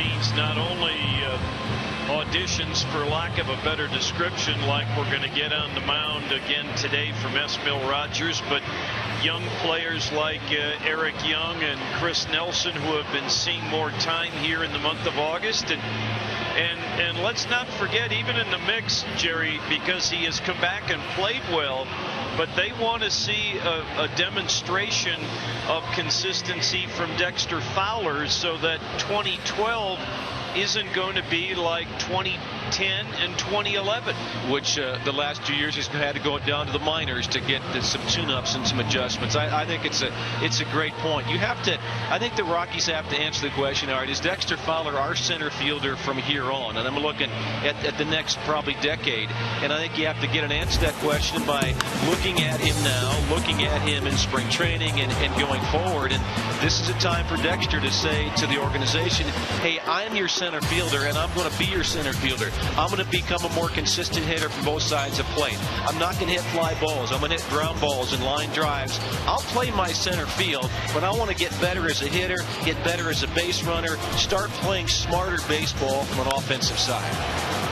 means not only auditions, for lack of a better description, like we're going to get on the mound again today from Esmil Rogers, but young players like Eric Young and Chris Nelson, who have been seeing more time here in the month of August. And let's not forget, even in the mix, Jerry, because he has come back and played well, but they want to see a demonstration of consistency from Dexter Fowler so that 2012 isn't going to be like 2010 and 2011, which the last 2 years he's had to go down to the minors to get some tune-ups and some adjustments. I think it's a great point. You have to. I think the Rockies have to answer the question: all right, is Dexter Fowler our center fielder from here on? And I'm looking at the next probably decade. And I think you have to get an answer to that question by looking at him now, looking at him in spring training, and going forward. And this is a time for Dexter to say to the organization, "Hey, I'm your center fielder, and I'm going to be your center fielder. I'm going to become a more consistent hitter from both sides of plate. I'm not going to hit fly balls. I'm going to hit ground balls and line drives. I'll play my center field, but I want to get better as a hitter, get better as a base runner, start playing smarter baseball from an offensive side."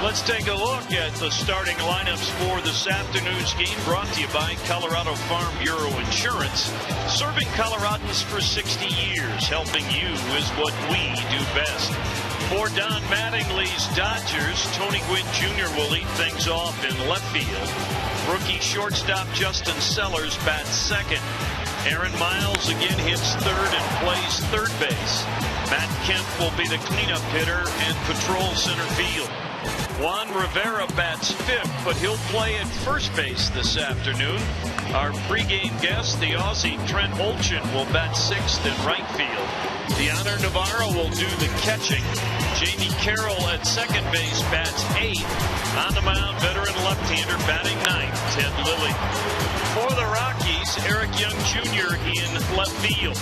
Let's take a look at the starting lineups for this afternoon's game, brought to you by Colorado Farm Bureau Insurance. Serving Coloradans for 60 years. Helping you is what we do best. For Don Mattingly's Dodgers, Tony Gwynn Jr. will lead things off in left field. Rookie shortstop Justin Sellers bats second. Aaron Miles again hits third and plays third base. Matt Kemp will be the cleanup hitter and patrol center field. Juan Rivera bats fifth, but he'll play at first base this afternoon. Our pregame guest, the Aussie Trent Olchin, will bat sixth in right field. Deoner Navarro will do the catching. Jamie Carroll at second base bats eighth. On the mound, veteran left-hander batting ninth, Ted Lilly. For the Rockies, Eric Young Jr. in left field.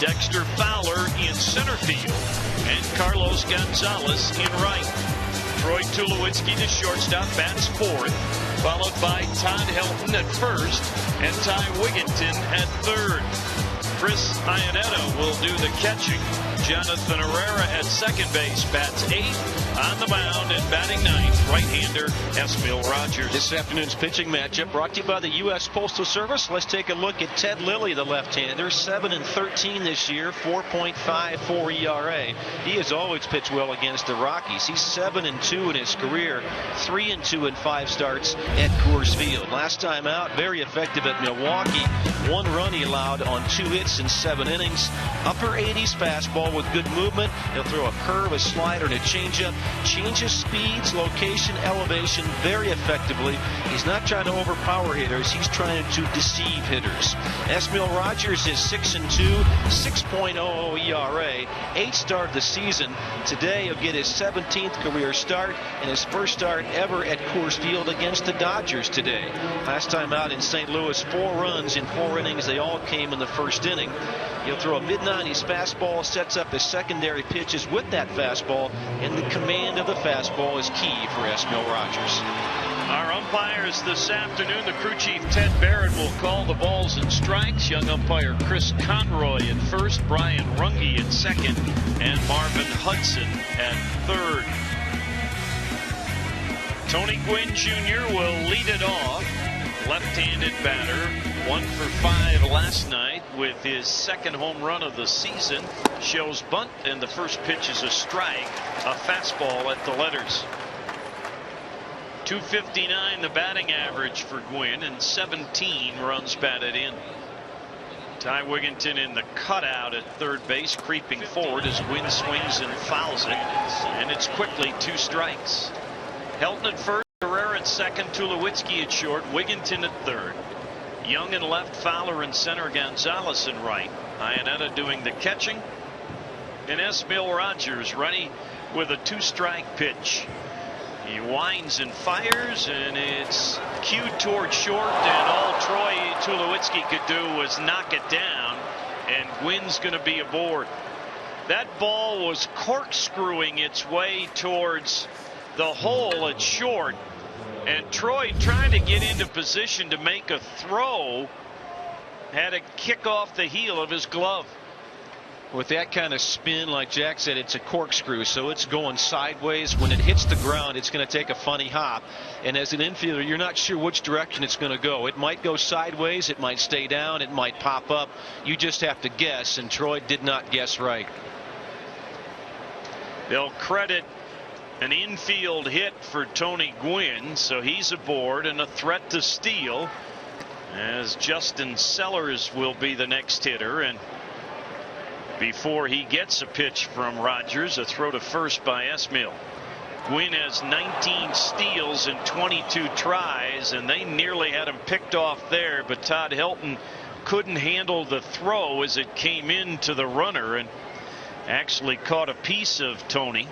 Dexter Fowler in center field. And Carlos Gonzalez in right. Troy Tulowitzki, the shortstop, bats fourth, followed by Todd Helton at first and Ty Wigginton at third. Chris Iannetta will do the catching. Jonathan Herrera at second base bats eighth. On the mound and batting ninth, right-hander Esmil Rogers. This afternoon's pitching matchup brought to you by the U.S. Postal Service. Let's take a look at Ted Lilly, the left-hander. 7-13 this year, 4.54 ERA. He has always pitched well against the Rockies. He's 7-2 in his career, 3-2 in 5 starts at Coors Field. Last time out, very effective at Milwaukee. 1 run he allowed on 2 hits in 7 innings. Upper 80s fastball with good movement. He'll throw a curve, a slider, and a changeup. Changes speeds, location, elevation very effectively. He's not trying to overpower hitters. He's trying to deceive hitters. Esmil Rogers is 6-2, 6.00 ERA, 8th start of the season. Today he'll get his 17th career start and his first start ever at Coors Field against the Dodgers today. Last time out in St. Louis, 4 runs in 4 innings. They all came in the first inning. He'll throw a mid-90s fastball, sets up his secondary pitches with that fastball, and the command of the fastball is key for Esmil Rogers. Our umpires this afternoon, the crew chief Ted Barrett will call the balls and strikes. Young umpire Chris Conroy at first, Brian Runge at second, and Marvin Hudson at third. Tony Gwynn Jr. will lead it off. Left-handed batter, 1 for 5 last night with his 2nd home run of the season. Shows bunt, and the first pitch is a strike, a fastball at the letters. .259 the batting average for Gwynn, and 17 runs batted in. Ty Wigginton in the cutout at third base, creeping forward as Gwynn swings and fouls it, and it's quickly 2 strikes. Helton at first, Herrera at second, Tulowitzki at short, Wigginton at third. Young in left, Fowler in center, Gonzalez in right. Iannetta doing the catching, and Esmil Rogers ready with a 2-strike pitch. He winds and fires, and it's cued toward short, and all Troy Tulowitzki could do was knock it down, and Gwynn's going to be aboard. That ball was corkscrewing its way towards the hole at short, and Troy, trying to get into position to make a throw, had to kick off the heel of his glove. With that kind of spin, like Jack said, it's a corkscrew, so it's going sideways. When it hits the ground, it's going to take a funny hop. And as an infielder, you're not sure which direction it's going to go. It might go sideways, it might stay down, it might pop up. You just have to guess, and Troy did not guess right. They'll credit an infield hit for Tony Gwynn, so he's aboard, and a threat to steal, as Justin Sellers will be the next hitter. And before he gets a pitch from Rogers, a throw to first by Esmill. Gwynn has 19 steals and 22 tries, and they nearly had him picked off there, but Todd Helton couldn't handle the throw as it came into the runner and actually caught a piece of Tony,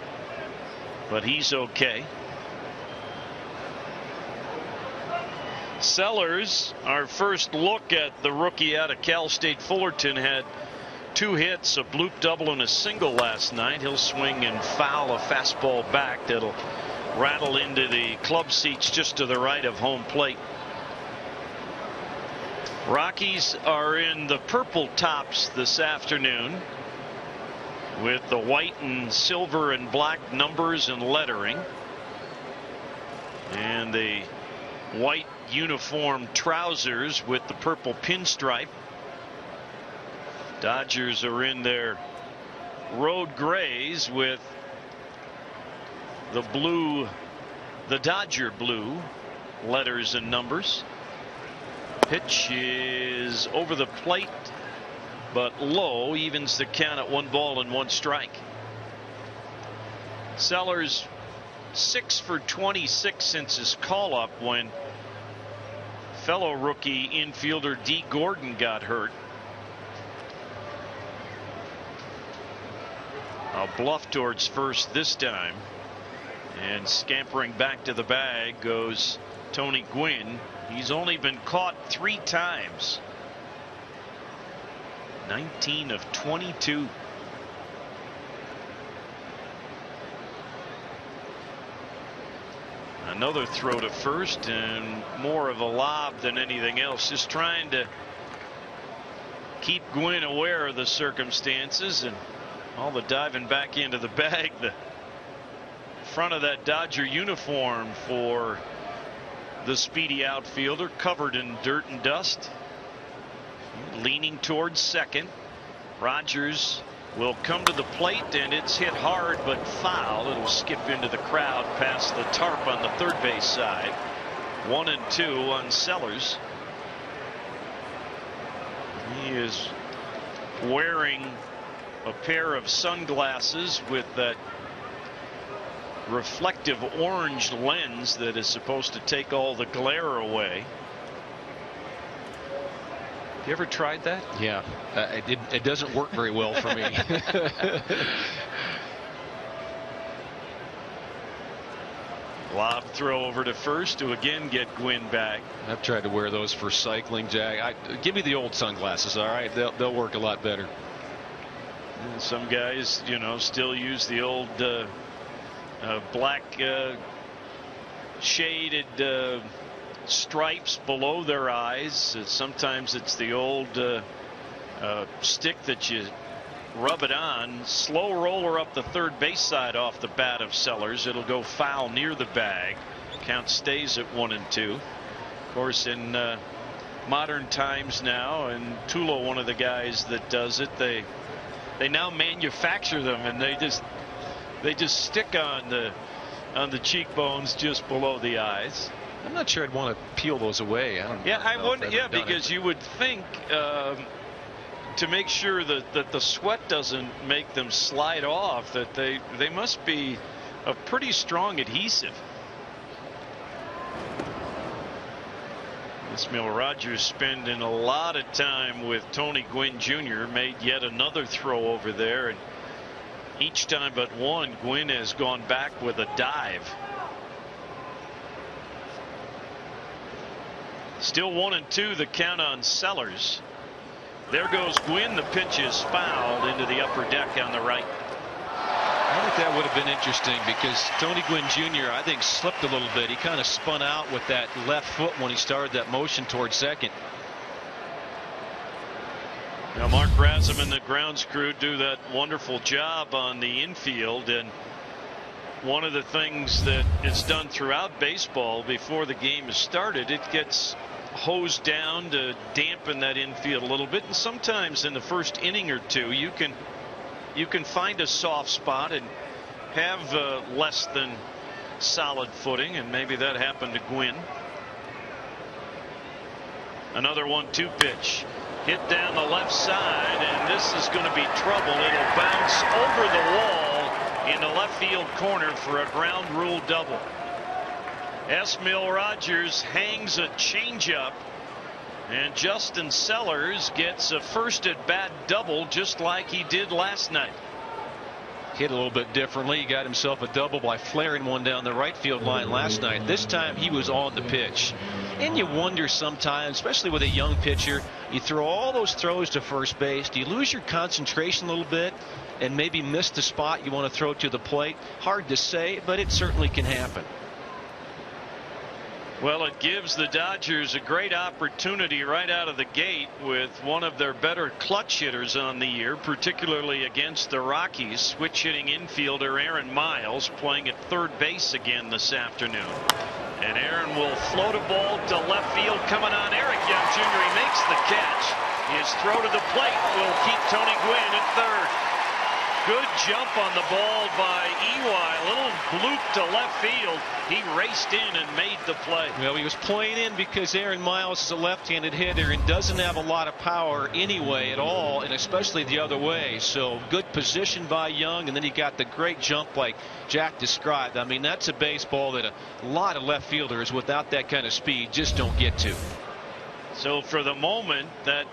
but he's okay. Sellers, our first look at the rookie out of Cal State Fullerton, had 2 hits, a bloop double and a single last night. He'll swing and foul a fastball back that'll rattle into the club seats just to the right of home plate. Rockies are in the purple tops this afternoon with the white and silver and black numbers and lettering, and the white uniform trousers with the purple pinstripe. Dodgers are in their road grays with the blue, the Dodger blue letters and numbers. Pitch is over the plate, but low, evens the count at 1 ball and 1 strike. Sellers 6 for 26 since his call up when fellow rookie infielder D. Gordon got hurt. A bluff towards first this time, and scampering back to the bag goes Tony Gwynn. He's only been caught 3 times. 19 of 22. Another throw to first, and more of a lob than anything else, just trying to keep Gwynn aware of the circumstances, and all the diving back into the bag. The front of that Dodger uniform for the speedy outfielder covered in dirt and dust. Leaning towards second. Rogers will come to the plate, and it's hit hard but foul. It'll skip into the crowd past the tarp on the third base side. 1-2 on Sellers. He is wearing a pair of sunglasses with that reflective orange lens that is supposed to take all the glare away. You ever tried that? Yeah, it doesn't work very well for me. Lob throw over to first to again get Gwynn back. I've tried to wear those for cycling, Jack. Give me the old sunglasses, all right? They'll work a lot better. And some guys, you know, still use the old black shaded stripes below their eyes. Sometimes it's the old stick that you rub it on. Slow roller up the third base side off the bat of Sellers. It'll go foul near the bag. Count stays at 1-2. Of course, in modern times now, and Tulo, one of the guys that does it, they now manufacture them, and they just stick on the cheekbones just below the eyes. I'm not sure I'd want to peel those away. I wouldn't. Yeah, because you would think to make sure that the sweat doesn't make them slide off, that they must be a pretty strong adhesive. Esmill Rogers spending a lot of time with Tony Gwynn Jr. made yet another throw over there, and each time but one, Gwynn has gone back with a dive. Still 1-2 the count on Sellers. There goes Gwynn. The pitch is fouled into the upper deck on the right. I think that would have been interesting because Tony Gwynn Jr. I think slipped a little bit. He kind of spun out with that left foot when he started that motion towards second. Now Mark Razum and the grounds crew do that wonderful job on the infield, and one of the things that is done throughout baseball before the game is started, it gets hosed down to dampen that infield a little bit, and sometimes in the first inning or two you can find a soft spot and have less than solid footing, and maybe that happened to Gwynn. Another 1-2 pitch hit down the left side, and this is going to be trouble. It'll bounce over the wall in the left field corner for a ground rule double. Esmil Rogers hangs a changeup, and Justin Sellers gets a first at bat double just like he did last night. Hit a little bit differently. He got himself a double by flaring one down the right field line last night. This time he was on the pitch. And you wonder sometimes, especially with a young pitcher, you throw all those throws to first base. Do you lose your concentration a little bit and maybe miss the spot you want to throw to the plate? Hard to say, but it certainly can happen. Well, it gives the Dodgers a great opportunity right out of the gate with one of their better clutch hitters on the year, particularly against the Rockies. Switch hitting infielder Aaron Miles playing at third base again this afternoon. And Aaron will float a ball to left field coming on Eric Young Jr. He makes the catch. His throw to the plate will keep Tony Gwynn at third. Good jump on the ball by Ewai. A little bloop to left field. He raced in and made the play. Well, he was playing in because Aaron Miles is a left-handed hitter and doesn't have a lot of power anyway at all, and especially the other way. So good position by Young, and then he got the great jump like Jack described. I mean, that's a baseball that a lot of left fielders without that kind of speed just don't get to. So for the moment, that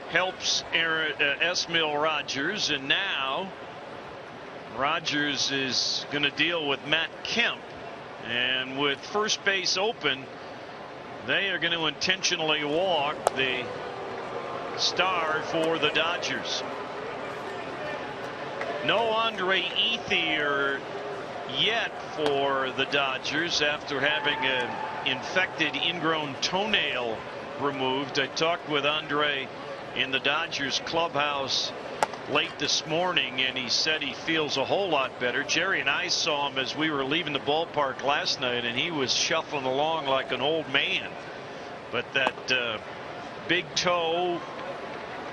helps Esmil Rogers, and now Rogers is going to deal with Matt Kemp, and with first base open, they are going to intentionally walk the star for the Dodgers. No Andre Ethier yet for the Dodgers after having an infected ingrown toenail removed. I talked with Andre in the Dodgers clubhouse late this morning, and he said he feels a whole lot better. Jerry and I saw him as we were leaving the ballpark last night, and he was shuffling along like an old man. But that big toe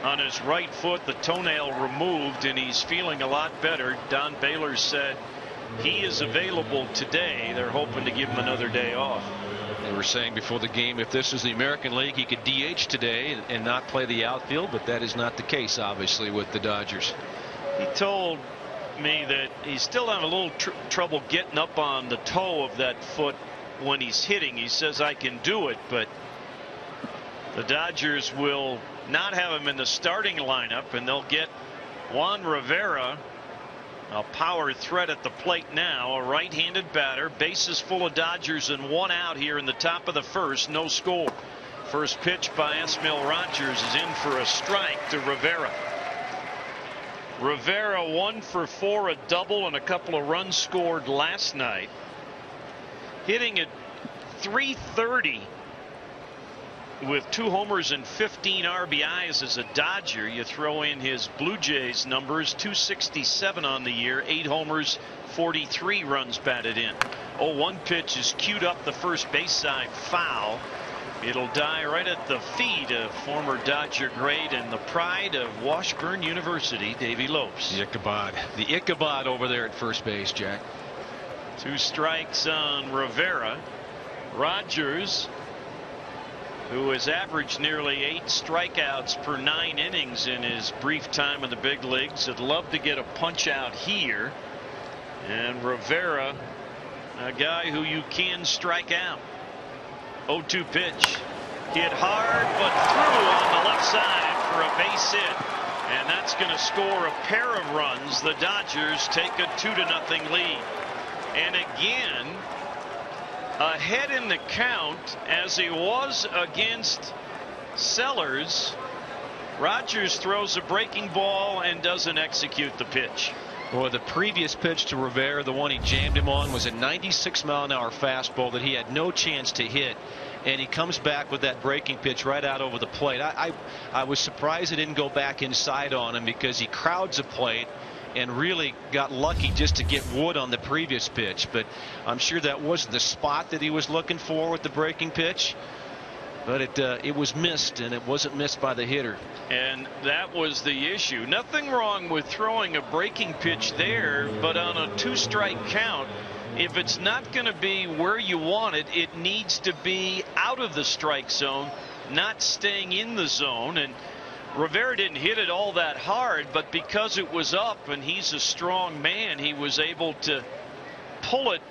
on his right foot, the toenail removed, and he's feeling a lot better. Don Baylor said he is available today. They're hoping to give him another day off. They were saying before the game, if this was the American League, he could DH today and not play the outfield, but that is not the case, obviously, with the Dodgers. He told me that he's still having a little trouble getting up on the toe of that foot when he's hitting. He says, I can do it, but the Dodgers will not have him in the starting lineup, and they'll get Juan Rivera, a power threat at the plate now, a right-handed batter. Bases full of Dodgers and one out here in the top of the first. No score. First pitch by Esmil Rogers is in for a strike to Rivera. Rivera 1 for 4, a double and a couple of runs scored last night. Hitting at .330 with 2 homers and 15 RBIs as a Dodger. You throw in his Blue Jays numbers, .267 on the year, 8 homers, 43 runs batted in. 0-1 pitch is queued up the first base side, foul. It'll die right at the feet of former Dodger great and the pride of Washburn University, Davey Lopes. The Ichabod over there at first base, Jack. 2 strikes on Rivera. Rogers, who has averaged nearly 8 strikeouts per 9 innings in his brief time in the big leagues, would love to get a punch out here. And Rivera, a guy who you can strike out. 0-2 pitch, hit hard but through on the left side for a base hit, and that's going to score a pair of runs. The Dodgers take a 2-0 lead, and again ahead in the count as he was against Sellers. Rogers throws a breaking ball and doesn't execute the pitch. Well, the previous pitch to Rivera, the one he jammed him on, was a 96-mile-an-hour fastball that he had no chance to hit. and he comes back with that breaking pitch right out over the plate. I was surprised it didn't go back inside on him, because he crowds the plate and really got lucky just to get wood on the previous pitch. But I'm sure that wasn't the spot that he was looking for with the breaking pitch. But it was missed, and it wasn't missed by the hitter. And that was the issue. Nothing wrong with throwing a breaking pitch there, but on a 2-strike count, if it's not going to be where you want it, it needs to be out of the strike zone, not staying in the zone. And Rivera didn't hit it all that hard, but because it was up and he's a strong man, he was able to pull it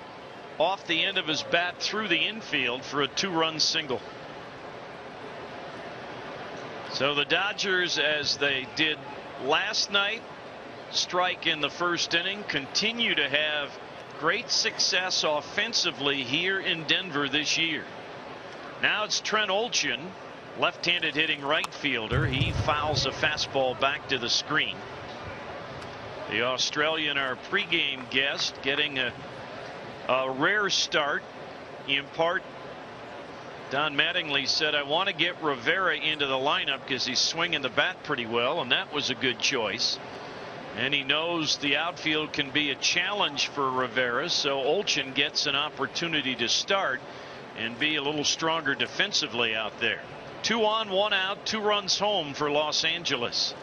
off the end of his bat through the infield for a 2-run single. So the Dodgers, as they did last night, strike in the first inning, continue to have great success offensively here in Denver this year. Now it's Trent Olchen, left-handed hitting right fielder. He fouls a fastball back to the screen. The Australian, our pregame guest, getting a rare start. In part, Don Mattingly said, I want to get Rivera into the lineup because he's swinging the bat pretty well, and that was a good choice. And he knows the outfield can be a challenge for Rivera, so Olchen gets an opportunity to start and be a little stronger defensively out there. 2 on, 1 out, 2 runs home for Los Angeles.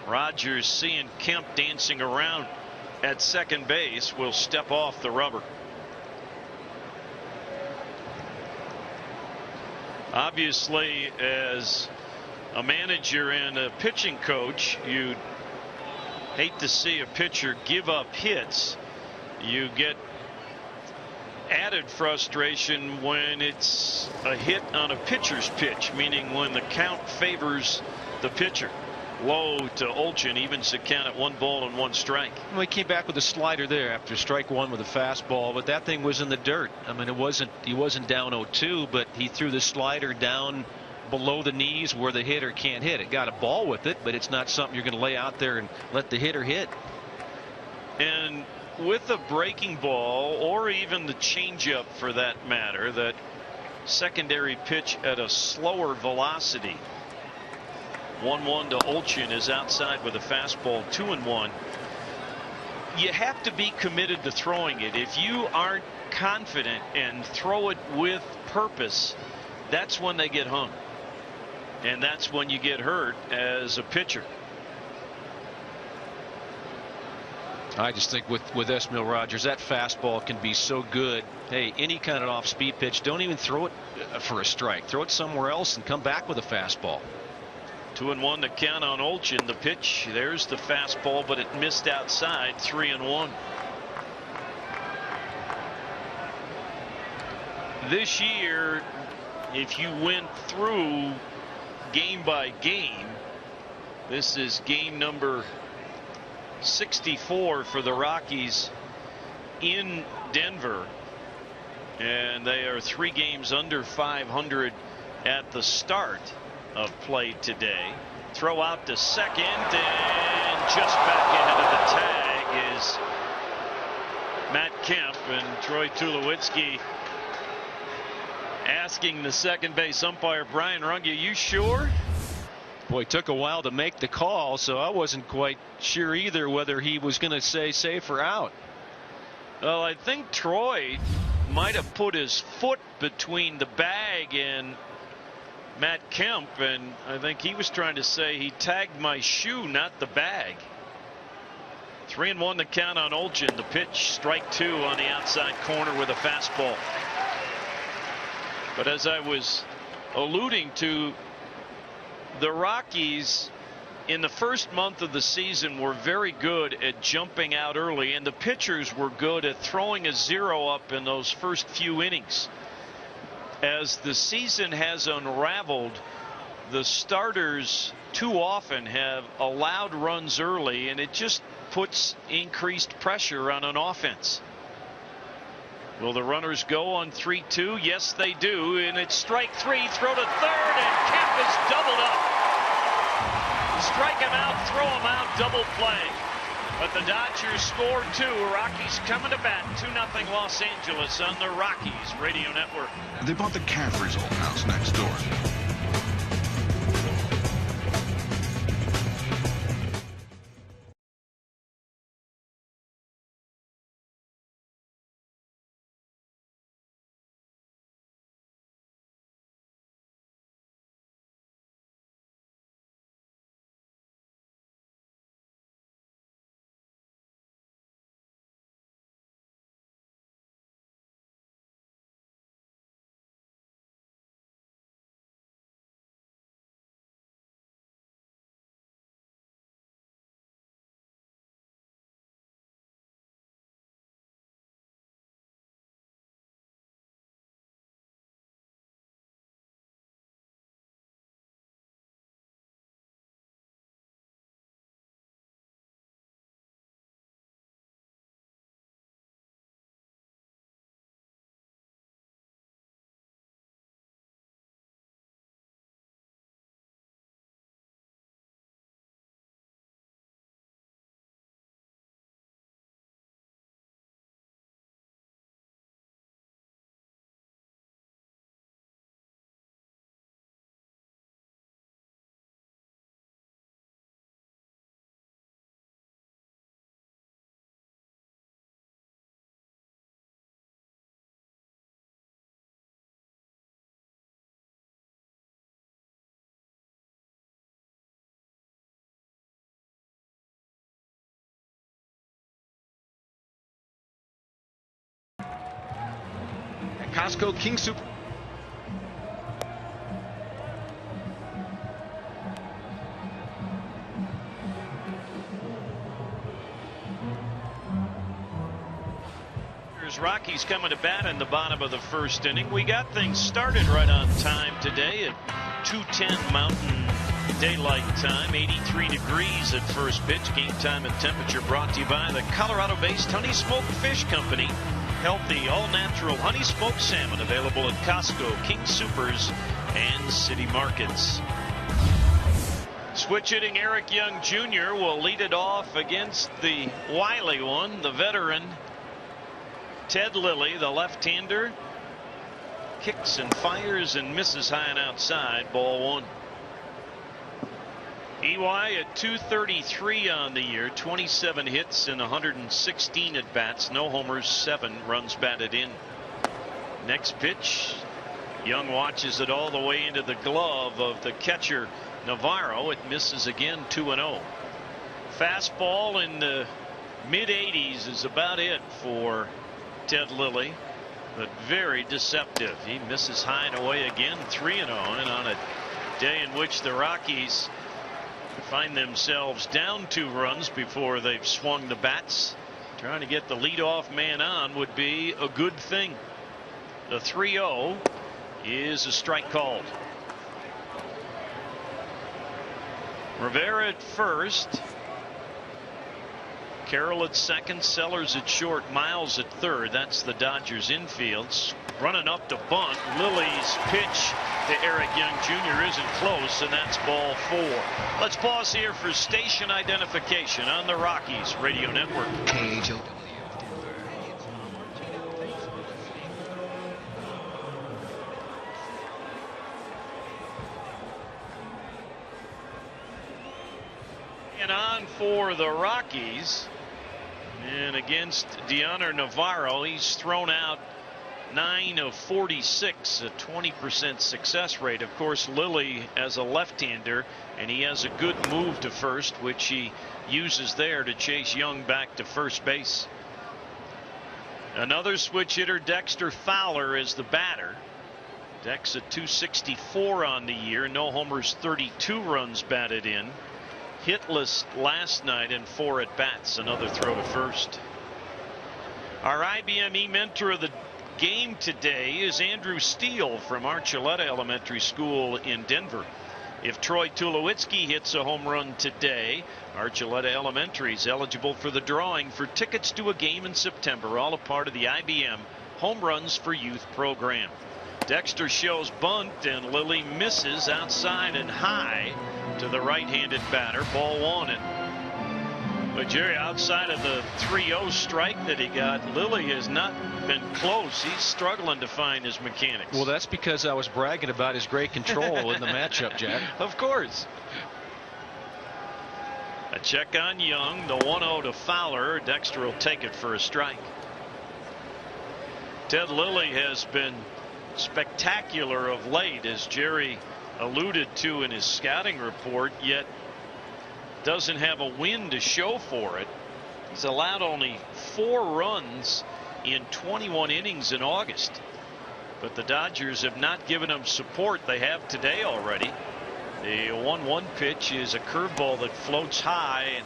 Rogers, seeing Kemp dancing around at second base, will step off the rubber. Obviously, as a manager and a pitching coach, you'd hate to see a pitcher give up hits. You get added frustration when it's a hit on a pitcher's pitch, meaning when the count favors the pitcher. Low to Olchen, evens the count at 1 ball and 1 strike. Well, he came back with a slider there after strike 1 with a fastball, but that thing was in the dirt. I mean, he wasn't down 0-2, but he threw the slider down below the knees where the hitter can't hit it. Got a ball with it, but it's not something you're going to lay out there and let the hitter hit. And with a breaking ball, or even the changeup for that matter, that secondary pitch at a slower velocity. 1-1 to Olchen is outside with a fastball, 2-1. You have to be committed to throwing it. If you aren't confident and throw it with purpose, that's when they get hung. And that's when you get hurt as a pitcher. I just think with Esmil Rogers, that fastball can be so good. Hey, any kind of off-speed pitch, don't even throw it for a strike. Throw it somewhere else and come back with a fastball. 2-1 to count on Olchen. The pitch, there's the fastball, but it missed outside. 3-1. This year, if you went through game by game, this is game number 64 for the Rockies in Denver, and they are 3 games under 500 at the start of play today. Throw out to second, and just back ahead of the tag is Matt Kemp, and Troy Tulowitzki asking the second base umpire Brian Runge, you sure? Boy, it took a while to make the call, so I wasn't quite sure either whether he was going to say safe or out. Well, I think Troy might have put his foot between the bag and Matt Kemp, and I think he was trying to say he tagged my shoe, not the bag. 3-1 to count on Olchen. The pitch, strike 2 on the outside corner with a fastball. But as I was alluding to, the Rockies in the first month of the season were very good at jumping out early, and the pitchers were good at throwing a 0 up in those first few innings. As the season has unraveled, the starters too often have allowed runs early, and it just puts increased pressure on an offense. Will the runners go on 3-2? Yes, they do, and it's strike 3, throw to third, and Kemp is doubled up. Strike him out, throw him out, double play. But the Dodgers scored 2. Rockies coming to bat. 2-0 Los Angeles on the Rockies Radio Network. They bought the Caffrey's old house next door. Costco King Super. Rockies coming to bat in the bottom of the first inning. We got things started right on time today at 2:10 Mountain Daylight Time. 83 degrees at first pitch. Game time and temperature brought to you by the Colorado-based Honey Smoked Fish Company. Healthy, all-natural honey smoked salmon available at Costco, King Supers, and City Markets. Switch hitting Eric Young Jr. will lead it off against the wily one, the veteran Ted Lilly, the left-hander. Kicks and fires and misses high and outside. Ball 1. EY at 233 on the year, 27 hits and 116 at bats, no homers, 7 runs batted in. Next pitch, Young watches it all the way into the glove of the catcher Navarro. It misses again, 2-0. Fastball in the mid-80s is about it for Ted Lilly, but very deceptive. He misses high and away again, 3-0, and on a day in which the Rockies find themselves down 2 runs before they've swung the bats, trying to get the leadoff man on would be a good thing. The 3-0 is a strike called. Rivera at first, Carroll at second, Sellers at short, Miles at third. That's the Dodgers infield. Running up to bunt. Lilly's pitch to Eric Young Jr. isn't close, and that's ball 4. Let's pause here for station identification on the Rockies Radio Network. KHOW. And on for the Rockies. And against Dioner Navarro, he's thrown out 9 of 46, a 20% success rate. Of course, Lilly as a left-hander, and he has a good move to first, which he uses there to chase Young back to first base. Another switch hitter, Dexter Fowler, is the batter. Dex at 264 on the year, no homers, 32 runs batted in. Hitless last night and 4 at bats. Another throw to first. Our IBM mentor of the game today is Andrew Steele from Archuleta Elementary School in Denver. If Troy Tulowitzki hits a home run today, Archuleta Elementary is eligible for the drawing for tickets to a game in September, all a part of the IBM Home Runs for Youth program. Dexter shows bunt, and Lilly misses outside and high to the right-handed batter. Ball 1. And But Jerry, outside of the 3-0 strike that he got, Lilly has not been close. He's struggling to find his mechanics. Well, that's because I was bragging about his great control in the matchup, Jack. Of course. A check on Young, the 1-0 to Fowler. Dexter will take it for a strike. Ted Lilly has been spectacular of late, as Jerry alluded to in his scouting report, yet doesn't have a win to show for it. He's allowed only 4 runs in 21 innings in August. But the Dodgers have not given him support. They have today already. The 1-1 pitch is a curveball that floats high. And,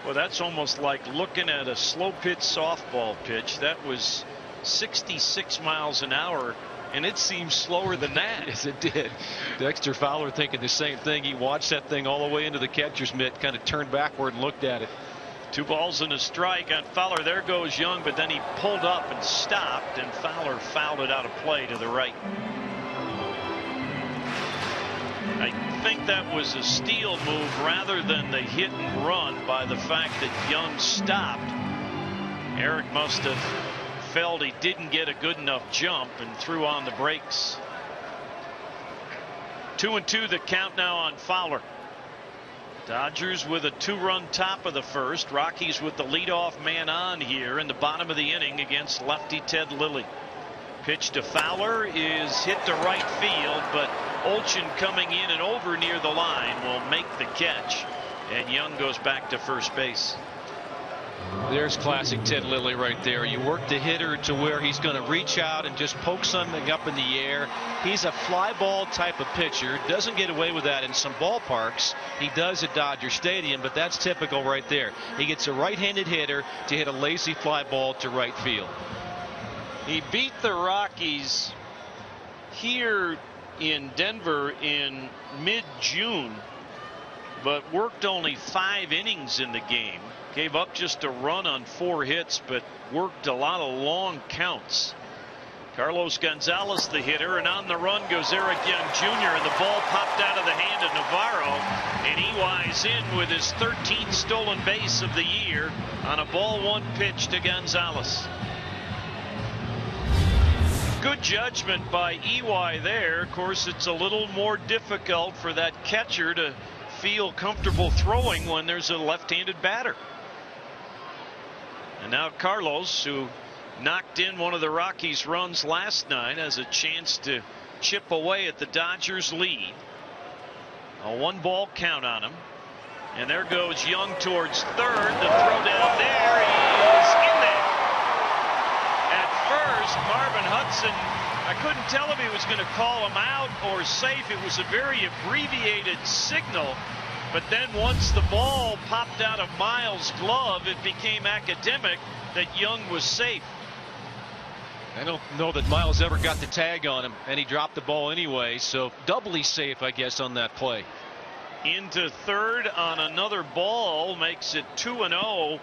well, that's almost like looking at a slow pitch softball pitch. That was 66 miles an hour, and it seems slower than that. Yes, it did. Dexter Fowler thinking the same thing. He watched that thing all the way into the catcher's mitt, kind of turned backward and looked at it. 2 balls and a strike on Fowler. There goes Young, but then he pulled up and stopped, and Fowler fouled it out of play to the right. I think that was a steal move rather than the hit and run by the fact that Young stopped. Eric must have felt he didn't get a good enough jump and threw on the brakes. 2-2 the count now on Fowler. Dodgers with a 2-run top of the first. Rockies with the leadoff man on here in the bottom of the inning against lefty Ted Lilly. Pitch to Fowler is hit to right field, but Olchen coming in and over near the line will make the catch, and Young goes back to first base. There's classic Ted Lilly right there. You work the hitter to where he's going to reach out and just poke something up in the air. He's a fly ball type of pitcher. Doesn't get away with that in some ballparks. He does at Dodger Stadium, but that's typical right there. He gets a right-handed hitter to hit a lazy fly ball to right field. He beat the Rockies here in Denver in mid-June, but worked only 5 innings in the game. Gave up just a run on 4 hits, but worked a lot of long counts. Carlos Gonzalez, the hitter, and on the run goes Eric Young Jr., and the ball popped out of the hand of Navarro, and Ewy's in with his 13th stolen base of the year on a ball 1 pitch to Gonzalez. Good judgment by Ely there. Of course, it's a little more difficult for that catcher to feel comfortable throwing when there's a left-handed batter. And now Carlos, who knocked in one of the Rockies' runs last night, has a chance to chip away at the Dodgers' lead. A 1-ball count on him. And there goes Young towards third. The throw down there. He is in there. At first, Marvin Hudson, I couldn't tell if he was going to call him out or safe. It was a very abbreviated signal. But then once the ball popped out of Miles' glove, it became academic that Young was safe. I don't know that Miles ever got the tag on him, and he dropped the ball anyway, so doubly safe, I guess, on that play. Into third on another ball makes it 2-0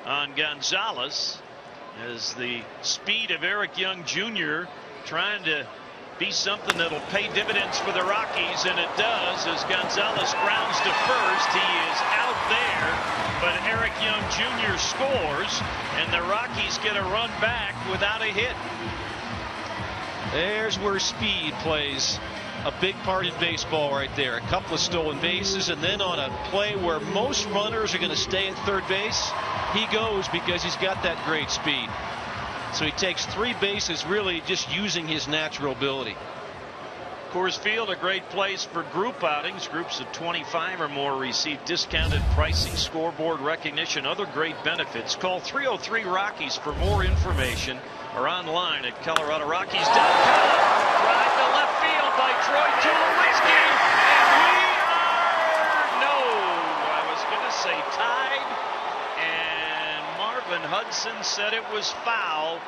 on Gonzalez, as the speed of Eric Young Jr. trying to be something that'll pay dividends for the Rockies, and it does, as Gonzalez grounds to first. He is out there, but Eric Young Jr. scores, and the Rockies get a run back without a hit. There's where speed plays a big part in baseball right there. A couple of stolen bases, and then on a play where most runners are going to stay at third base, he goes because he's got that great speed. So he takes 3 bases, really just using his natural ability. Coors Field, a great place for group outings. Groups of 25 or more receive discounted pricing, scoreboard recognition, other great benefits. Call 303-ROCKIES for more information, or online at ColoradoRockies.com. Drive to left field by Troy Tulowitzki, and we are I was going to say tied, and Marvin Hudson said it was foul.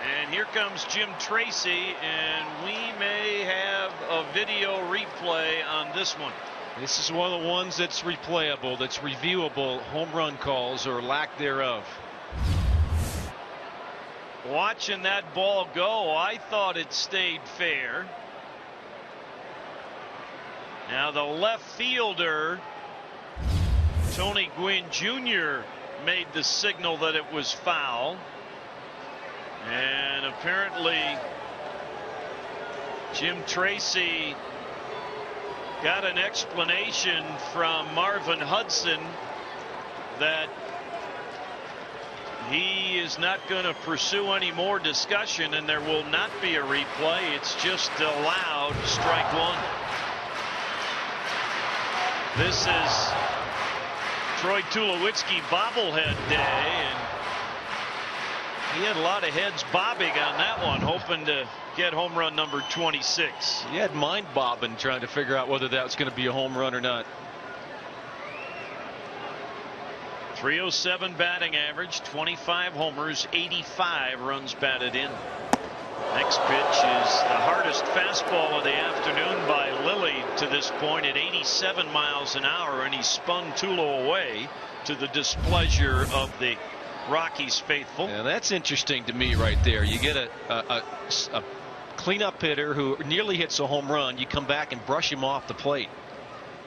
And here comes Jim Tracy, and we may have a video replay on this one. This is one of the ones that's replayable, that's reviewable, home run calls or lack thereof. Watching that ball go, I thought it stayed fair. Now the left fielder Tony Gwynn Jr. made the signal that it was foul. And apparently Jim Tracy got an explanation from Marvin Hudson that he is not going to pursue any more discussion, and there will not be a replay. It's just allowed strike one. This is Troy Tulowitzki bobblehead day, and he had a lot of heads bobbing on that one, hoping to get home run number 26. He had mind bobbing trying to figure out whether that was going to be a home run or not. .307 batting average, 25 homers, 85 runs batted in. Next pitch is the hardest fastball of the afternoon by Lilly to this point at 87 miles an hour, and he spun Tulo away to the displeasure of the Rockies faithful. And that's interesting to me right there. You get a cleanup hitter who nearly hits a home run. You come back and brush him off the plate.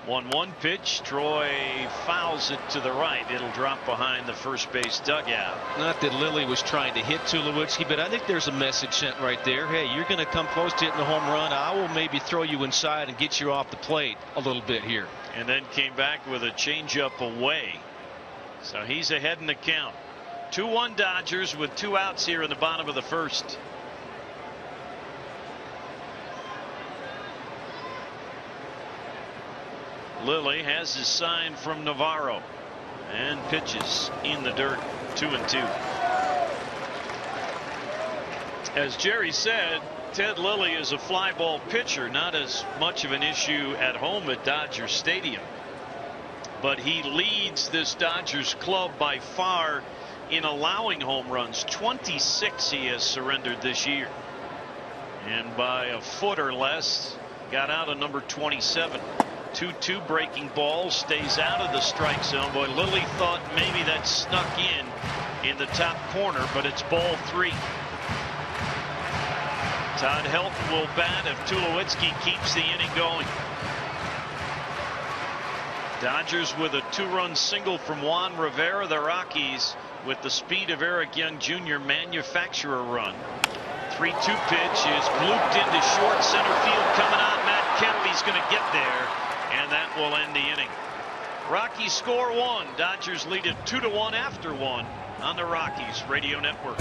1-1 pitch. Troy fouls it to the right. It'll drop behind the first base dugout. Not that Lilly was trying to hit Tulowitzki, but I think there's a message sent right there. Hey, you're going to come close to hitting a home run. I will maybe throw you inside and get you off the plate a little bit here. And then came back with a changeup away. So he's ahead in the count. 2-1 Dodgers with 2 outs here in the bottom of the first. Lilly has his sign from Navarro and pitches in the dirt. 2-2. As Jerry said, Ted Lilly is a fly ball pitcher, not as much of an issue at home at Dodger Stadium, but he leads this Dodgers club by far in allowing home runs. 26 he has surrendered this year, and by a foot or less got out of number 27. 2-2 breaking ball, stays out of the strike zone. Boy, Lilly thought maybe that snuck in the top corner, but it's ball 3. Todd Helton will bat if Tulowitzki keeps the inning going. Dodgers with a 2-run single from Juan Rivera. The Rockies with the speed of Eric Young Jr. manufacture a run. 3-2 pitch is blooped into short center field. Coming on, Matt Kemp. He's going to get there, and that will end the inning. Rockies score 1. Dodgers lead it 2-1 after 1 on the Rockies Radio Network.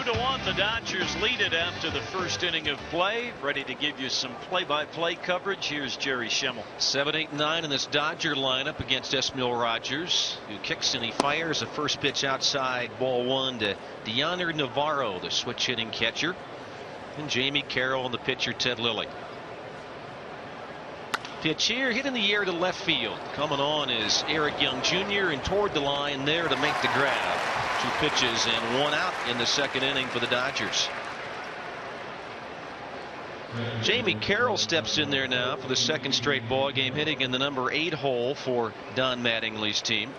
2-1. The Dodgers lead it after the first inning of play. Ready to give you some play-by-play coverage. Here's Jerry Schemmel. 7, 8, 9 in this Dodger lineup against Esmil Rogers, who kicks and he fires a first pitch outside, ball 1 to Deoner Navarro, the switch hitting catcher, and Jamie Carroll and the pitcher Ted Lilly. Pitch here, hit in the air to left field. Coming on is Eric Young Jr. and toward the line there to make the grab. 2 pitches and 1 out in the second inning for the Dodgers. Jamie Carroll steps in there now for the second straight ball game, hitting in the number 8 hole for Don Mattingly's team.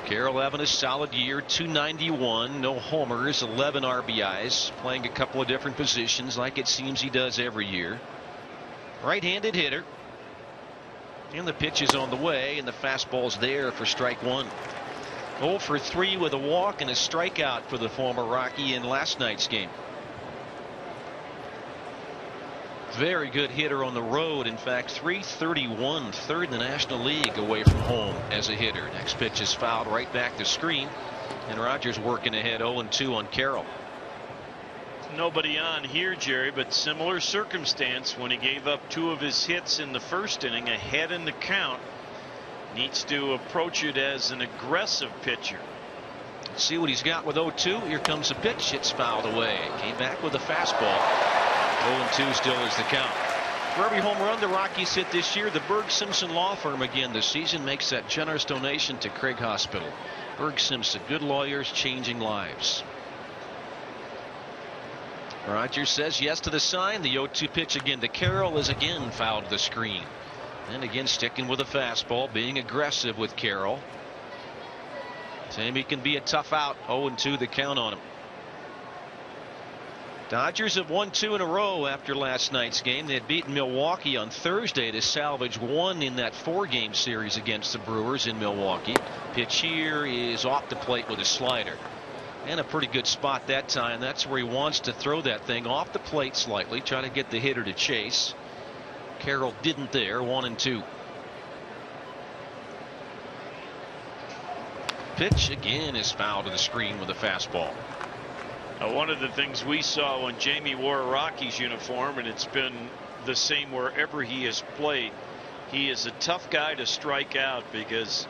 Carroll having a solid year, 291, no homers, 11 RBIs, playing a couple of different positions like it seems he does every year. Right-handed hitter. And the pitch is on the way, and the fastball's there for strike 1. 0 for 3 with a walk and a strikeout for the former Rocky in last night's game. Very good hitter on the road. In fact, .331, third in the National League away from home as a hitter. Next pitch is fouled right back to screen, and Rogers working ahead 0-2 on Carroll. Nobody on here, Jerry, but similar circumstance when he gave up 2 of his hits in the first inning, ahead in the count. Needs to approach it as an aggressive pitcher. Let's see what he's got with 0-2. Here comes a pitch. It's fouled away. Came back with a fastball. 0-2 still is the count. For every home run the Rockies hit this year, the Berg Simpson Law Firm again this season makes that generous donation to Craig Hospital. Berg Simpson, good lawyers changing lives. Rogers says yes to the sign. The 0-2 pitch again to Carroll is again fouled to the screen. And again sticking with a fastball, being aggressive with Carroll. Same, he can be a tough out. 0-2 the count on him. Dodgers have won 2 in a row after last night's game. They had beaten Milwaukee on Thursday to salvage 1 in that 4-game series against the Brewers in Milwaukee. Pitch here is off the plate with a slider. And a pretty good spot that time. That's where he wants to throw that thing, off the plate slightly, try to get the hitter to chase. Carroll didn't there. 1-2. Pitch again is fouled to the screen with a fastball. One of the things we saw when Jamie wore a Rockies uniform, and it's been the same wherever he has played, he is a tough guy to strike out because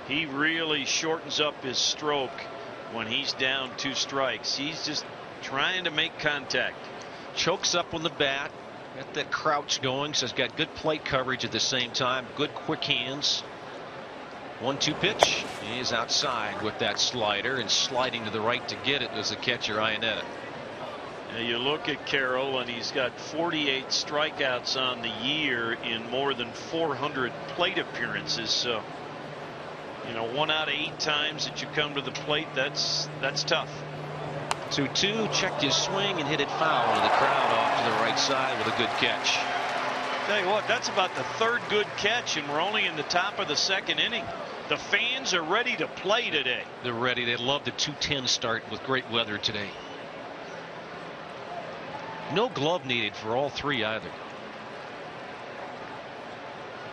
he really shortens up his stroke when he's down 2 strikes. He's just trying to make contact. Chokes up on the bat. Got that crouch going, so he's got good plate coverage at the same time. Good quick hands. 1-2 pitch. He's outside with that slider, and sliding to the right to get it was the catcher Iannetta. Now you look at Carroll, and he's got 48 strikeouts on the year in more than 400 plate appearances. So, you know, 1 out of 8 times that you come to the plate, that's tough. 2-2, checked his swing and hit it foul to the crowd off to the right side with a good catch. Tell you what, that's about the 3rd good catch, and we're only in the top of the 2nd inning. The fans are ready to play today. They're ready. They love the 2:10 start with great weather today. No glove needed for all 3 either.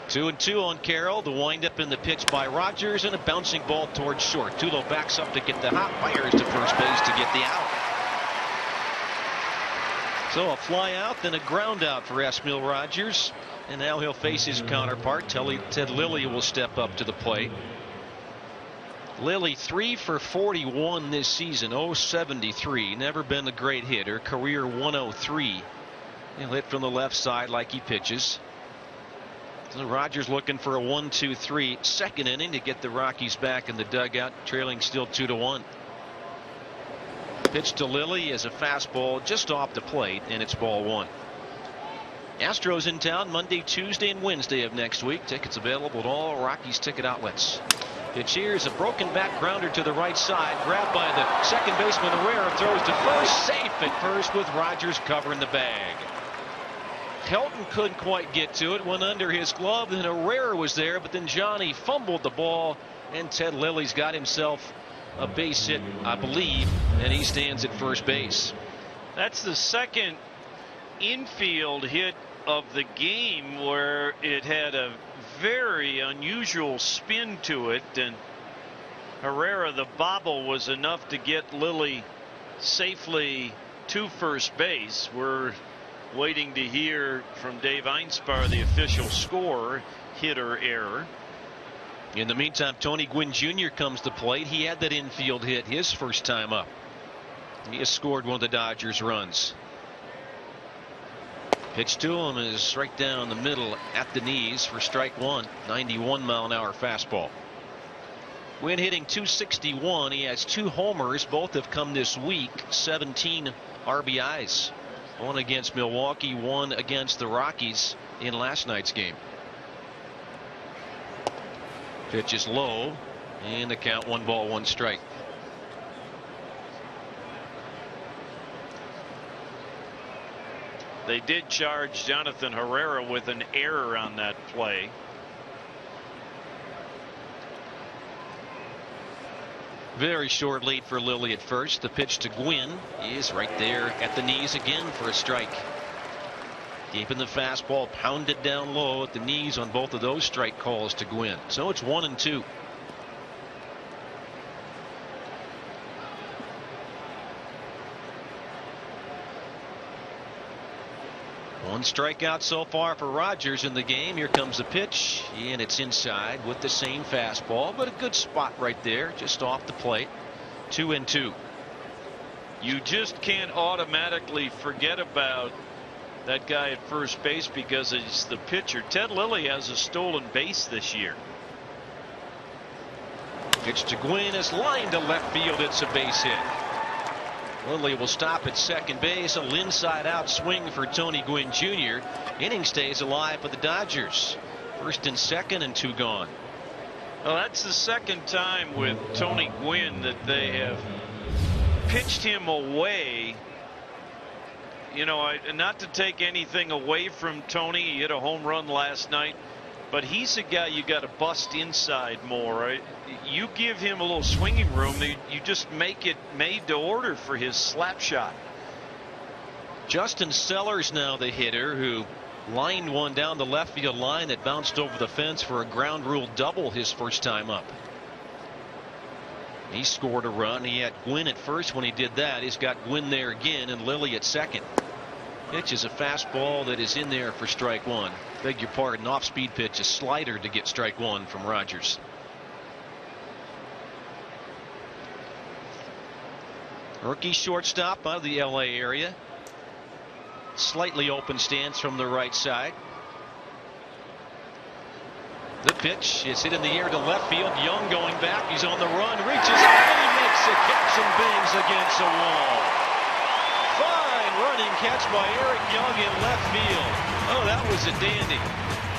2-2 on Carroll. The windup in the pitch by Rogers, and a bouncing ball towards short. Tulo backs up to get the hop, fires to first base to get the out. So a fly out, then a ground out for Esmil Rogers, and now he'll face his counterpart. Ted Lilly will step up to the plate. Lilly 3 for 41 this season, 0.73. Never been a great hitter. Career 103. He'll hit from the left side like he pitches. So Rogers looking for a 1-2-3 second inning to get the Rockies back in the dugout, trailing still 2-1. Pitch to Lilly is a fastball just off the plate, and it's ball 1. Astros in town Monday, Tuesday, and Wednesday of next week. Tickets available at all Rockies ticket outlets. Pitch here is a broken back grounder to the right side, grabbed by the second baseman Herrera, throws to first, safe at first with Rogers covering the bag. Helton couldn't quite get to it, went under his glove, and Herrera was there, but then Johnny fumbled the ball, and Ted Lilly's got himself a base hit, I believe, and he stands at first base. That's the second infield hit of the game where it had a very unusual spin to it, and Herrera, the bobble was enough to get Lilly safely to first base. We're waiting to hear from Dave Einspar, the official score, hit or error. In the meantime, Tony Gwynn Jr. comes to plate. He had that infield hit his first time up. He has scored one of the Dodgers' runs. Pitch to him is right down the middle at the knees for strike one. 91-mile-an-hour fastball. Gwynn hitting .261. He has 2 homers. Both have come this week. 17 RBIs. One against Milwaukee, one against the Rockies in last night's game. Pitch is low, and the count 1 ball, 1 strike. They did charge Jonathan Herrera with an error on that play. Very short lead for Lilly at first. The pitch to Gwynn is right there at the knees again for a strike. Keeping the fastball pounded down low at the knees on both of those strike calls to Gwynn. So it's 1-2. One strikeout so far for Rogers in the game. Here comes the pitch, and it's inside with the same fastball, but a good spot right there, just off the plate. 2-2. You just can't automatically forget about that guy at first base because he's the pitcher. Ted Lilly has a stolen base this year. Pitch to Gwynn is lined to left field. It's a base hit. Lilly will stop at second base. A little inside out swing for Tony Gwynn Jr. Inning stays alive for the Dodgers. First and second and 2 gone. Well, that's the second time with Tony Gwynn that they have pitched him away. You know, not to take anything away from Tony. He hit a home run last night, but he's a guy you got to bust inside more. Right? You give him a little swinging room, you just make it made to order for his slap shot. Justin Sellers now the hitter, who lined one down the left field line that bounced over the fence for a ground rule double his first time up. He scored a run. He had Gwynn at first when he did that. He's got Gwynn there again and Lilly at second. Pitch is a fastball that is in there for strike one. Beg your pardon, off speed pitch, a slider to get strike one from Rogers. Rookie shortstop out of the LA area. Slightly open stance from the right side. The pitch is hit in the air to left field. Young going back. He's on the run. Reaches out and he makes a catch and bangs against the wall. Fine running catch by Eric Young in left field. Oh, that was a dandy.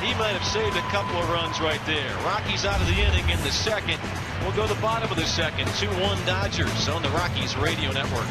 He might have saved a couple of runs right there. Rockies out of the inning in the second. We'll go to the bottom of the second. 2-1 Dodgers on the Rockies Radio Network.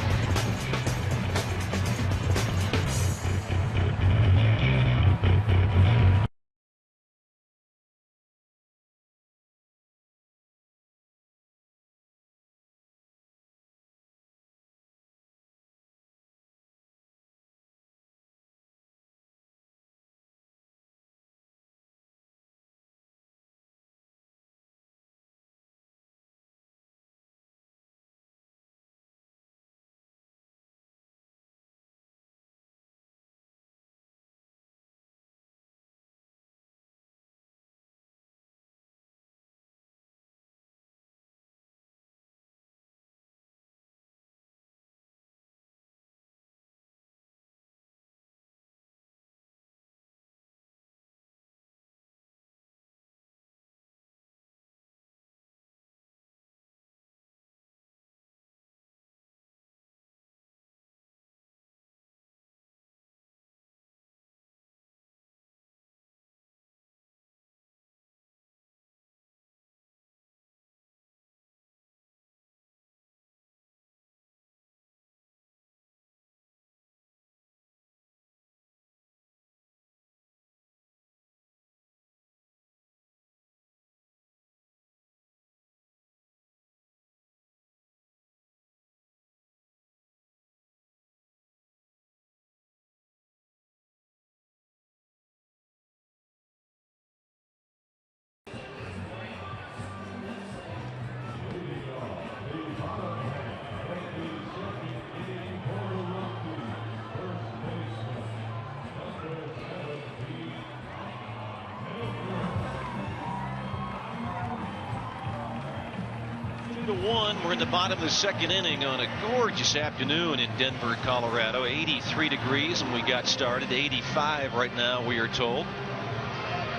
2-1. We're in the bottom of the second inning on a gorgeous afternoon in Denver, Colorado. 83 degrees when we got started. 85 right now, we are told.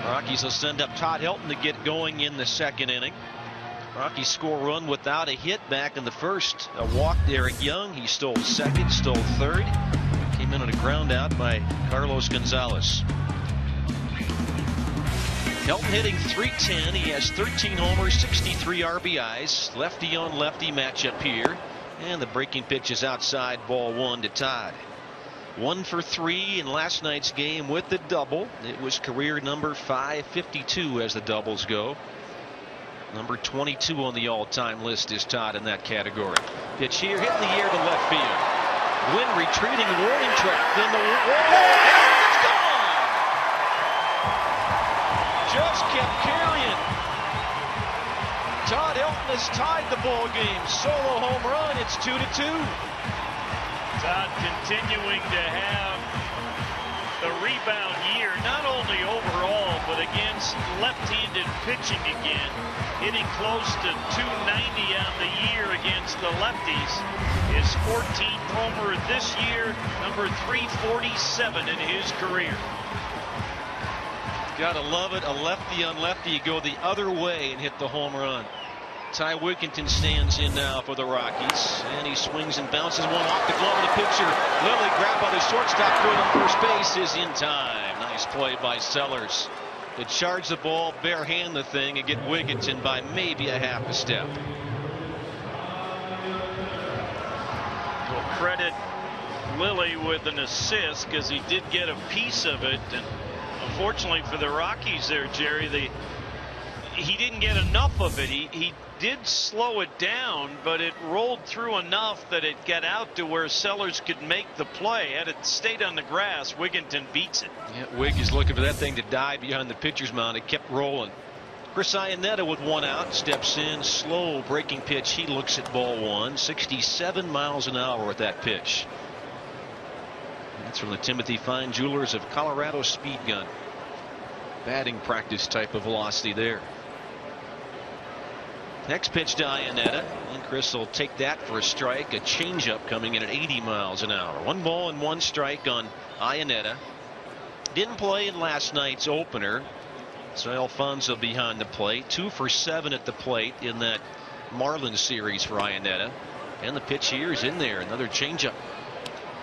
Rockies will send up Todd Helton to get going in the second inning. Rockies score run without a hit back in the first. A walk to Eric Young. He stole second, stole third. Came in on a ground out by Carlos Gonzalez. Helton hitting .310. He has 13 homers, 63 RBIs. Lefty on lefty matchup here. And the breaking pitch is outside, ball one to Todd. 1 for 3 in last night's game with the double. It was career number 552 as the doubles go. Number 22 on the all-time list is Todd in that category. Pitch here, hit in the air to left field. Wynn retreating, warning track. Then the wall. It's gone. Just kept carrying. Todd Helton has tied the ball game. Solo home run. It's 2-2. Todd continuing to have the rebound year, not only overall, but against left-handed pitching again. Hitting close to .290 on the year against the lefties. His 14th homer this year, number 347 in his career. Gotta love it. A lefty on lefty, you go the other way and hit the home run. Ty Wigginton stands in now for the Rockies, and he swings and bounces one off the glove of the pitcher. Lilly grabbed by the shortstop, throw to first base is in time. Nice play by Sellers to charge the ball, barehand the thing, and get Wigginton by maybe a half a step. We'll credit Lilly with an assist because he did get a piece of it, and unfortunately for the Rockies there, Jerry, he didn't get enough of it. He did slow it down, but it rolled through enough that it got out to where Sellers could make the play. Had it stayed on the grass, Wigginton beats it. Yeah, Wig is looking for that thing to die behind the pitcher's mound. It kept rolling. Chris Iannetta with one out, steps in, slow breaking pitch. He looks at ball one. 67 miles an hour with that pitch. That's from the Timothy Fine Jewelers of Colorado Speed Gun. Batting practice type of velocity there. Next pitch to Iannetta, and Chris will take that for a strike. A changeup coming in at 80 miles an hour. 1 ball and 1 strike on Iannetta. Didn't play in last night's opener, so Alfonso behind the plate. 2 for 7 at the plate in that Marlins series for Iannetta. And the pitch here is in there. Another changeup.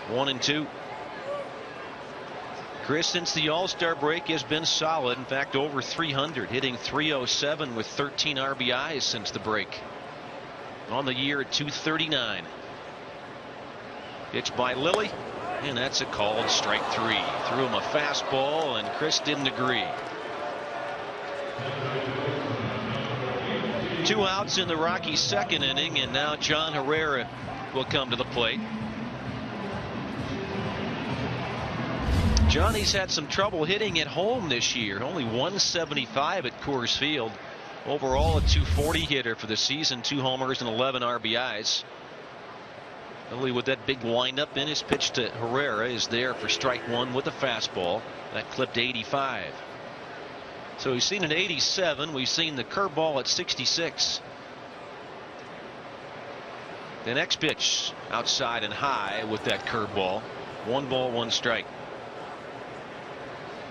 1-2. Chris, since the All-Star break, has been solid. In fact, over 300, hitting .307 with 13 RBIs since the break. On the year at .239. Pitch by Lilly, and that's a called strike 3. Threw him a fastball, and Chris didn't agree. 2 outs in the Rockies' second inning, and now John Herrera will come to the plate. Johnny's had some trouble hitting at home this year. Only 175 at Coors Field. Overall, a .240 hitter for the season. 2 homers and 11 RBIs. Lilly with that big windup in. His pitch to Herrera is there for strike 1 with a fastball. That clipped 85. So we've seen an 87. We've seen the curveball at 66. The next pitch outside and high with that curveball. 1 ball, 1 strike.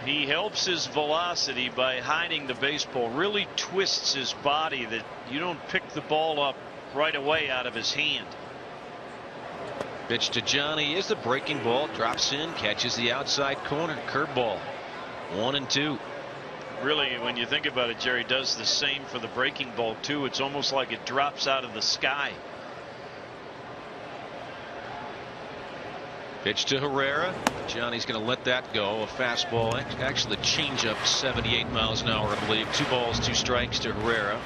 He helps his velocity by hiding the baseball, really twists his body that you don't pick the ball up right away out of his hand. Pitch to Johnny is the breaking ball, drops in, catches the outside corner, curveball. 1-2. Really, when you think about it, Jerry does the same for the breaking ball too. It's almost like it drops out of the sky. Pitch to Herrera. Johnny's going to let that go. A fastball, actually the changeup, 78 miles an hour, I believe. 2 balls, 2 strikes to Herrera.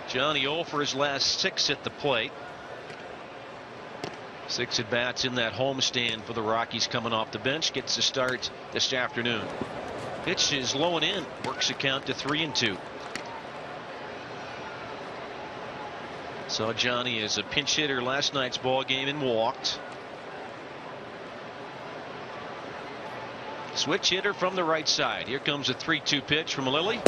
Johnny 0 for his last 6 at the plate. 6 at bats in that homestand for the Rockies coming off the bench. Gets the start this afternoon. Pitch is low and in. Works a count to 3-2. Saw Johnny as a pinch hitter last night's ball game and walked. Switch hitter from the right side. Here comes a 3-2 pitch from Lilly.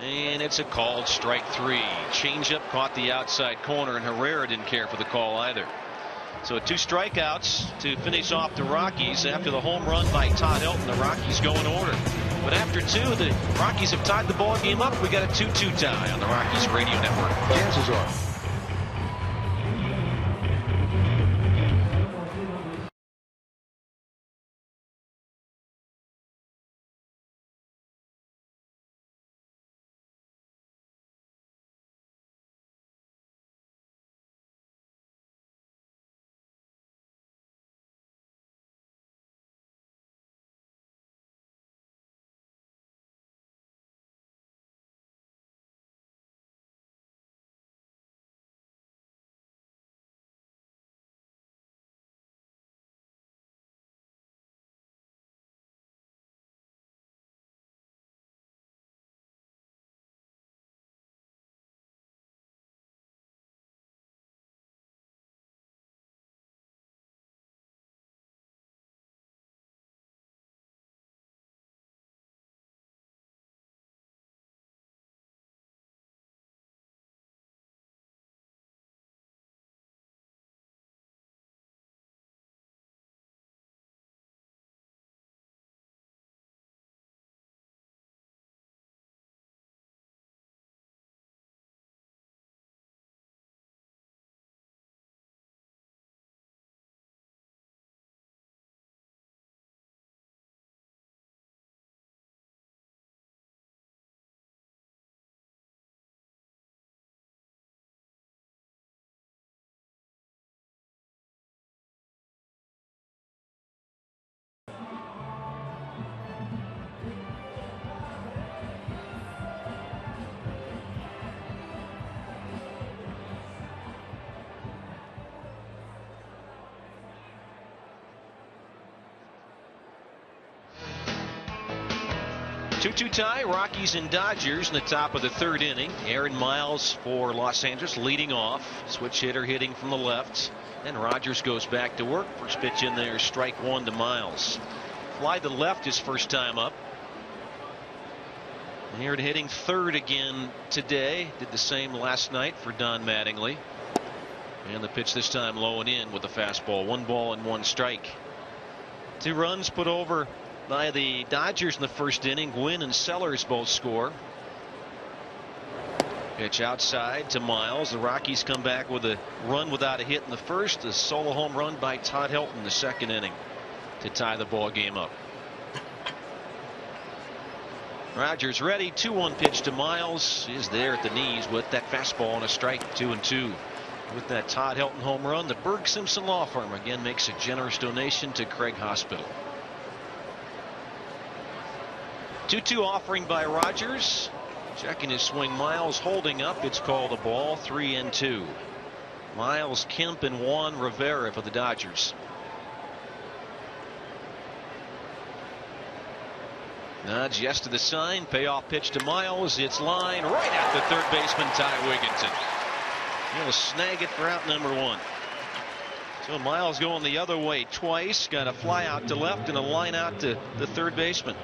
And it's a called strike 3. Changeup caught the outside corner, and Herrera didn't care for the call either. So 2 strikeouts to finish off the Rockies. After the home run by Todd Helton, the Rockies go in order. But after 2, the Rockies have tied the ball game up. We got a 2-2 tie on the Rockies Radio Network. Chances are. Two tie, Rockies and Dodgers in the top of the 3rd inning. Aaron Miles for Los Angeles leading off. Switch hitter hitting from the left. And Rogers goes back to work. First pitch in there, strike 1 to Miles. Fly to the left his first time up. And here hitting 3rd again today. Did the same last night for Don Mattingly. And the pitch this time low and in with the fastball. 1 ball and 1 strike. 2 runs put over by the Dodgers in the first inning. Gwynn and Sellers both score. Pitch outside to Miles. The Rockies come back with a run without a hit in the first. A solo home run by Todd Helton in the 2nd inning to tie the ball game up. Rogers ready. 2-1 pitch to Miles. Is there at the knees with that fastball and a strike. 2-2. With that Todd Helton home run, the Berg Simpson Law Firm again makes a generous donation to Craig Hospital. 2-2 offering by Rogers. Checking his swing. Miles holding up. It's called a ball. 3-2. Miles, Kemp, and Juan Rivera for the Dodgers. Nudge yes to the sign. Payoff pitch to Miles. It's line right at the 3rd baseman, Ty Wigginton. He'll snag it for out number 1. So Miles going the other way twice. Got a fly out to left and a line out to the 3rd baseman.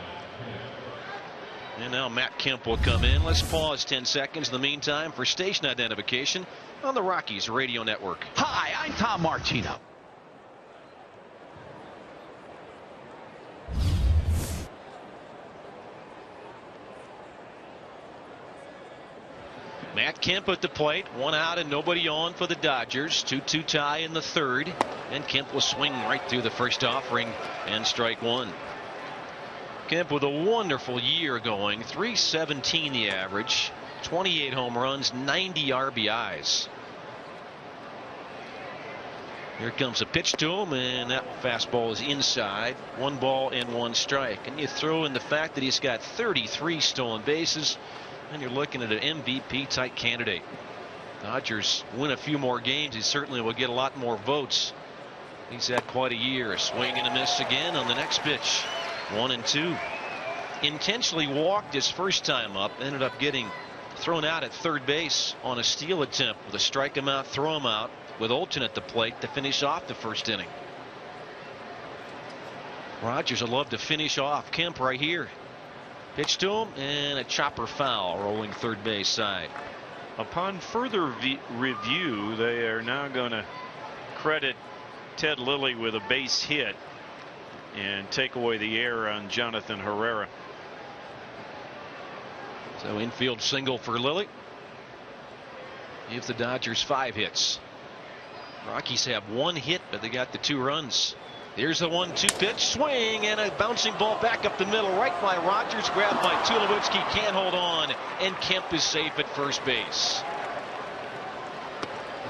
And now Matt Kemp will come in. Let's pause 10 seconds in the meantime for station identification on the Rockies Radio Network. Hi, I'm Tom Martino. Matt Kemp at the plate. 1 out and nobody on for the Dodgers. 2-2 tie in the 3rd. And Kemp will swing right through the first offering and strike 1. Kemp with a wonderful year going. .317 the average. 28 home runs, 90 RBIs. Here comes a pitch to him, and that fastball is inside. 1 ball and 1 strike. And you throw in the fact that he's got 33 stolen bases, and you're looking at an MVP type candidate. Dodgers win a few more games, he certainly will get a lot more votes. He's had quite a year. A swing and a miss again on the next pitch. 1-2. Intentionally walked his first time up. Ended up getting thrown out at 3rd base on a steal attempt with a strike him out, throw him out with Olton at the plate to finish off the 1st inning. Rogers would love to finish off Kemp right here. Pitch to him, and a chopper foul rolling third base side. Upon further review, they are now going to credit Ted Lilly with a base hit and take away the error on Jonathan Herrera. So infield single for Lilly. Gives the Dodgers 5 hits. Rockies have 1 hit, but they got the 2 runs. Here's the 1-2 pitch, swing, and a bouncing ball back up the middle, right by Rogers, grabbed by Tulowitzki, can't hold on, and Kemp is safe at first base.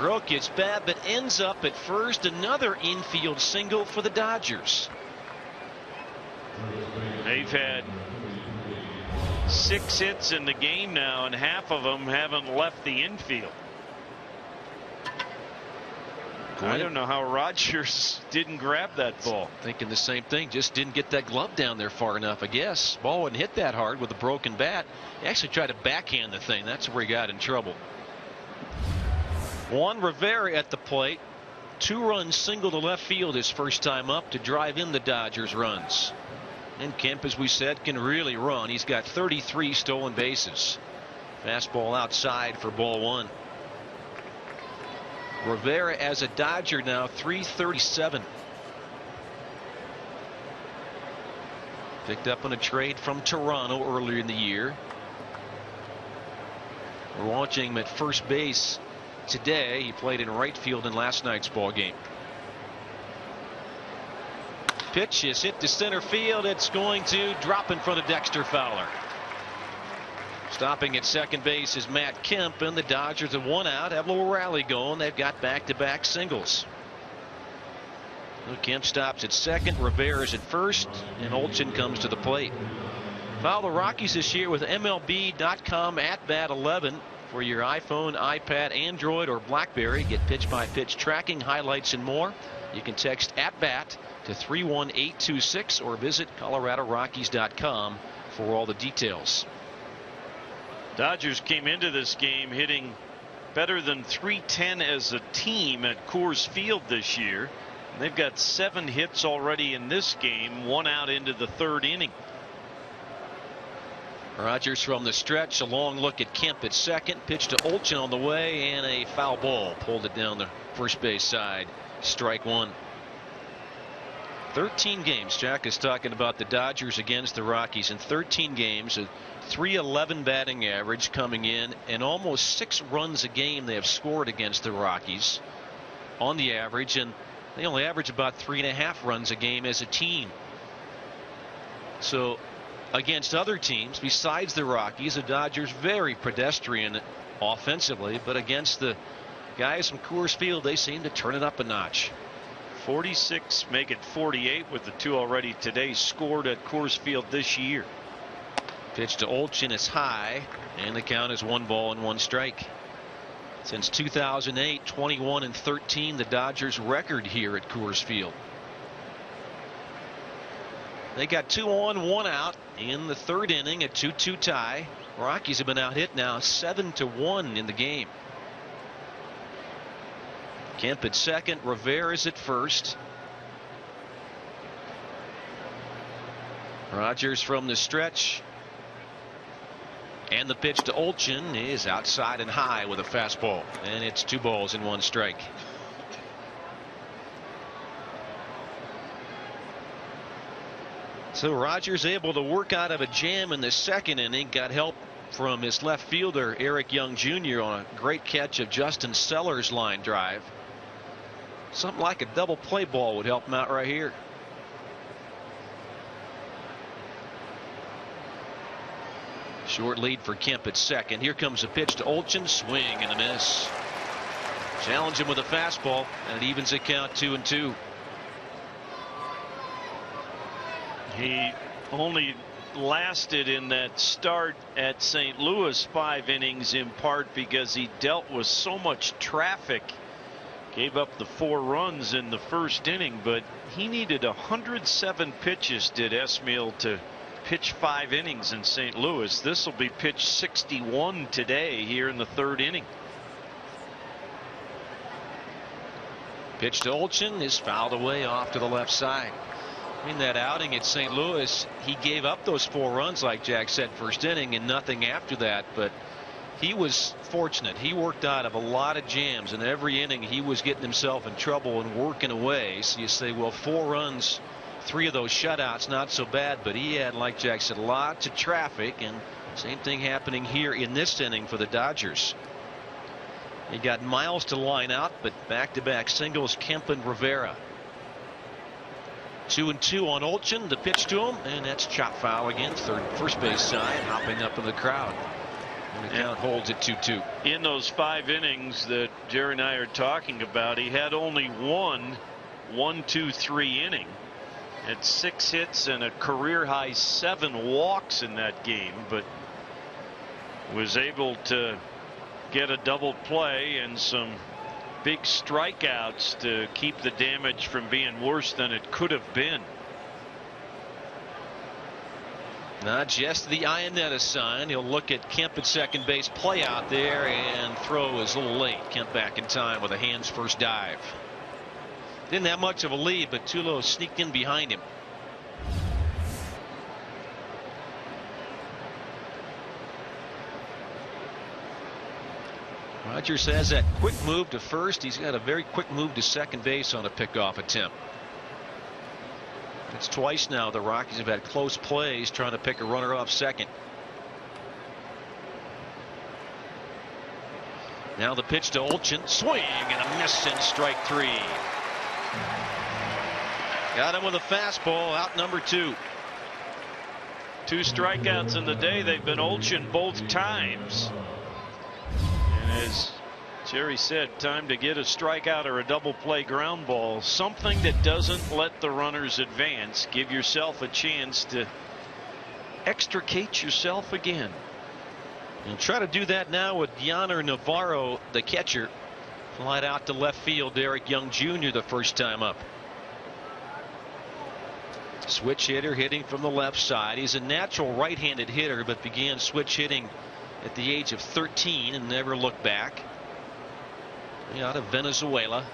Rook gets bad, but ends up at first. Another infield single for the Dodgers. They've had 6 hits in the game now, and half of them haven't left the infield. I don't know how Rogers didn't grab that ball. Thinking the same thing. Just didn't get that glove down there far enough, I guess. Ball wouldn't hit that hard with a broken bat. He actually tried to backhand the thing. That's where he got in trouble. Juan Rivera at the plate. 2-run single to left field his first time up to drive in the Dodgers runs. And Kemp, as we said, can really run. He's got 33 stolen bases. Fastball outside for ball 1. Rivera as a Dodger now, 337. Picked up on a trade from Toronto earlier in the year. We're watching him at first base today. He played in right field in last night's ball game. Pitch is hit to center field. It's going to drop in front of Dexter Fowler. Stopping at second base is Matt Kemp, and the Dodgers have 1 out, have a little rally going. They've got back-to-back singles. Well, Kemp stops at second, Rivera's at first, and Olchin comes to the plate. Follow the Rockies this year with MLB.com @bat11 for your iPhone, iPad, Android, or BlackBerry. Get pitch-by-pitch tracking, highlights, and more. You can text @bat to 31826 or visit ColoradoRockies.com for all the details. Dodgers came into this game hitting better than .310 as a team at Coors Field this year. They've got 7 hits already in this game, 1 out into the 3rd inning. Rogers from the stretch, a long look at Kemp at second, pitch to Olchin on the way, and a foul ball pulled it down the first base side. Strike 1. 13 games. Jack is talking about the Dodgers against the Rockies in 13 games. A .311 batting average coming in, and almost 6 runs a game they have scored against the Rockies on the average, and they only average about 3.5 runs a game as a team. So against other teams besides the Rockies, the Dodgers very pedestrian offensively, but against the guys from Coors Field, they seem to turn it up a notch. 46, make it 48 with the 2 already today scored at Coors Field this year. Pitch to Olchin is high, and the count is 1 ball and 1 strike. Since 2008, 21-13, the Dodgers record here at Coors Field. They got 2 on, 1 out in the 3rd inning, a 2-2 tie. Rockies have been out hit now 7-1 in the game. Kemp at second, Rivera's at first. Rogers from the stretch. And the pitch to Olchin is outside and high with a fastball. And it's 2 balls and 1 strike. So Rogers able to work out of a jam in the 2nd inning. Got help from his left fielder, Eric Young Jr. on a great catch of Justin Sellers' line drive. Something like a double play ball would help him out right here. Short lead for Kemp at second. Here comes a pitch to Olchin. Swing and a miss. Challenge him with a fastball, and it evens the count 2-2. He only lasted in that start at St. Louis 5 innings in part because he dealt with so much traffic. Gave up the 4 runs in the 1st inning, but he needed 107 pitches, did Esmiel, to pitch 5 innings in St. Louis. This will be pitch 61 today here in the 3rd inning. Pitch to Olchin is fouled away off to the left side. In that outing at St. Louis, he gave up those 4 runs, like Jack said, first inning, and nothing after that. But he was fortunate. He worked out of a lot of jams, and every inning he was getting himself in trouble and working away. So you say, well, 4 runs, 3 of those shutouts, not so bad. But he had, like Jack said, lots of traffic, and same thing happening here in this inning for the Dodgers. He got Miles to line out, but back-to-back singles, Kemp and Rivera. 2-2 on Olchin. The pitch to him, and that's chop foul again. First base side, hopping up in the crowd. And the count holds at 2-2. In those 5 innings that Jerry and I are talking about, he had only one 1-2-3 inning. Had 6 hits and a career high 7 walks in that game, but was able to get a double play and some big strikeouts to keep the damage from being worse than it could have been. Not just the Ionetta sign. He'll look at Kemp at second base, play out there, and throw is a little late. Kemp back in time with a hands first dive. Didn't have much of a lead, but Tulo sneaked in behind him. Rogers has that quick move to first. He's got a very quick move to second base on a pickoff attempt. It's twice now the Rockies have had close plays trying to pick a runner off second. Now the pitch to Olchin. Swing and a miss in strike 3. Got him with a fastball, out number 2. 2 strikeouts in the day. They've been Olchin both times. And as Jerry said, time to get a strikeout or a double play ground ball. Something that doesn't let the runners advance. Give yourself a chance to extricate yourself again. And try to do that now with Yonder Navarro, the catcher. Flied out to left field. Derek Young Jr. the first time up. Switch hitter hitting from the left side. He's a natural right-handed hitter, but began switch hitting at the age of 13 and never looked back. Out of Venezuela.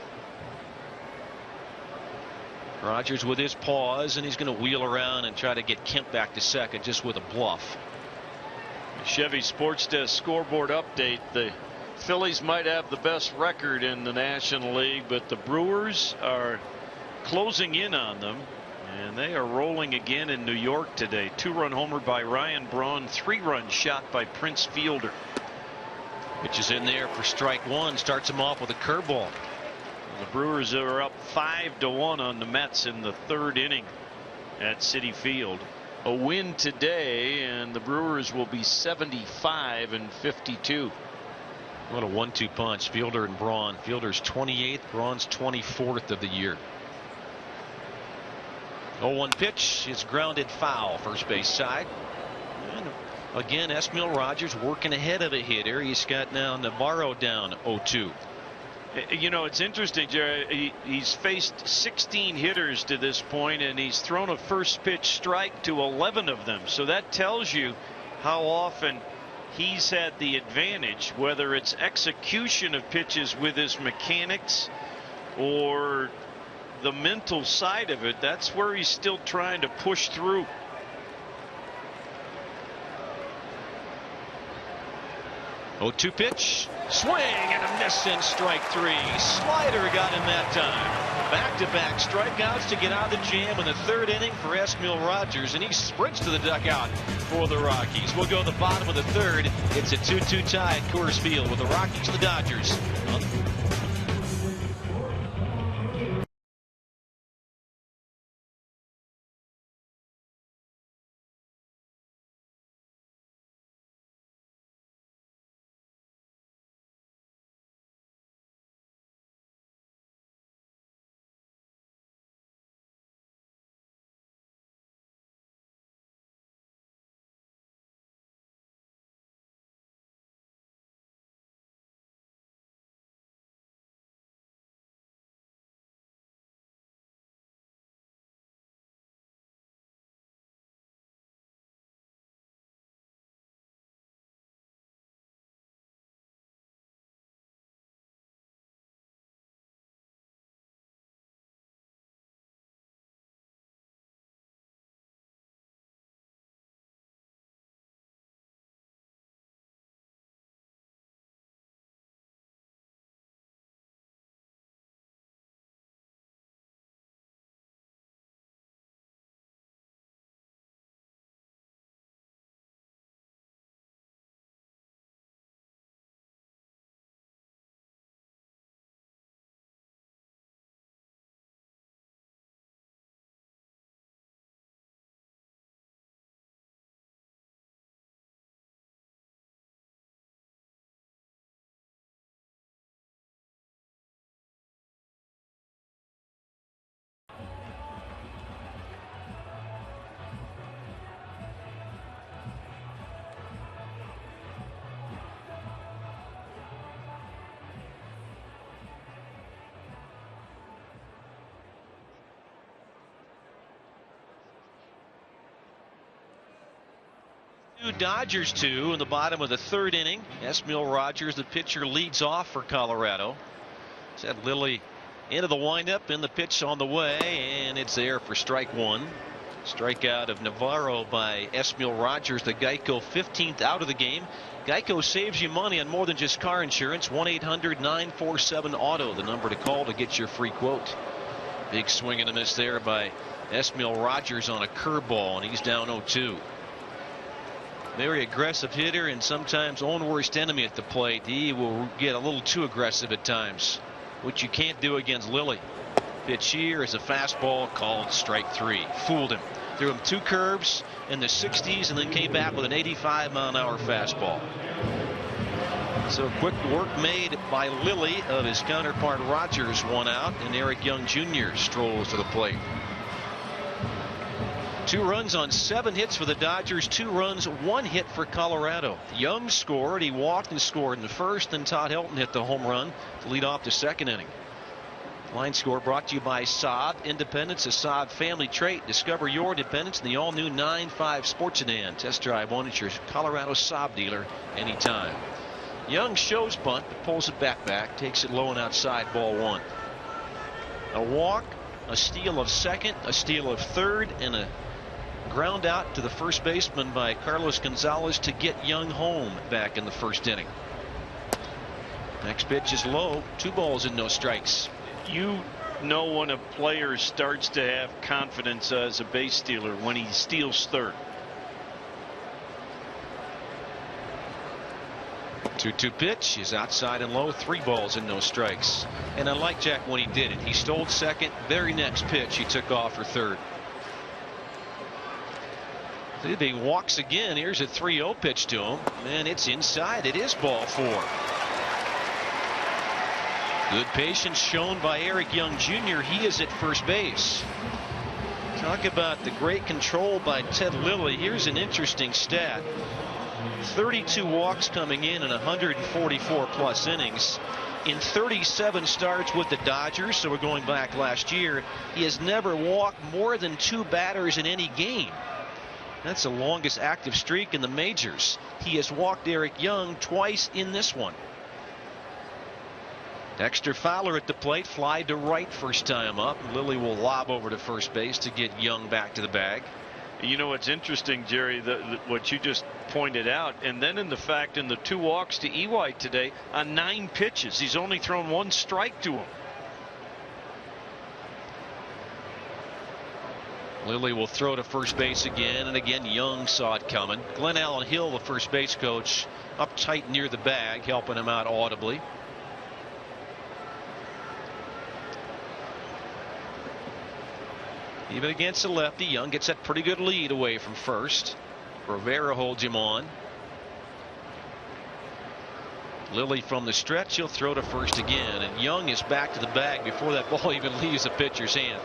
Rogers with his pause, and he's going to wheel around and try to get Kemp back to second just with a bluff. Chevy Sports Desk scoreboard update. The Phillies might have the best record in the National League, but the Brewers are closing in on them, and they are rolling again in New York today. 2-run homer by Ryan Braun, 3-run shot by Prince Fielder. Pitch is in there for strike 1. Starts him off with a curveball. The Brewers are up 5-1 on the Mets in the 3rd inning at Citi Field. A win today, and the Brewers will be 75-52. What a 1-2 punch, Fielder and Braun. Fielder's 28th, Braun's 24th of the year. 0-1 pitch is grounded foul, first base side. And again, Esmiel Rogers working ahead of a hitter. He's got now Navarro down 0-2. You know, it's interesting, Jerry. He's faced 16 hitters to this point, and he's thrown a first pitch strike to 11 of them. So that tells you how often he's had the advantage, whether it's execution of pitches with his mechanics or the mental side of it. That's where he's still trying to push through. Oh, 2 pitch, swing and a miss in strike 3. Slider got him that time. Back-to-back strikeouts to get out of the jam in the 3rd inning for Esmiel Rogers, and he sprints to the dugout for the Rockies. We'll go to the bottom of the 3rd. It's a 2-2 tie at Coors Field with the Rockies and the Dodgers. Dodgers 2 in the bottom of the third inning. Esmiel Rogers, the pitcher, leads off for Colorado. Set Lilly into the windup, and the pitch on the way, and it's there for strike one. Strikeout of Navarro by Esmiel Rogers, the Geico 15th out of the game. Geico saves you money on more than just car insurance. 1-800-947-AUTO, the number to call to get your free quote. Big swing and a miss there by Esmiel Rogers on a curveball, and he's down 0-2. Very aggressive hitter and sometimes own worst enemy at the plate. He will get a little too aggressive at times, which you can't do against Lilly. Pitch here is a fastball called strike three. Fooled him. Threw him two curves in the 60s and then came back with an 85-mile-an-hour fastball. So quick work made by Lilly of his counterpart Rogers, one out, and Eric Young Jr. strolls to the plate. 2 runs on 7 hits for the Dodgers, 2 runs, 1 hit for Colorado. Young scored. He walked and scored in the first, and Todd Helton hit the home run to lead off the second inning. Line score brought to you by Saab. Independence, a Saab family trait. Discover your independence in the all-new 9.5 Sports Sedan. Test drive one at your Colorado Saab dealer anytime. Young shows bunt, but pulls it back, takes it low and outside, ball one. A walk, a steal of second, a steal of third, and a ground out to the first baseman by Carlos Gonzalez to get Young home back in the first inning. Next pitch is low. 2 balls and no strikes. You know when a player starts to have confidence as a base stealer when he steals third. 2-2 pitch is outside and low. 3 balls and no strikes. And I like Jack when he did it. He stole second. Very next pitch he took off for third. He walks again. Here's a 3-0 pitch to him, and it's inside. It is ball 4. Good patience shown by Eric Young Jr. He is at first base. Talk about the great control by Ted Lilly. Here's an interesting stat. 32 walks coming in 144 plus innings. In 37 starts with the Dodgers, so we're going back last year, he has never walked more than 2 batters in any game. That's the longest active streak in the majors. He has walked Eric Young twice in this one. Dexter Fowler at the plate, fly to right first time up. Lilly will lob over to first base to get Young back to the bag. You know what's interesting, Jerry, what you just pointed out, and then in the fact in the 2 walks to Ewing today on 9 pitches, he's only thrown 1 strike to him. Lilly will throw to first base again, and again Young saw it coming. Glenn Allen Hill, the first base coach, up tight near the bag, helping him out audibly. Even against the lefty, Young gets that pretty good lead away from first. Rivera holds him on. Lilly from the stretch, he'll throw to first again, and Young is back to the bag before that ball even leaves the pitcher's hand.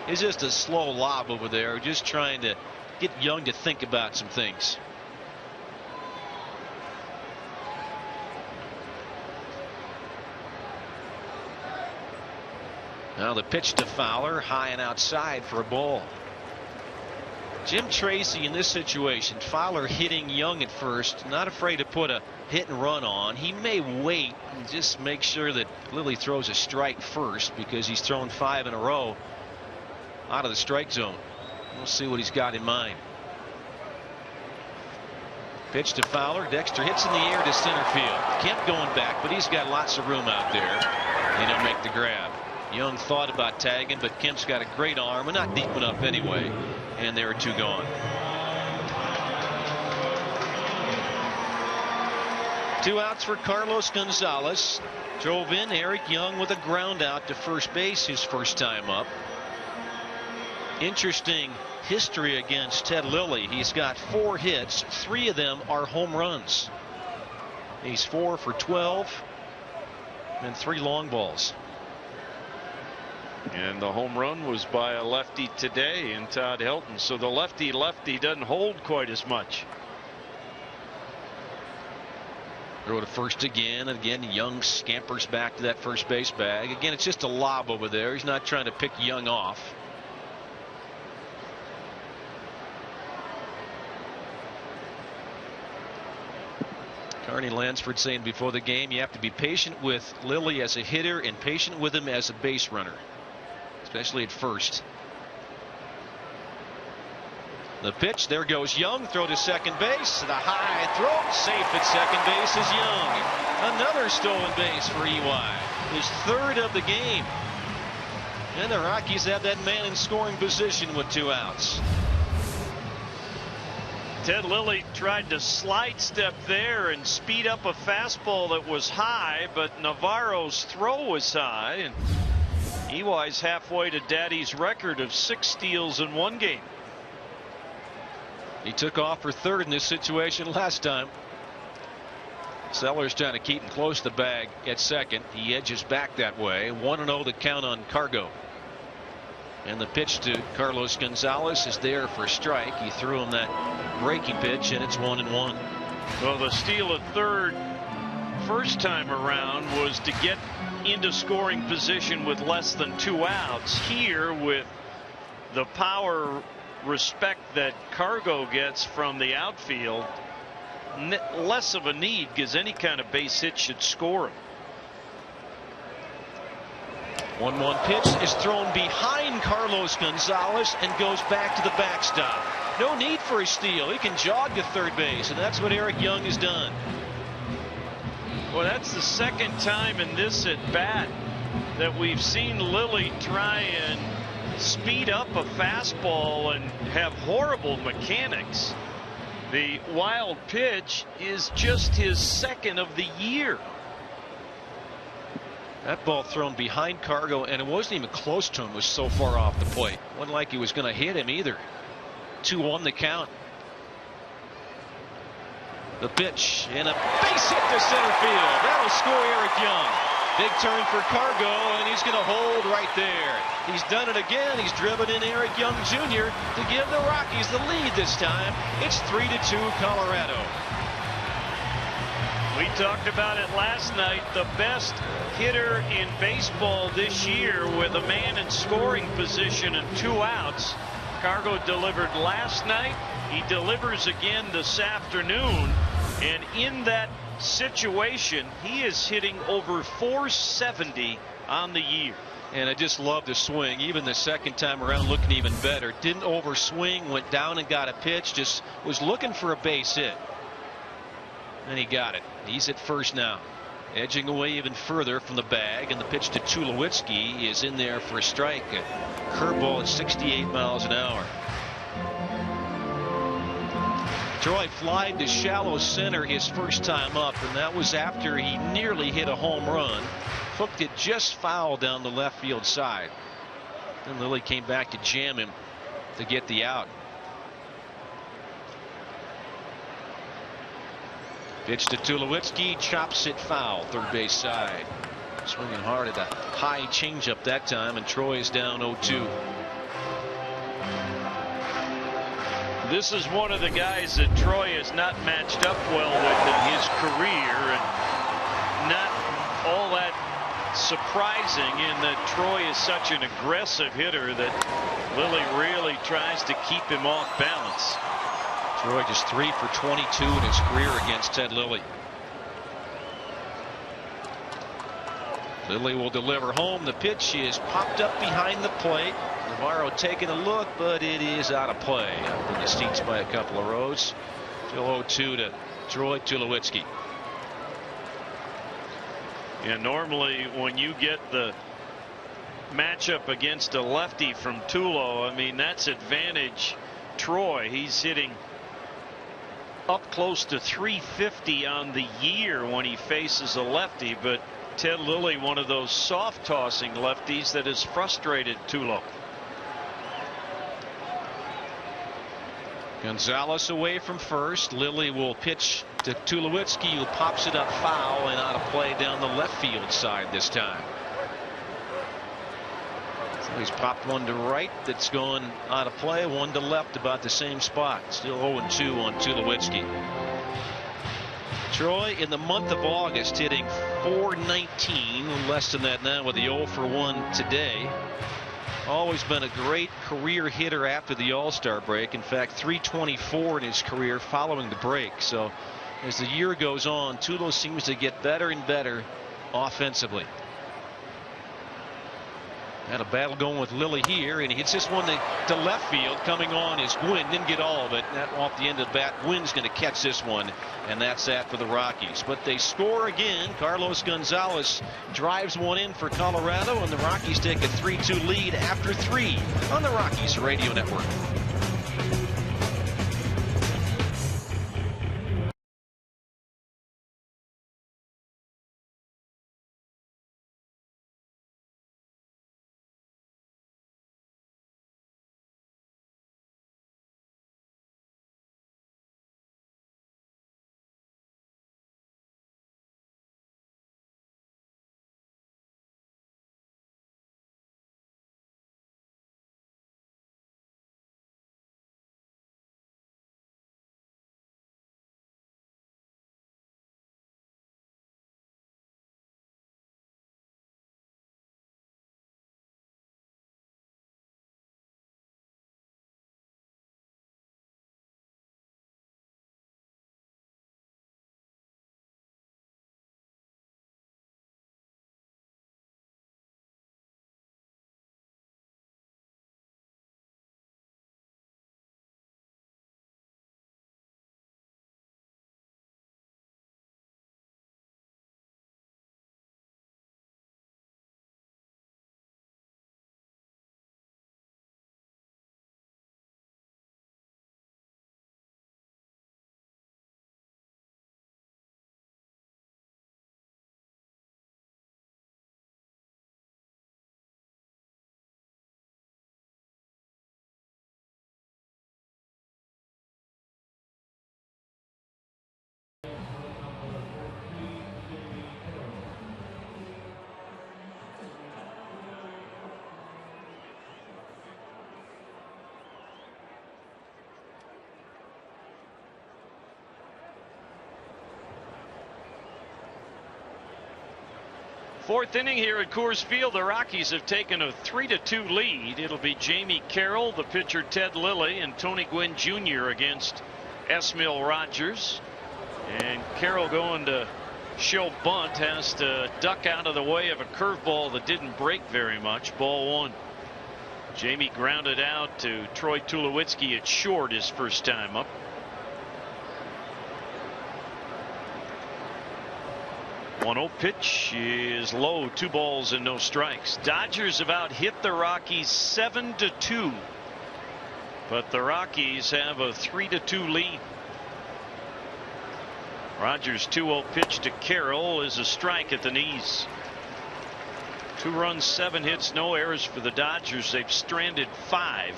It's just a slow lob over there, just trying to get Young to think about some things. Now the pitch to Fowler, high and outside for a ball. Jim Tracy in this situation, Fowler hitting Young at first, not afraid to put a hit and run on. He may wait and just make sure that Lilly throws a strike first because he's thrown 5 in a row out of the strike zone. We'll see what he's got in mind. Pitch to Fowler. Dexter hits in the air to center field. Kemp going back, but he's got lots of room out there, and he'll make the grab. Young thought about tagging, but Kemp's got a great arm and not deep enough anyway, and there are 2 gone. 2 outs for Carlos Gonzalez. Drove in Eric Young with a ground out to first base, his first time up. Interesting history against Ted Lilly. He's got 4 hits. 3 of them are home runs. He's 4 for 12 and 3 long balls. And the home run was by a lefty today in Todd Helton. So the lefty doesn't hold quite as much. Throw to first again, and again Young scampers back to that first base bag. Again, it's just a lob over there. He's not trying to pick Young off. Carney Lansford saying before the game, you have to be patient with Lilly as a hitter and patient with him as a base runner, especially at first. The pitch, there goes Young, throw to second base. The high throw, safe at second base is Young. Another stolen base for EY, his third of the game. And the Rockies have that man in scoring position with 2 outs. Ted Lilly tried to slide step there and speed up a fastball that was high, but Navarro's throw was high, and EY's halfway to Daddy's record of 6 steals in 1 game. He took off for third in this situation last time. Sellers trying to keep him close to the bag at second. He edges back that way. 1-0 the count on Cargo. And the pitch to Carlos Gonzalez is there for a strike. He threw him that breaking pitch, and it's 1-1. Well, the steal at third first time around was to get into scoring position with less than 2 outs. Here, with the power respect that Cargo gets from the outfield, less of a need, because any kind of base hit should score him. 1-1 pitch is thrown behind Carlos Gonzalez and goes back to the backstop. No need for a steal. He can jog to third base, and that's what Eric Young has done. Well, that's the second time in this at bat that we've seen Lilly try and speed up a fastball and have horrible mechanics. The wild pitch is just his second of the year. That ball thrown behind Cargo, and it wasn't even close to him. It was so far off the plate. Wasn't like he was going to hit him either. 2-1 the count. The pitch and a base hit to center field. That'll score Eric Young. Big turn for Cargo, and he's going to hold right there. He's done it again. He's driven in Eric Young Jr. to give the Rockies the lead this time. It's 3-2 Colorado. We talked about it last night. The best hitter in baseball this year with a man in scoring position and 2 outs. Cargo delivered last night. He delivers again this afternoon. And in that situation, he is hitting over 470 on the year. And I just love the swing. Even the second time around, looking even better. Didn't overswing, went down and got a pitch. Just was looking for a base hit. And he got it. He's at first now. Edging away even further from the bag, and the pitch to Tulowitzki is in there for a strike. A curveball at 68 miles an hour. Troy flied to shallow center his first time up, and that was after he nearly hit a home run. Hooked it just foul down the left field side. Then Lilly came back to jam him to get the out. Pitch to Tulowitzki, chops it foul, third base side. Swinging hard at a high changeup that time, and Troy is down 0-2. This is one of the guys that Troy has not matched up well with in his career, and not all that surprising in that Troy is such an aggressive hitter that Lilly really tries to keep him off balance. Troy just 3 for 22 in his career against Ted Lilly. Lilly will deliver home. The pitch is popped up behind the plate. Navarro taking a look, but it is out of play. Up in the seats by a couple of rows. Still 0-2 to Troy Tulowitzki. Yeah, normally when you get the matchup against a lefty from Tulo, I mean, that's advantage Troy. He's hitting up close to 350 on the year when he faces a lefty, but Ted Lilly, one of those soft tossing lefties that has frustrated Tulo. Gonzalez away from first. Lilly will pitch to Tulowitzki, who pops it up foul and out of play down the left field side this time. So he's popped one to right that's going out of play, one to left about the same spot. Still 0-2 on Tulowitzki. Troy in the month of August hitting .419, less than that now with the 0 for 1 today. Always been a great career hitter after the All-Star break. In fact, .324 in his career following the break. So as the year goes on, Tulo seems to get better and better offensively. Had a battle going with Lilly here, and he hits this one to left field. Coming on is Gwynn. Didn't get all of it. That off the end of the bat. Gwynn's going to catch this one, and that's that for the Rockies. But they score again. Carlos Gonzalez drives one in for Colorado, and the Rockies take a 3-2 lead after 3 on the Rockies Radio Network. Fourth inning here at Coors Field. The Rockies have taken a 3-2 lead. It'll be Jamie Carroll, the pitcher Ted Lilly, and Tony Gwynn Jr. against Esmil Rogers. And Carroll going to show bunt, has to duck out of the way of a curveball that didn't break very much. Ball 1. Jamie grounded out to Troy Tulowitzki at short his first time up. One 0 pitch is low. 2 balls and no strikes. Dodgers have out hit the Rockies 7-2, but the Rockies have a 3-2 lead. Rogers' 2-0 pitch to Carroll is a strike at the knees. 2 runs, 7 hits, no errors for the Dodgers. They've stranded 5.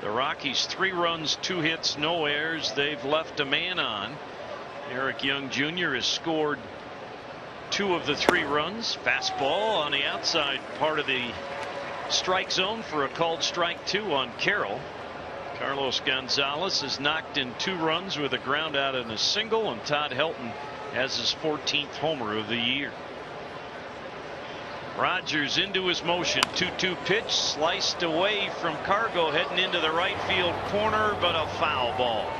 The Rockies 3 runs, 2 hits, no errors. They've left a man on. Eric Young Jr. has scored 2 of the 3 runs. Fastball on the outside part of the strike zone for a called strike 2 on Carroll. Carlos Gonzalez has knocked in 2 runs with a ground out and a single, and Todd Helton has his 14th homer of the year. Rogers into his motion. 2-2 pitch sliced away from Cargo, heading into the right field corner, but a foul ball.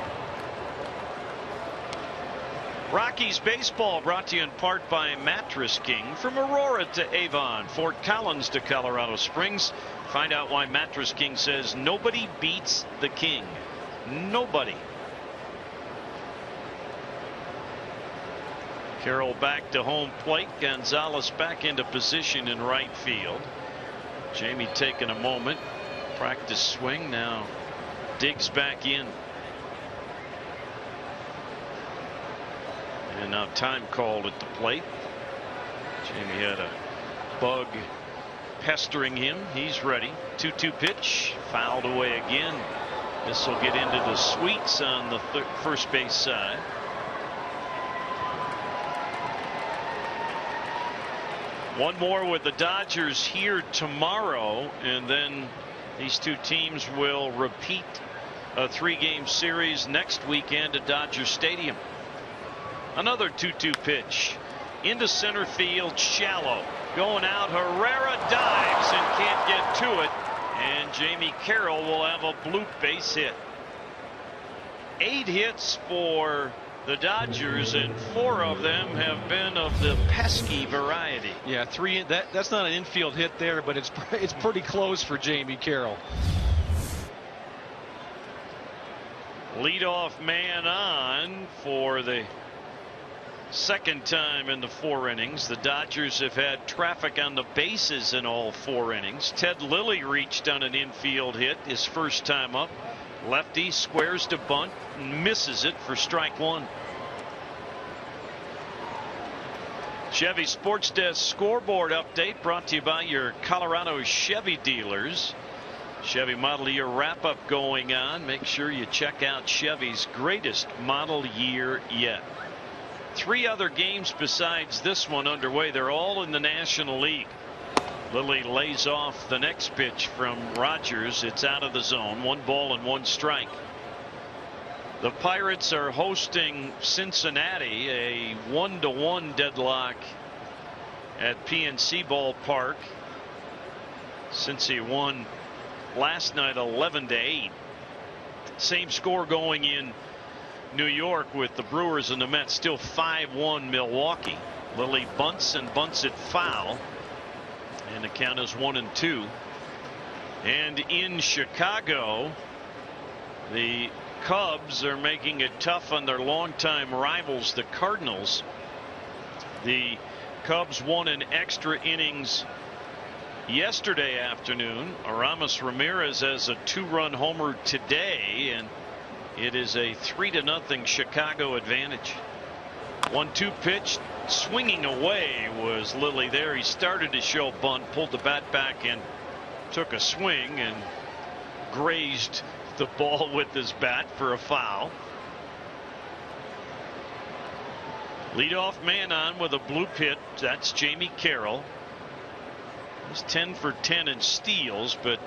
Rockies baseball brought to you in part by Mattress King. From Aurora to Avon, Fort Collins to Colorado Springs. Find out why Mattress King says nobody beats the king. Nobody. Carroll back to home plate. Gonzalez back into position in right field. Jamie taking a moment. Practice swing. Now digs back in. And now time called at the plate. Jamie had a bug pestering him. He's ready. 2-2 pitch. Fouled away again. This will get into the sweets on the first base side. One more with the Dodgers here tomorrow, and then these 2 teams will repeat a 3-game series next weekend at Dodger Stadium. Another 2-2 pitch into center field, shallow. Going out, Herrera dives and can't get to it, and Jamie Carroll will have a bloop base hit. 8 hits for the Dodgers, and 4 of them have been of the pesky variety. Yeah, 3. That's not an infield hit there, but it's pretty close for Jamie Carroll. Leadoff man on for the second time in the 4 innings. The Dodgers have had traffic on the bases in all 4 innings. Ted Lilly reached on an infield hit his first time up. Lefty squares to bunt and misses it for strike 1. Chevy Sports Desk scoreboard update brought to you by your Colorado Chevy dealers. Chevy model year wrap up going on. Make sure you check out Chevy's greatest model year yet. 3 other games besides this one underway. They're all in the National League. Lilly lays off the next pitch from Rogers. It's out of the zone. 1 ball and 1 strike. The Pirates are hosting Cincinnati, a 1-1 deadlock at PNC Ballpark. Cincy won last night 11-8. Same score going in New York with the Brewers and the Mets still 5-1 Milwaukee. Lilly bunts and bunts it foul, and the count is 1-2. And in Chicago, the Cubs are making it tough on their longtime rivals, the Cardinals. The Cubs won in extra innings yesterday afternoon. Aramis Ramirez has a 2-run homer today, and it is a 3-0 Chicago advantage. 1-2 pitch, swinging away was Lilly there. He started to show bunt, pulled the bat back and took a swing and grazed the ball with his bat for a foul. Leadoff man on with a blue pit. That's Jamie Carroll. He's 10 for 10 in steals, but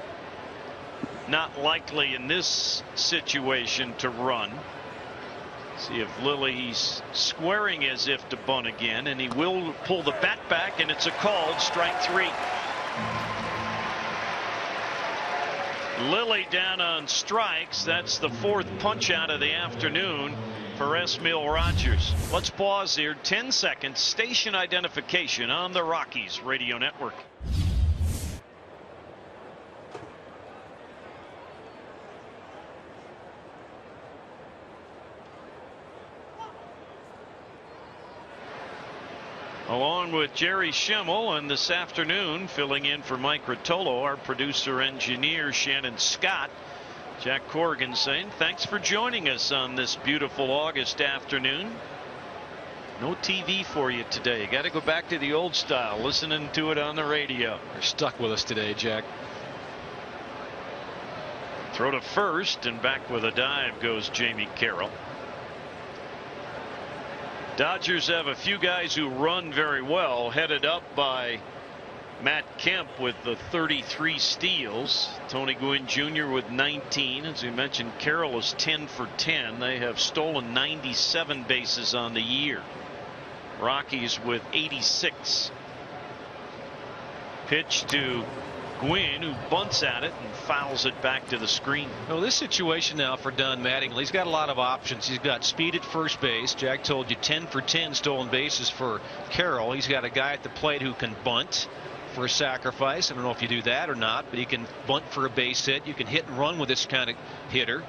not likely in this situation to run. See if Lilly's squaring as if to bunt again, and he will pull the bat back, and it's a called strike 3. Lilly down on strikes. That's the 4th punch out of the afternoon for Esmil Rogers. Let's pause here. 10 seconds. Station identification on the Rockies Radio Network. Along with Jerry Schimmel, and this afternoon filling in for Mike Rotolo, our producer engineer Shannon Scott. Jack Corrigan saying thanks for joining us on this beautiful August afternoon. No TV for you today. Got to go back to the old style, listening to it on the radio. You're stuck with us today, Jack. Throw to first, and back with a dive goes Jamie Carroll. Dodgers have a few guys who run very well, headed up by Matt Kemp with the 33 steals. Tony Gwynn Jr. with 19. As we mentioned, Carroll is 10 for 10. They have stolen 97 bases on the year. Rockies with 86. Pitch to Gwynn, who bunts at it and fouls it back to the screen. Well, this situation now for Don Mattingly, he's got a lot of options. He's got speed at first base. Jack told you 10 for 10 stolen bases for Carroll. He's got a guy at the plate who can bunt for a sacrifice. I don't know if you do that or not, but he can bunt for a base hit. You can hit and run with this kind of hitter.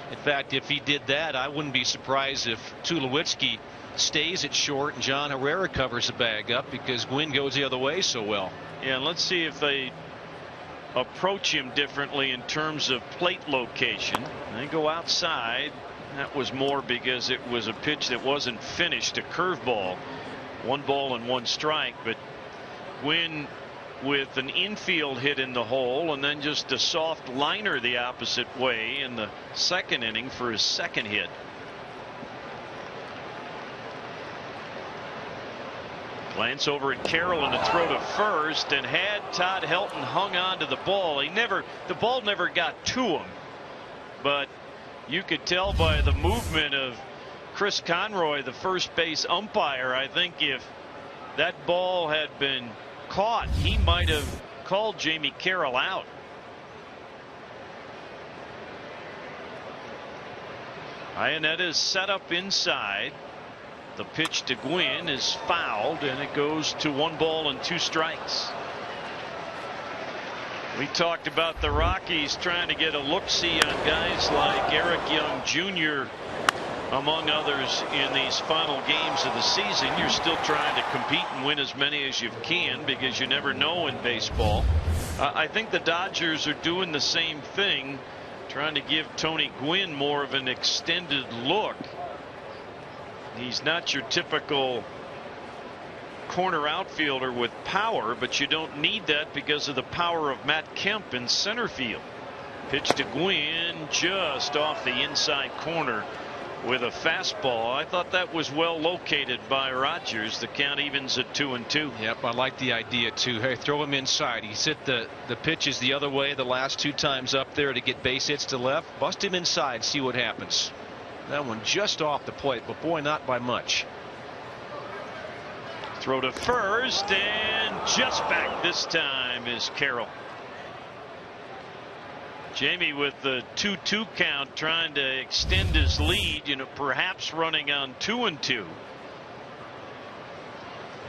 In fact, if he did that, I wouldn't be surprised if Tulowitzki stays at short and John Herrera covers the bag up, because Gwynn goes the other way so well. Yeah, and let's see if they approach him differently in terms of plate location. They go outside. That was more because it was a pitch that wasn't finished, a curveball. 1 ball and 1 strike, but Gwynn with an infield hit in the hole, and then just a soft liner the opposite way in the 2nd inning for his 2nd hit. Glance over at Carroll and a throw to first, and had Todd Helton hung on to the ball, the ball never got to him, but you could tell by the movement of Chris Conroy, the first base umpire. I think if that ball had been caught, he might have called Jamie Carroll out. Iannetta is set up inside. The pitch to Gwynn is fouled, and it goes to 1 ball and 2 strikes. We talked about the Rockies trying to get a look-see on guys like Eric Young Jr., among others, in these final games of the season. You're still trying to compete and win as many as you can because you never know in baseball. I think the Dodgers are doing the same thing, trying to give Tony Gwynn more of an extended look. He's not your typical corner outfielder with power, but you don't need that because of the power of Matt Kemp in center field. Pitch to Gwynn just off the inside corner with a fastball. I thought that was well located by Rogers. The count evens at 2-2. Yep, I like the idea too. Hey, throw him inside. He's hit the pitches the other way the last 2 times up there to get base hits to left. Bust him inside, see what happens. That one just off the plate, but boy, not by much. Throw to first, and just back this time is Carroll. Jamie with the 2-2 count, trying to extend his lead, perhaps running on 2-2.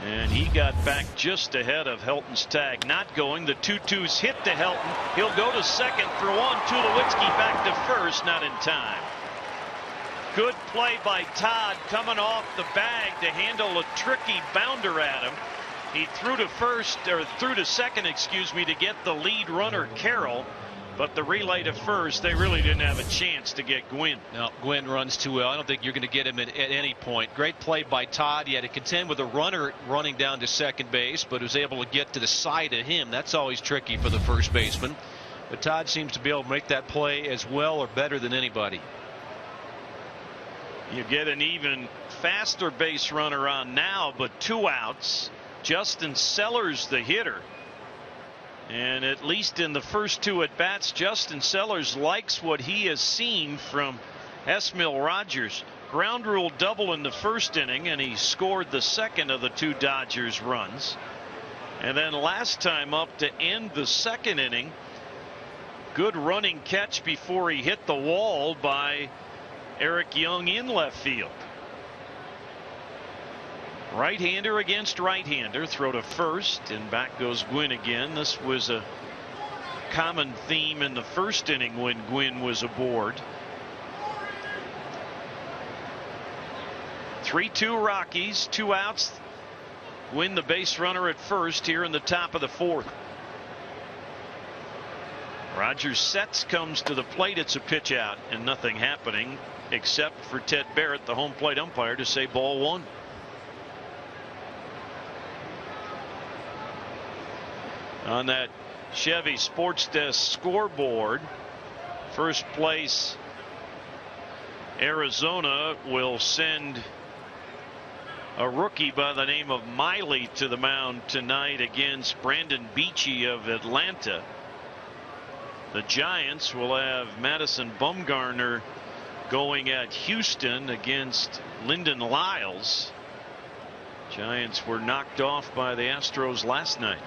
And he got back just ahead of Helton's tag. Not going. The 2-2's hit to Helton. He'll go to second for 1. Tulowitzki back to first, not in time. Good play by Todd, coming off the bag to handle a tricky bounder at him. He threw to second, to get the lead runner Carroll. But the relay to first, they really didn't have a chance to get Gwynn. No, Gwynn runs too well. I don't think you're going to get him at any point. Great play by Todd. He had to contend with a runner running down to second base, but was able to get to the side of him. That's always tricky for the first baseman. But Todd seems to be able to make that play as well or better than anybody. You get an even faster base runner on now, but 2 outs. Justin Sellers, the hitter. And at least in the first 2 at bats, Justin Sellers likes what he has seen from Esmil Rogers. Ground rule double in the first inning, and he scored the second of the 2 Dodgers runs. And then last time up to end the second inning, good running catch before he hit the wall by Eric Young in left field. Right-hander against right-hander. Throw to first, and back goes Gwynn again. This was a common theme in the first inning when Gwynn was aboard. 3-2 Rockies, 2 outs. Gwynn the base runner at first here in the top of the 4th. Rogers sets, comes to the plate. It's a pitch out, and nothing happening except for Ted Barrett, the home plate umpire, to say ball 1. On that Chevy Sports Desk scoreboard, first place Arizona will send a rookie by the name of Miley to the mound tonight against Brandon Beachy of Atlanta. The Giants will have Madison Bumgarner going at Houston against Lyndon Lyles. Giants were knocked off by the Astros last night.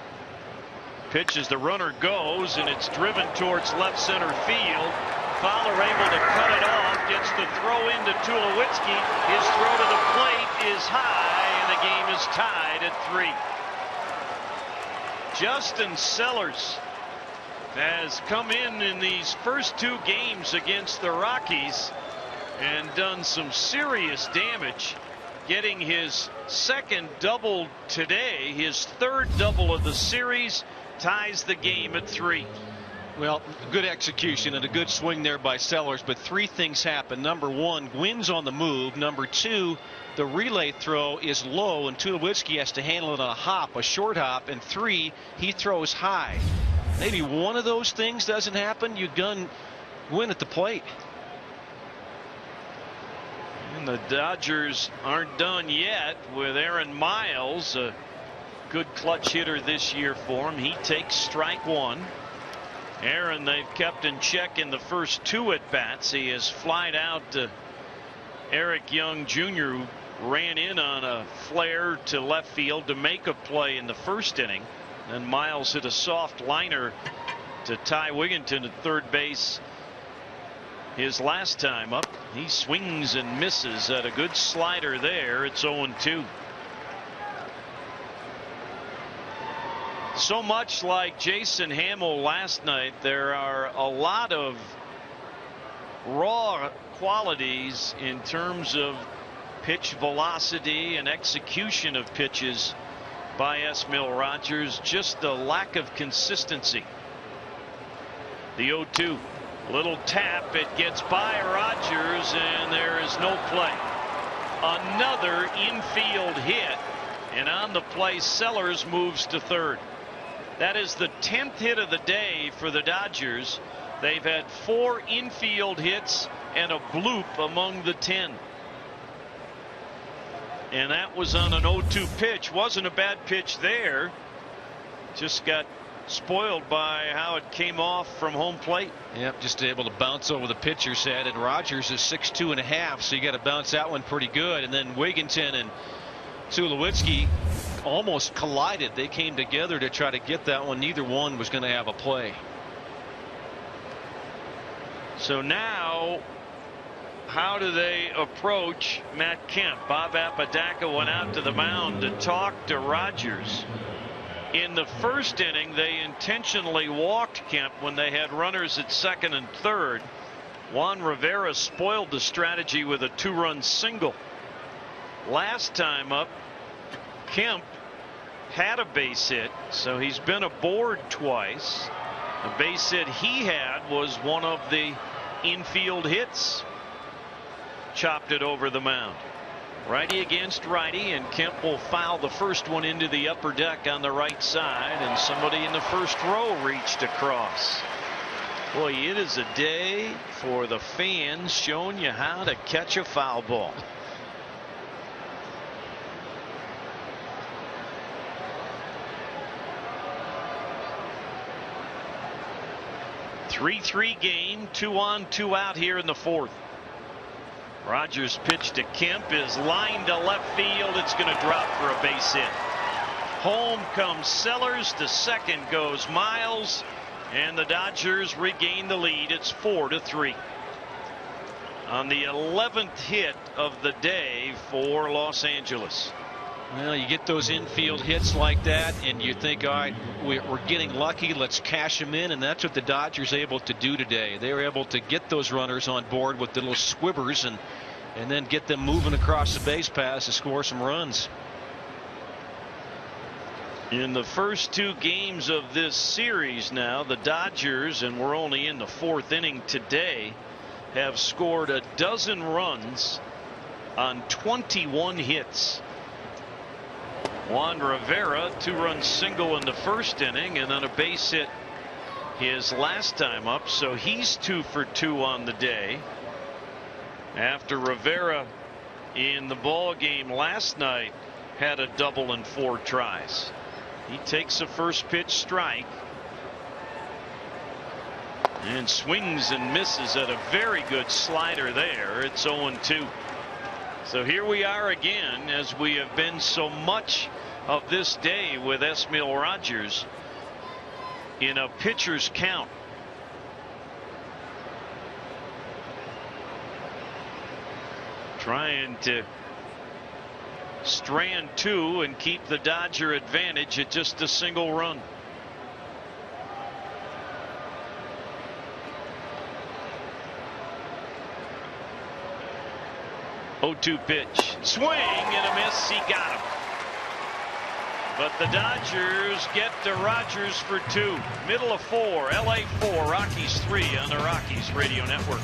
Pitch as the runner goes, and it's driven towards left center field. Fowler able to cut it off, gets the throw into Tulowitzki. His throw to the plate is high, and the game is tied at 3. Justin Sellers has come in these first 2 games against the Rockies and done some serious damage, getting his second double today, his 3rd double of the series, ties the game at 3. Well, good execution and a good swing there by Sellers, but 3 things happen. Number 1, Gwynn's on the move. Number 2, the relay throw is low, and Tulowitzki has to handle it on a hop, a short hop. And 3, he throws high. Maybe one of those things doesn't happen, you gun Gwynn at the plate. And the Dodgers aren't done yet with Aaron Miles, a good clutch hitter this year for him. He takes strike 1. Aaron, they've kept in check in the first 2 at bats. He has flied out to Eric Young Jr., who ran in on a flare to left field to make a play in the first inning. Then Miles hit a soft liner to Ty Wigginton at third base his last time up. He swings and misses at a good slider there. It's 0-2. So much like Jason Hamill last night, there are a lot of raw qualities in terms of pitch velocity and execution of pitches by Esmil Rogers. Just the lack of consistency. The 0-2. Little tap. It gets by Rogers, and there is no play. Another infield hit, and on the play, Sellers moves to third. That is the 10th hit of the day for the Dodgers. They've had 4 infield hits and a bloop among the 10. And that was on an 0-2 pitch. Wasn't a bad pitch there. Just got spoiled by how it came off from home plate. Yep, just able to bounce over the pitcher's head. And Rogers is 6'2½", so you got to bounce that one pretty good. And then Wigginton and Tulowitzki almost collided. They came together to try to get that one. Neither one was going to have a play. So now, how do they approach Matt Kemp? Bob Apodaca went out to the mound to talk to Rogers. In the first inning, they intentionally walked Kemp when they had runners at second and third. Juan Rivera spoiled the strategy with a 2-run single. Last time up, Kemp had a base hit, so he's been aboard twice. The base hit he had was one of the infield hits. Chopped it over the mound. Righty against righty, and Kemp will foul the first one into the upper deck on the right side, and somebody in the first row reached across. Boy, it is a day for the fans, showing you how to catch a foul ball. Three-3 game, 2 on, 2 out here in the fourth. Rogers' pitch to Kemp is lined to left field. It's going to drop for a base hit. Home comes Sellers. To second goes Miles, and the Dodgers regain the lead. It's 4-3. On the 11th hit of the day for Los Angeles. Well, you get those infield hits like that, and you think, all right, we're getting lucky. Let's cash them in, and that's what the Dodgers are able to do today. They were able to get those runners on board with the little squibbers and then get them moving across the base paths to score some runs. In the first 2 games of this series now, the Dodgers, and we're only in the 4th inning today, have scored 12 runs on 21 hits. Juan Rivera, 2-run single in the first inning, and then a base hit his last time up, so he's 2 for 2 on the day. After Rivera in the ball game last night had a double in 4 tries. He takes a first pitch strike and swings and misses at a very good slider there. It's 0-2. So here we are again, as we have been so much of this day with Esmil Rogers, in a pitcher's count. Trying to strand 2 and keep the Dodger advantage at just a single run. Oh, 2 pitch. Swing and a miss. He got him. But the Dodgers get to Rogers for 2. Middle of 4. LA 4. Rockies 3 on the Rockies Radio Network.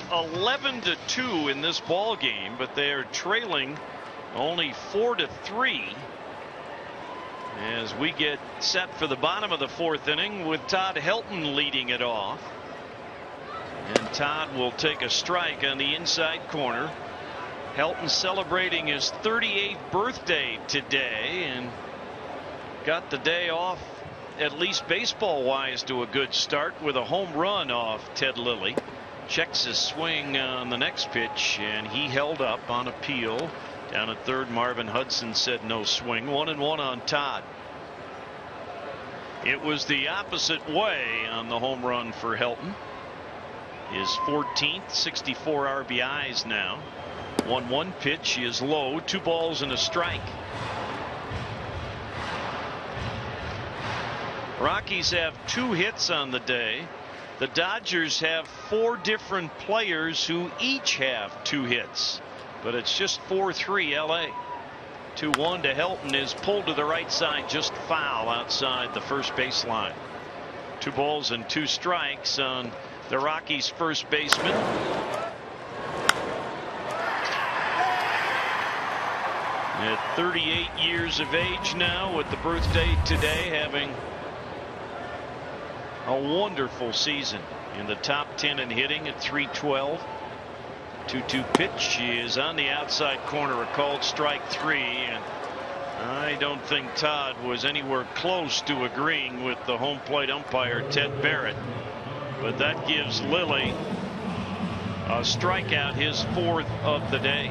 11-2 in this ball game, but they are trailing only 4-3 as we get set for the bottom of the fourth inning with Todd Helton leading it off. And Todd will take a strike on the inside corner. Helton celebrating his 38th birthday today and got the day off, at least baseball wise, to a good start with a home run off Ted Lilly. Checks his swing on the next pitch, and he held up on appeal. Down at third, Marvin Hudson said no swing. 1-1 on Todd. It was the opposite way on the home run for Helton. His 14th, 64 RBIs now. 1-1 pitch is low, 2 balls and a strike. Rockies have 2 hits on the day. The Dodgers have 4 different players who each have 2 hits, but it's just 4-3 LA. 2-1 to Helton is pulled to the right side, just foul outside the first baseline. 2 balls and 2 strikes on the Rockies' first baseman. At 38 years of age now, with the birthday today, having a wonderful season in the top 10 in hitting at .312. 2-2 pitch is on the outside corner, a called strike 3, and I don't think Todd was anywhere close to agreeing with the home plate umpire Ted Barrett, but that gives Lilly a strikeout, his 4th of the day.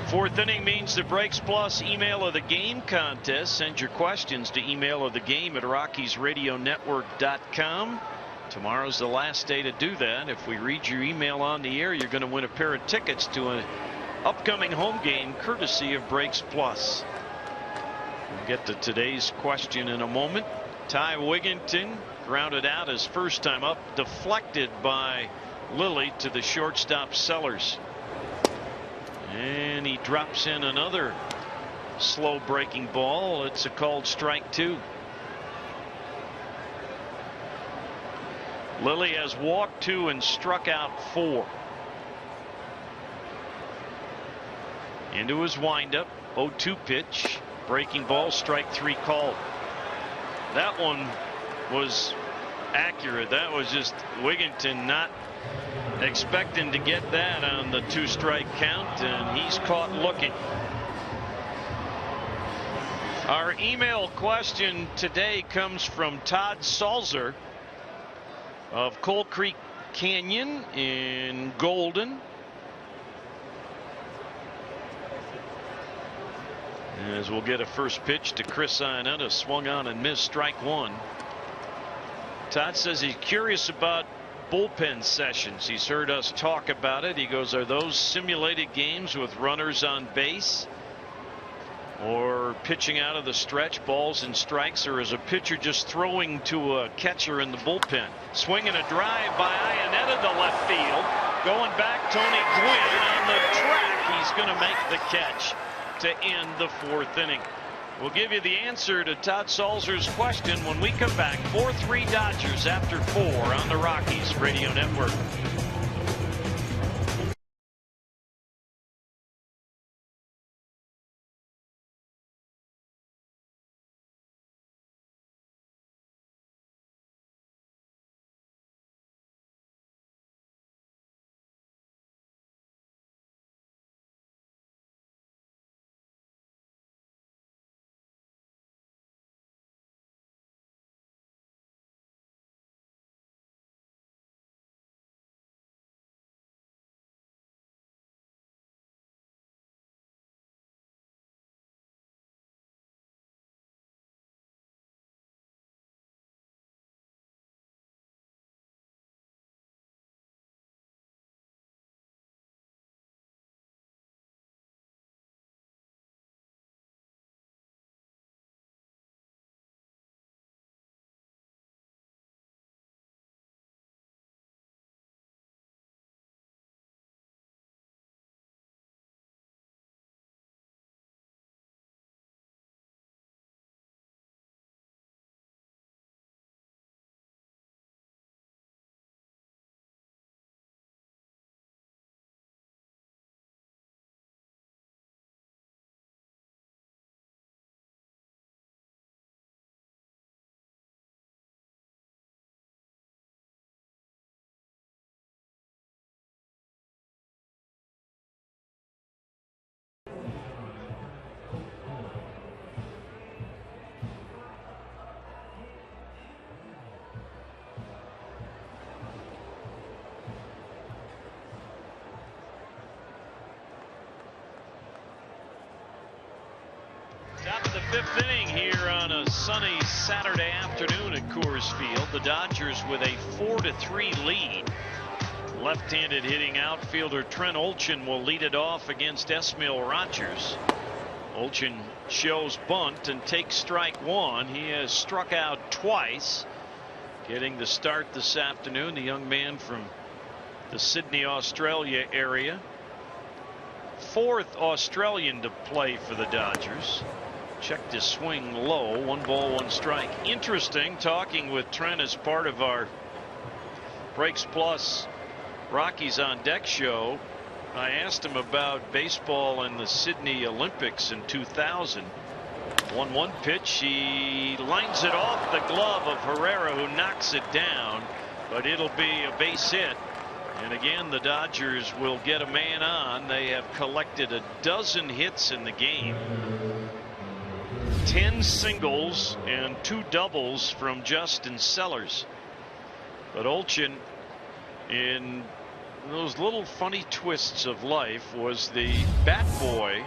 Fourth inning means the Breaks Plus email of the game contest. Send your questions to email of the game at RockiesRadioNetwork.com. Tomorrow's the last day to do that. If we read your email on the air, you're going to win a pair of tickets to an upcoming home game courtesy of Breaks Plus. We'll get to today's question in a moment. Ty Wigginton grounded out his first time up, deflected by Lilly to the shortstop Sellers. And he drops in another slow breaking ball. It's a called strike 2. Lilly has walked 2 and struck out 4. Into his windup, 0-2 pitch, breaking ball, strike 3 called. That one was accurate. That was just Wigginton not expecting to get that on the 2-strike count, and he's caught looking. Our email question today comes from Todd Salzer of Coal Creek Canyon in Golden. As we'll get a first pitch to Chris Iannetta, swung on and missed, strike 1. Todd says he's curious about bullpen sessions. He's heard us talk about it. He goes, are those simulated games with runners on base or pitching out of the stretch, balls and strikes, or is a pitcher just throwing to a catcher in the bullpen? Swinging a drive by Iannetta to left field. Going back, Tony Gwynn on the track. He's going to make the catch to end the 4th inning. We'll give you the answer to Todd Salzer's question when we come back. 4-3 Dodgers after 4 on the Rockies Radio Network. Fifth inning here on a sunny Saturday afternoon at Coors Field. The Dodgers with a 4-3 lead. Left-handed hitting outfielder Trent Olchen will lead it off against Esmil Rogers. Olchen shows bunt and takes strike one. He has struck out twice. Getting the start this afternoon, the young man from the Sydney, Australia area. Fourth Australian to play for the Dodgers. Checked his swing low. 1 ball, 1 strike. Interesting talking with Trent as part of our Breaks Plus Rockies on Deck show. I asked him about baseball and the Sydney Olympics in 2000. 1-1 pitch. He lines it off the glove of Herrera, who knocks it down, but it'll be a base hit. And again, the Dodgers will get a man on. They have collected a dozen hits in the game. 10 singles and 2 doubles from Justin Sellers. But Olchen, in those little funny twists of life, was the bat boy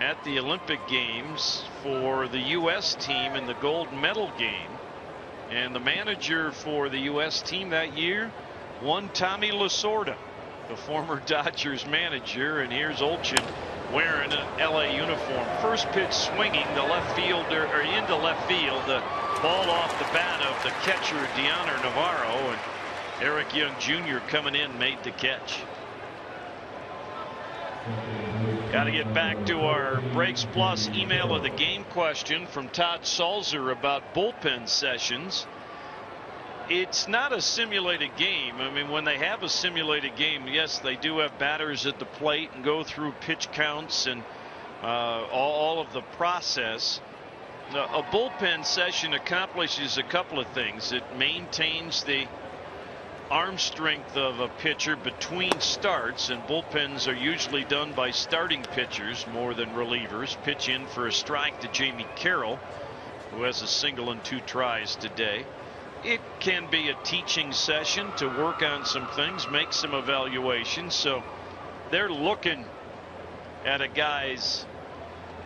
at the Olympic Games for the U.S. team in the gold medal game. And the manager for the U.S. team that year, one Tommy Lasorda, the former Dodgers manager. And here's Olchen wearing an LA uniform. First pitch swinging the left fielder, or into left field. The ball off the bat of the catcher Deoner Navarro, and Eric Young Jr. coming in made the catch. Got to get back to our Breaks Plus email of the game question from Todd Salzer about bullpen sessions. It's not a simulated game. I mean, when they have a simulated game, yes, they do have batters at the plate and go through pitch counts and all of the process. A bullpen session accomplishes a couple of things. It maintains the arm strength of a pitcher between starts, and bullpens are usually done by starting pitchers more than relievers. Pitch in for a strike to Jamie Carroll, who has a single and 2 tries today. It can be a teaching session to work on some things, make some evaluations. So they're looking at a guy's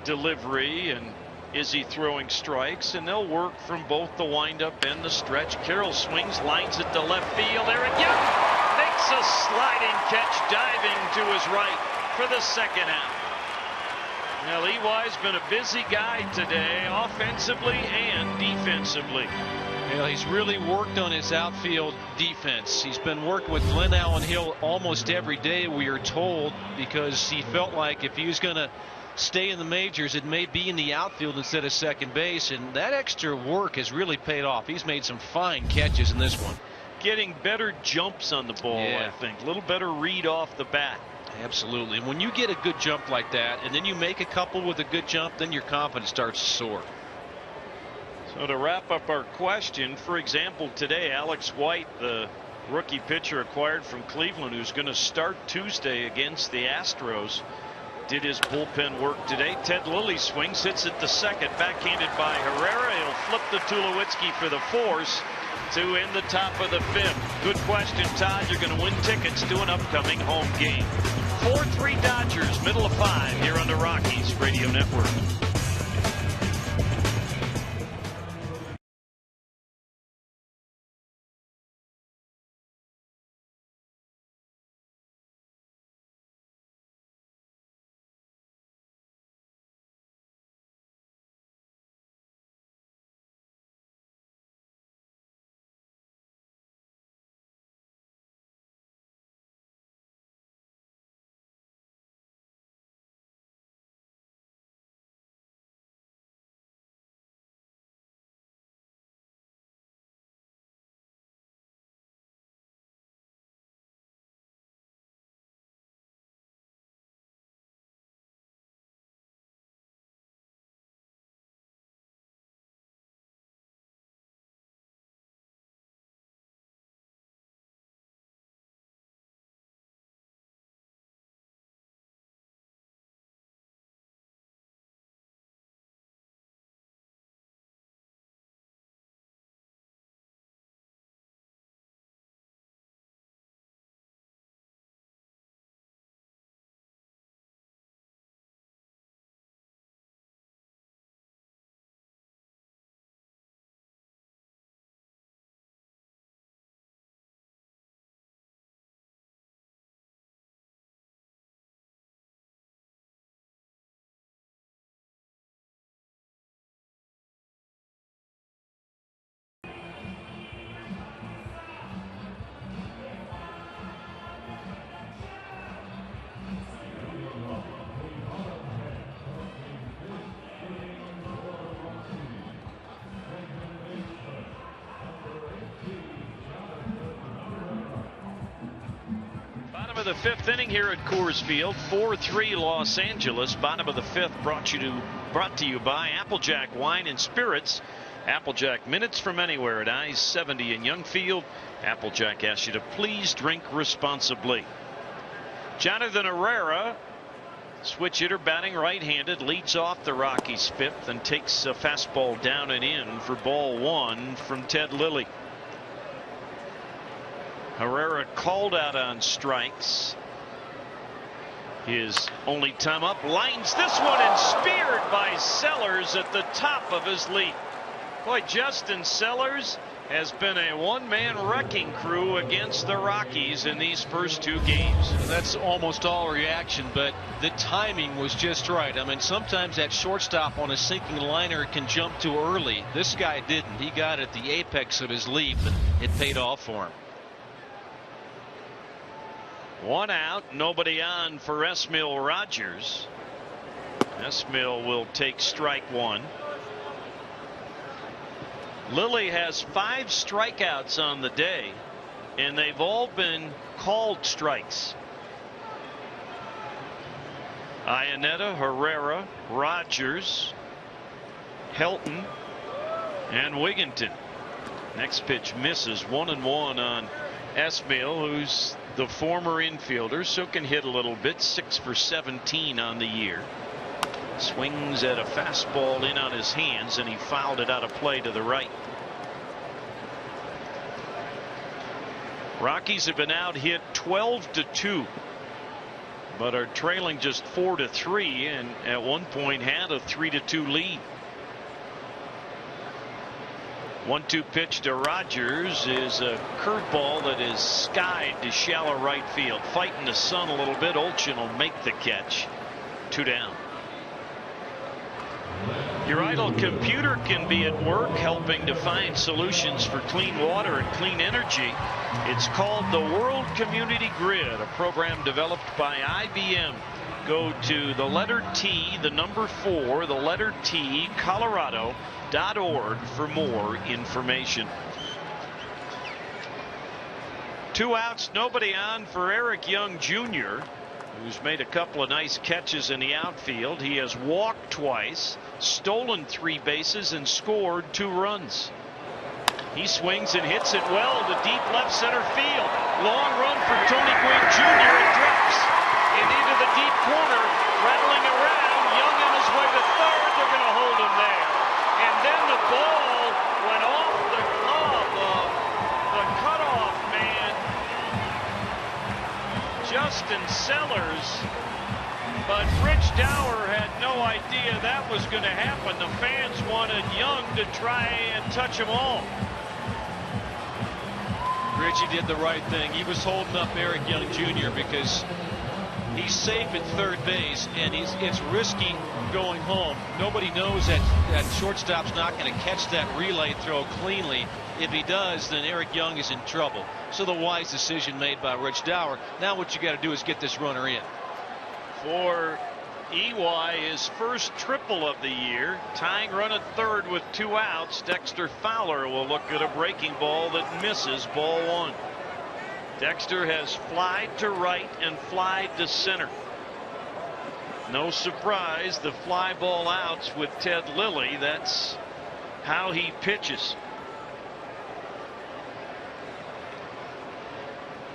delivery and is he throwing strikes, and they'll work from both the windup and the stretch. Carroll swings, lines it to left field. Eric Young makes a sliding catch, diving to his right for the second out. Now, Lewi's been a busy guy today, offensively and defensively. Well, he's really worked on his outfield defense. He's been working with Glenn Allen Hill almost every day, we are told, because he felt like if he was going to stay in the majors, it may be in the outfield instead of second base, and that extra work has really paid off. He's made some fine catches in this one. Getting better jumps on the ball, I think. A little better read off the bat. Absolutely. And when you get a good jump like that, and then you make a couple with a good jump, then your confidence starts to soar. So to wrap up our question, for example, today, Alex White, the rookie pitcher acquired from Cleveland, who's going to start Tuesday against the Astros, did his bullpen work today. Ted Lilly swings, hits it to second, backhanded by Herrera. He'll flip to Tulowitzki for the force to end the top of the 5th. Good question, Todd. You're going to win tickets to an upcoming home game. 4-3 Dodgers, middle of 5 here on the Rockies Radio Network. of the 5th inning here at Coors Field. 4-3 Los Angeles. Bottom of the 5th brought to you by Applejack Wine and Spirits. Applejack minutes from anywhere at I-70 in Youngfield. Applejack asks you to please drink responsibly. Jonathan Herrera, switch hitter, batting right-handed, leads off the Rockies' 5th and takes a fastball down and in for ball 1 from Ted Lilly. Herrera called out on strikes. His only time up, lines this one and speared by Sellers at the top of his leap. Boy, Justin Sellers has been a one-man wrecking crew against the Rockies in these first 2 games. That's almost all reaction, but the timing was just right. I mean, sometimes that shortstop on a sinking liner can jump too early. This guy didn't. He got at the apex of his leap, and it paid off for him. 1 out, nobody on for Esmil Rogers. Esmil will take strike 1. Lilly has 5 strikeouts on the day, and they've all been called strikes. Iannetta, Herrera, Rogers, Helton, and Wigginton. Next pitch misses. 1-1 on Esmil, who's the former infielder, so can hit a little bit. 6 for 17 on the year. Swings at a fastball in on his hands, and he fouled it out of play to the right. Rockies have been out hit 12-2, but are trailing just 4-3, and at one point had a 3-2 lead. 1-2 pitch to Rogers is a curveball that is skied to shallow right field. Fighting the sun a little bit. Olchen will make the catch. 2 down. Your idle computer can be at work helping to find solutions for clean water and clean energy. It's called the World Community Grid, a program developed by IBM. Go to the letter T, the number 4, the letter T, Colorado.org for more information. 2 outs, nobody on for Eric Young Jr., who's made a couple of nice catches in the outfield. He has walked twice, stolen 3 bases, and scored 2 runs. He swings and hits it well to deep left center field. Long run for Tony Gwynn Jr. It drops and into the deep corner, rattling around. Young on his way to third. They're going to hold him there. And then the ball went off the glove of the cutoff man, Justin Sellers. But Rich Dower had no idea that was going to happen. The fans wanted Young to try and touch them all. Richie did the right thing. He was holding up Eric Young Jr. because he's safe at third base, and it's risky going home. Nobody knows that shortstop's not going to catch that relay throw cleanly. If he does, then Eric Young is in trouble. So the wise decision made by Rich Dower. Now what you got to do is get this runner in. For EY, his first triple of the year, tying run at third with 2 outs. Dexter Fowler will look at a breaking ball that misses, ball 1. Dexter has flied to right and flied to center. No surprise, the fly ball outs with Ted Lilly. That's how he pitches.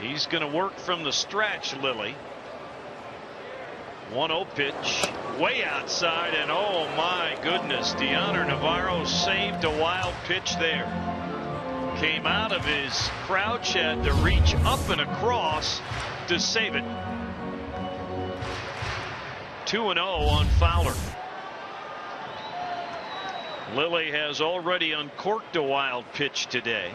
He's going to work from the stretch, Lilly. 1-0 pitch, way outside, and oh my goodness, Deoner Navarro saved a wild pitch there. Came out of his crouch, had to reach up and across to save it. 2-0 on Fowler. Lilly has already uncorked a wild pitch today.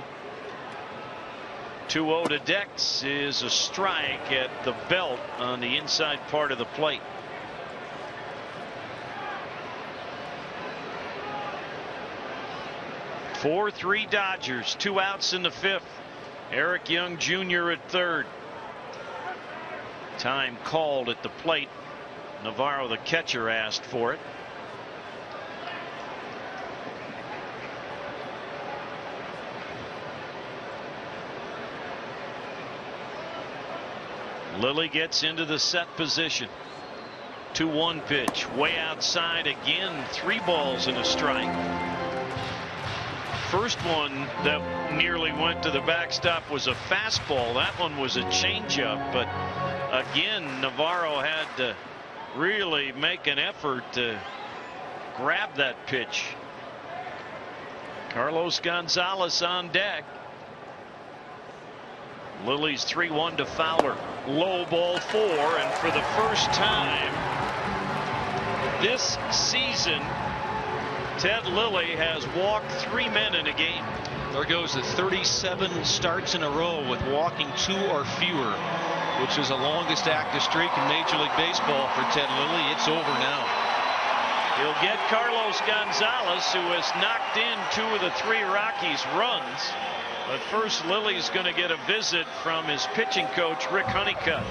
2-0 to Dex is a strike at the belt on the inside part of the plate. Four 3 Dodgers, 2 outs in the 5th. Eric Young Jr. at third. Time called at the plate. Navarro, the catcher, asked for it. Lilly gets into the set position. 2-1 pitch, way outside again. 3 balls and a strike. First one that nearly went to the backstop was a fastball. That one was a changeup, but again, Navarro had to really make an effort to grab that pitch. Carlos Gonzalez on deck. Lilly's 3-1 to Fowler. Low ball 4, and for the first time this season, Ted Lilly has walked 3 men in a game. There goes the 37 starts in a row with walking 2 or fewer, which is the longest active streak in Major League Baseball for Ted Lilly. It's over now. He'll get Carlos Gonzalez, who has knocked in 2 of the 3 Rockies' runs. But first, Lilly's going to get a visit from his pitching coach, Rick Honeycutt.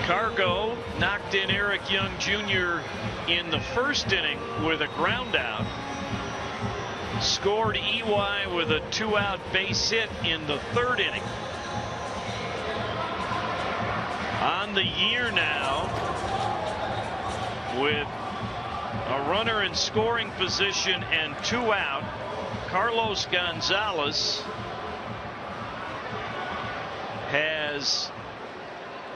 Cargo knocked in Eric Young Jr. in the first inning with a ground out. Scored EY with a 2-out base hit in the 3rd inning. On the year now, with a runner in scoring position and 2 out, Carlos Gonzalez has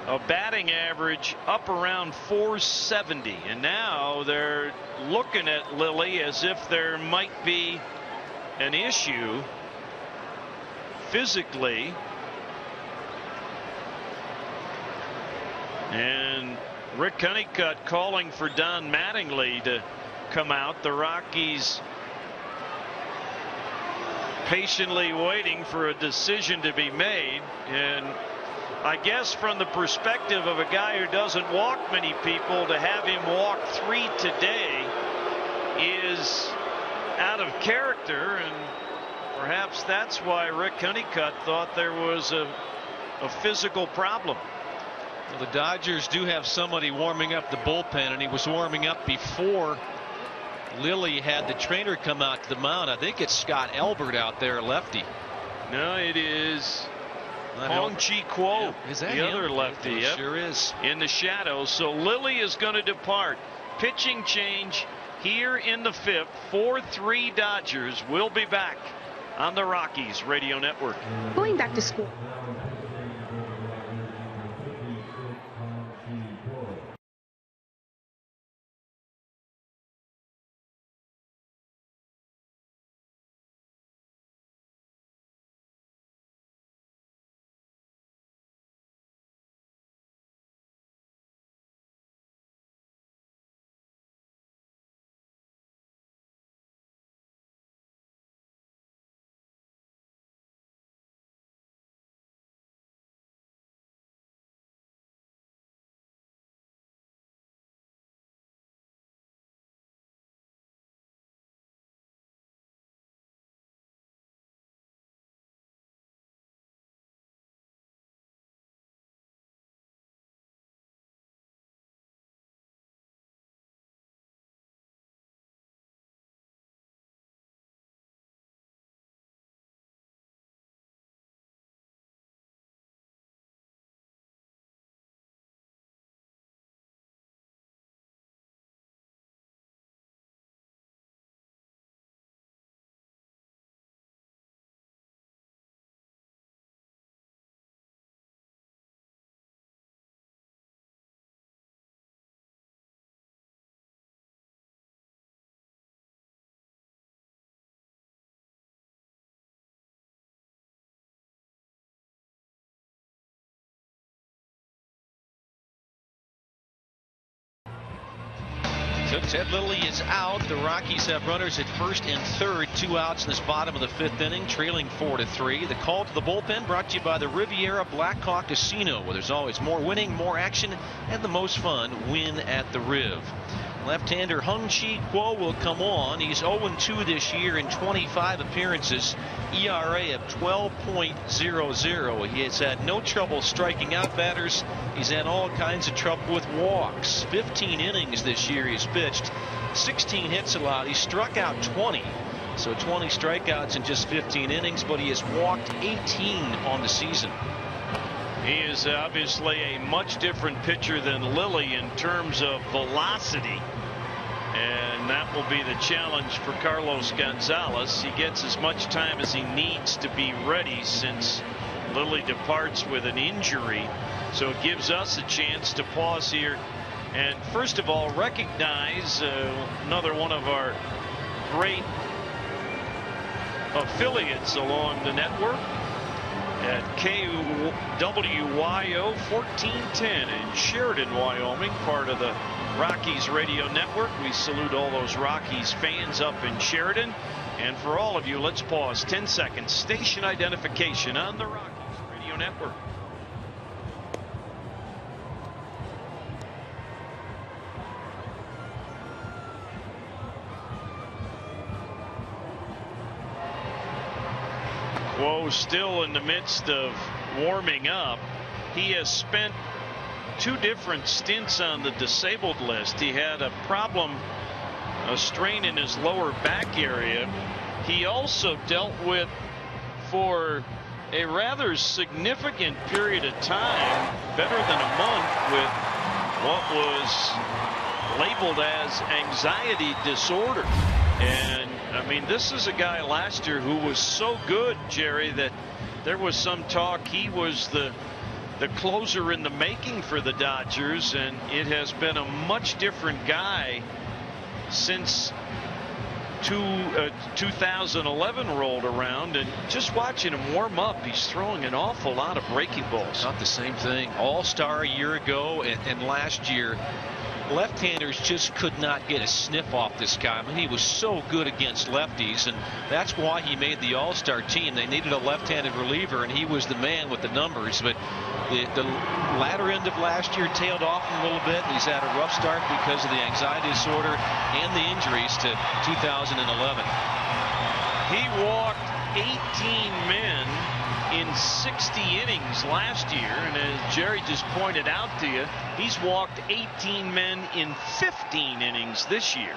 a batting average up around 470, and now they're looking at Lilly as if there might be an issue physically, and Rick Honeycutt calling for Don Mattingly to come out. The Rockies patiently waiting for a decision to be made, and I guess from the perspective of a guy who doesn't walk many people, to have him walk 3 today is out of character, and perhaps that's why Rick Honeycutt thought there was a physical problem. Well, the Dodgers do have somebody warming up the bullpen, and he was warming up before Lilly had the trainer come out to the mound. I think it's Scott Albert out there, lefty. No, it is Hong Chi Kuo, the other lefty. It sure is. In the shadows. So Lilly is going to depart. Pitching change here in the 5th. 4-3 Dodgers. Will be back on the Rockies Radio Network. Going back to school. So Ted Lilly is out. The Rockies have runners at first and third. 2 outs in this bottom of the 5th inning, trailing 4-3. The call to the bullpen brought to you by the Riviera Blackhawk Casino, where there's always more winning, more action, and the most fun. Win at the Riv. Left-hander Hung Chi Kuo will come on. He's 0-2 this year in 25 appearances. ERA of 12.00. He has had no trouble striking out batters. He's had all kinds of trouble with walks. 15 innings this year he's pitched. 16 hits allowed. He struck out 20. So 20 strikeouts in just 15 innings, but he has walked 18 on the season. He is obviously a much different pitcher than Lilly in terms of velocity. And that will be the challenge for Carlos Gonzalez. He gets as much time as he needs to be ready since Lilly departs with an injury. So it gives us a chance to pause here and first of all recognize another one of our great affiliates along the network at KWYO 1410 in Sheridan, Wyoming, part of the Rockies Radio Network. We salute all those Rockies fans up in Sheridan. And for all of you, let's pause 10 seconds. Station identification on the Rockies Radio Network. Whoa, still in the midst of warming up. He has spent 2 different stints on the disabled list. He had a problem, a strain in his lower back area. He also dealt with, for a rather significant period of time, better than a month, with what was labeled as anxiety disorder. And I mean, this is a guy last year who was so good, Jerry, that there was some talk he was the closer in the making for the Dodgers, and it has been a much different guy since 2011 rolled around. And just watching him warm up, he's throwing an awful lot of breaking balls. Not the same thing. All-Star a year ago, and last year left-handers just could not get a sniff off this guy. I mean, he was so good against lefties, and that's why he made the All-Star team. They needed a left-handed reliever, and he was the man with the numbers. But the latter end of last year tailed off a little bit. He's had a rough start because of the anxiety disorder and the injuries to 2011. He walked 18 men in 60 innings last year, and as Jerry just pointed out to you, he's walked 18 men in 15 innings this year.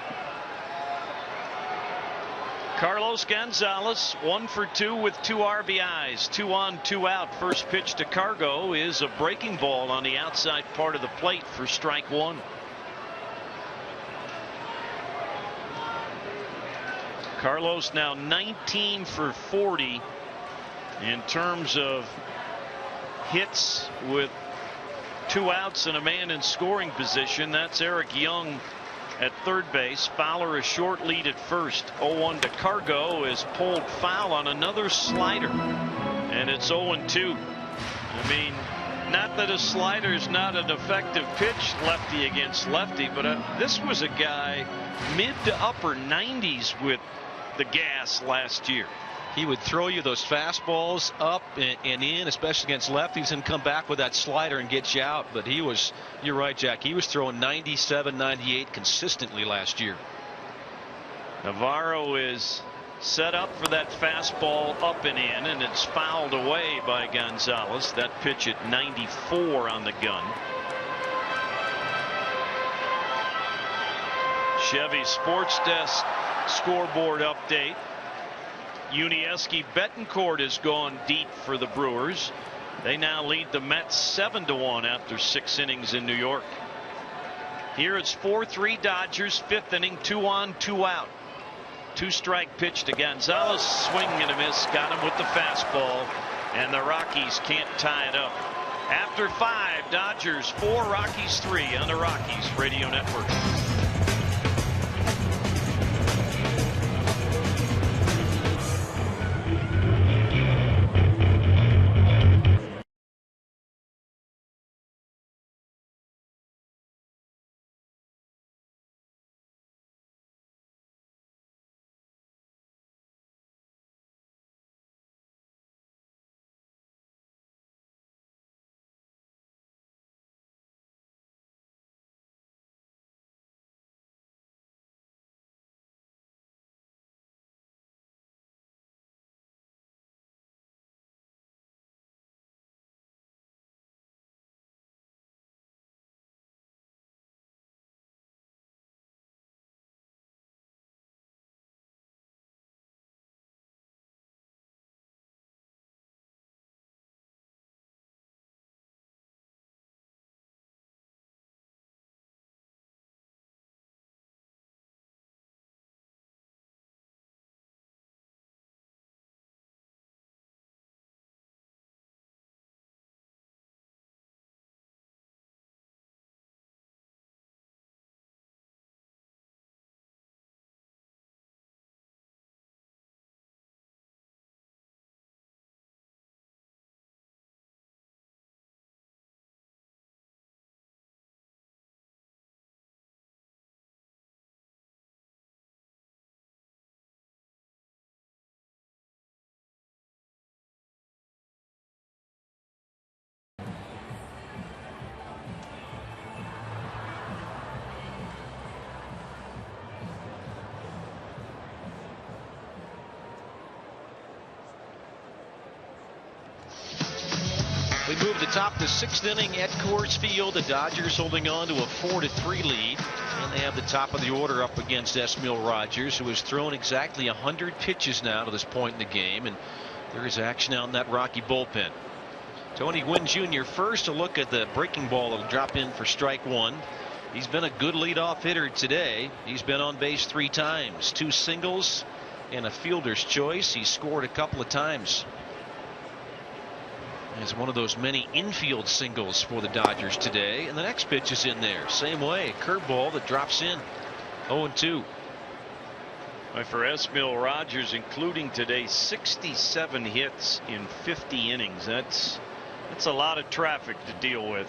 Carlos Gonzalez 1 for 2 with 2 RBIs, 2 on, 2 out. First pitch to Cargo is a breaking ball on the outside part of the plate for strike 1. Carlos now 19 for 40 in terms of hits with 2 outs and a man in scoring position. That's Eric Young at third base. Fowler a short lead at first. 0-1 to Cargo is pulled foul on another slider, and it's 0-2. I mean, not that a slider is not an effective pitch, lefty against lefty, but this was a guy mid to upper 90s with the gas last year. He would throw you those fastballs up and in, especially against lefties, and come back with that slider and get you out. But he was, you're right, Jack, he was throwing 97, 98 consistently last year. Navarro is set up for that fastball up and in, and it's fouled away by Gonzalez. That pitch at 94 on the gun. Chevy Sports Desk scoreboard update. Yuniesky Betancourt has gone deep for the Brewers. They now lead the Mets 7-1 after 6 innings in New York. Here it's 4-3 Dodgers, 5th inning, 2 on, 2 out. 2-strike pitch to Gonzalez, swing and a miss, got him with the fastball, and the Rockies can't tie it up. After 5, Dodgers 4, Rockies 3 on the Rockies Radio Network. We move to top the 6th inning at Coors Field. The Dodgers holding on to a 4-3 lead. And they have the top of the order up against Esmil Rogers, who has thrown exactly 100 pitches now to this point in the game. And there is action out in that Rocky bullpen. Tony Gwynn Jr. first. A look at the breaking ball that'll drop in for strike one. He's been a good leadoff hitter today. He's been on base 3 times, 2 singles and a fielder's choice. He scored a couple of times. It's one of those many infield singles for the Dodgers today. And the next pitch is in there. Same way. Curveball that drops in. 0-2. For Esmil Rogers, including today, 67 hits in 50 innings. That's a lot of traffic to deal with.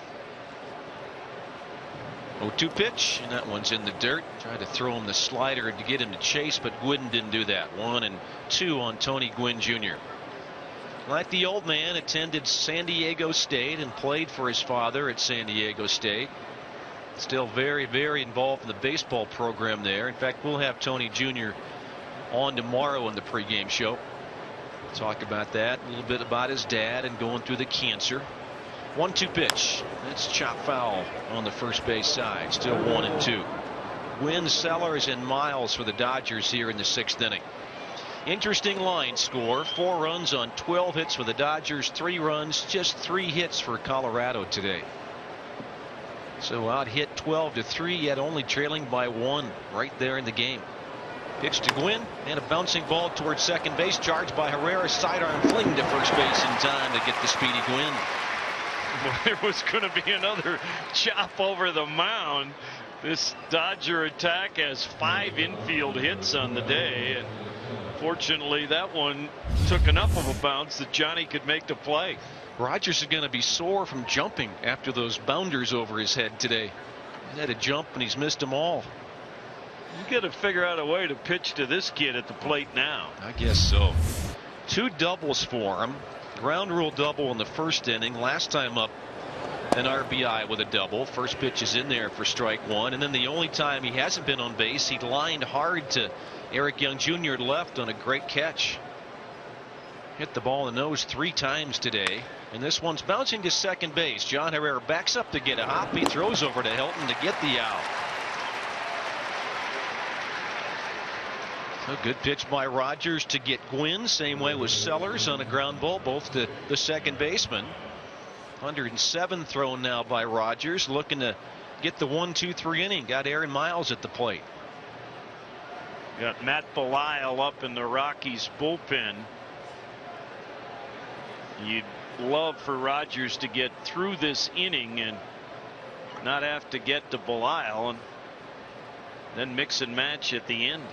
0-2 pitch, and that one's in the dirt. Tried to throw him the slider to get him to chase, but Gwynn didn't do that. 1-2 on Tony Gwynn Jr. Like the old man, attended San Diego State and played for his father at San Diego State. Still very, very involved in the baseball program there. In fact, we'll have Tony Jr. on tomorrow in the pregame show. Talk about that, a little bit about his dad and going through the cancer. 1-2 pitch. That's chop foul on the first base side. Still 1-2. Gwynn, Sellers, and Miles for the Dodgers here in the 6th inning. Interesting line score. 4 runs on 12 hits for the Dodgers. 3 runs, just 3 hits for Colorado today. So out hit 12-3, yet only trailing by 1 right there in the game. Pitch to Gwynn, and a bouncing ball towards second base. Charged by Herrera. Sidearm fling to first base in time to get the speedy Gwynn. Well, there was going to be another chop over the mound. This Dodger attack has 5 infield hits on the day, and fortunately that one took enough of a bounce that Johnny could make the play. Rogers is going to be sore from jumping after those bounders over his head today. He had a jump and he's missed them all. You got to figure out a way to pitch to this kid at the plate now. I guess so. 2 doubles for him. Ground rule double in the first inning. Last time up, an RBI with a double. First pitch is in there for strike 1. And then the only time he hasn't been on base, he lined hard to Eric Young Jr. left on a great catch. Hit the ball in the nose 3 times today. And this one's bouncing to second base. John Herrera backs up to get a hop. He throws over to Helton to get the out. A good pitch by Rogers to get Gwynn. Same way with Sellers on a ground ball, both to the second baseman. 107 thrown now by Rogers, looking to get the 1-2-3 inning. Got Aaron Miles at the plate. Got Matt Belisle up in the Rockies bullpen. You'd love for Rogers to get through this inning and not have to get to Belisle and then mix and match at the end.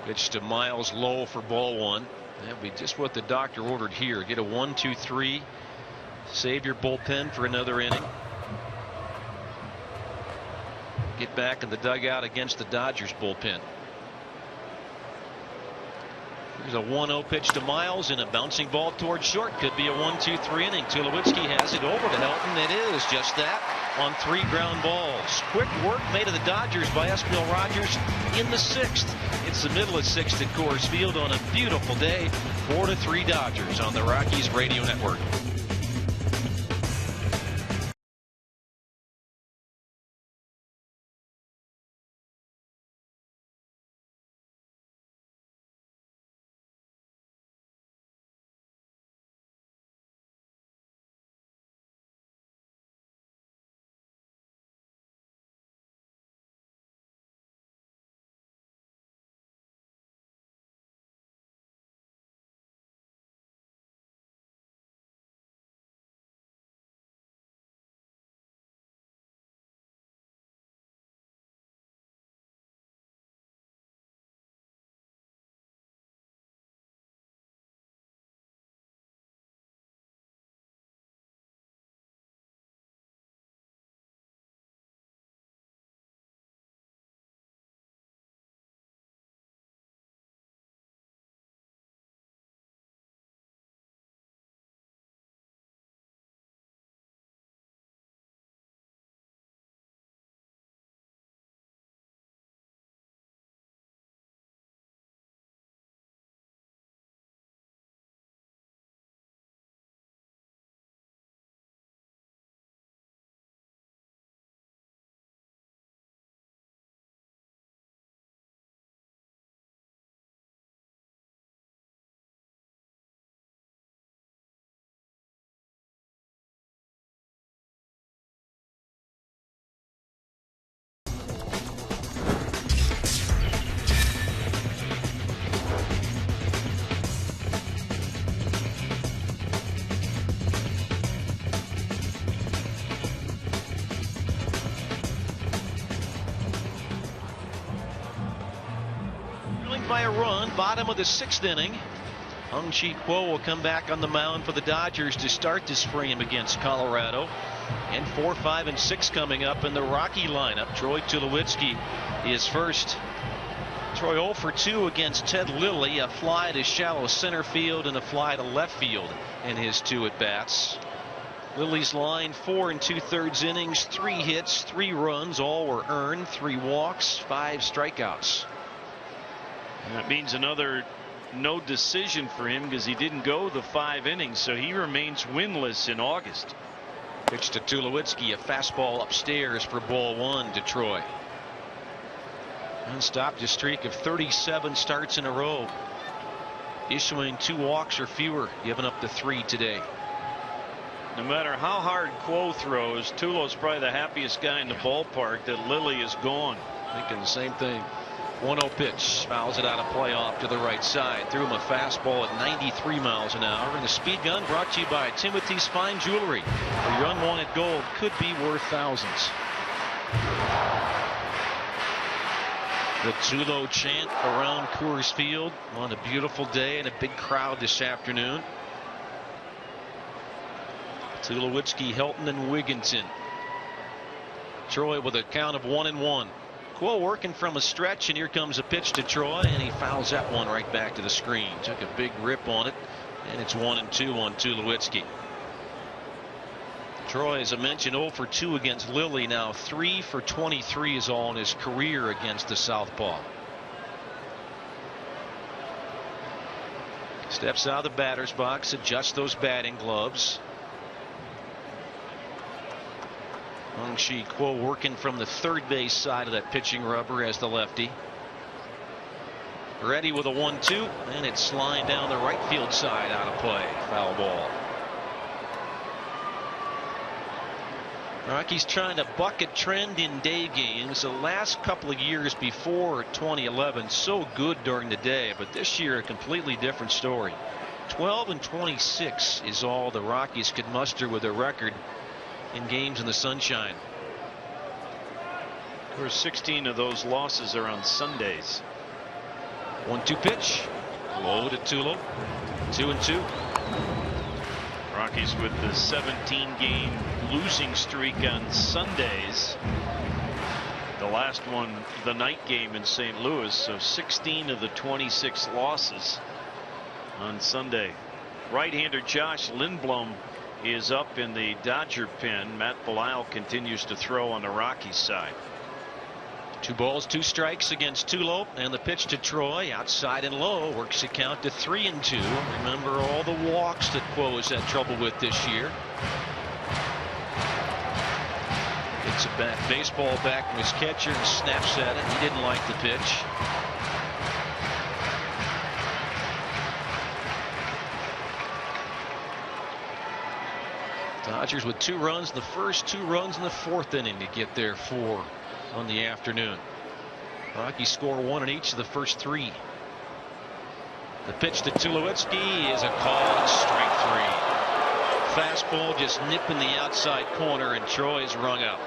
Pitch to Miles, low for ball 1. That'll be just what the doctor ordered here. Get a 1-2-3. Save your bullpen for another inning. Get back in the dugout against the Dodgers bullpen. There's a 1-0 pitch to Miles and a bouncing ball towards short. Could be a 1-2-3 inning. Tulowitzki has it over to Helton. It is just that on 3 ground balls. Quick work made of the Dodgers by Esmil Rogers in the 6th. It's the middle of 6th at Coors Field on a beautiful day. 4-3 Dodgers on the Rockies Radio Network. lead by a run. Bottom of the 6th inning. Hung-Chi Kuo will come back on the mound for the Dodgers to start this frame against Colorado. And 4, 5, and 6 coming up in the Rocky lineup. Troy Tulowitzki is first. Troy 0 for 2 against Ted Lilly. A fly to shallow center field and a fly to left field in his 2 at-bats. Lilly's line 4 2/3 innings, 3 hits, 3 runs. All were earned. 3 walks, 5 strikeouts. And that means another no decision for him because he didn't go the 5 innings, so he remains winless in August. Pitch to Tulowitzki, a fastball upstairs for ball 1 to Troy. And stopped a streak of 37 starts in a row, issuing 2 walks or fewer, giving up the 3 today. No matter how hard Kuo throws, Tulo's probably the happiest guy in the ballpark that Lilly is gone. Thinking the same thing. 1-0 pitch, fouls it out of play off to the right side. Threw him a fastball at 93 miles an hour. And the speed gun brought to you by Timothy's Fine Jewelry, where your unwanted gold could be worth thousands. The Tulo chant around Coors Field on a beautiful day and a big crowd this afternoon. Tulowitzki, Helton, and Wigginton. Troy with a count of 1-1. Kuo working from a stretch, and here comes a pitch to Troy, and he fouls that one right back to the screen. Took a big rip on it, and it's 1-2 on Tulowitzki. Troy, as I mentioned, 0 for 2 against Lilly. Now 3 for 23 is all in his career against the southpaw. Steps out of the batter's box, adjusts those batting gloves. Hung-Chi Kuo working from the third base side of that pitching rubber as the lefty. Ready with a 1-2, and it's flying down the right field side, out of play. Foul ball. Rockies trying to buck a trend in day games. The last couple of years before 2011, so good during the day, but this year a completely different story. 12 and 26 is all the Rockies could muster with their record in games in the sunshine. Of course, 16 of those losses are on Sundays. 1-2 pitch, low to Tulo. 2-2. Rockies with the 17-game losing streak on Sundays. The last one, the night game in St. Louis. So 16 of the 26 losses on Sunday. Right-hander Josh Lindblom is up in the Dodger pen. Matt Belisle continues to throw on the Rockies side. 2 balls, 2 strikes against Tulo, and the pitch to Troy outside and low works the count to 3-2. Remember all the walks that Kuo has had trouble with this year. Gets a baseball back from his catcher and snaps at it. He didn't like the pitch. Dodgers with 2 runs in the first, 2 runs in the 4th inning to get their 4 on the afternoon. Rockies score 1 in each of the first 3. The pitch to Tulowitzki is a call. It's strike 3. Fastball just nipping the outside corner, and Troy's rung up.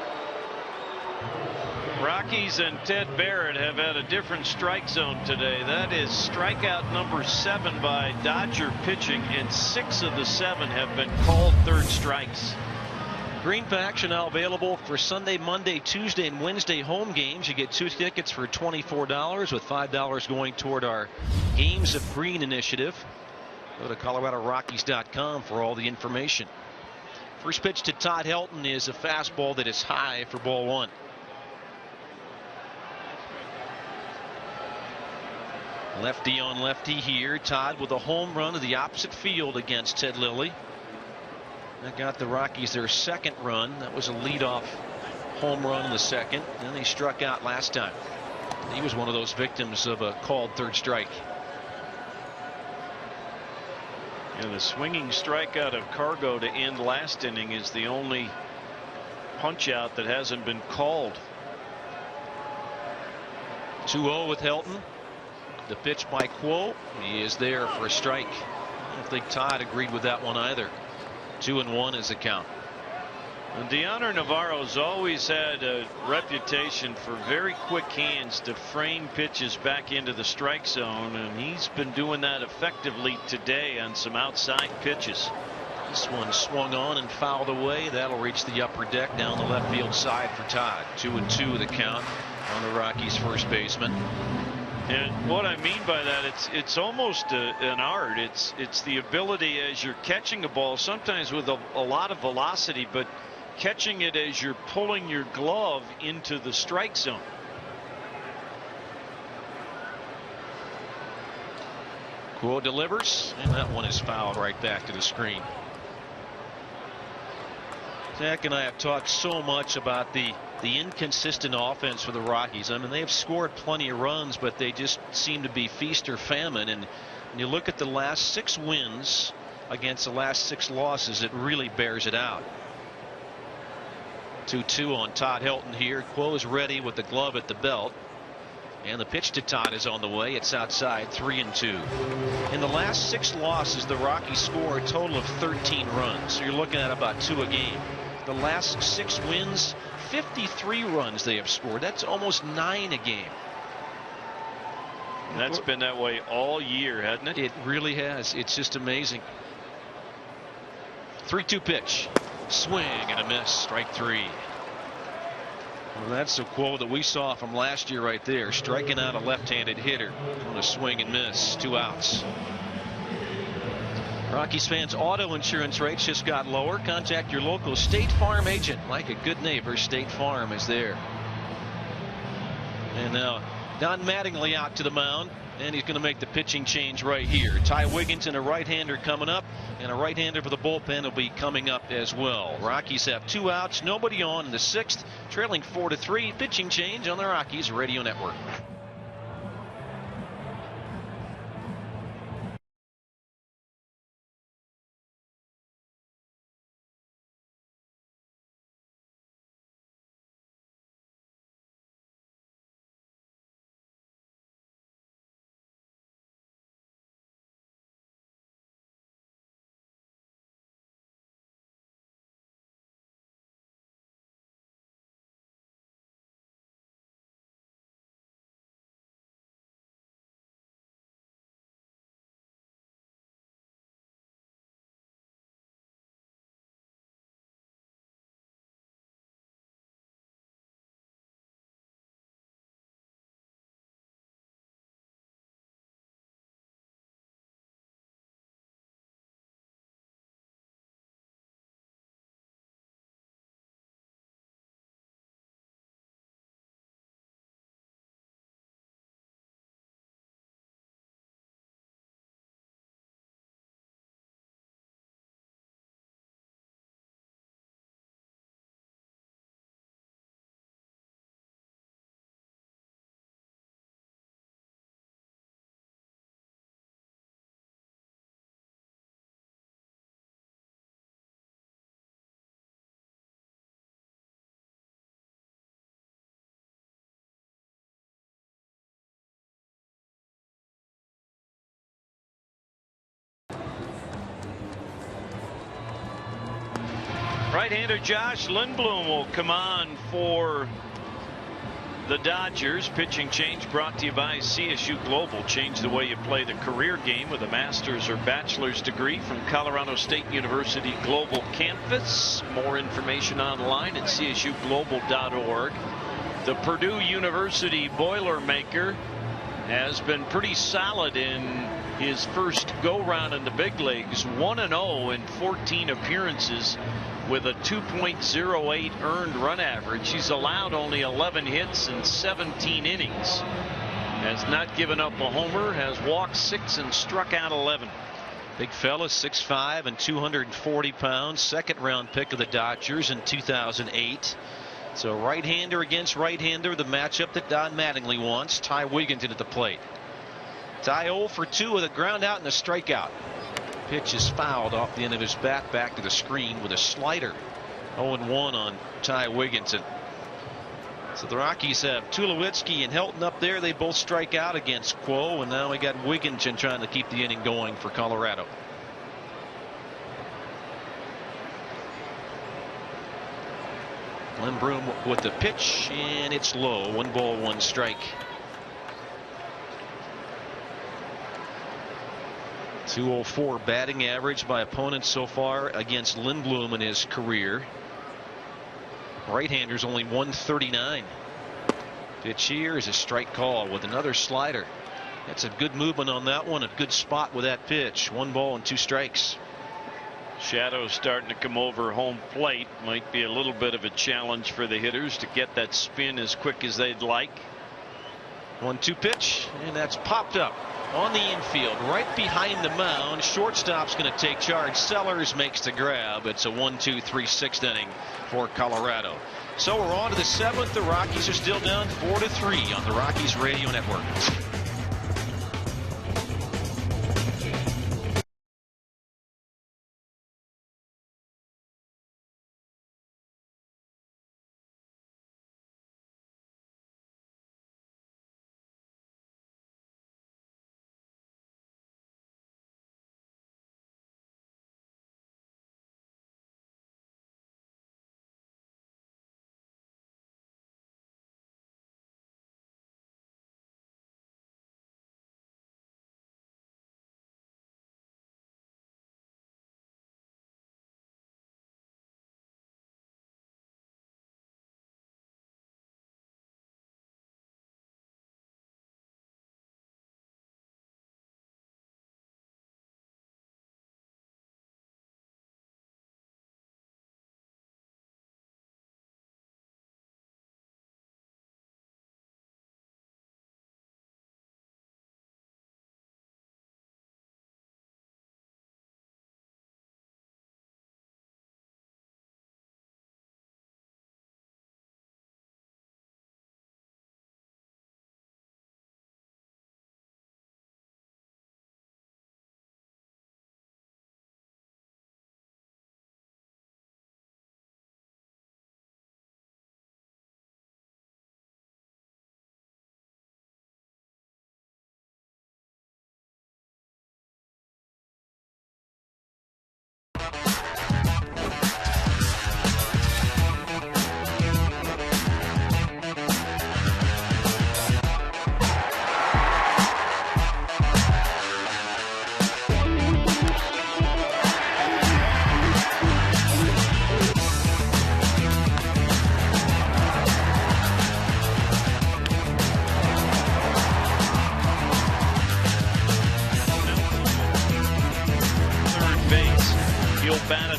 Rockies and Ted Barrett have had a different strike zone today. That is strikeout number 7 by Dodger pitching, and 6 of the 7 have been called third strikes. Green packs are now available for Sunday, Monday, Tuesday, and Wednesday home games. You get 2 tickets for $24, with $5 going toward our Games of Green initiative. Go to ColoradoRockies.com for all the information. First pitch to Todd Helton is a fastball that is high for ball 1. Lefty on lefty here. Todd with a home run to the opposite field against Ted Lilly. That got the Rockies their 2nd run. That was a leadoff home run in the 2nd. And they struck out last time. He was one of those victims of a called third strike. And the swinging strikeout of Cargo to end last inning is the only punch out that hasn't been called. 2-0 with Helton. The pitch by Kuo. He is there for a strike. I don't think Todd agreed with that one either. 2-1 is the count. Deoner Navarro's always had a reputation for very quick hands to frame pitches back into the strike zone, and he's been doing that effectively today on some outside pitches. This one swung on and fouled away. That'll reach the upper deck down the left field side for Todd. 2-2 the count on the Rockies' first baseman. And what I mean by that, it's almost an art. It's the ability as you're catching a ball, sometimes with a lot of velocity, but catching it as you're pulling your glove into the strike zone. Cool delivers, and that one is fouled right back to the screen. Zach and I have talked so much about the inconsistent offense for the Rockies. I mean, they have scored plenty of runs, but they just seem to be feast or famine. And when you look at the last 6 wins against the last 6 losses, it really bears it out. 2-2 on Todd Helton here. Quo is ready with the glove at the belt. And the pitch to Todd is on the way. It's outside, 3-2. In the last 6 losses, the Rockies score a total of 13 runs. So you're looking at about 2 a game. The last 6 wins, 53 runs they have scored. That's almost 9 a game. That's been that way all year, hasn't it? It really has. It's just amazing. 3-2 pitch. Swing and a miss. Strike 3. Well, that's a quote that we saw from last year right there. Striking out a left-handed hitter on a swing and miss. 2 outs. Rockies fans' auto insurance rates just got lower. Contact your local State Farm agent. Like a good neighbor, State Farm is there. And now Don Mattingly out to the mound, and he's going to make the pitching change right here. Ty Wigginton, a right-hander coming up, and a right-hander for the bullpen will be coming up as well. Rockies have 2 outs, nobody on in the 6th, trailing 4-3. Pitching change on the Rockies Radio Network. Right-hander Josh Lindblom will come on for the Dodgers. Pitching change brought to you by CSU Global. Change the way you play the career game with a master's or bachelor's degree from Colorado State University Global Campus. More information online at csuglobal.org. The Purdue University Boilermaker has been pretty solid in his first go-round in the big leagues. 1-0 in 14 appearances with a 2.08 earned run average. He's allowed only 11 hits in 17 innings. Has not given up a homer, has walked 6 and struck out 11. Big fella, 6'5" and 240 pounds. 2nd round pick of the Dodgers in 2008. So right-hander against right-hander, the matchup that Don Mattingly wants. Ty Wigginton at the plate. Ty 0 for 2 with a ground out and a strikeout. Pitch is fouled off the end of his bat back to the screen with a slider. 0-1 on Ty Wigginton. So the Rockies have Tulowitzki and Helton up there. They both strike out against Quo, and now we got Wigginton trying to keep the inning going for Colorado. Lindblom with the pitch, and it's low. 1 ball, 1 strike. 204 batting average by opponents so far against Lindblom in his career. Right-hander's only 139. Pitch here is a strike call with another slider. That's a good movement on that one. A good spot with that pitch. 1 ball and 2 strikes. Shadows starting to come over home plate. Might be a little bit of a challenge for the hitters to get that spin as quick as they'd like. 1-2 pitch, and that's popped up on the infield right behind the mound. Shortstop's going to take charge. Sellers makes the grab. It's a 1-2-3 6th inning for Colorado. So we're on to the 7th. The Rockies are still down 4-3 on the Rockies Radio Network.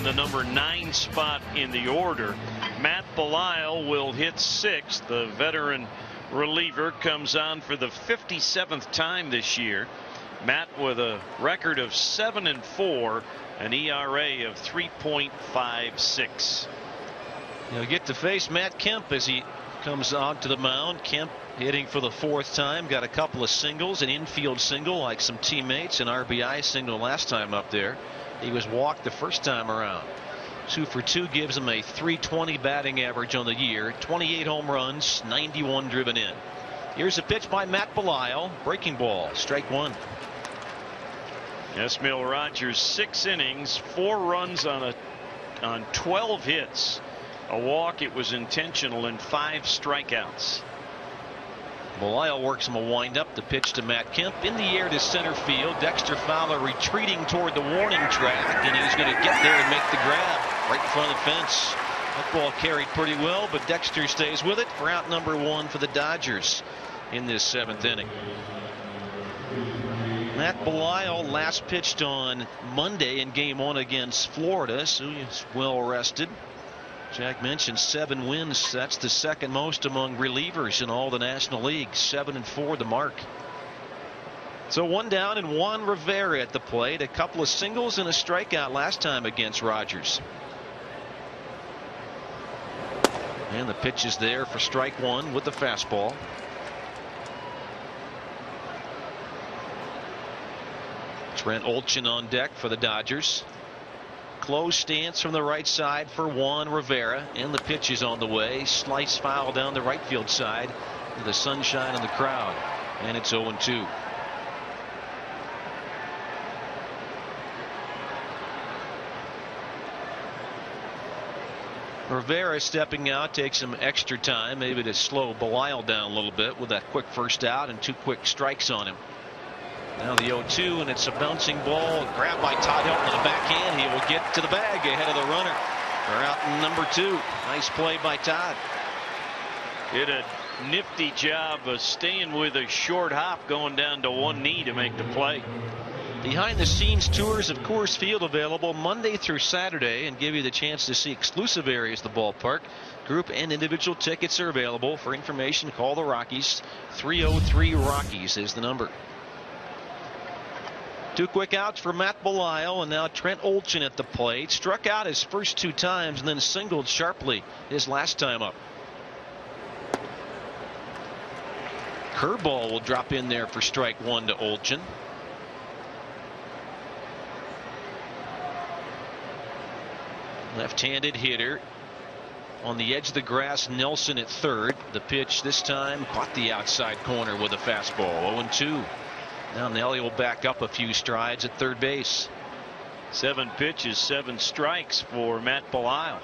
The number 9 spot in the order. Matt Belisle will hit 6th. The veteran reliever comes on for the 57th time this year. Matt with a record of 7-4, an ERA of 3.56. You'll get to face Matt Kemp as he comes onto the mound. Kemp hitting for the 4th time. Got a couple of singles, an infield single like some teammates, an RBI single last time up there. He was walked the first time around. 2 for 2 gives him a .320 batting average on the year. 28 home runs, 91 driven in. Here's a pitch by Matt Belisle. Breaking ball, strike 1. Esmail Rogers, 6 innings, 4 runs on 12 hits. A walk, it was intentional, and 5 strikeouts. Belisle works him a windup. The pitch to Matt Kemp in the air to center field. Dexter Fowler retreating toward the warning track, and he's going to get there and make the grab right in front of the fence. That ball carried pretty well, but Dexter stays with it for out number 1 for the Dodgers in this 7th inning. Matt Belisle last pitched on Monday in Game 1 against Florida, so he's well rested. Jack mentioned 7 wins. That's the second most among relievers in all the National League. 7-4 the mark. So 1 down and Juan Rivera at the plate. A couple of singles and a strikeout last time against Rogers. And the pitch is there for strike 1 with the fastball. Trent Olchen on deck for the Dodgers. Close stance from the right side for Juan Rivera, and the pitch is on the way. Slice foul down the right field side with the sunshine and the crowd, and it's 0-2. Rivera stepping out, takes some extra time, maybe to slow Belisle down a little bit with that quick first out and 2 quick strikes on him. Now the 0-2, and it's a bouncing ball grabbed by Todd Helton in the backhand. He will get to the bag ahead of the runner for out number 2. Nice play by Todd. Did a nifty job of staying with a short hop, going down to one knee to make the play. Behind the scenes tours of Coors Field available Monday through Saturday and give you the chance to see exclusive areas of the ballpark. Group and individual tickets are available. For information, call the Rockies. 303 Rockies is the number. 2 quick outs for Matt Belisle, and now Trent Olchen at the plate. Struck out his first 2 times and then singled sharply his last time up. Curveball will drop in there for strike 1 to Olchen. Left-handed hitter. On the edge of the grass, Nelson at third. The pitch this time caught the outside corner with a fastball. 0-2. Now Nelly will back up a few strides at third base. 7 pitches, 7 strikes for Matt Belisle.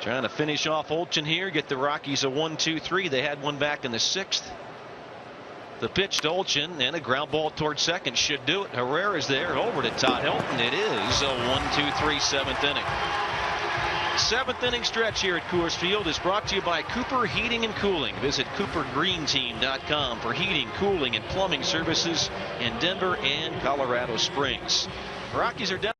Trying to finish off Olchen here, get the Rockies a 1-2-3. They had one back in the 6th. The pitch to Olchen and a ground ball towards second should do it. Herrera's there, over to Todd Helton. It is a 1-2-3 7th inning. 7th inning stretch here at Coors Field is brought to you by Cooper Heating and Cooling. Visit CooperGreenTeam.com for heating, cooling, and plumbing services in Denver and Colorado Springs. Rockies are down.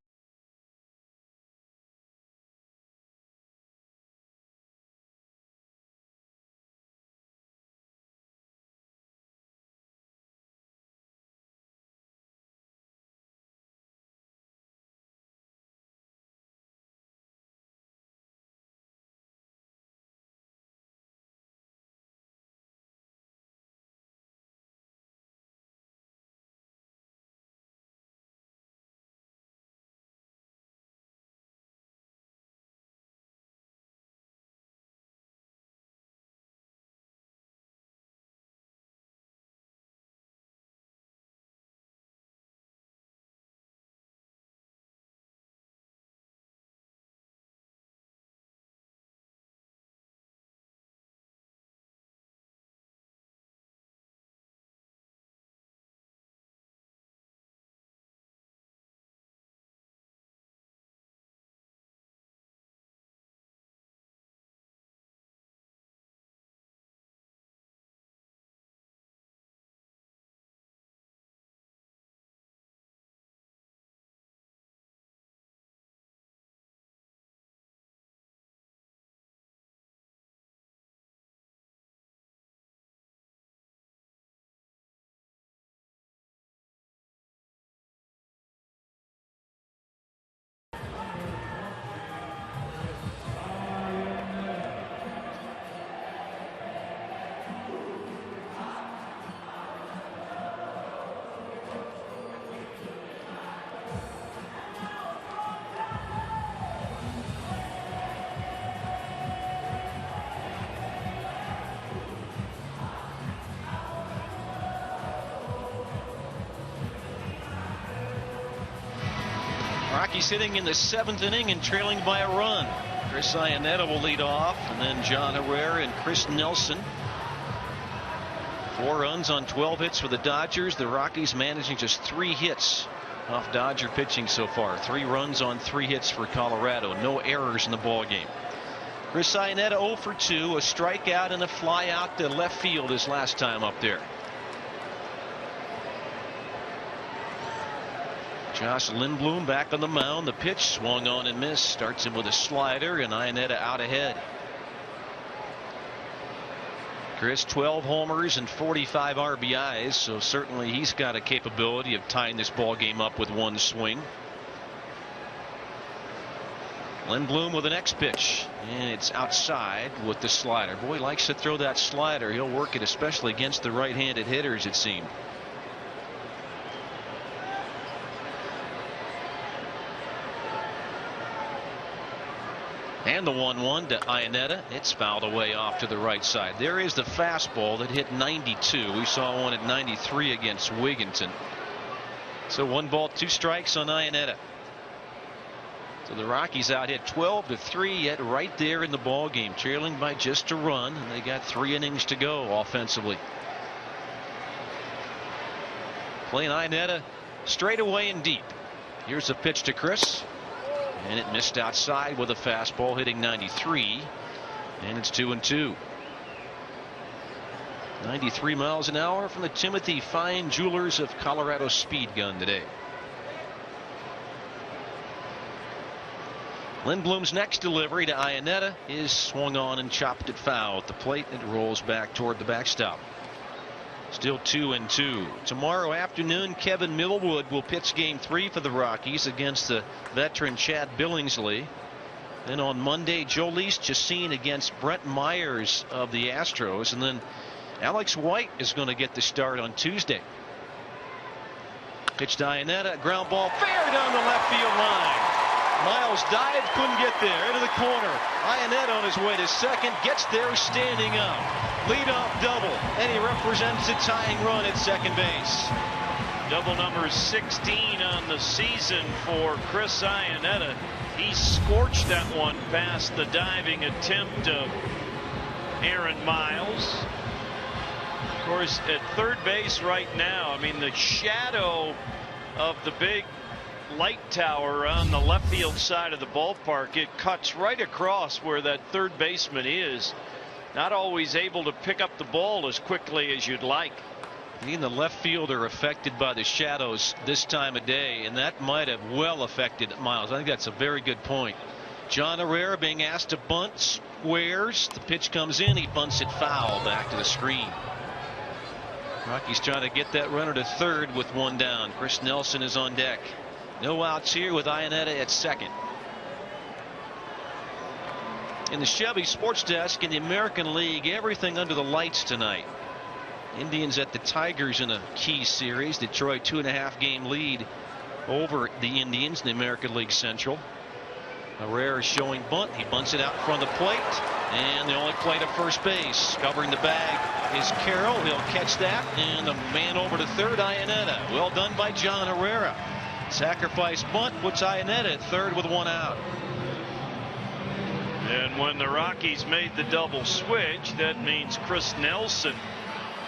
Rockies sitting in the 7th inning and trailing by a run. Chris Iannetta will lead off, and then John Herrera and Chris Nelson. 4 runs on 12 hits for the Dodgers. The Rockies managing just 3 hits off Dodger pitching so far. 3 runs on 3 hits for Colorado. No errors in the ball game. Chris Iannetta 0 for 2, a strikeout and a fly out to left field his last time up there. Josh Lindblom back on the mound. The pitch swung on and missed. Starts him with a slider, and Iannetta out ahead. Chris, 12 homers and 45 RBIs, so certainly he's got a capability of tying this ball game up with one swing. Lindblom with the next pitch, and it's outside with the slider. Boy, likes to throw that slider. He'll work it especially against the right-handed hitters, it seemed. And the 1-1 to Iannetta. It's fouled away off to the right side. There is the fastball that hit 92. We saw one at 93 against Wigginton. So 1 ball, 2 strikes on Iannetta. So the Rockies out hit 12-3, yet right there in the ball game, trailing by just a run, and they got 3 innings to go offensively. Playing Iannetta straight away and deep. Here's a pitch to Chris, and it missed outside with a fastball hitting 93, and it's 2-2. 93 miles an hour from the Timothy Fine Jewelers of Colorado speed gun today. Lindblom's next delivery to Iannetta is swung on and chopped it foul at the plate. It rolls back toward the backstop. Still 2-2. Tomorrow afternoon, Kevin Millwood will pitch game 3 for the Rockies against the veteran Chad Billingsley. Then on Monday, Jolise Chacin against Brett Myers of the Astros. And then Alex White is going to get the start on Tuesday. Pitch to Iannetta, ground ball fair down the left field line. Miles dived, couldn't get there, into the corner. Iannetta on his way to second, gets there standing up. Leadoff double, and he represents a tying run at second base. Double number 16 on the season for Chris Iannetta. He scorched that one past the diving attempt of Aaron Miles. Of course, at third base right now, I mean, the shadow of the big light tower on the left field side of the ballpark, it cuts right across where that third baseman is. Not always able to pick up the ball as quickly as you'd like. He and the left fielder affected by the shadows this time of day, and that might have well affected Miles. I think that's a very good point. John Herrera being asked to bunt, squares. The pitch comes in, he bunts it foul back to the screen. Rockies trying to get that runner to third with one down. Chris Nelson is on deck. No outs here with Iannetta at second. In the Chevy Sports Desk in the American League, everything under the lights tonight. Indians at the Tigers in a key series. Detroit 2.5 game lead over the Indians in the American League Central. Herrera is showing bunt. He bunts it out in front of the plate, and the only play to first base. Covering the bag is Carroll. He'll catch that, and the man over to third, Iannetta. Well done by John Herrera. Sacrifice bunt puts Iannetta at third with one out. And when the Rockies made the double switch, that means Chris Nelson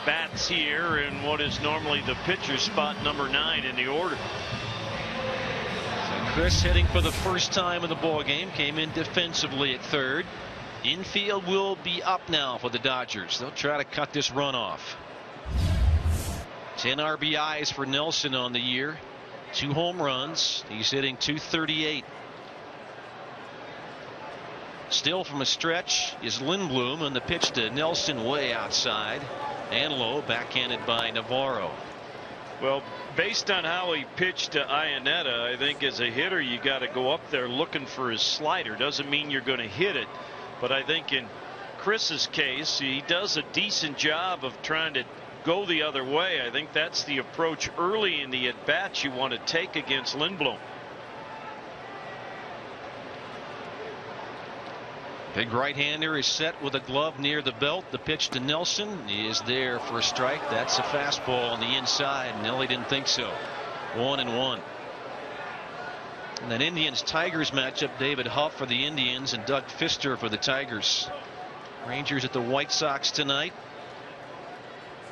bats here in what is normally the pitcher spot, number 9 in the order. So Chris hitting for the first time in the ball game, came in defensively at third. Infield will be up now for the Dodgers. They'll try to cut this run off. 10 RBIs for Nelson on the year. 2 home runs. He's hitting .238. Still from a stretch is Lindblom, and the pitch to Nelson way outside and low, backhanded by Navarro. Well, based on how he pitched to Iannetta, I think as a hitter you got to go up there looking for his slider. Doesn't mean you're going to hit it, but I think in Chris's case he does a decent job of trying to go the other way. I think that's the approach early in the at bat you want to take against Lindblom. Big right-hander is set with a glove near the belt. The pitch to Nelson is there for a strike. That's a fastball on the inside. Nelly didn't think so. 1-1. And that Indians-Tigers matchup, David Huff for the Indians and Doug Fister for the Tigers. Rangers at the White Sox tonight.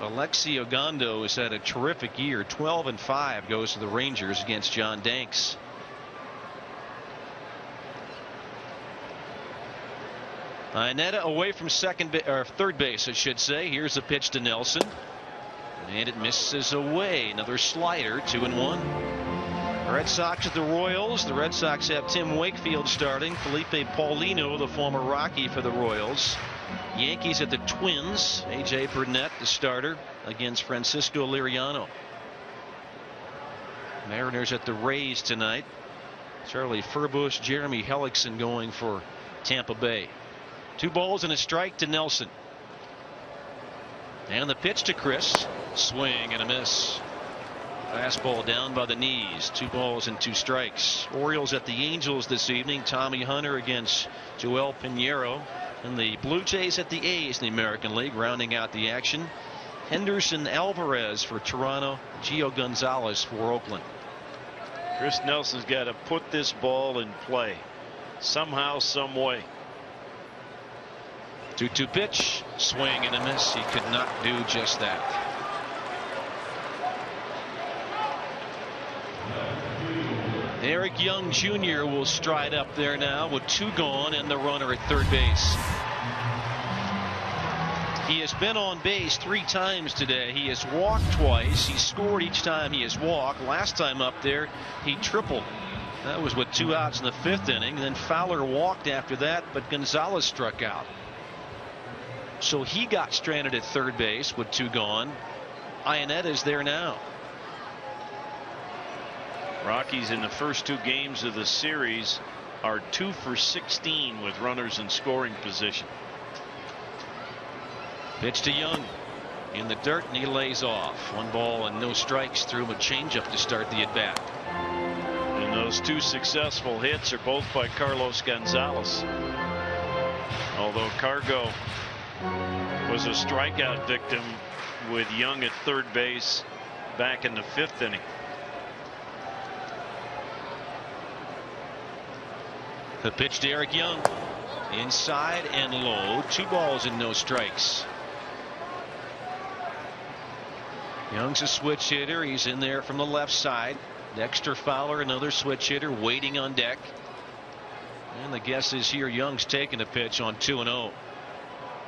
Alexi Ogando has had a terrific year. 12-5 goes to the Rangers against John Danks. Iannetta away from third base, I should say. Here's a pitch to Nelson, and it misses away. Another slider. 2-1. Red Sox at the Royals. The Red Sox have Tim Wakefield starting. Felipe Paulino, the former Rocky for the Royals. Yankees at the Twins. A.J. Burnett, the starter, against Francisco Liriano. Mariners at the Rays tonight. Charlie Furbush, Jeremy Hellickson going for Tampa Bay. 2 balls and a strike to Nelson. And the pitch to Chris. Swing and a miss. Fastball down by the knees. 2 balls and 2 strikes. Orioles at the Angels this evening. Tommy Hunter against Joel Pinheiro. And the Blue Jays at the A's in the American League, rounding out the action. Henderson Alvarez for Toronto. Gio Gonzalez for Oakland. Chris Nelson's got to put this ball in play somehow, some way. 2-2 pitch, swing and a miss. He could not do just that. Eric Young Jr. will stride up there now with 2 gone and the runner at third base. He has been on base 3 times today. He has walked twice. He scored each time he has walked. Last time up there, he tripled. That was with 2 outs in the 5th inning. Then Fowler walked after that, but Gonzalez struck out. So he got stranded at third base with 2 gone. Iannetta is there now. Rockies in the first 2 games of the series are 2 for 16 with runners in scoring position. Pitch to Young in the dirt, and he lays off. 1 ball and no strikes. Threw him a changeup to start the at bat. And those 2 successful hits are both by Carlos Gonzalez. Although Cargo was a strikeout victim with Young at third base back in the 5th inning. The pitch to Eric Young. Inside and low. 2 balls and no strikes. Young's a switch hitter. He's in there from the left side. Dexter Fowler, another switch hitter, waiting on deck. And the guess is here Young's taking a pitch on 2-0.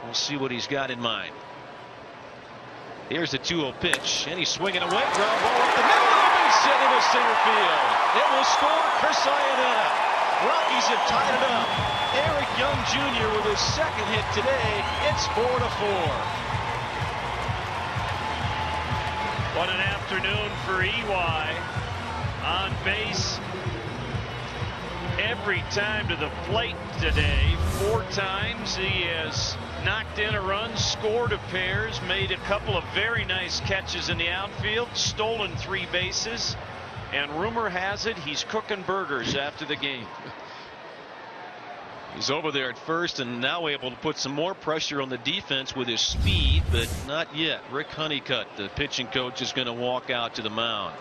We'll see what he's got in mind. Here's the 2-0 pitch, and he's swinging away. Ground ball up the middle, and base hit into center field. It will score Chris Iannetta. Rockies have tied it up. Eric Young Jr. with his 2nd hit today. It's 4-4. What an afternoon for EY. On base every time to the plate today. 4 times he has knocked in a run, scored a pairs, made a couple of very nice catches in the outfield, stolen 3 bases, and rumor has it he's cooking burgers after the game. He's over there at first and now able to put some more pressure on the defense with his speed, but not yet. Rick Honeycutt, the pitching coach, is going to walk out to the mound.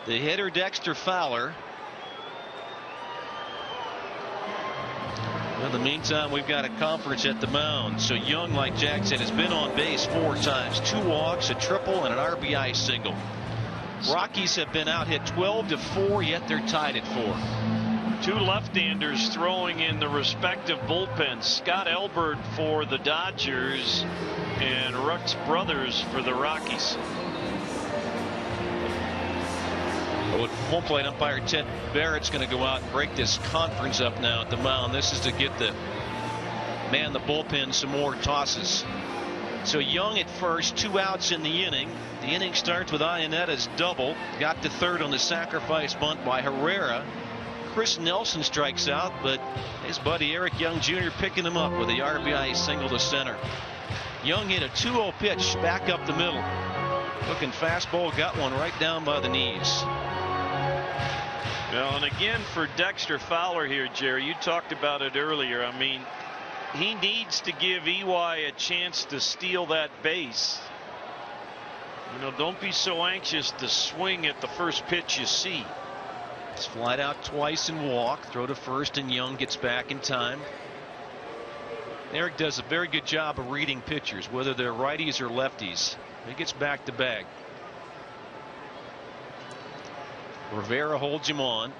The hitter, Dexter Fowler. In the meantime, we've got a conference at the mound. So Young, like Jack said, has been on base 4 times. 2 walks, a triple, and an RBI single. Rockies have been out hit 12-4, yet they're tied at 4. 2 left-handers throwing in the respective bullpens. Scott Elbert for the Dodgers and Rux Brothers for the Rockies. Home plate umpire Ted Barrett's going to go out and break this conference up now at the mound. This is to get the bullpen some more tosses. So Young at first, 2 outs in the inning. The inning starts with Iannetta's double. Got to third on the sacrifice bunt by Herrera. Chris Nelson strikes out, but his buddy Eric Young Jr. picking him up with a RBI single to center. Young hit a 2-0 pitch back up the middle. Looking fastball, got one right down by the knees. Well, and again for Dexter Fowler here, Jerry, you talked about it earlier. I mean, he needs to give EY a chance to steal that base. You know, don't be so anxious to swing at the first pitch you see. He's flied out twice and walk. Throw to first, and Young gets back in time. Eric does a very good job of reading pitchers, whether they're righties or lefties. He gets back to back. Rivera holds him on.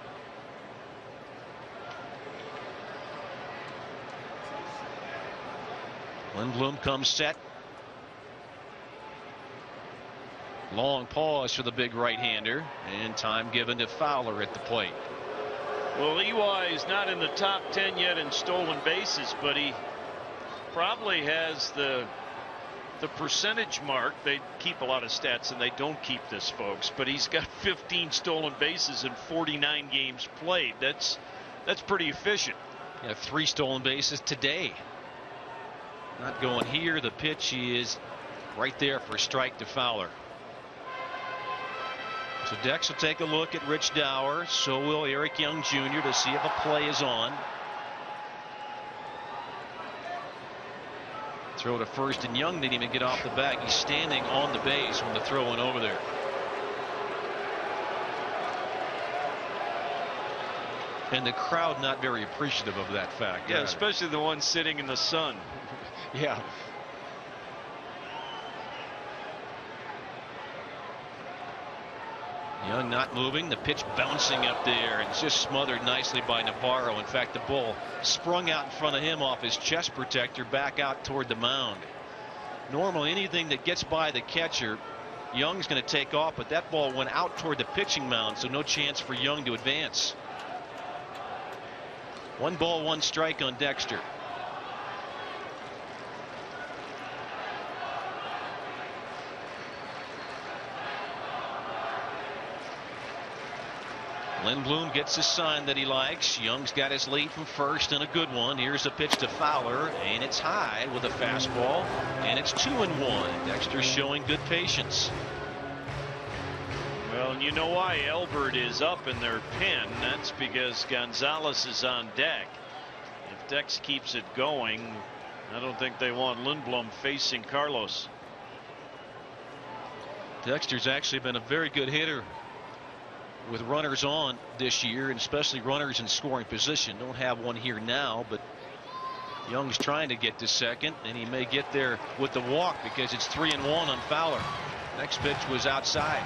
Lindblom comes set. Long pause for the big right-hander, and time given to Fowler at the plate. Well, EY is not in the top 10 yet in stolen bases, but he probably has the percentage mark. They keep a lot of stats, and they don't keep this, folks, but he's got 15 stolen bases in 49 games played. That's pretty efficient. Yeah, 3 stolen bases today. Not going here. The pitch is right there for a strike to Fowler. So Dex will take a look at Rich Dower. So will Eric Young Jr. to see if a play is on. Throw to first, and Young didn't even get off the bag. He's standing on the base when the throw went over there. And the crowd not very appreciative of that fact. Yeah, especially the one sitting in the sun. Yeah. Young not moving, the pitch bouncing up there and just smothered nicely by Navarro. In fact, the ball sprung out in front of him off his chest protector back out toward the mound. Normally anything that gets by the catcher, Young's going to take off, but that ball went out toward the pitching mound, so no chance for Young to advance. 1 ball, 1 strike on Dexter. Lindblom gets a sign that he likes. Young's got his lead from first and a good one. Here's a pitch to Fowler, and it's high with a fastball, and it's 2-1. Dexter's showing good patience. Well, you know why Elbert is up in their pen. That's because Gonzalez is on deck. If Dex keeps it going, I don't think they want Lindblom facing Carlos. Dexter's actually been a very good hitter with runners on this year, and especially runners in scoring position. Don't have one here now, but Young's trying to get to second, and he may get there with the walk because it's 3-1 on Fowler. Next pitch was outside.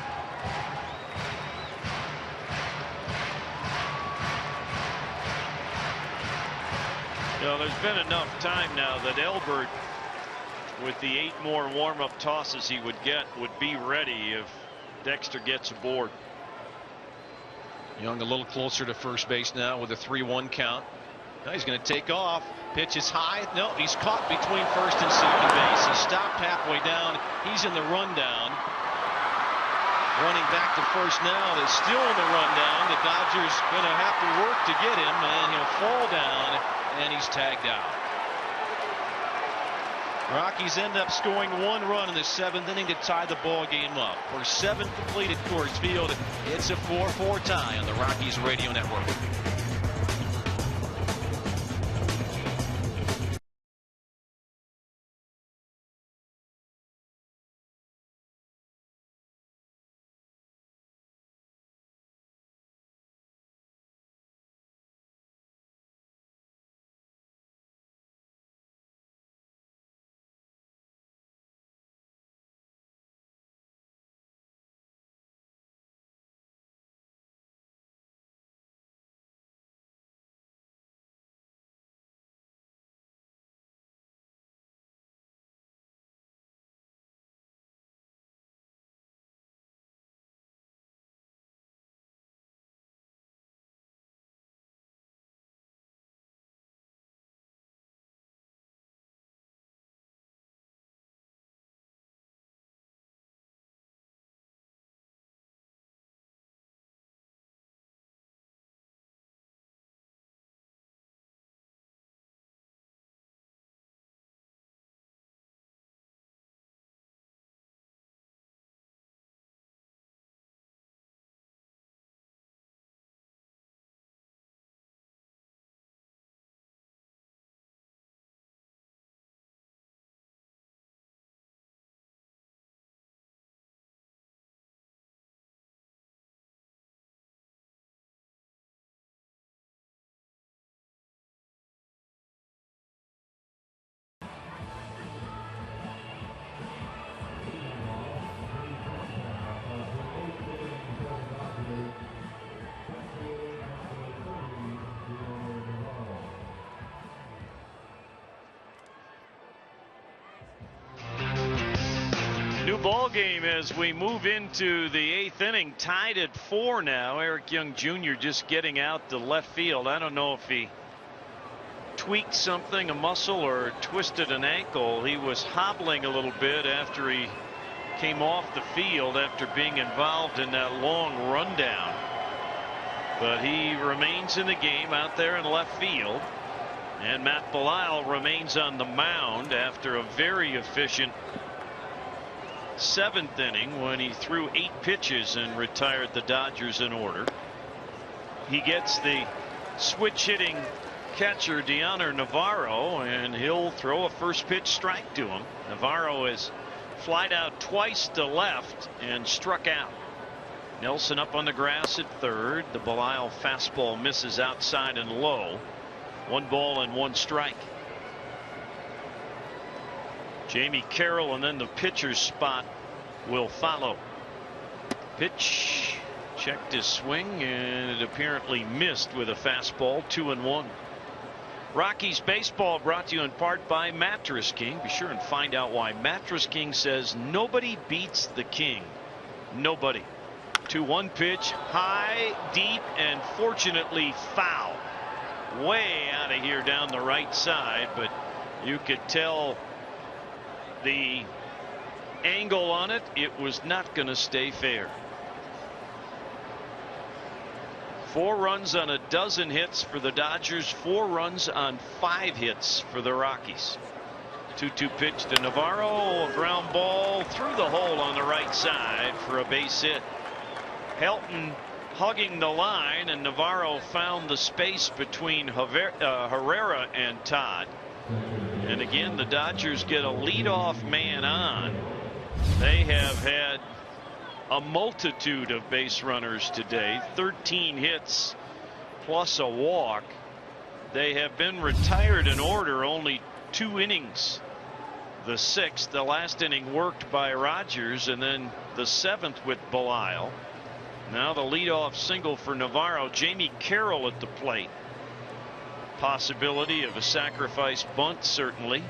You know, there's been enough time now that Elbert, with the 8 more warm-up tosses he would get, would be ready if Dexter gets aboard. Young a little closer to first base now with a 3-1 count. Now he's going to take off. Pitch is high. No, he's caught between first and second base. He stopped halfway down. He's in the rundown. Running back to first now. They're still in the rundown. The Dodgers going to have to work to get him, and he'll fall down, and he's tagged out. Rockies end up scoring 1 run in the 7th inning to tie the ball game up. For 7 completed Coors Field, it's a 4-4 tie on the Rockies Radio Network. New ball game as we move into the 8th inning, tied at 4 now. Eric Young Jr. just getting out to left field. I don't know if he tweaked something, a muscle, or twisted an ankle. He was hobbling a little bit after he came off the field after being involved in that long rundown. But he remains in the game out there in left field. And Matt Belisle remains on the mound after a very efficient 7th inning when he threw 8 pitches and retired the Dodgers in order. He gets the switch hitting catcher Dioner Navarro, and he'll throw a first pitch strike to him. Navarro has flied out twice to left and struck out. Nelson up on the grass at third. The Belisle fastball misses outside and low. 1 ball and 1 strike. Jamie Carroll and then the pitcher's spot will follow. Pitch, checked his swing, and it apparently missed with a fastball. 2-1. Rockies baseball brought to you in part by Mattress King. Be sure and find out why. Mattress King says nobody beats the king. Nobody. 2-1 pitch, high, deep, and fortunately foul. Way out of here down the right side, but you could tell the angle on it. It was not going to stay fair. 4 runs on a dozen hits for the Dodgers, 4 runs on 5 hits for the Rockies. 2-2 pitch to Navarro, a ground ball through the hole on the right side for a base hit. Helton hugging the line, and Navarro found the space between Herrera and Todd. And again, the Dodgers get a leadoff man on. They have had a multitude of base runners today, 13 hits plus a walk. They have been retired in order, only 2 innings. The 6th, the last inning worked by Rogers, and then the 7th with Belisle. Now the leadoff single for Navarro. Jamie Carroll at the plate. Possibility of a sacrifice bunt, certainly.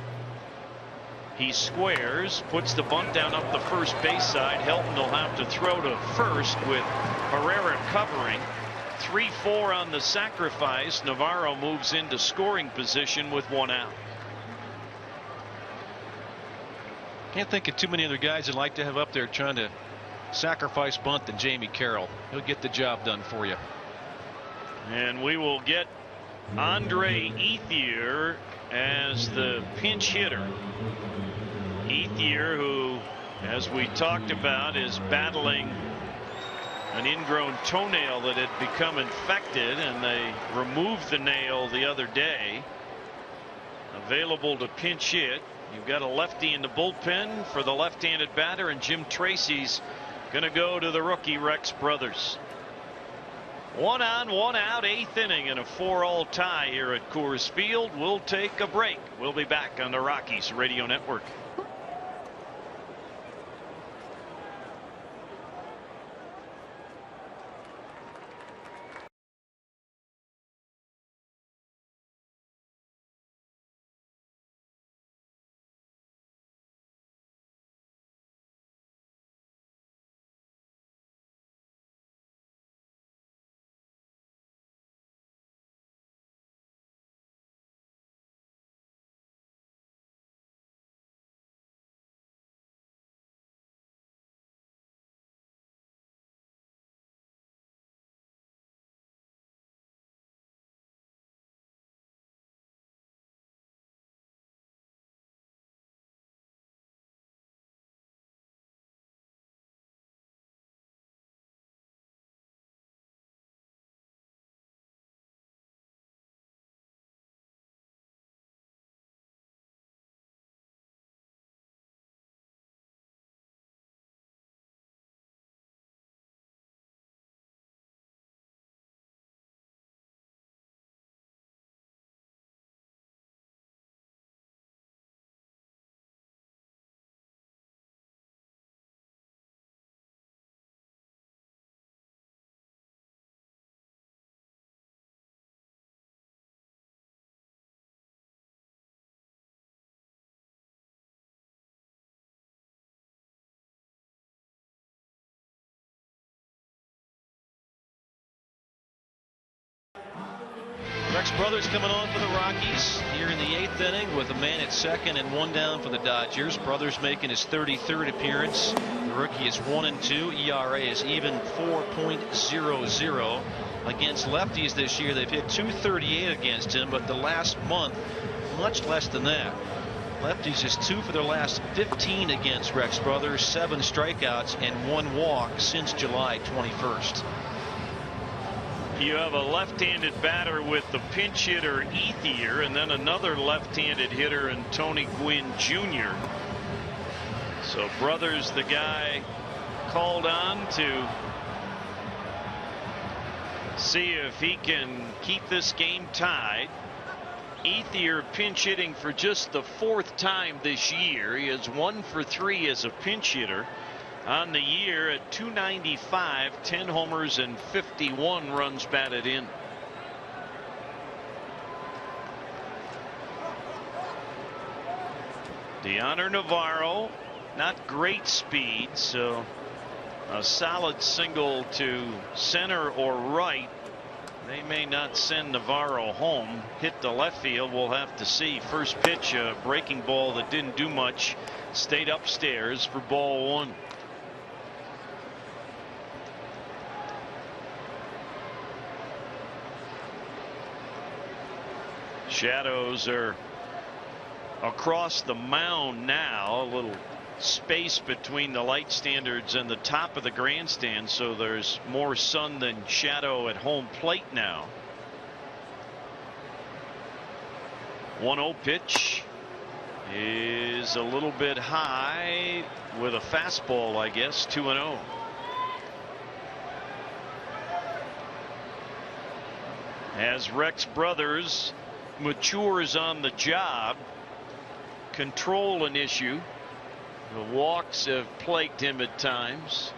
He squares, puts the bunt down up the first base side. Helton will have to throw to first with Herrera covering. 3-4 on the sacrifice. Navarro moves into scoring position with 1 out. Can't think of too many other guys that like to have up there trying to sacrifice bunt than Jamie Carroll. He'll get the job done for you. And we will get Andre Ethier as the pinch hitter. Ethier, who, as we talked about, is battling an ingrown toenail that had become infected, and they removed the nail the other day. Available to pinch hit. You've got a lefty in the bullpen for the left-handed batter, and Jim Tracy's going to go to the rookie Rex Brothers. 1 on, 1 out, 8th inning, and a 4-all tie here at Coors Field. We'll take a break. We'll be back on the Rockies Radio Network. Rex Brothers coming on for the Rockies here in the 8th inning with a man at second and 1 down for the Dodgers. Brothers making his 33rd appearance. The rookie is 1-2. ERA is even 4.00 against lefties this year. They've hit .238 against him, but the last month much less than that. Lefties is 2 for their last 15 against Rex Brothers, 7 strikeouts and 1 walk since July 21st. You have a left-handed batter with the pinch hitter Ethier, and then another left-handed hitter in Tony Gwynn Jr. So Brothers, the guy called on to See if he can keep this game tied. Ethier pinch hitting for just the 4th time this year. He is 1 for 3 as a pinch hitter on the year at .295, 10 homers and 51 runs batted in. Deoner Navarro, not great speed, so a solid single to center or right. They may not send Navarro home. Hit the left field. We'll have to see. First pitch, a breaking ball that didn't do much. Stayed upstairs for ball 1. Shadows are across the mound now. A little space between the light standards and the top of the grandstand, so there's more sun than shadow at home plate now. 1-0 pitch is a little bit high with a fastball, I guess. 2-0. As Rex Brothers matures on the job, control an issue. The walks have plagued him at times,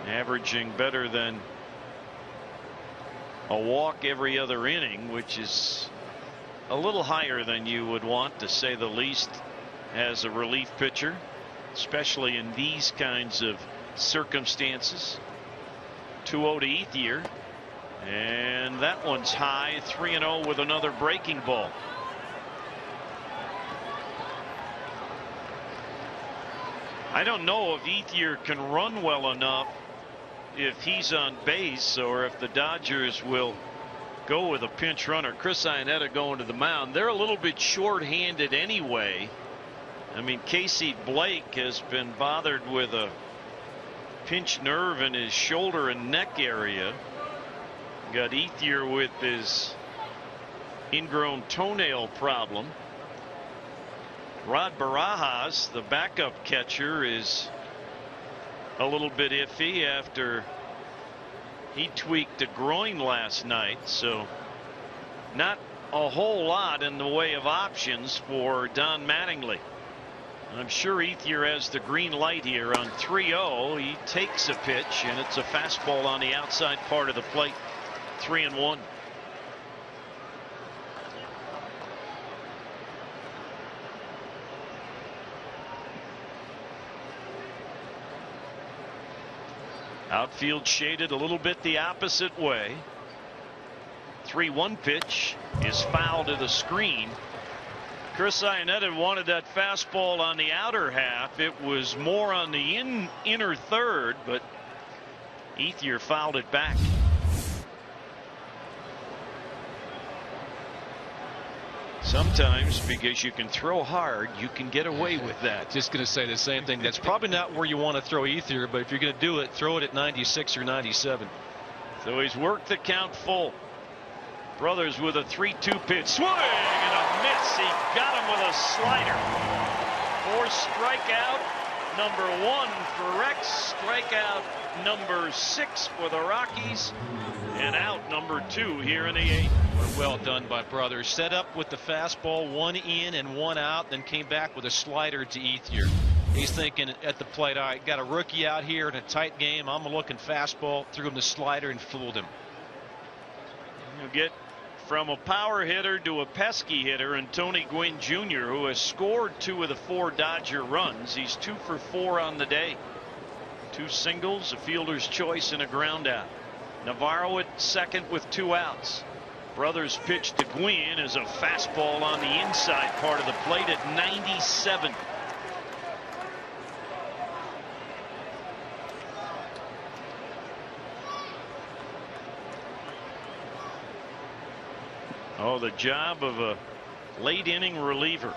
averaging better than a walk every other inning, which is a little higher than you would want, to say the least, as a relief pitcher, especially in these kinds of circumstances. 2-0 to Ethier, and that one's high. 3-0 with another breaking ball. I don't know if Ethier can run well enough if he's on base, or if the Dodgers will go with a pinch runner. Chris Iannetta going to the mound. They're a little bit short-handed anyway. I mean, Casey Blake has been bothered with a pinched nerve in his shoulder and neck area. Got Ethier with his ingrown toenail problem. Rod Barajas, the backup catcher, is a little bit iffy after he tweaked a groin last night, so not a whole lot in the way of options for Don Mattingly. I'm sure Ethier has the green light here on 3-0. He takes a pitch, and it's a fastball on the outside part of the plate. 3-1. Outfield shaded a little bit the opposite way. 3-1 pitch is foul to the screen. Chris Iannetta wanted that fastball on the outer half. It was more on the inner third, but Ethier fouled it back. Sometimes, because you can throw hard, you can get away with that. Just going to say the same thing. That's probably not where you want to throw Ethier, but if you're going to do it, throw it at 96 or 97. So he's worked the count full. Brothers with a 3-2 pitch. Swing and a miss. He got him with a slider. Forced strikeout number 1 for Rex. Strikeout number 6 for the Rockies. And out number 2 here in the 8th. Well done by Brothers. Set up with the fastball, 1 in and 1 out, then came back with a slider to Ethier. He's thinking at the plate, all right, got a rookie out here in a tight game. I'm looking fastball, threw him the slider and fooled him. You get from a power hitter to a pesky hitter, and Tony Gwynn Jr., who has scored 2 of the 4 Dodger runs. He's 2 for 4 on the day. 2 singles, a fielder's choice, and a ground out. Navarro at second with 2 outs. Brothers pitch to Gwynn is a fastball on the inside part of the plate at 97. Oh, the job of a late inning reliever.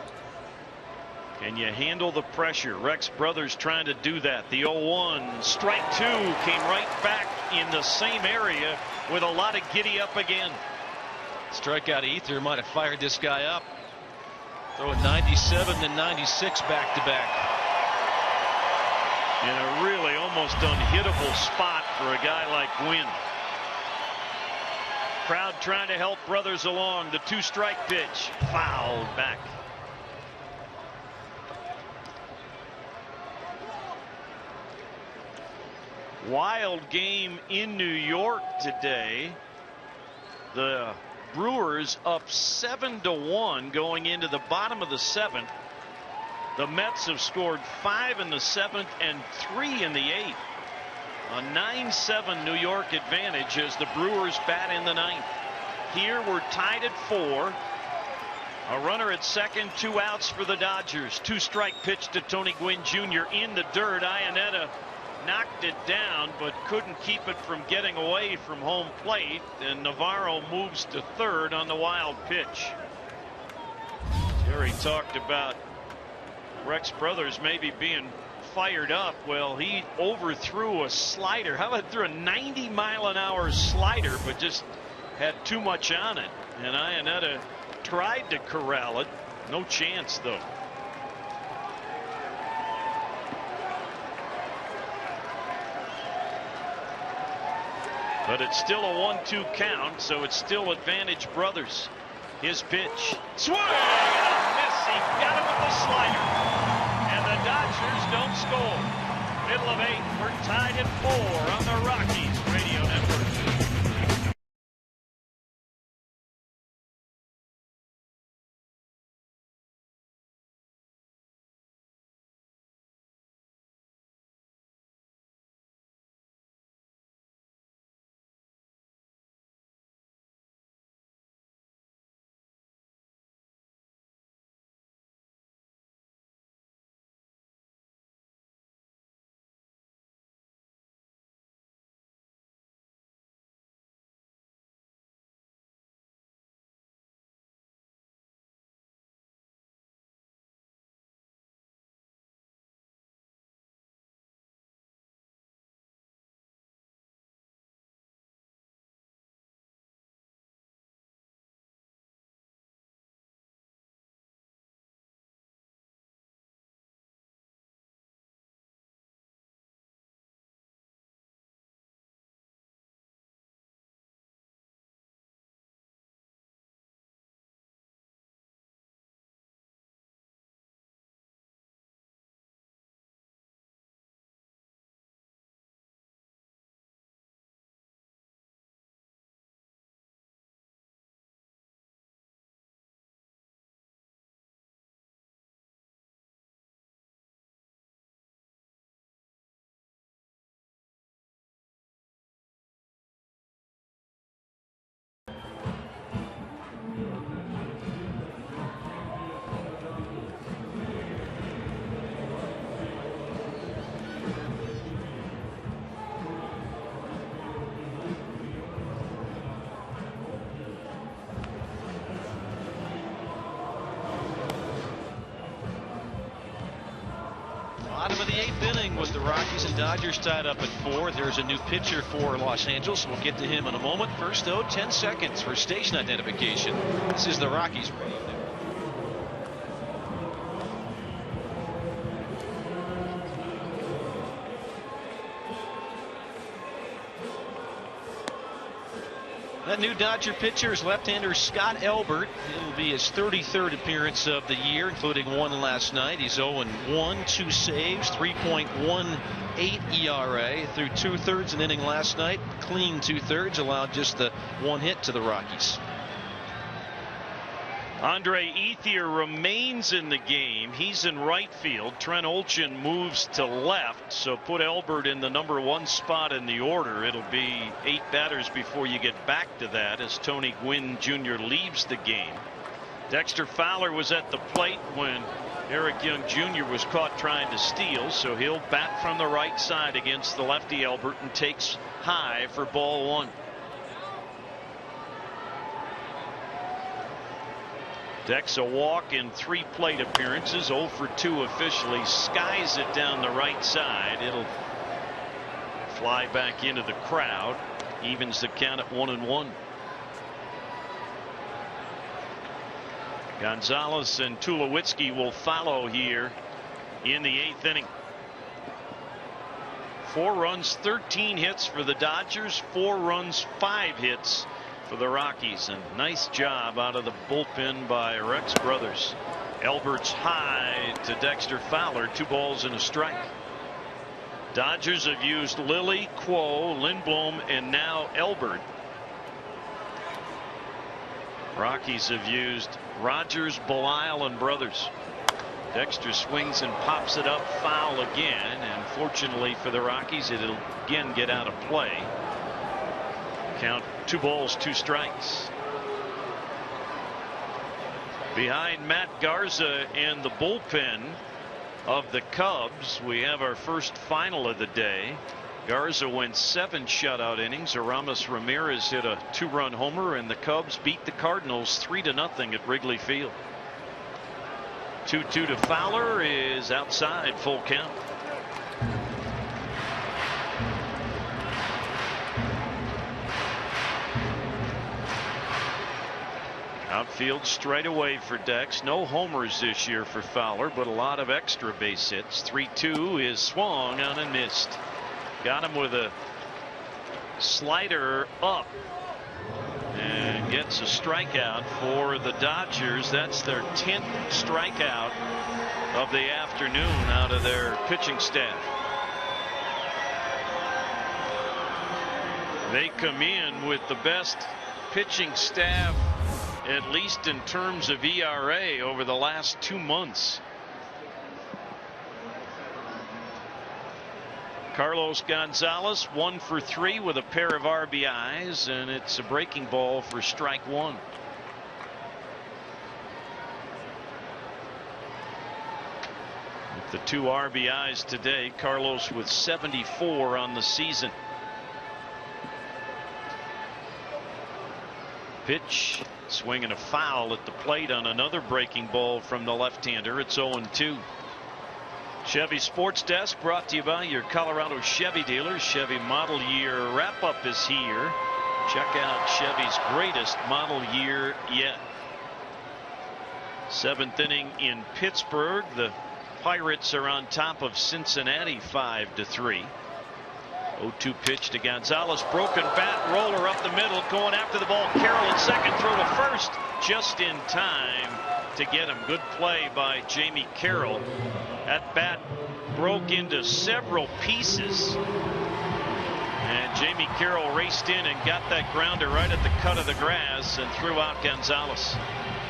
Can you handle the pressure? Rex Brothers trying to do that. The 0-1, strike 2, came right back in the same area with a lot of giddy up again. Strikeout Ethier might have fired this guy up. Throwing 97 to 96 back to back. In a really almost unhittable spot for a guy like Gwynn. Crowd trying to help brothers along. The 2-strike pitch fouled back. Wild game in New York today. The Brewers up 7-1 going into the bottom of the 7th. The Mets have scored 5 in the 7th and 3 in the 8th. A 9-7 New York advantage as the Brewers bat in the 9th. Here we're tied at 4. A runner at second, 2 outs for the Dodgers. 2-strike pitch to Tony Gwynn Jr. in the dirt. Iannetta knocked it down but couldn't keep it from getting away from home plate, and Navarro moves to third on the wild pitch. Jerry talked about Rex Brothers maybe being fired up. Well, he overthrew a slider. How about threw a 90-mile-an-hour slider but just had too much on it, and Iannetta tried to corral it. No chance though. But it's still a 1-2 count, so it's still advantage Brothers. His pitch. Swing and a miss. He got him with the slider. And the Dodgers don't score. Middle of 8th. We're tied at 4 on the Rockies Radio Network. Bottom of the 8th inning with the Rockies and Dodgers tied up at 4. There's a new pitcher for Los Angeles. We'll get to him in a moment. First, though, 10 seconds for station identification. This is the Rockies Radio Network. That new Dodger pitcher is left-hander Scott Elbert. It'll be his 33rd appearance of the year, including one last night. He's 0-1, 2 saves, 3.18 ERA through 2/3 an inning last night. Clean 2/3, allowed just the 1 hit to the Rockies. Andre Ethier remains in the game. He's in right field. Trent Olchin moves to left, so put Elbert in the number 1 spot in the order. It'll be 8 batters before you get back to that as Tony Gwynn Jr. leaves the game. Dexter Fowler was at the plate when Eric Young Jr. was caught trying to steal, so he'll bat from the right side against the lefty Elbert and takes high for ball 1. Dex a walk in 3 plate appearances, 0 for 2 officially. Skies it down the right side. It'll fly back into the crowd. Evens the count at 1-1. Gonzalez and Tulowitzki will follow here in the 8th inning. 4 runs, 13 hits for the Dodgers. 4 runs, 5 hits for the Rockies, and nice job out of the bullpen by Rex Brothers. Elbert's high to Dexter Fowler, 2 balls and a strike. Dodgers have used Lilly, Quo, Lindblom, and now Elbert. Rockies have used Rogers, Belisle, and Brothers. Dexter swings and pops it up, foul again, and fortunately for the Rockies, it'll again get out of play. Count 2 balls, 2 strikes. Behind Matt Garza in the bullpen of the Cubs, we have our first final of the day. Garza went 7 shutout innings. Aramis Ramirez hit a 2-run homer, and the Cubs beat the Cardinals 3-0 at Wrigley Field. 2-2 to Fowler is outside, full count. Outfield straight away for Dex. No homers this year for Fowler, but a lot of extra base hits. 3-2 is swung on and missed. Got him with a slider up and gets a strikeout for the Dodgers. That's their 10th strikeout of the afternoon out of their pitching staff. They come in with the best pitching staff, at least in terms of ERA, over the last 2 months. Carlos Gonzalez 1 for 3 with a pair of RBIs, and it's a breaking ball for strike 1. With the 2 RBIs today, Carlos with 74 on the season. Pitch, swinging a foul at the plate on another breaking ball from the left-hander. It's 0-2. Chevy Sports Desk brought to you by your Colorado Chevy dealers. Chevy model year wrap-up is here. Check out Chevy's greatest model year yet. 7th inning in Pittsburgh. The Pirates are on top of Cincinnati 5-3. 0-2 pitch to Gonzalez. Broken bat, roller up the middle, going after the ball. Carroll at second, throw to first, just in time to get him. Good play by Jamie Carroll. That bat broke into several pieces, and Jamie Carroll raced in and got that grounder right at the cut of the grass and threw out Gonzalez.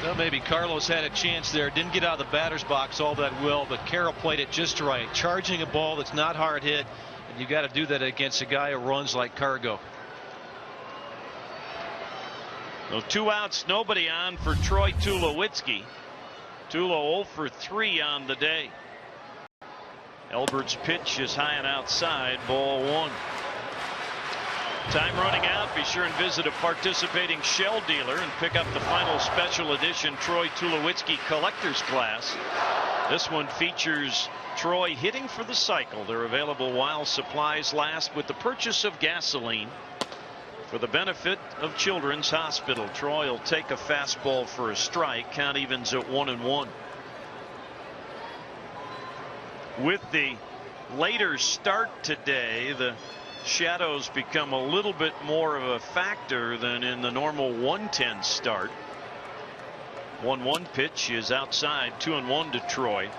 Well, maybe Carlos had a chance there. Didn't get out of the batter's box all that well, but Carroll played it just right. Charging a ball that's not hard hit, and you got to do that against a guy who runs like Cargo. So 2 outs, nobody on for Troy Tulowitzki. Tulo 0 for 3 on the day. Elbert's pitch is high and outside, ball 1. Time running out. Be sure and visit a participating Shell dealer and pick up the final special edition Troy Tulowitzki collector's class. This one features Troy hitting for the cycle. They're available while supplies last with the purchase of gasoline for the benefit of Children's Hospital. Troy will take a fastball for a strike. Count evens at 1-1. With the later start today, the shadows become a little bit more of a factor than in the normal 1:10 start. 1-1 pitch is outside, 2-1 to Troy.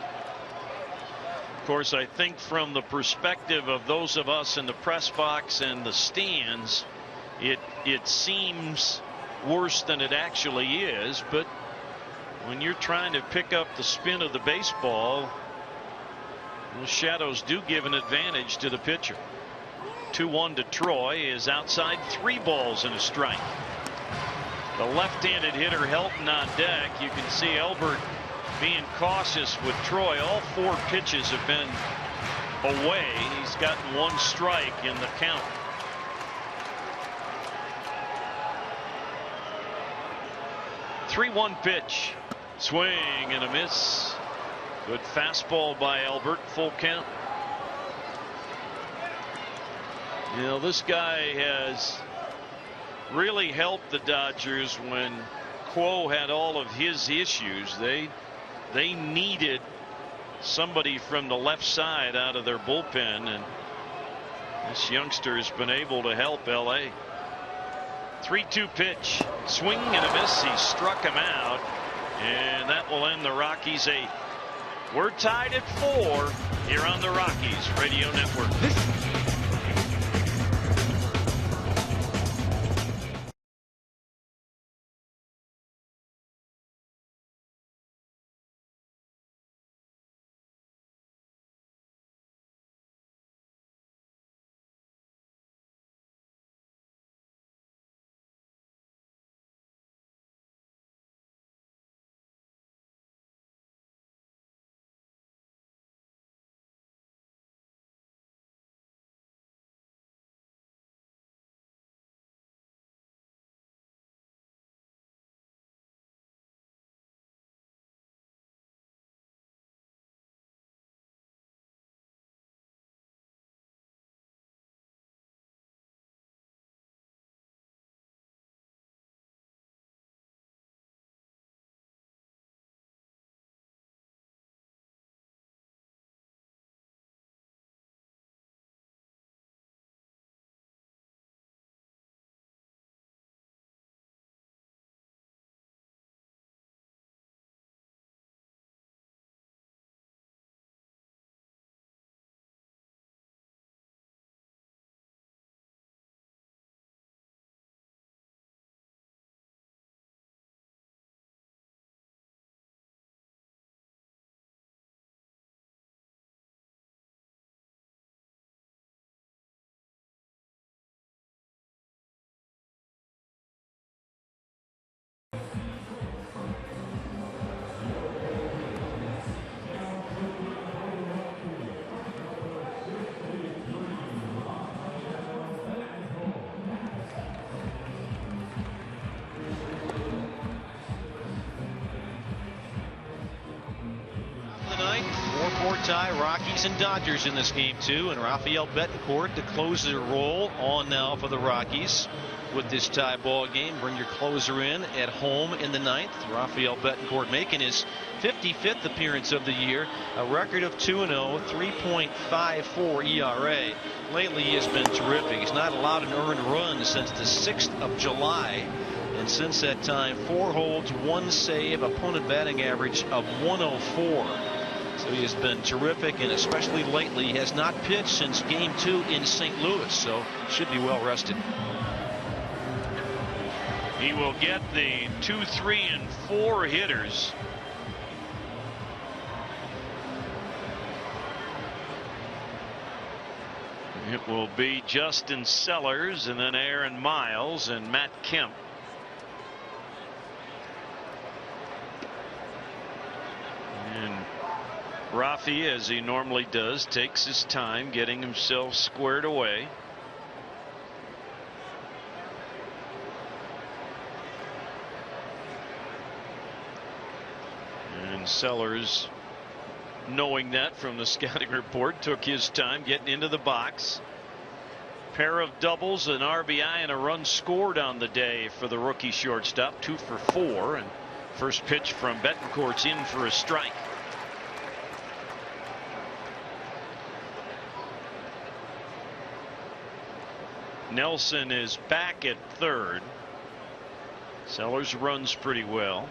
Of course, I think from the perspective of those of us in the press box and the stands, it seems worse than it actually is, but when you're trying to pick up the spin of the baseball, the shadows do give an advantage to the pitcher. 2-1 to Troy is outside, 3 balls and a strike. The left-handed hitter Helton on deck. You can see Elbert being cautious with Troy. All 4 pitches have been away. He's gotten 1 strike in the count. (3-1) pitch, swing and a miss. Good fastball by Elbert, full count. You know, this guy has really helped the Dodgers when Quo had all of his issues. They needed somebody from the left side out of their bullpen, and this youngster has been able to help LA. 3-2 pitch. Swing and a miss. He struck him out. And that will end the Rockies' 8th. We're tied at 4 here on the Rockies Radio Network. Tie, Rockies and Dodgers in this game too, and Rafael Betancourt to close the roll on now for the Rockies with this tie ball game. Bring your closer in at home in the 9th. Rafael Betancourt making his 55th appearance of the year, a record of 2-0, 3.54 ERA. Lately he has been terrific. He's not allowed an earned run since the 6th of July, and since that time 4 holds, 1 save, opponent batting average of 104. So he has been terrific, and especially lately he has not pitched since game 2 in St. Louis, so should be well rested. He will get the 2, 3, and 4 hitters. It will be Justin Sellers and then Aaron Miles and Matt Kemp. And Rafi, as he normally does, takes his time getting himself squared away. And Sellers, knowing that from the scouting report, took his time getting into the box. Pair of doubles, an RBI, and a run scored on the day for the rookie shortstop. 2 for 4, and first pitch from Betancourt's in for a strike. Nelson is back at third. Sellers runs pretty well.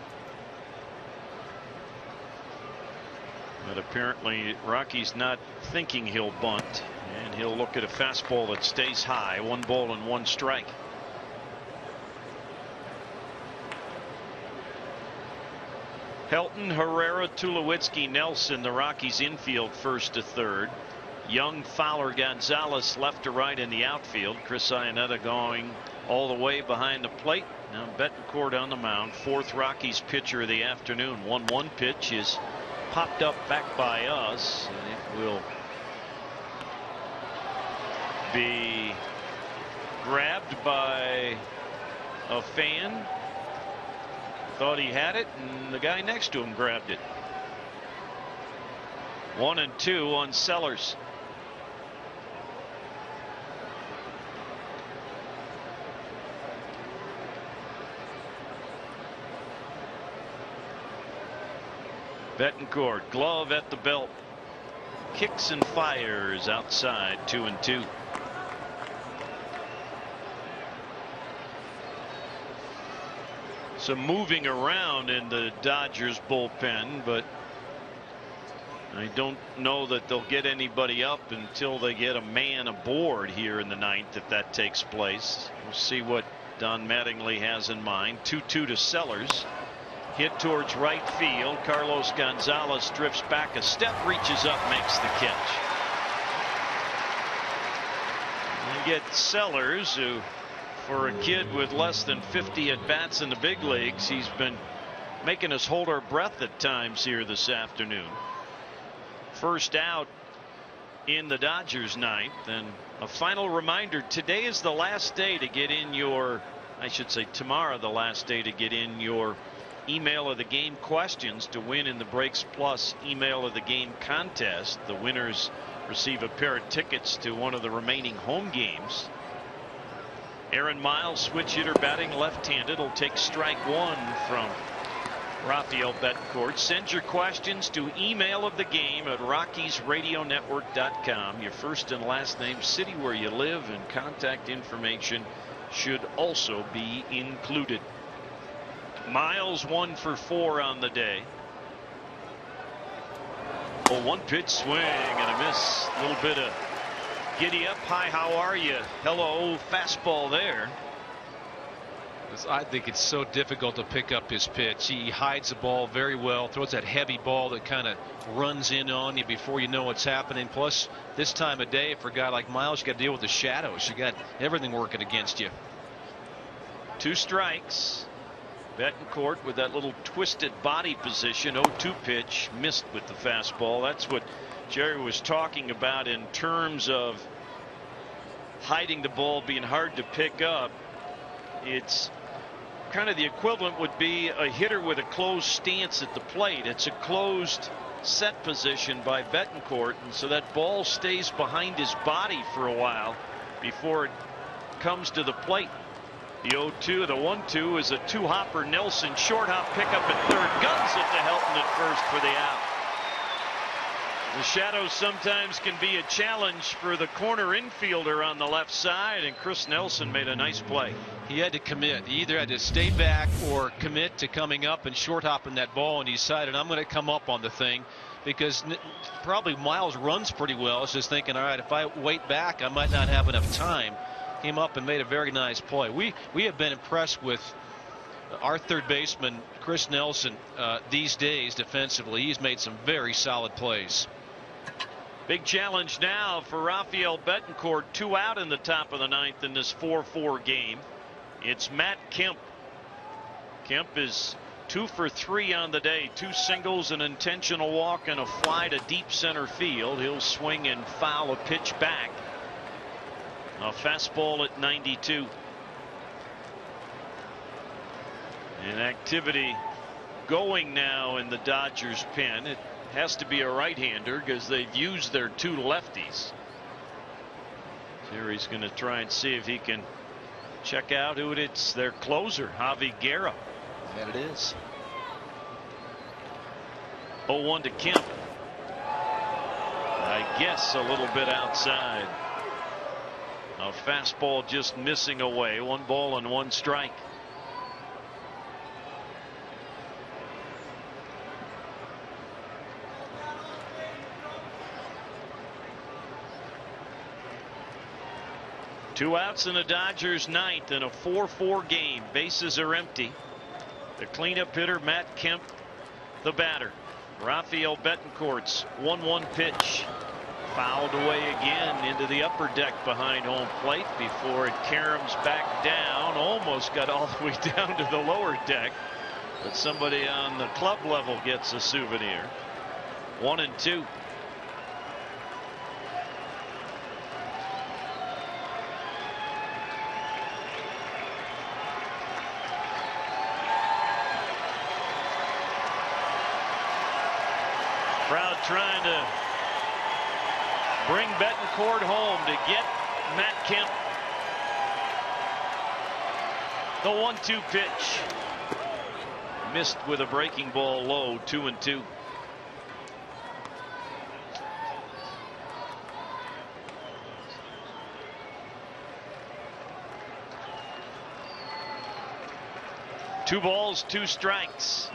But apparently Rocky's not thinking he'll bunt, and he'll look at a fastball that stays high. 1 ball and 1 strike. Helton, Herrera, Tulowitzki, Nelson, the Rockies infield first to third. Young, Fowler, Gonzalez left to right in the outfield. Chris Iannetta going all the way behind the plate. Now Betancourt on the mound. 4th Rockies pitcher of the afternoon. 1-1 pitch is popped up back by us, and it will be grabbed by a fan. Thought he had it, and the guy next to him grabbed it. 1-2 on Sellers. Betancourt, glove at the belt, kicks and fires outside. 2-2. some moving around in the Dodgers bullpen, but I don't know that they'll get anybody up until they get a man aboard here in the ninth, if that takes place. We'll see what Don Mattingly has in mind. 2-2 to Sellers. Hit towards right field. Carlos Gonzalez drifts back a step, reaches up, makes the catch. You get Sellers, who, for a kid with less than 50 at bats in the big leagues, he's been making us hold our breath at times here this afternoon. First out in the Dodgers ninth. And a final reminder, today is the last day to get in your, I should say tomorrow, the last day to get in your email of the game questions to win in the Breaks Plus email of the game contest. The winners receive a pair of tickets to one of the remaining home games. Aaron Miles, switch hitter, batting left-handed, will take strike one from Rafael Betancourt. Send your questions to email of the game at RockiesRadioNetwork.com. Your first and last name, city where you live, and contact information should also be included. Miles 1 for 4 on the day. Oh, one pitch swing and a miss. A little bit of giddy up. Hi, how are you? Hello, fastball there. I think it's so difficult to pick up his pitch. He hides the ball very well, throws that heavy ball that kind of runs in on you before you know what's happening. Plus, this time of day, for a guy like Miles, you got to deal with the shadows. You got everything working against you. 2 strikes. Betancourt with that little twisted body position. 0-2 pitch, missed with the fastball. That's what Jerry was talking about in terms of hiding the ball, being hard to pick up. It's kind of the equivalent would be a hitter with a closed stance at the plate. It's a closed set position by Betancourt, and so that ball stays behind his body for a while before it comes to the plate. The 0-2, the 1-2 is a 2-hopper. Nelson short hop, pickup at third, guns it to Helton at first for the out. The shadows sometimes can be a challenge for the corner infielder on the left side, and Chris Nelson made a nice play. He had to commit. He either had to stay back or commit to coming up and short hopping that ball, and he decided, I'm going to come up on the thing, because probably Miles runs pretty well. It's just thinking, all right, if I wait back, I might not have enough time. Came up and made a very nice play. We have been impressed with our third baseman, Chris Nelson, these days defensively. He's made some very solid plays. Big challenge now for Rafael Betancourt. 2 out in the top of the ninth in this 4-4 game. It's Matt Kemp. Kemp is 2 for 3 on the day. 2 singles, an intentional walk, and a fly to deep center field. He'll swing and foul a pitch back. A fastball at 92. And activity going now in the Dodgers pen. It has to be a right-hander because they've used their 2 lefties. Jerry's going to try and see if he can check out who it's their closer, Javi Guerra. And it is. 0-1 to Kemp. I guess a little bit outside. A fastball just missing away. 1 ball and 1 strike. Two outs in the Dodgers ninth in a 4-4 game. Bases are empty. The cleanup hitter, Matt Kemp, the batter. Rafael Betancourt's 1-1 pitch. Fouled away again into the upper deck behind home plate before it caroms back down. Almost got all the way down to the lower deck, but somebody on the club level gets a souvenir. 1-2. Crowd trying to bring Betancourt home to get Matt Kemp. The 1-2 pitch. Missed with a breaking ball low. 2-2. 2 balls, 2 strikes.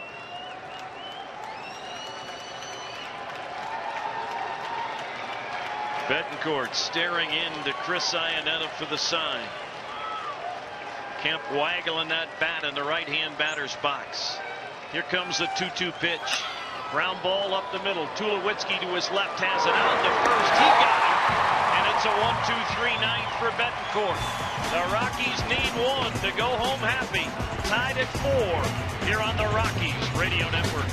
Betancourt staring into Chris Iannetta for the sign. Kemp waggling that bat in the right-hand batter's box. Here comes the 2-2 pitch. Ground ball up the middle. Tulowitzki to his left has it out to first. He got it. And it's a 1-2-3 ninth for Betancourt. The Rockies need 1 to go home happy. Tied at 4 here on the Rockies Radio Network.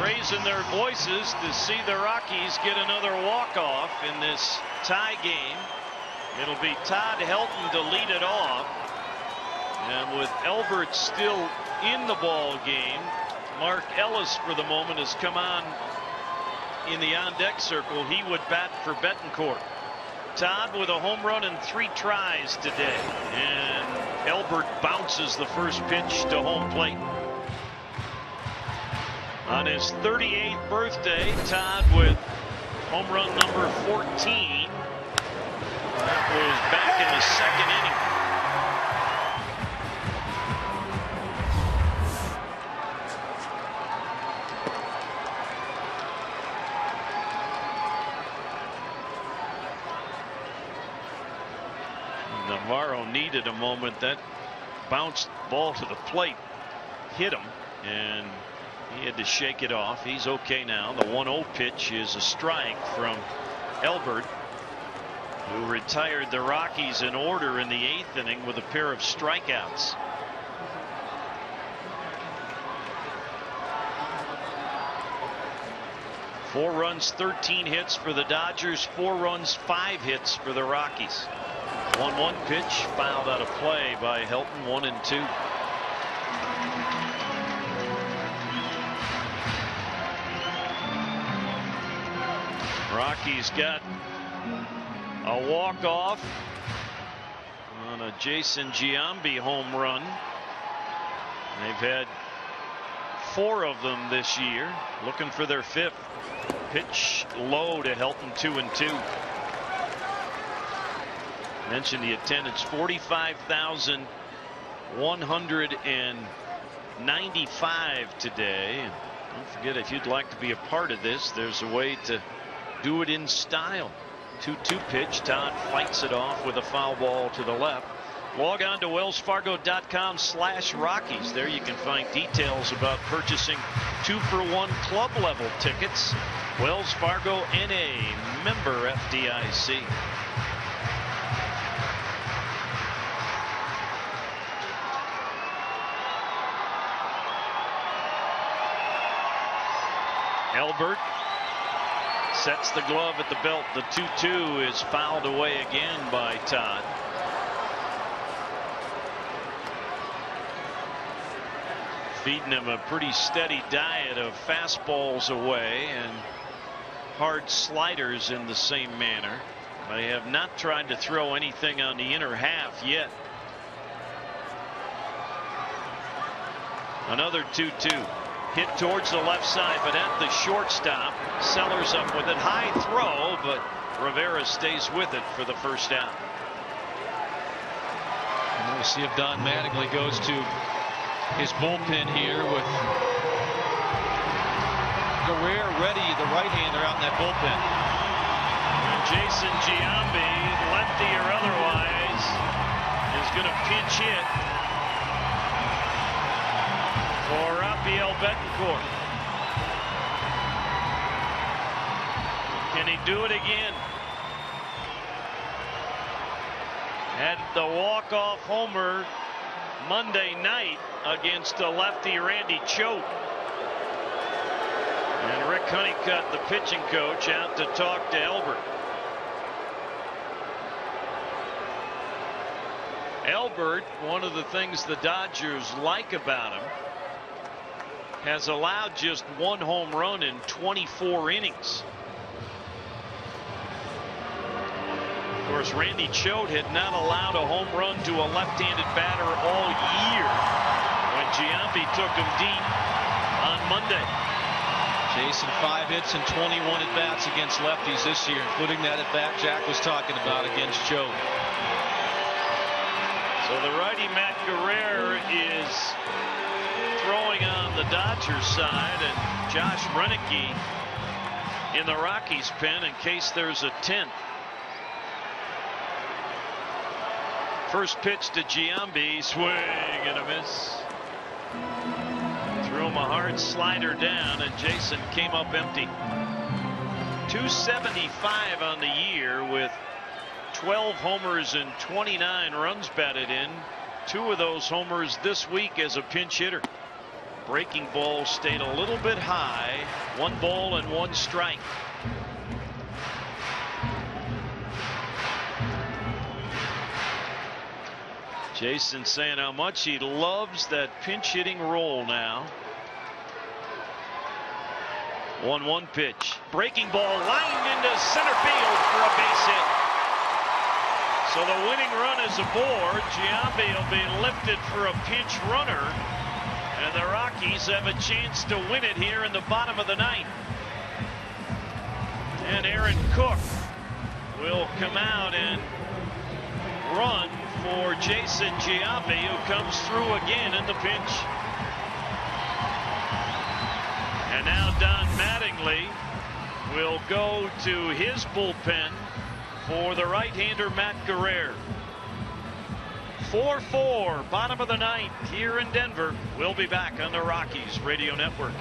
Raising their voices to see the Rockies get another walk-off in this tie game. It'll be Todd Helton to lead it off. And with Elbert still in the ball game, Mark Ellis for the moment has come on in the on-deck circle. He would bat for Betancourt. Todd with a home run and 3 tries today. And Elbert bounces the first pitch to home plate. On his 38th birthday, Todd with home run number 14. That was back in the 2nd inning. Navarro needed a moment. That bounced ball to the plate hit him, and he had to shake it off. He's okay now. The 1-0 pitch is a strike from Elbert, who retired the Rockies in order in the 8th inning with a pair of strikeouts. Four runs, 13 hits for the Dodgers. 4 runs, 5 hits for the Rockies. 1-1 pitch fouled out of play by Helton. 1-2. Rockies got a walk-off on a Jason Giambi home run. They've had 4 of them this year, looking for their 5th. Pitch low to Helton. 2-2. Mentioned the attendance, 45,195 today. Don't forget, if you'd like to be a part of this, there's a way to do it in style. 2-2 pitch. Todd fights it off with a foul ball to the left. Log on to wellsfargo.com/Rockies. There you can find details about purchasing 2-for-1 club level tickets. Wells Fargo NA, member FDIC. Elbert sets the glove at the belt. The 2-2 is fouled away again by Todd. Feeding him a pretty steady diet of fastballs away and hard sliders in the same manner. They have not tried to throw anything on the inner half yet. Another 2-2. Hit towards the left side, but at the shortstop. Sellers up with it. High throw, but Rivera stays with it for the first out. And we'll see if Don Mattingly goes to his bullpen here with Guerrero ready, the right-hander out in that bullpen. And Jason Giambi, lefty or otherwise, is going to pinch hit for Rafael Betancourt. Can he do it again? Had the walk-off homer Monday night against a lefty, Randy Choate. And Rick Honeycutt, the pitching coach, out to talk to Elbert. Elbert, one of the things the Dodgers like about him, has allowed just one home run in 24 innings. Of course, Randy Choate had not allowed a home run to a left-handed batter all year when Giambi took him deep on Monday. Jason, 5 hits and 21 at-bats against lefties this year, including that at-bat Jack was talking about against Choate. So the righty Matt Guerrero is throwing on the Dodgers side, and Josh Renicky in the Rockies pen in case there's a 10th. First pitch to Giambi, swing and a miss. Threw him a hard slider down, and Jason came up empty. 275 on the year with 12 homers and 29 runs batted in. 2 of those homers this week as a pinch hitter. Breaking ball stayed a little bit high. 1 ball and 1 strike. Jason saying how much he loves that pinch hitting role now. 1-1 pitch. Breaking ball lined into center field for a base hit. So the winning run is aboard. Giambi will be lifted for a pinch runner. And the Rockies have a chance to win it here in the bottom of the 9th. And Aaron Cook will come out and run for Jason Giambi, who comes through again in the pinch. And now Don Mattingly will go to his bullpen for the right-hander Matt Guerrero. 4-4, bottom of the 9th here in Denver. We'll be back on the Rockies Radio Network.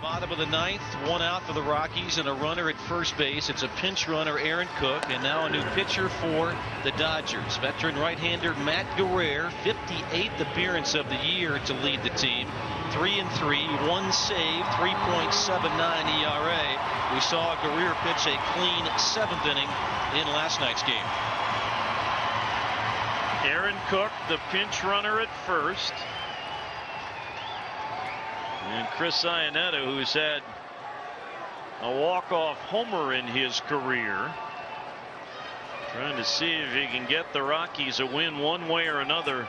Bottom of the ninth, one out for the Rockies and a runner at first base. It's a pinch runner, Aaron Cook, and now a new pitcher for the Dodgers. Veteran right-hander Matt Guerrero, 58th appearance of the year to lead the team. 3-3, one save, 3.79 ERA. We saw Guerrero pitch a clean 7th inning in last night's game. Aaron Cook, the pinch runner at first. And Chris Iannetta, who's had a walk-off homer in his career, trying to see if he can get the Rockies a win one way or another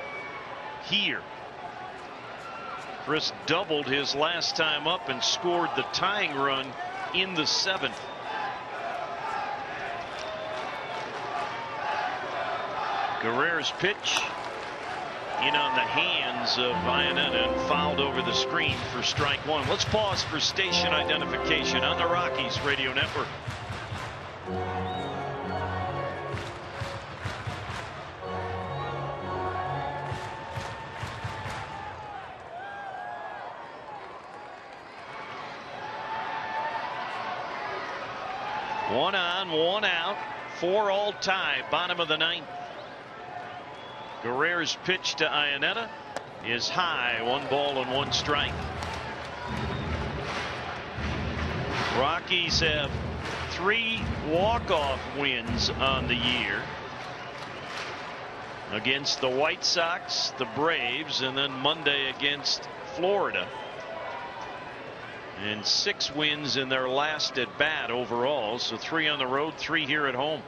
here. Chris doubled his last time up and scored the tying run in the 7th. Guerrero's pitch in on the hands of Iannetta and fouled over the screen for strike one. Let's pause for station identification on the Rockies Radio Network. One on, one out, 4-all tie, bottom of the ninth. Guerrero's pitch to Iannetta is high, 1 ball and 1 strike. Rockies have 3 walk-off wins on the year against the White Sox, the Braves, and then Monday against Florida. And 6 wins in their last at bat overall, so 3 on the road, 3 here at home.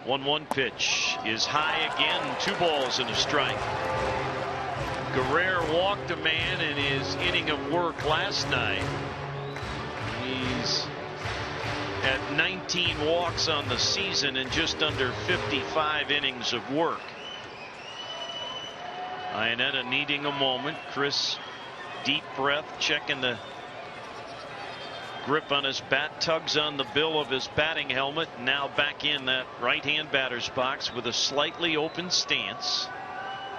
1-1 pitch is high again, 2 balls and a strike. Guerrero walked a man in his inning of work last night. He's at 19 walks on the season and just under 55 innings of work. Iannetta needing a moment. Chris, deep breath, checking the grip on his bat, tugs on the bill of his batting helmet. Now back in that right-hand batter's box with a slightly open stance.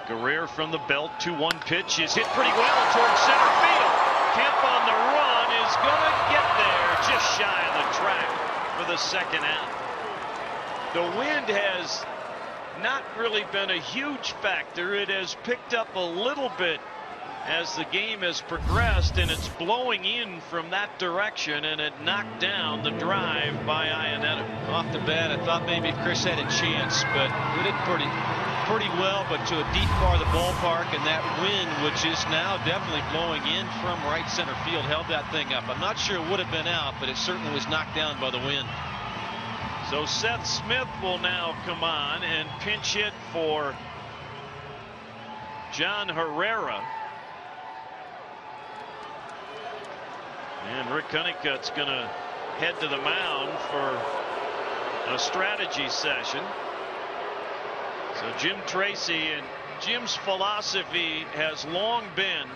Guerrero from the belt, 2-1 pitch is hit pretty well towards center field. Kemp on the run is gonna get there just shy of the track for the second out. The wind has not really been a huge factor. It has picked up a little bit as the game has progressed, and it's blowing in from that direction, and it knocked down the drive by Iannetta. Off the bat, I thought maybe Chris had a chance, but hit it pretty well, but to a deep part of the ballpark, and that wind, which is now definitely blowing in from right center field, held that thing up. I'm not sure it would have been out, but it certainly was knocked down by the wind. So Seth Smith will now come on and pinch hit for John Herrera. And Rick Honeycutt's going to head to the mound for a strategy session. So Jim Tracy, and Jim's philosophy has long been,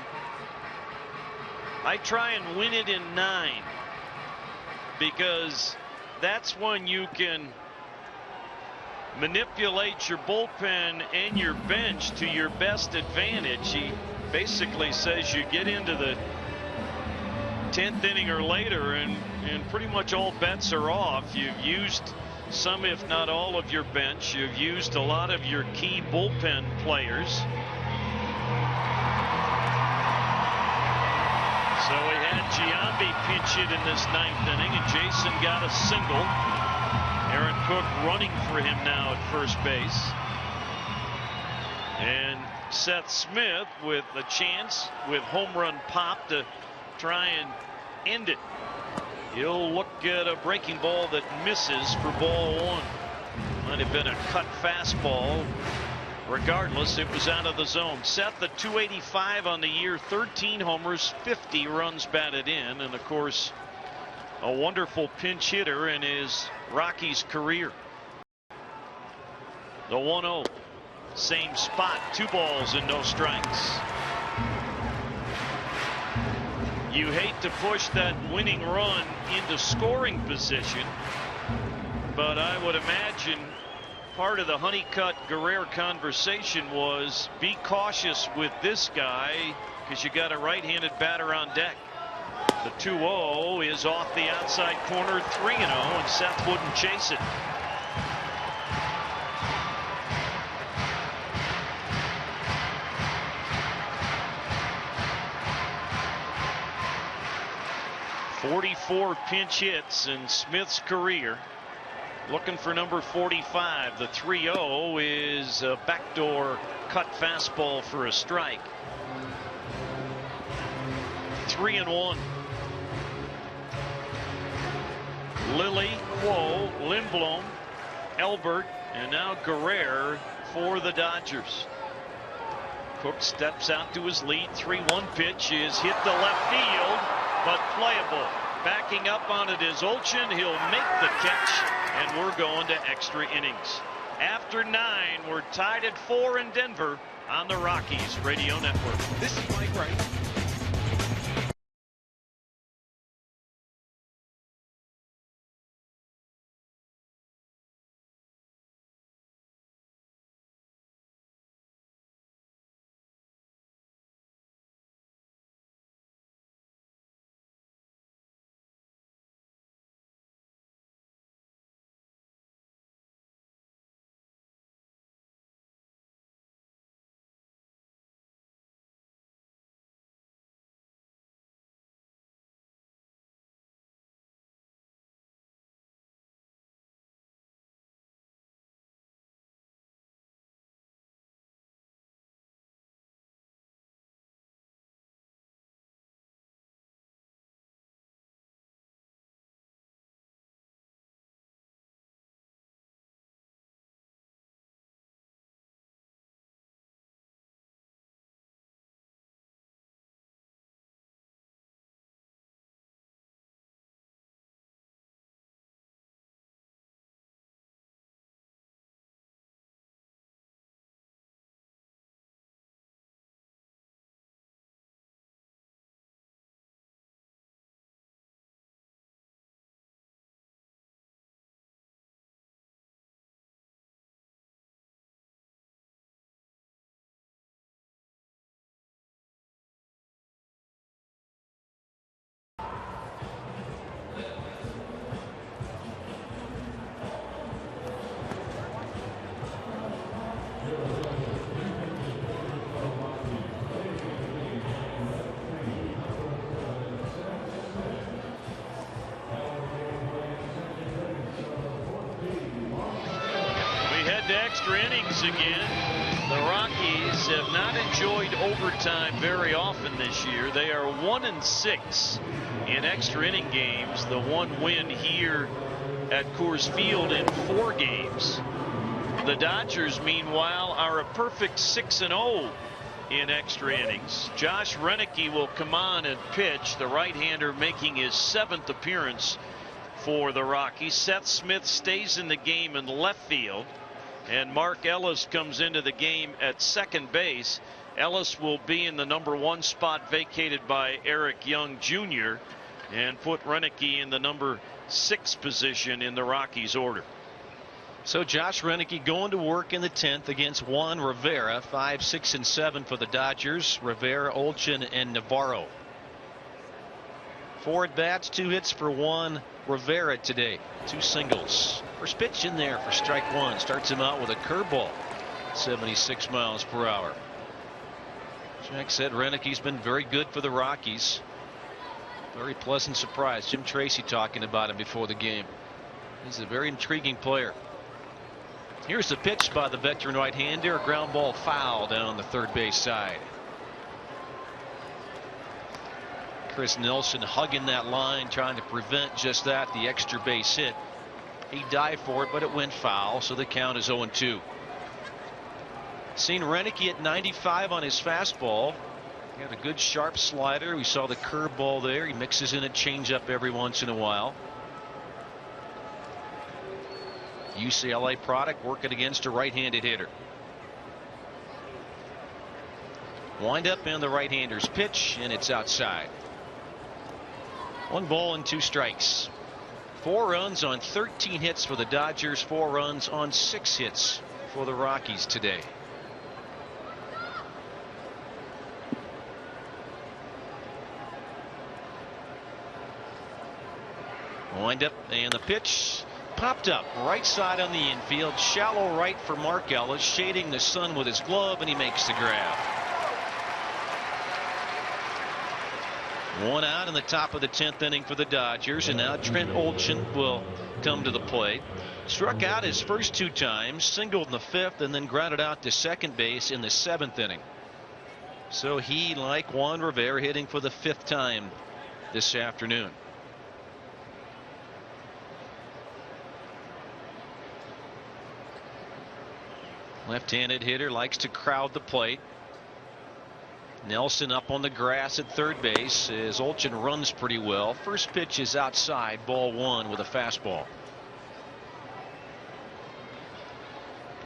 I try and win it in 9, because that's when you can manipulate your bullpen and your bench to your best advantage. He basically says you get into the 10th inning or later and pretty much all bets are off. You've used some, if not all, of your bench. You've used a lot of your key bullpen players. So we had Giambi pinch hit in this 9th inning, and Jason got a single. Aaron Cook running for him now at first base. And Seth Smith with a chance with home run pop to try and end it. He'll look at a breaking ball that misses for ball 1. Might have been a cut fastball. Regardless, it was out of the zone. Seth at 285 on the year, 13 homers, 50 runs batted in, and of course a wonderful pinch hitter in his Rockies career. The 1-0, same spot, 2 balls and no strikes. You hate to push that winning run into scoring position, but I would imagine part of the Honeycutt Guerrero conversation was be cautious with this guy because you got a right-handed batter on deck. The 2-0 is off the outside corner, 3-0, and Seth wouldn't chase it. .44 pinch hits in Smith's career. Looking for number 45. The 3-0 is a backdoor cut fastball for a strike. 3-1. Lilly, Quo, Lindblom, Elbert, and now Guerrero for the Dodgers. Cook steps out to his lead. 3-1 pitch is hit to left field, but playable. Backing up on it is Olchen. He'll make the catch, and we're going to extra innings. After 9, we're tied at 4 in Denver on the Rockies Radio Network. This is Mike Wright. Extra innings again. The Rockies have not enjoyed overtime very often this year. They are 1-6 in extra inning games. The one win here at Coors Field in 4 games. The Dodgers, meanwhile, are a perfect 6-0 in extra innings. Josh Renicky will come on and pitch, the right-hander making his 7th appearance for the Rockies. Seth Smith stays in the game in left field, and Mark Ellis comes into the game at second base. Ellis will be in the number 1 spot vacated by Eric Young Jr. and put Renicky in the number 6 position in the Rockies order. So Josh Renicky going to work in the 10th against Juan Rivera. 5, 6, and 7 for the Dodgers. Rivera, Olchen, and Navarro. 4 at bats, 2 hits for Juan Rivera today. 2 singles. First pitch in there for strike 1. Starts him out with a curveball. 76 miles per hour. Jack said Renicky's been very good for the Rockies. Very pleasant surprise. Jim Tracy talking about him before the game. He's a very intriguing player. Here's the pitch by the veteran right-hander. A ground ball foul down the third base side. Chris Nelson hugging that line, trying to prevent just that, the extra base hit. He dived for it, but it went foul, so the count is 0-2. Seen Renicky at 95 on his fastball. He had a good sharp slider. We saw the curveball there. He mixes in a changeup every once in a while. UCLA product working against a right-handed hitter. Wind up in the right-hander's pitch, and it's outside. 1 ball and 2 strikes. 4 runs on 13 hits for the Dodgers. 4 runs on 6 hits for the Rockies today. Wind up, and the pitch popped up right side on the infield, shallow right for Mark Ellis, shading the sun with his glove, and he makes the grab. One out in the top of the 10th inning for the Dodgers, and now Trent Olchen will come to the plate. Struck out his first 2 times, singled in the 5th, and then grounded out to second base in the 7th inning. So he, like Juan Rivera, hitting for the 5th time this afternoon. Left-handed hitter likes to crowd the plate. Nelson up on the grass at third base as Olchen runs pretty well. First pitch is outside, ball 1 with a fastball.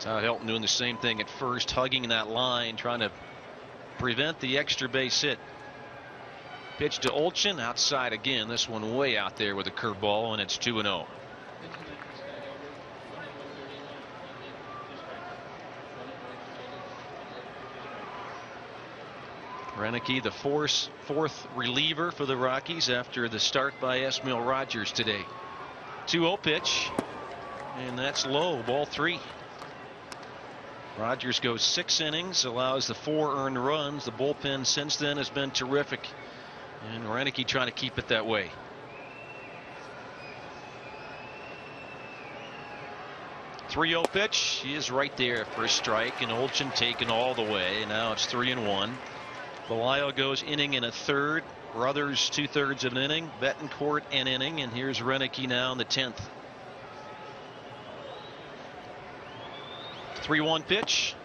Todd Helton doing the same thing at first, hugging that line, trying to prevent the extra base hit. Pitch to Olchen, outside again. This one way out there with a curveball, and it's 2-0. Renicky, the fourth reliever for the Rockies after the start by Esmail Rogers today. 2-0 pitch, and that's low, ball 3. Rogers goes 6 innings, allows the 4 earned runs. The bullpen since then has been terrific, and Renicky trying to keep it that way. .30 pitch, he is right there for a strike, and Olchen taken all the way. Now it's 3-1. Belisle goes inning and a third. Brothers 2/3 of an inning. Betancourt an inning. And here's Renicky now in the 10th. 3-1 pitch.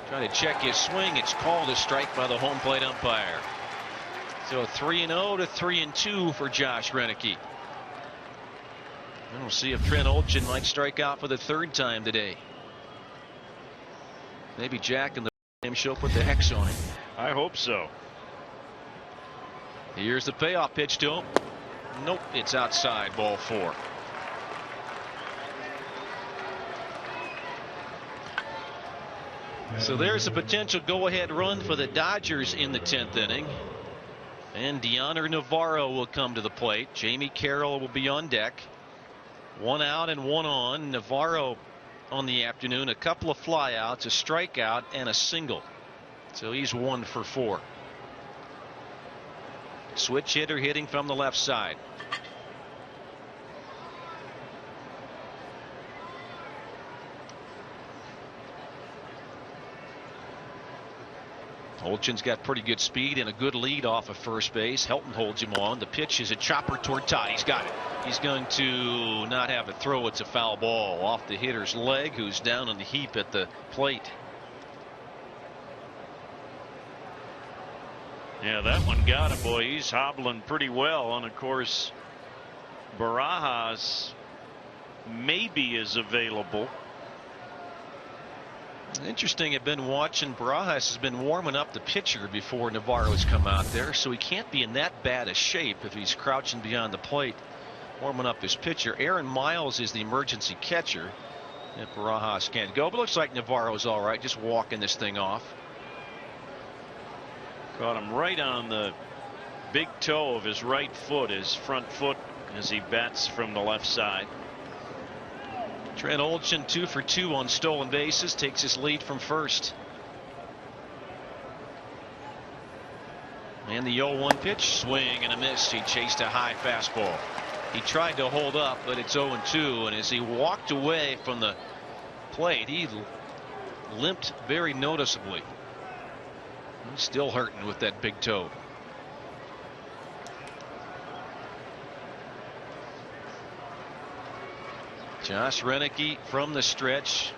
Trying to check his swing. It's called a strike by the home plate umpire. So 3-0 to 3-2 for Josh Renicky. And we'll see if Trent Olchen might strike out for the 3rd time today. Maybe Jack and the show put the hex on him. I hope so. Here's the payoff pitch to him. Nope, it's outside, ball 4. So there's a potential go-ahead run for the Dodgers in the 10th inning. And Deoner Navarro will come to the plate. Jamie Carroll will be on deck. 1 out and 1 on. Navarro on the afternoon, a couple of flyouts, a strikeout, and a single. So he's 1 for 4. Switch hitter hitting from the left side. Olchen's got pretty good speed and a good lead off of first base. Helton holds him on. The pitch is a chopper toward Todd. He's got it. He's going to not have a throw. It's a foul ball off the hitter's leg, who's down on the heap at the plate. Yeah, that one got him, boy. He's hobbling pretty well. And of course, Barajas maybe is available. Interesting. I've been watching. Barajas has been warming up the pitcher before Navarro's come out there, so he can't be in that bad a shape if he's crouching beyond the plate, warming up his pitcher. Aaron Miles is the emergency catcher if Barajas can't go, but looks like Navarro's all right, just walking this thing off. Caught him right on the big toe of his right foot, his front foot, as he bats from the left side. Trent Olchen 2 for 2 on stolen bases, takes his lead from first. And the 0-1 pitch, swing and a miss. He chased a high fastball. He tried to hold up, but it's 0-2, and as he walked away from the plate, he limped very noticeably. He's still hurting with that big toe. Josh Renicky from the stretch.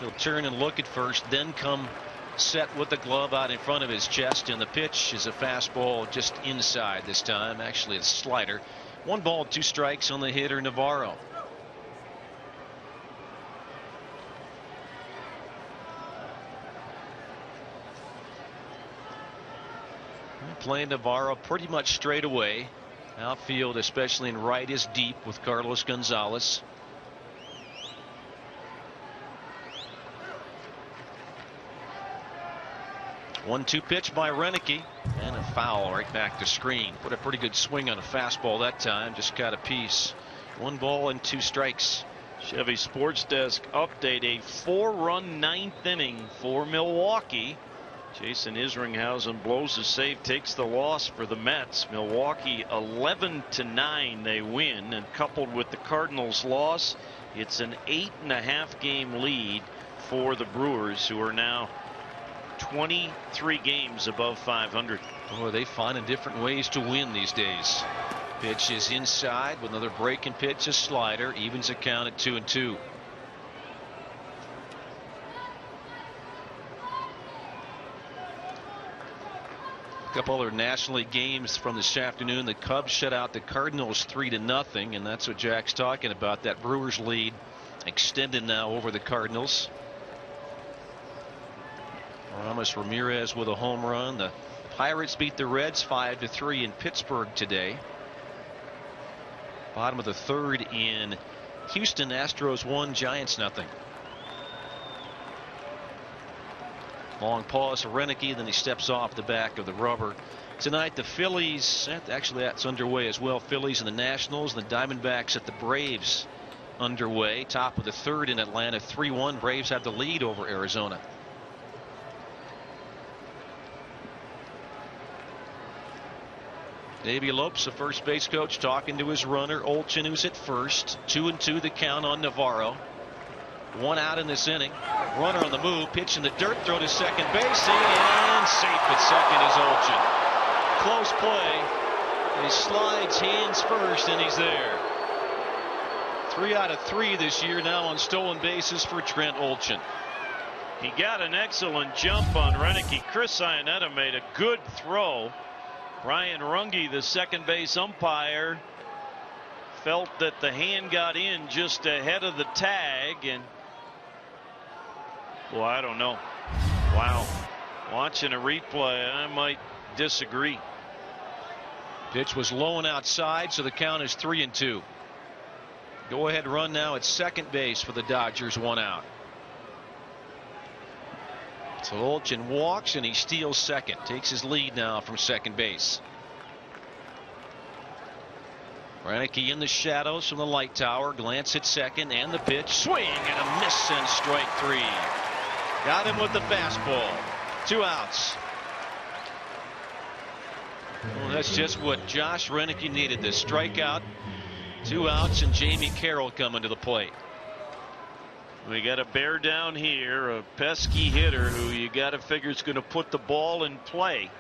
He'll turn and look at first, then come set with the glove out in front of his chest, and the pitch is a fastball just inside this time. Actually, a slider. 1 ball, 2 strikes on the hitter Navarro. Playing Navarro pretty much straight away. Outfield, especially in right, is deep with Carlos Gonzalez. One-two pitch by Renicky, and a foul right back to screen. Put a pretty good swing on a fastball that time, just got a piece. 1 ball and 2 strikes. Chevy Sports Desk update: a 4-run 9th inning for Milwaukee. Jason Isringhausen blows the save, takes the loss for the Mets. Milwaukee 11-9 they win, and coupled with the Cardinals loss, it's an 8.5 game lead for the Brewers, who are now 23 games above 500. Boy, they finding different ways to win these days. Pitch is inside with another breaking pitch, a slider, evens the count at 2-2. A couple other National League games from this afternoon. The Cubs shut out the Cardinals 3-0, and that's what Jack's talking about. That Brewers lead extended now over the Cardinals. Ramos Ramirez with a home run. The Pirates beat the Reds 5-3 in Pittsburgh today. Bottom of the 3rd in Houston. Astros 1, Giants 0. Long pause for Renicky, then he steps off the back of the rubber. Tonight the Phillies, actually that's underway as well. Phillies and the Nationals, the Diamondbacks at the Braves underway. Top of the 3rd in Atlanta, 3-1. Braves have the lead over Arizona. Davey Lopes, the first base coach, talking to his runner Olchen, who's at first. 2-2 the count on Navarro. 1 out in this inning. Runner on the move, pitch in the dirt, throw to second base, and safe at second is Olchen. Close play. He slides hands first, and he's there. 3 out of 3 this year now on stolen bases for Trent Olchen. He got an excellent jump on Renicky. Chris Iannetta made a good throw. Brian Runge, the second base umpire, felt that the hand got in just ahead of the tag, and well, I don't know. Wow. Watching a replay, I might disagree. Pitch was low and outside, so the count is 3-2. Go ahead run now at second base for the Dodgers, 1 out. So Olchen walks and he steals second, takes his lead now from second base. Renicky in the shadows from the light tower, glance at second, and the pitch, swing and a miss, and strike 3. Got him with the fastball. 2 outs. Well, that's just what Josh Renicky needed, this strikeout. 2 outs, and Jamie Carroll coming to the plate. We got a bear down here, a pesky hitter who you got to figure is going to put the ball in play.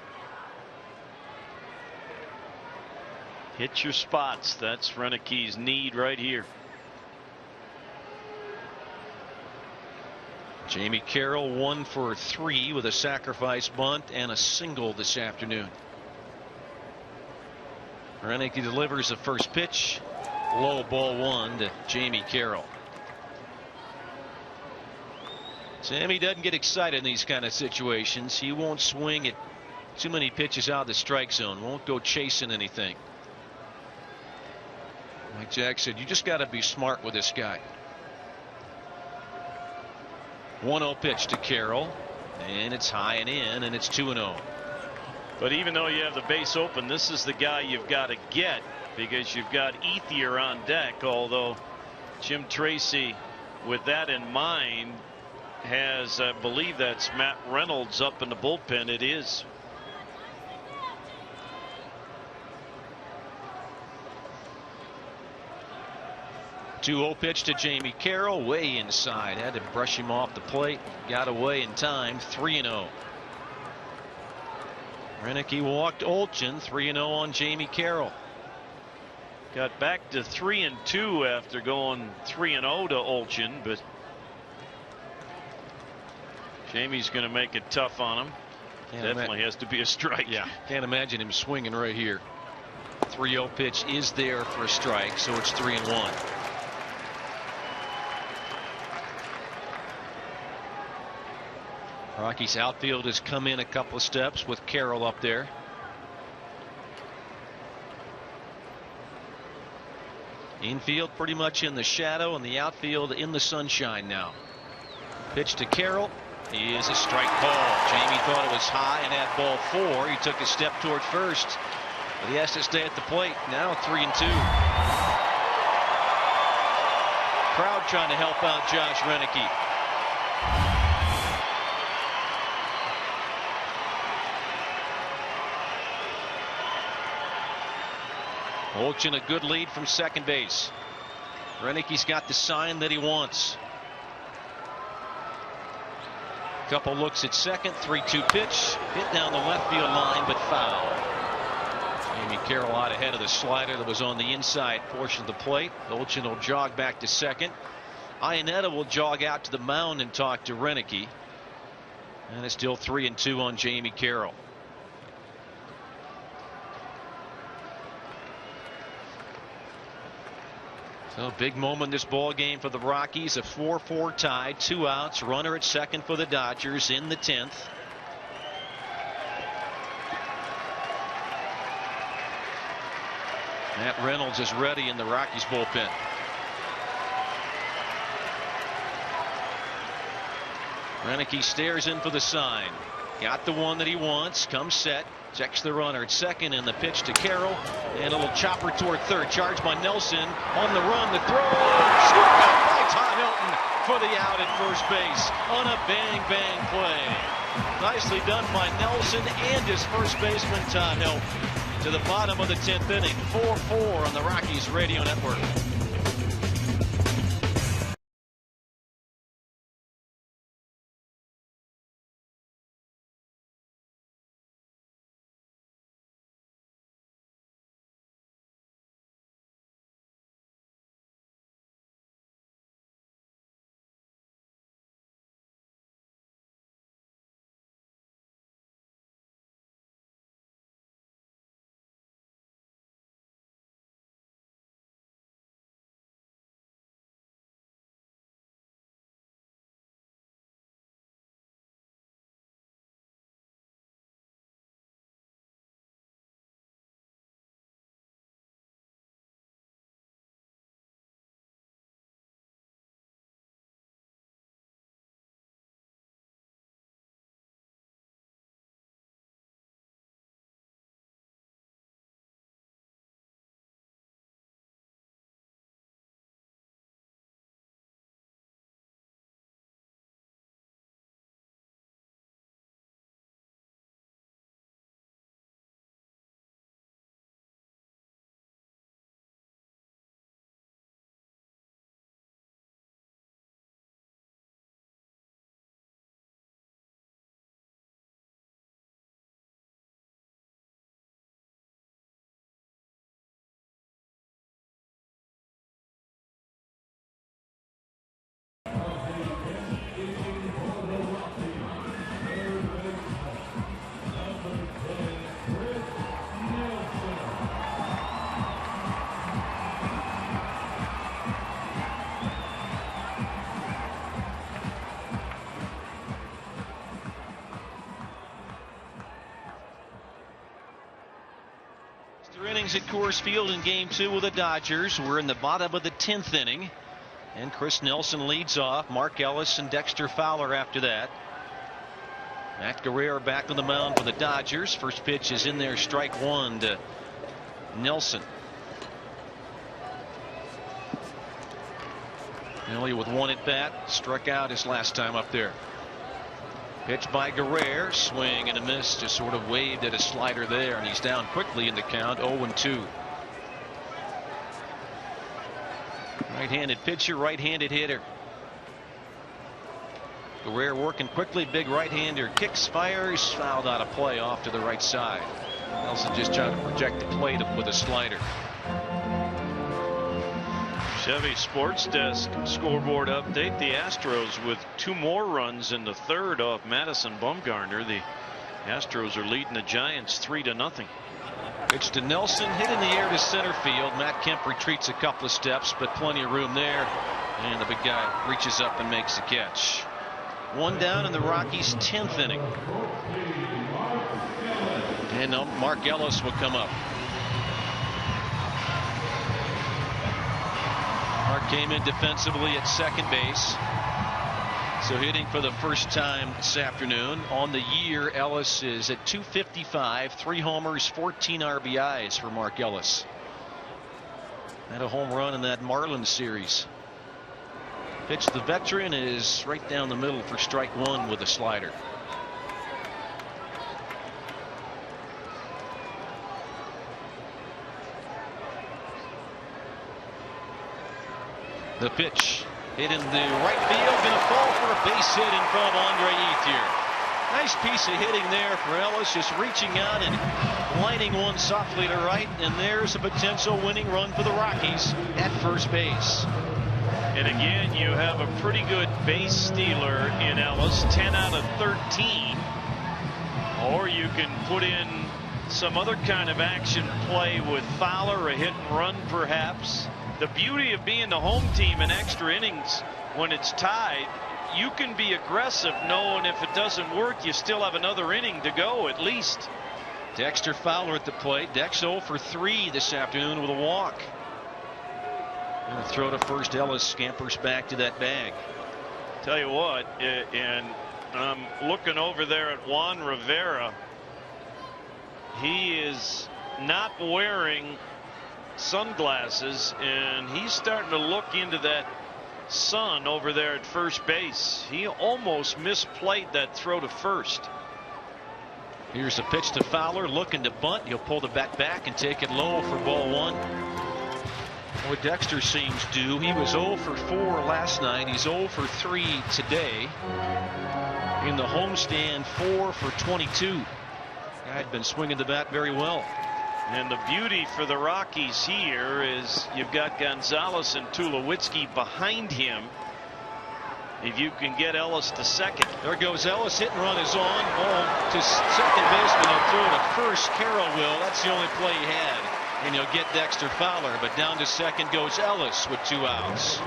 Hit your spots. That's Renicky's need right here. Jamie Carroll 1 for 3 with a sacrifice bunt and a single this afternoon. Renicky delivers the first pitch. Low, ball 1 to Jamie Carroll. Sammy doesn't get excited in these kind of situations. He won't swing at too many pitches out of the strike zone. Won't go chasing anything. Like Jack said, you just got to be smart with this guy. 1-0 pitch to Carroll, and it's high and in, and it's 2-0. But even though you have the base open, this is the guy you've got to get, because you've got Ethier on deck. Although Jim Tracy, with that in mind, has, I believe that's Matt Reynolds up in the bullpen. It is. Two-0 pitch to Jamie Carroll, way inside. Had to brush him off the plate. Got away in time. 3-0. Renicky walked Olchen. 3-0 on Jamie Carroll. Got back to 3-2 after going 3-0 to Olchen, but Jamie's going to make it tough on him. Definitely has to be a strike. Yeah, can't imagine him swinging right here. 3-0 pitch is there for a strike, so it's 3-1. Rockies outfield has come in a couple of steps with Carroll up there. Infield pretty much in the shadow, and the outfield in the sunshine now. Pitch to Carroll is a strike ball. Jamie thought it was high and had ball 4. He took a step toward first, but he has to stay at the plate. Now 3-2. Crowd trying to help out Josh Renicky. Olchin a good lead from second base. Renicky's got the sign that he wants. Couple looks at second. 3-2 pitch. Hit down the left field line, but foul. Jamie Carroll out ahead of the slider that was on the inside portion of the plate. Olchin will jog back to second. Iannetta will jog out to the mound and talk to Renicky. And it's still 3-2 on Jamie Carroll. So big moment in this ball game for the Rockies. A 4-4 tie, 2 outs, runner at second for the Dodgers in the 10th. Matt Reynolds is ready in the Rockies bullpen. Renicky stares in for the sign. Got the one that he wants. Comes set. Checks the runner at second, and the pitch to Carroll. And a little chopper toward third. Charged by Nelson. On the run, the throw. Struck out by Todd Hilton for the out at first base on a bang-bang play. Nicely done by Nelson and his first baseman, Todd Hilton. To the bottom of the 10th inning. 4-4 on the Rockies Radio Network. Innings at Coors Field in game 2 with the Dodgers. We're in the bottom of the 10th inning. And Chris Nelson leads off. Mark Ellis and Dexter Fowler after that. Matt Guerrero back on the mound for the Dodgers. First pitch is in there, strike one to Nelson. Elliott with one at bat. Struck out his last time up there. Pitch by Guerrero, swing and a miss, just sort of waved at a slider there, and he's down quickly in the count, 0-2. Right-handed pitcher, right-handed hitter. Guerrero working quickly, big right-hander, kicks, fires, fouled out of play off to the right side. Nelson just trying to project the plate with a slider. Chevy Sports Desk scoreboard update. The Astros with 2 more runs in the 3rd off Madison Bumgarner. The Astros are leading the Giants 3-0. Pitch to Nelson, hit in the air to center field. Matt Kemp retreats a couple of steps, but plenty of room there. And the big guy reaches up and makes the catch. 1 down in the Rockies' 10th inning. And Mark Ellis will come up. Mark came in defensively at second base. So hitting for the first time this afternoon. On the year, Ellis is at .255, 3 homers, 14 RBIs for Mark Ellis. Had a home run in that Marlins series. Pitch to the veteran is right down the middle for strike one with a slider. The pitch hit in the right field, going to fall for a base hit in front of Andre Ethier. Nice piece of hitting there for Ellis, just reaching out and lining one softly to right, and there's a potential winning run for the Rockies at first base. And again, you have a pretty good base stealer in Ellis, 10 out of 13. Or you can put in some other kind of action play with Fowler, a hit and run perhaps. The beauty of being the home team in extra innings when it's tied, you can be aggressive knowing if it doesn't work, you still have another inning to go at least. Dexter Fowler at the plate. Dex 0 for 3 this afternoon with a walk. And a throw to first. Ellis scampers back to that bag. Tell you what, and I'm looking over there at Juan Rivera. He is not wearing sunglasses, and he's starting to look into that sun over there at first base. He almost misplayed that throw to first. Here's a pitch to Fowler, looking to bunt. He'll pull the bat back and take it low for ball one. What Dexter seems due. He was 0 for 4 last night. He's 0 for 3 today. In the homestand, 4 for 22. Guy had been swinging the bat very well. And the beauty for the Rockies here is you've got Gonzalez and Tulowitzki behind him. If you can get Ellis to second. There goes Ellis. Hit and run is on. Ball to second baseman. He'll throw to first. Carroll will. That's the only play he had. And he'll get Dexter Fowler. But down to second goes Ellis with 2 outs.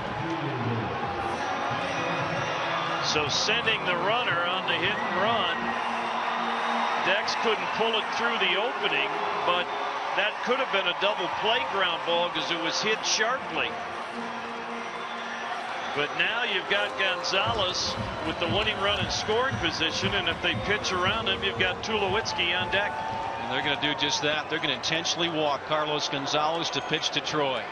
So sending the runner on the hit and run. Dex couldn't pull it through the opening, but that could have been a double play ground ball because it was hit sharply. But now you've got Gonzalez with the winning run in scoring position, and if they pitch around him, you've got Tulowitzki on deck. And they're going to do just that. They're going to intentionally walk Carlos Gonzalez to pitch to Troy.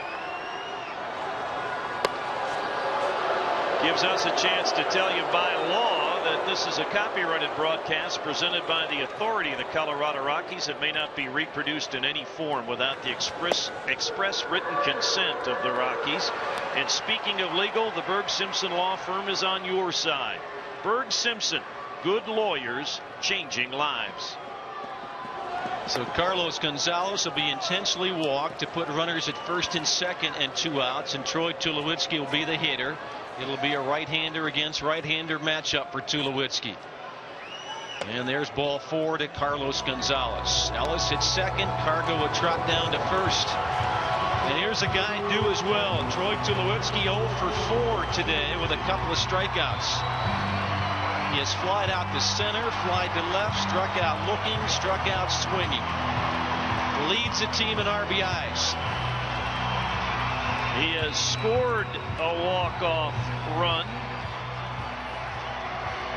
Gives us a chance to tell you by law that this is a copyrighted broadcast presented by the authority of the Colorado Rockies. It may not be reproduced in any form without the express written consent of the Rockies. And speaking of legal, the Berg Simpson law firm is on your side. Berg Simpson, good lawyers, changing lives. So Carlos Gonzalez will be intentionally walked to put runners at first and second and 2 outs, and Troy Tulowitzki will be the hitter. It'll be a right-hander against right-hander matchup for Tulowitzki. And there's ball 4 to Carlos Gonzalez. Ellis at second. Cargo will trot down to first. And here's a guy due as well. Troy Tulowitzki 0 for 4 today with a couple of strikeouts. He has flied out to center, flied to left, struck out looking, struck out swinging. Leads the team in RBIs. He has scored a walk-off run.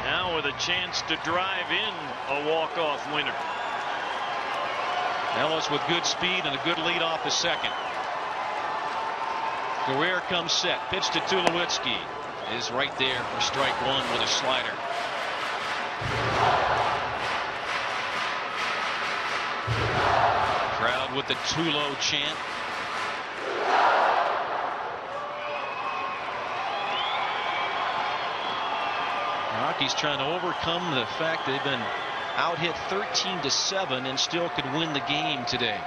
Now with a chance to drive in a walk-off winner. Ellis with good speed and a good lead off the second. Guerrero comes set. Pitch to Tulowitzki is right there for strike one with a slider. Crowd with the Tulo chant. Rockies trying to overcome the fact they've been out hit 13-7 and still could win the game today.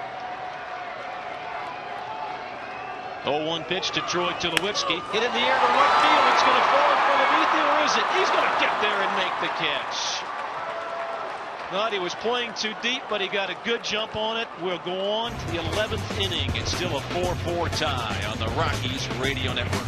0-1 pitch to Troy Tulowitzki. Hit in the air to right field. It's going to fall in front of Ethier, or is it? He's going to get there and make the catch. Thought he was playing too deep, but he got a good jump on it. We'll go on to the 11th inning. It's still a 4-4 tie on the Rockies Radio Network.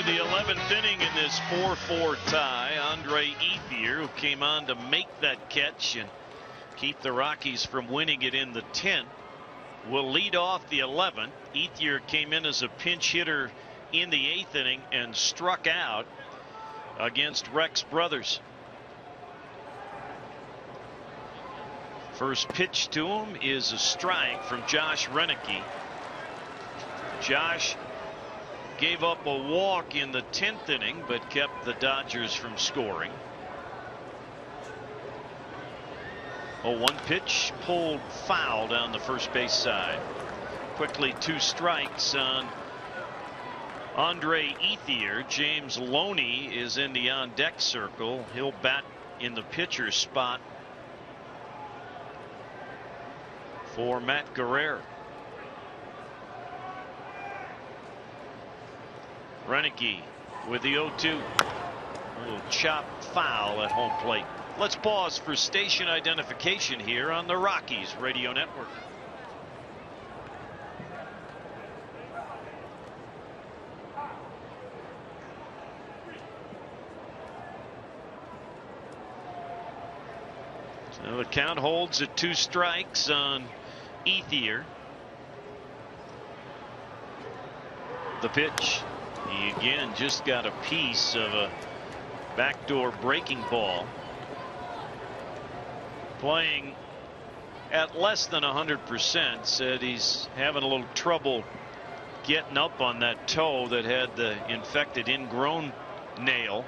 the 11th inning in this 4-4 tie. Andre Ethier, who came on to make that catch and keep the Rockies from winning it in the 10th, will lead off the 11th. Ethier came in as a pinch hitter in the 8th inning and struck out against Rex Brothers. First pitch to him is a strike from Josh Renicky. Josh gave up a walk in the 10th inning, but kept the Dodgers from scoring. A 1 pitch pulled foul down the first base side. Quickly 2 strikes on Andre Ethier. James Loney is in the on deck circle. He'll bat in the pitcher's spot for Matt Guerrero. Renicky with the 0-2. A little chop foul at home plate. Let's pause for station identification here on the Rockies Radio Network. So the count holds at 2 strikes on Ethier. The pitch. He again just got a piece of a backdoor breaking ball. Playing at less than 100%. Said he's having a little trouble getting up on that toe that had the infected ingrown nail.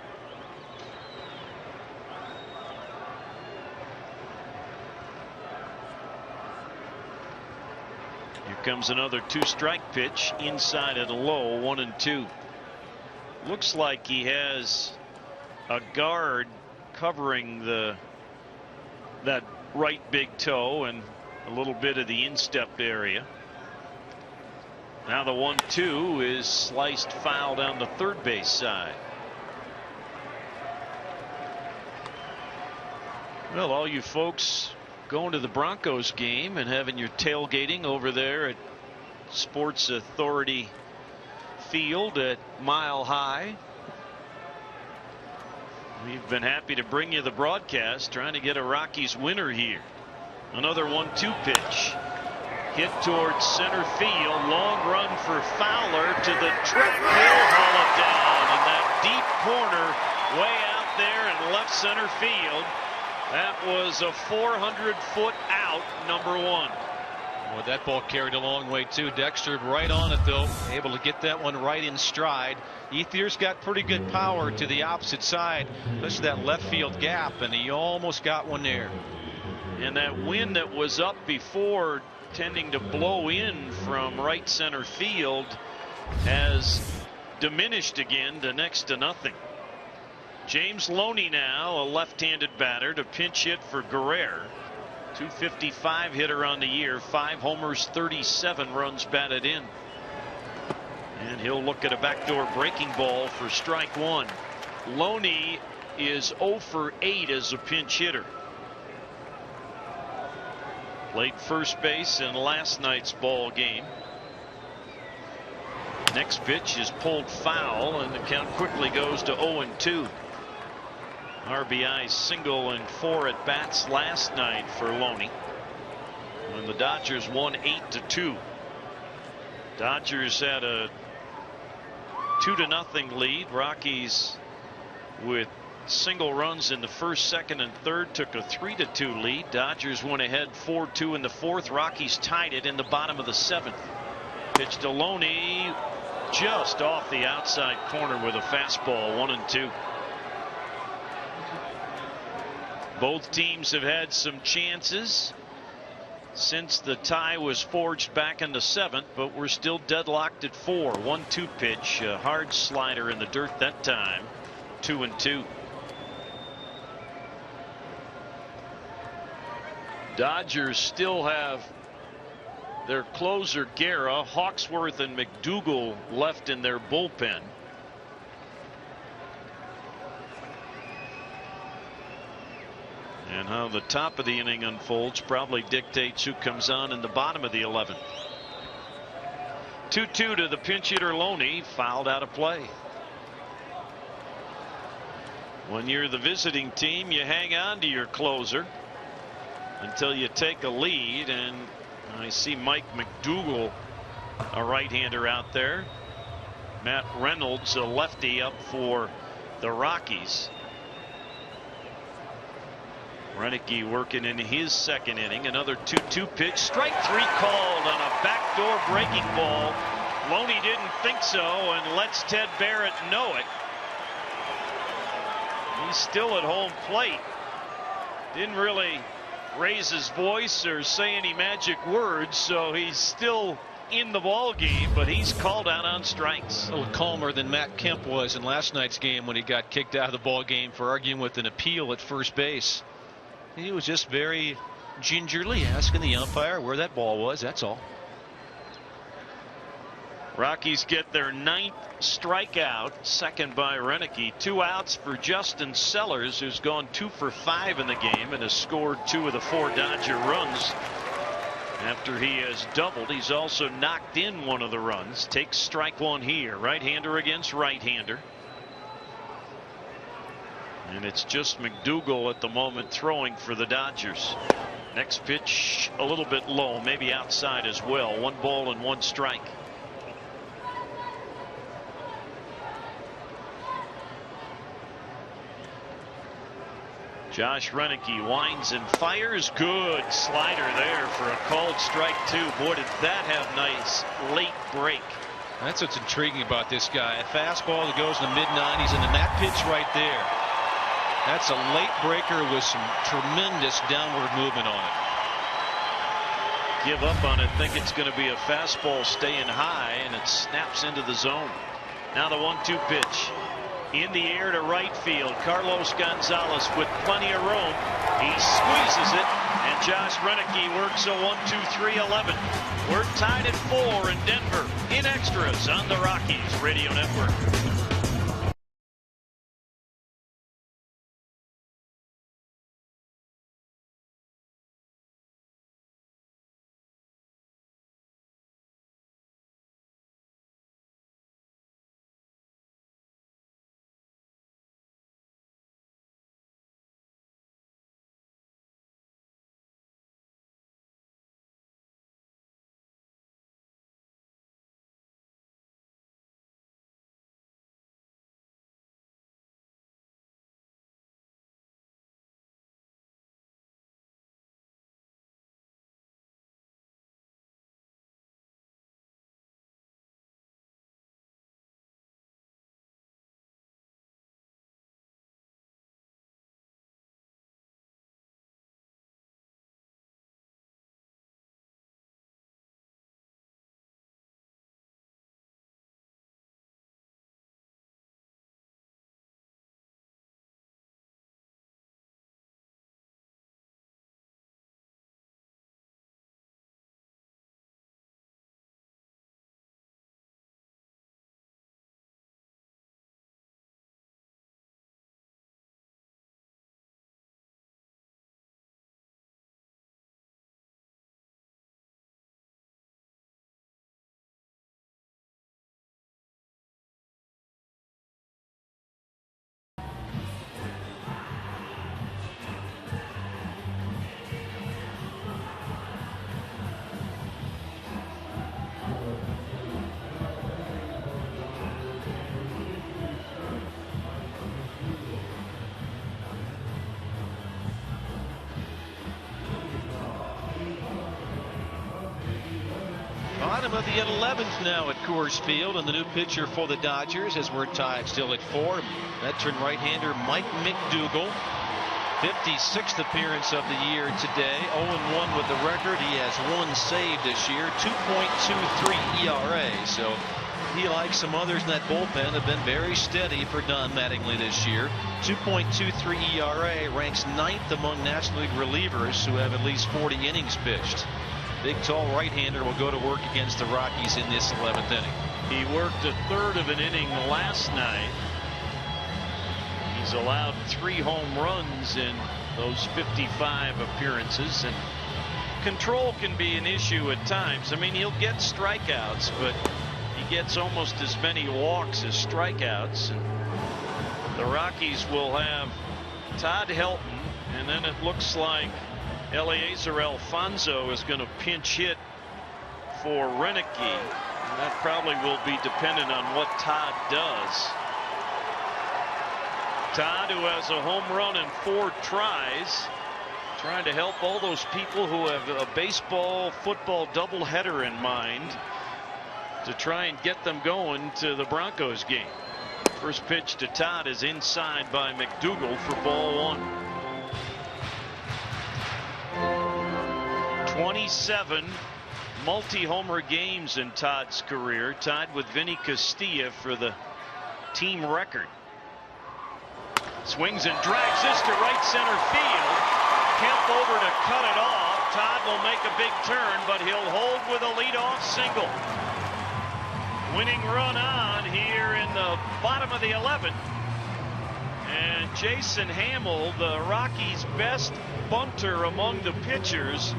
Here comes another 2-strike pitch inside at a low, 1-2. Looks like he has a guard covering that right big toe and a little bit of the instep area. Now the 1-2 is sliced foul down the third base side. Well, all you folks going to the Broncos game and having your tailgating over there at Sports Authority Field at Mile High, we've been happy to bring you the broadcast, trying to get a Rockies winner here. Another 1-2 pitch hit towards center field. Long run for Fowler to the track. He'll haul it down in that deep corner way out there in left center field. That was a 400-foot out, number 1. Well, that ball carried a long way too. Dexter right on it though, able to get that one right in stride. Ethier's got pretty good power to the opposite side, especially that left field gap, and he almost got one there. And that wind that was up before, tending to blow in from right center field, has diminished again to next to nothing. James Loney now, a left-handed batter, to pinch hit for Guerrero. .255 hitter on the year, 5 homers, 37 runs batted in. And he'll look at a backdoor breaking ball for strike 1. Loney is 0 for 8 as a pinch hitter. Played first base in last night's ball game. Next pitch is pulled foul, and the count quickly goes to 0-2. RBI single and 4 at bats last night for Loney, when the Dodgers won 8-2. Dodgers had a 2-0 lead. Rockies with single runs in the first, second, and third took a 3-2 lead. Dodgers went ahead 4-2 in the fourth. Rockies tied it in the bottom of the 7th. Pitch to Loney, just off the outside corner with a fastball, 1-2. Both teams have had some chances since the tie was forged back in the 7th, but we're still deadlocked at 4. 1-2 pitch, a hard slider in the dirt that time, 2-2. Dodgers still have their closer Guerra, Hawksworth, and McDougal left in their bullpen. And how the top of the inning unfolds probably dictates who comes on in the bottom of the 11th. 2-2 to the pinch hitter Loney, fouled out of play. When you're the visiting team, you hang on to your closer until you take a lead, and I see Mike McDougall, a right-hander out there. Matt Reynolds, a lefty, up for the Rockies. Renicky working in his second inning. Another 2-2 pitch. Strike three called on a backdoor breaking ball. Loney didn't think so and lets Ted Barrett know it. He's still at home plate. Didn't really raise his voice or say any magic words, so he's still in the ball game, but he's called out on strikes. A little calmer than Matt Kemp was in last night's game when he got kicked out of the ball game for arguing with an appeal at first base. He was just very gingerly asking the umpire where that ball was, that's all. Rockies get their 9th strikeout, second by Renicky. 2 outs for Justin Sellers, who's gone 2 for 5 in the game and has scored 2 of the 4 Dodger runs. After he has doubled, he's also knocked in 1 of the runs. Takes strike 1 here. Right-hander against right-hander. And it's just McDougall at the moment throwing for the Dodgers. Next pitch a little bit low, maybe outside as well. 1 ball and 1 strike. Josh Renicky winds and fires. Good slider there for a called strike 2. Boy, did that have nice late break. That's what's intriguing about this guy. A fastball that goes in the mid-90s, and then that pitch right there. That's a late breaker with some tremendous downward movement on it. Give up on it, think it's going to be a fastball staying high, and it snaps into the zone. Now the 1-2 pitch. In the air to right field. Carlos Gonzalez with plenty of room. He squeezes it, and Josh Renicky works a 1-2-3-11. We're tied at 4 in Denver in extras on the Rockies Radio Network. Bottom of the 11th now at Coors Field, and the new pitcher for the Dodgers, as we're tied still at 4. Veteran right-hander Mike McDougall. 56th appearance of the year today. 0-1 with the record. He has 1 save this year. 2.23 ERA. So he, like some others in that bullpen, have been very steady for Don Mattingly this year. 2.23 ERA, ranks 9th among National League relievers who have at least 40 innings pitched. Big, tall right-hander will go to work against the Rockies in this 11th inning. He worked a third of an inning last night. He's allowed 3 home runs in those 55 appearances, and control can be an issue at times. I mean, he'll get strikeouts, but he gets almost as many walks as strikeouts. And The Rockies will have Todd Helton, and then it looks like Eliezer Alfonso is going to pinch hit for Renicky. And that probably will be dependent on what Todd does. Todd, who has a home run in 4 tries, trying to help all those people who have a baseball football doubleheader in mind to try and get them going to the Broncos game. First pitch to Todd is inside by McDougal for ball 1. 27 multi-homer games in Todd's career, tied with Vinny Castilla for the team record. Swings and drags this to right center field. Kemp over to cut it off. Todd will make a big turn, but he'll hold with a leadoff single. Winning run on here in the bottom of the 11th. And Jason Hamill, the Rockies' best bunter among the pitchers,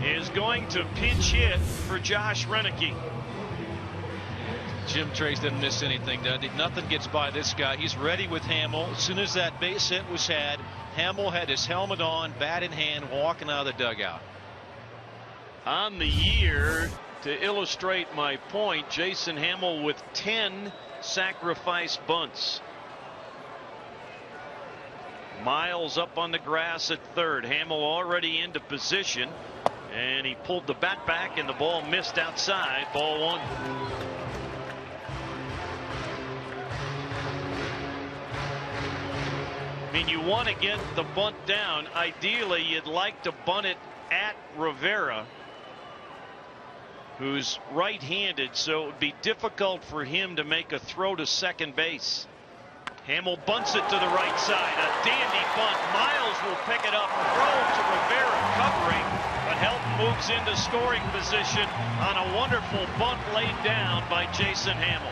is going to pinch hit for Josh Renicky. Jim Trace didn't miss anything, does he? Nothing gets by this guy. He's ready with Hamill. As soon as that base hit was had, Hamill had his helmet on, bat in hand, walking out of the dugout. On the year, to illustrate my point, Jason Hamill with 10 sacrifice bunts. Miles up on the grass at third. Hamill already into position, and he pulled the bat back, and the ball missed outside. Ball 1. I mean, you want to get the bunt down. Ideally, you'd like to bunt it at Rivera, who's right-handed, so it would be difficult for him to make a throw to second base. Hamill bunts it to the right side. A dandy bunt. Miles will pick it up. Throw to Rivera covering, but Helton moves into scoring position on a wonderful bunt laid down by Jason Hamill.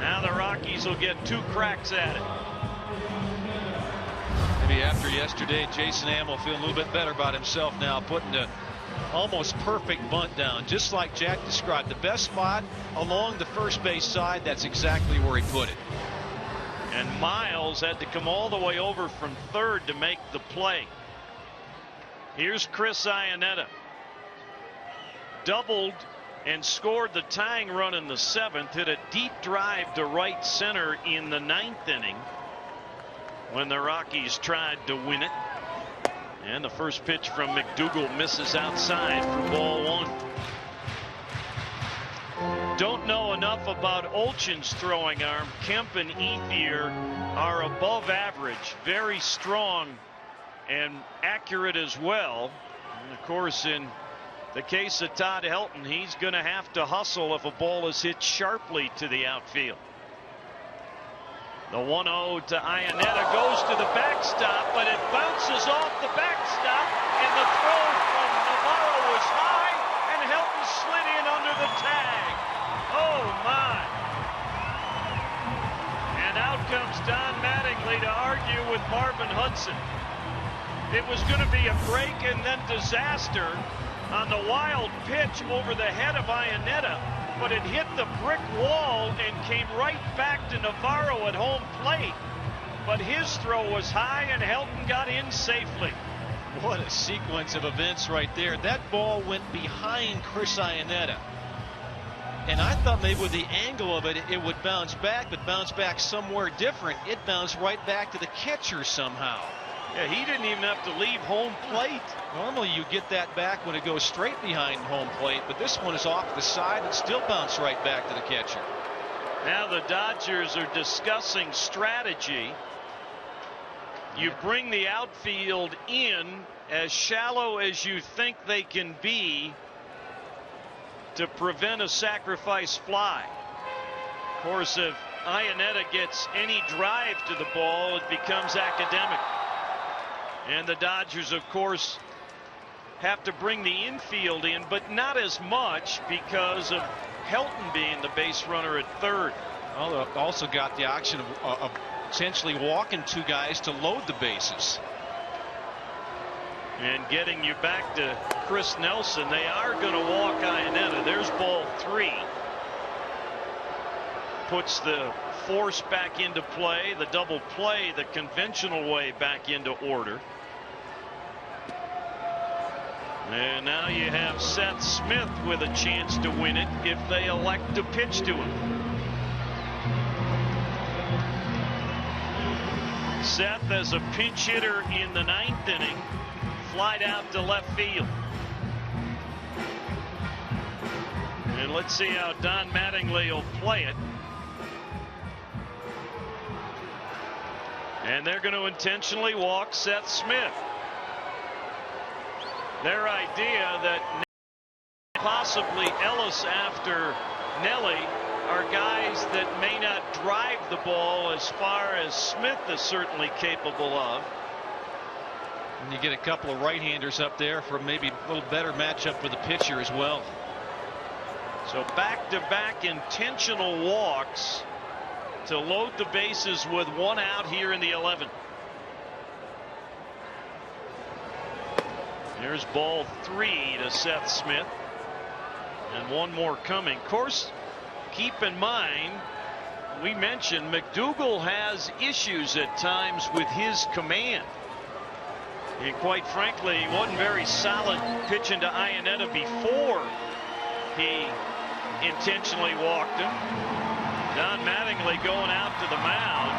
Now the Rockies will get 2 cracks at it. Maybe after yesterday, Jason Hamill feeling a little bit better about himself now, putting the almost perfect bunt down, just like Jack described. The best spot along the first base side, that's exactly where he put it. And Miles had to come all the way over from third to make the play. Here's Chris Iannetta. Doubled and scored the tying run in the 7th. Hit a deep drive to right center in the 9th inning when the Rockies tried to win it. And the first pitch from McDougal misses outside for ball 1. Don't know enough about Olchin's throwing arm. Kemp and Ethier are above average, very strong and accurate as well. And of course, in the case of Todd Helton, he's going to have to hustle if a ball is hit sharply to the outfield. The 1-0 to Iannetta goes to the backstop, but it bounces off the backstop, and the throw from Navarro was high, and Helton slid in under the tag. Oh my! And out comes Don Mattingly to argue with Marvin Hudson. It was going to be a break and then disaster on the wild pitch over the head of Iannetta, but it hit the brick wall and came right back to Navarro at home plate. But his throw was high and Helton got in safely. What a sequence of events right there. That ball went behind Chris Iannetta. And I thought maybe with the angle of it, it would bounce back, but bounce back somewhere different. It bounced right back to the catcher somehow. Yeah, he didn't even have to leave home plate. Normally you get that back when it goes straight behind home plate, but this one is off the side and still bounced right back to the catcher. Now the Dodgers are discussing strategy. You bring the outfield in as shallow as you think they can be to prevent a sacrifice fly. Of course, if Iannetta gets any drive to the ball, it becomes academic. And the Dodgers, of course, have to bring the infield in, but not as much because of Helton being the base runner at third. Well, also got the option of essentially walking 2 guys to load the bases. And getting you back to Chris Nelson, they are going to walk Iannetta. There's ball 3. puts the force back into play, the double play the conventional way back into order. And now you have Seth Smith with a chance to win it if they elect to pitch to him. Seth, as a pinch hitter in the 9th inning, flied out to left field. And let's see how Don Mattingly will play it. And they're going to intentionally walk Seth Smith. Their idea that possibly Ellis after Nelly are guys that may not drive the ball as far as Smith is certainly capable of. And you get a couple of right-handers up there for maybe a little better matchup with the pitcher as well. So back-to-back intentional walks to load the bases with one out here in the 11th. There's ball 3 to Seth Smith. And one more coming. Of course, keep in mind, we mentioned McDougal has issues at times with his command. And quite frankly, he wasn't very solid pitching to Iannetta before he intentionally walked him. Don Mattingly going out to the mound.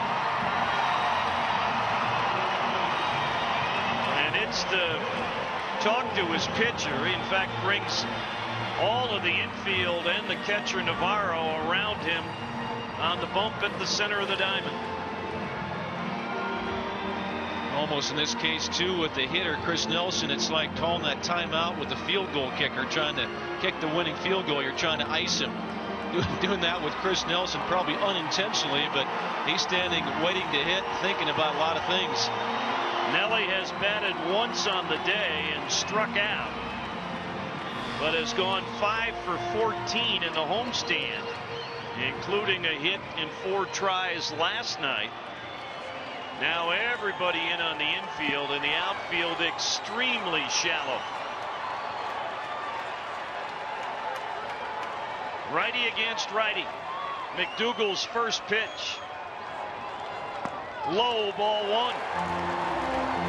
And it's to talk to his pitcher. He, in fact, brings all of the infield and the catcher Navarro around him on the bump at the center of the diamond. Almost in this case, too, with the hitter, Chris Nelson, it's like calling that timeout with the field goal kicker trying to kick the winning field goal. You're trying to ice him. Doing that with Chris Nelson, probably unintentionally, but he's standing waiting to hit, thinking about a lot of things. Nelly has batted once on the day and struck out, but has gone 5 for 14 in the homestand, including a hit in 4 tries last night. Now everybody in on the infield, and the outfield extremely shallow. Righty against righty. McDougal's first pitch. Low, ball 1.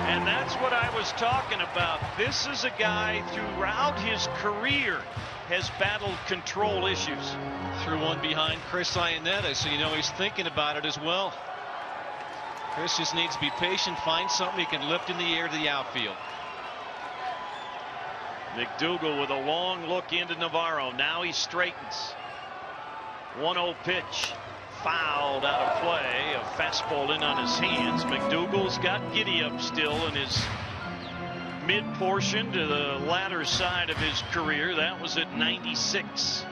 And that's what I was talking about. This is a guy throughout his career has battled control issues. Threw one behind Chris Iannetta, so you know he's thinking about it as well. Chris just needs to be patient, find something he can lift in the air to the outfield. McDougal with a long look into Navarro. Now he straightens. 1-0 pitch. Fouled out of play. A fastball in on his hands. McDougal's got giddy up still in his mid portion to the latter side of his career. That was at 96.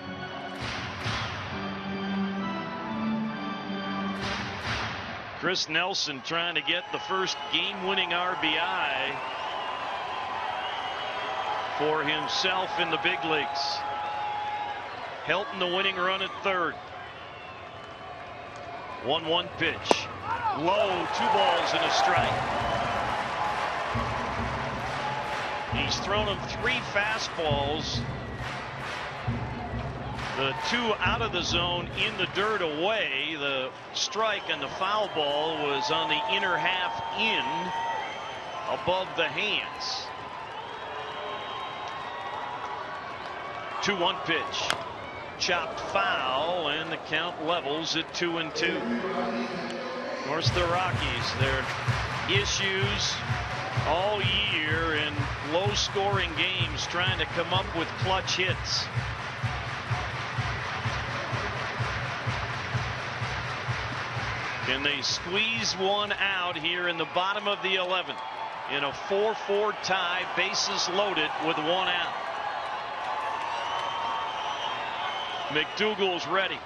Chris Nelson trying to get the first game-winning RBI for himself in the big leagues. Helton the winning run at third. 1-1 pitch. Low, 2 balls and a strike. He's thrown him 3 fastballs. The 2 out of the zone in the dirt away. The strike and the foul ball was on the inner half in above the hands. 2-1 pitch. Chopped foul, and the count levels at 2-2. Of course, the Rockies, their issues all year in low-scoring games, trying to come up with clutch hits. Can they squeeze one out here in the bottom of the 11th in a 4-4 tie, bases loaded with 1 out? McDougal's ready.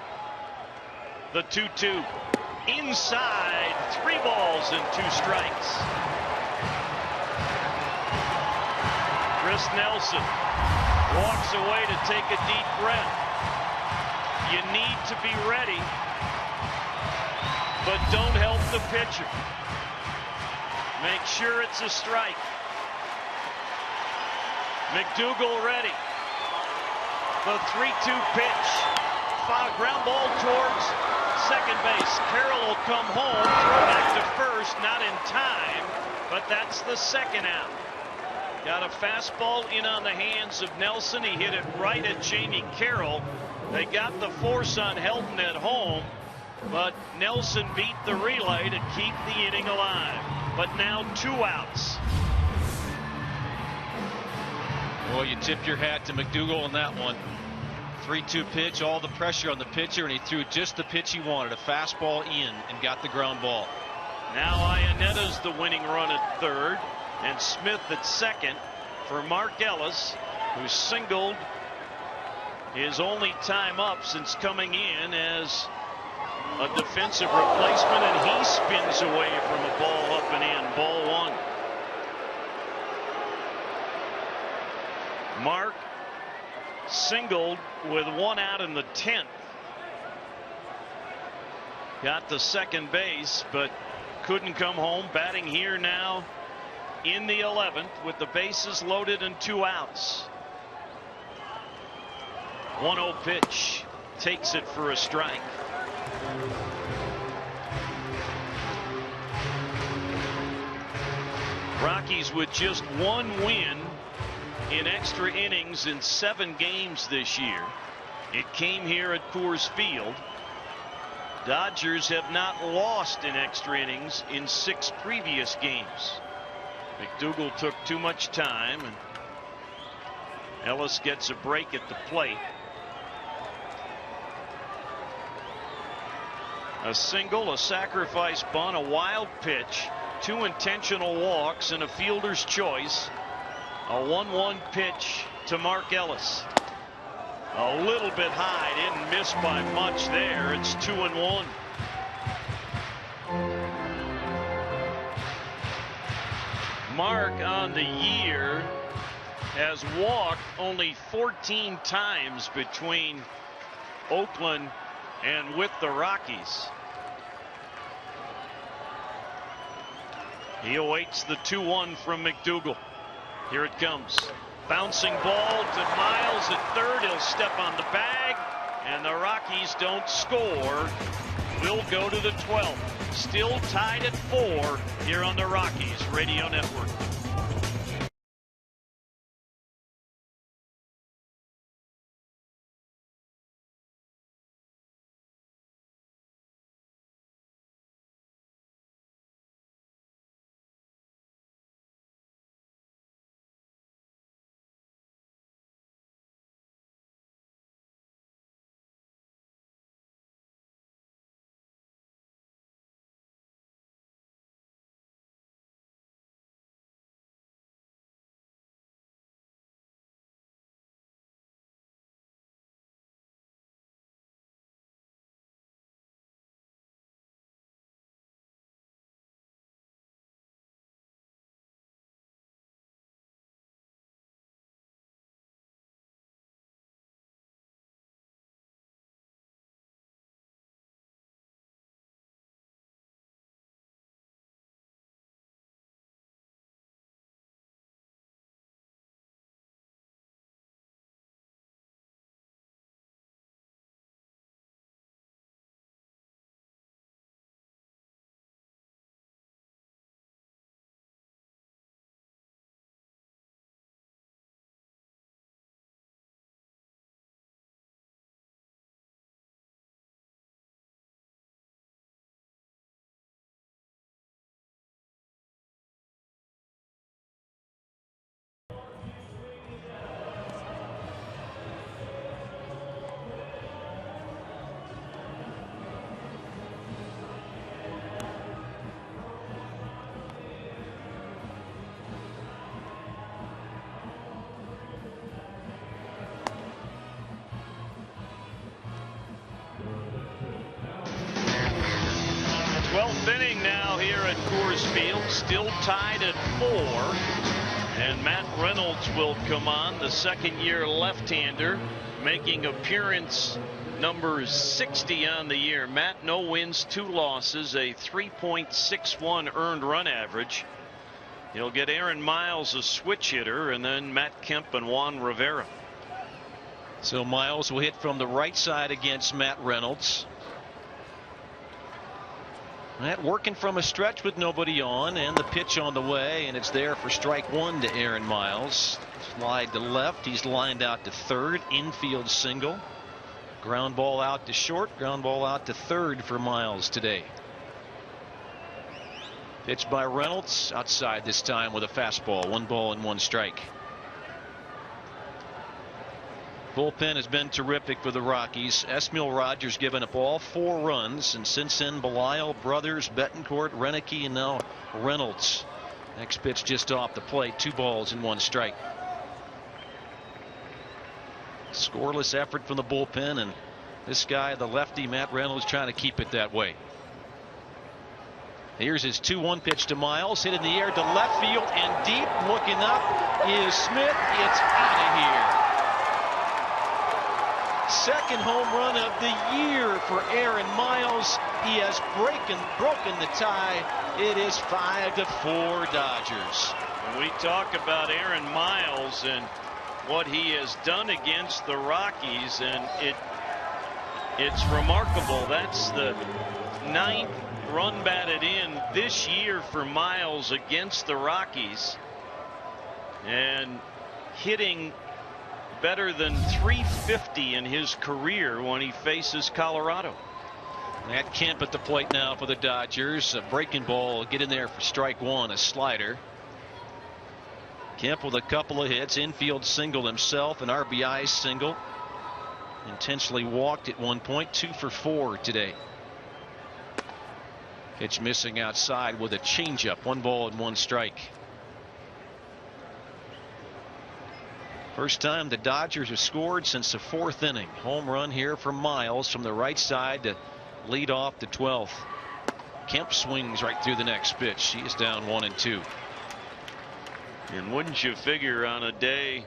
The 2-2 inside, 3 balls and 2 strikes. Chris Nelson walks away to take a deep breath. You need to be ready, but don't help the pitcher. Make sure it's a strike. McDougal ready. The 3-2 pitch. Foul, ground ball towards Second base, Carroll will come home, throw back to first, not in time, but that's the second out. Got a fastball in on the hands of Nelson. He hit it right at Jamie Carroll. They got the force on Helton at home, but Nelson beat the relay to keep the inning alive. But now 2 outs. Well, you tip your hat to McDougall on that one. 3-2 pitch, all the pressure on the pitcher, and he threw just the pitch he wanted, a fastball in, and got the ground ball. Now Ionetta's the winning run at third, and Smith at second for Mark Ellis, who singled his only time up since coming in as a defensive replacement, and he spins away from a ball up and in. Ball 1. Mark singled with 1 out in the 10th. Got to second base, but couldn't come home. Batting here now in the 11th with the bases loaded and 2 outs. 1-0 pitch, takes it for a strike. Rockies with just 1 win in extra innings in 7 games this year. It came here at Coors Field. Dodgers have not lost in extra innings in 6 previous games. McDougall took too much time, and Ellis gets a break at the plate. A single, a sacrifice bunt, a wild pitch, 2 intentional walks, and a fielder's choice. A 1-1 pitch to Mark Ellis. A little bit high, didn't miss by much there. It's 2-1. Mark on the year has walked only 14 times between Oakland and with the Rockies. He awaits the 2-1 from McDougall. Here it comes. Bouncing ball to Miles at third. He'll step on the bag, and the Rockies don't score. We'll go to the 12th. Still tied at 4 here on the Rockies Radio Network. Inning now here at Coors Field, still tied at 4, and Matt Reynolds will come on, the second-year left-hander, making appearance number 60 on the year. Matt, no wins, 2 losses, a 3.61 earned run average. He'll get Aaron Miles, a switch hitter, and then Matt Kemp and Juan Rivera. So Miles will hit from the right side against Matt Reynolds. That working from a stretch with nobody on, and the pitch on the way, and it's there for strike one to Aaron Miles. Slide to left. He's lined out to third. Infield single. Ground ball out to short. Ground ball out to third for Miles today. Pitch by Reynolds outside this time with a fastball. 1 ball and 1 strike. Bullpen has been terrific for the Rockies. Esmiel Rogers given up all 4 runs, and since then Belisle, Brothers, Betancourt, Renicky, and now Reynolds. Next pitch just off the plate. 2 balls and 1 strike. Scoreless effort from the bullpen, and this guy, the lefty Matt Reynolds, trying to keep it that way. Here's his 2-1 pitch to Miles, hit in the air to left field and deep. Looking up is Smith. It's out of here. Second home run of the year for Aaron Miles. He has broken the tie. It is 5-4 Dodgers. When we talk about Aaron Miles and what he has done against the Rockies, and it's remarkable. That's the 9th run batted in this year for Miles against the Rockies, and hitting better than .350 in his career when he faces Colorado. Matt Kemp at the plate now for the Dodgers. A breaking ball, get in there for strike one, a slider. Kemp with a couple of hits, infield single himself, an RBI single. Intentionally walked at one point, 2 for 4 today. Pitch missing outside with a changeup. 1 ball and 1 strike. First time the Dodgers have scored since the 4th inning. Home run here for Miles from the right side to lead off the 12th. Kemp swings right through the next pitch. He is down 1-2. And wouldn't you figure on a day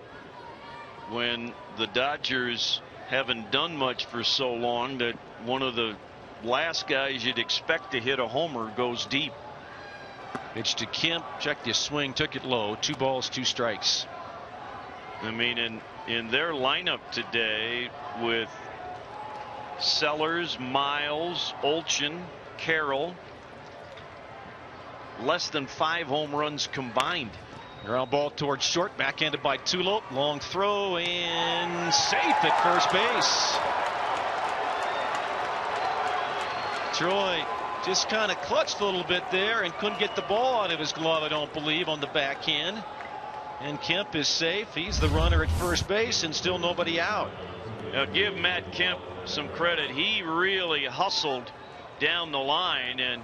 when the Dodgers haven't done much for so long that one of the last guys you'd expect to hit a homer goes deep. Pitch to Kemp, checked his swing, took it low. 2 balls, 2 strikes. I mean, in their lineup today with Sellers, Miles, Olchen, Carroll, less than 5 home runs combined. Ground ball towards short, backhanded by Tulo. Long throw and safe at first base. Troy just kind of clutched a little bit there and couldn't get the ball out of his glove, I don't believe, on the backhand. And Kemp is safe. He's the runner at first base and still nobody out. Now give Matt Kemp some credit. He really hustled down the line, and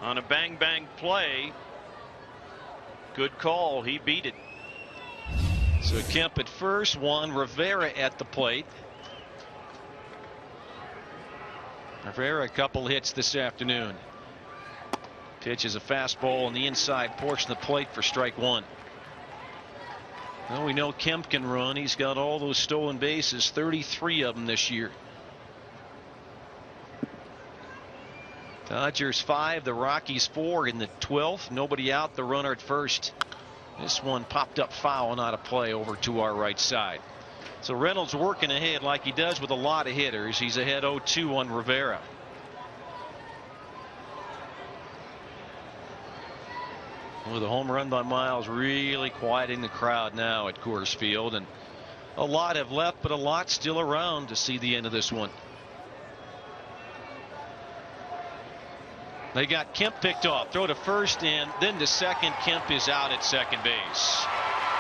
on a bang bang play, good call, he beat it. So Kemp at first, Juan Rivera at the plate. Rivera a couple hits this afternoon. Pitch is a fastball on the inside portion of the plate for strike one. Well, we know Kemp can run. He's got all those stolen bases, 33 of them this year. Dodgers 5, the Rockies 4 in the 12th. Nobody out, the runner at first. This one popped up foul and out of play over to our right side. So Reynolds working ahead like he does with a lot of hitters. He's ahead 0-2 on Rivera. With a home run by Miles really quieting the crowd now at Coors Field, and a lot have left, but a lot still around to see the end of this one. They got Kemp picked off. Throw to first and then to second. Kemp is out at second base.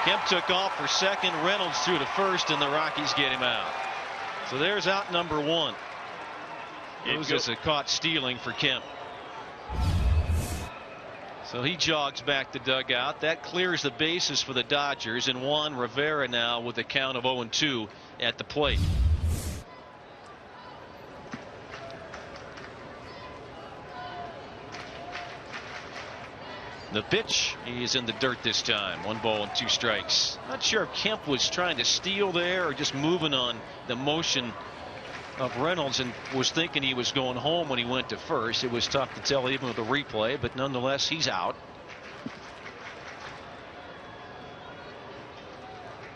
Kemp took off for second. Reynolds threw to first, and the Rockies get him out. So there's out number 1. It was a caught stealing for Kemp. So he jogs back the dugout. That clears the bases for the Dodgers, and Juan Rivera now with a count of 0-2 at the plate. The pitch, he's in the dirt this time. 1 ball and 2 strikes. Not sure if Kemp was trying to steal there or just moving on the motion of Reynolds and was thinking he was going home when he went to first. It was tough to tell even with the replay, but nonetheless he's out.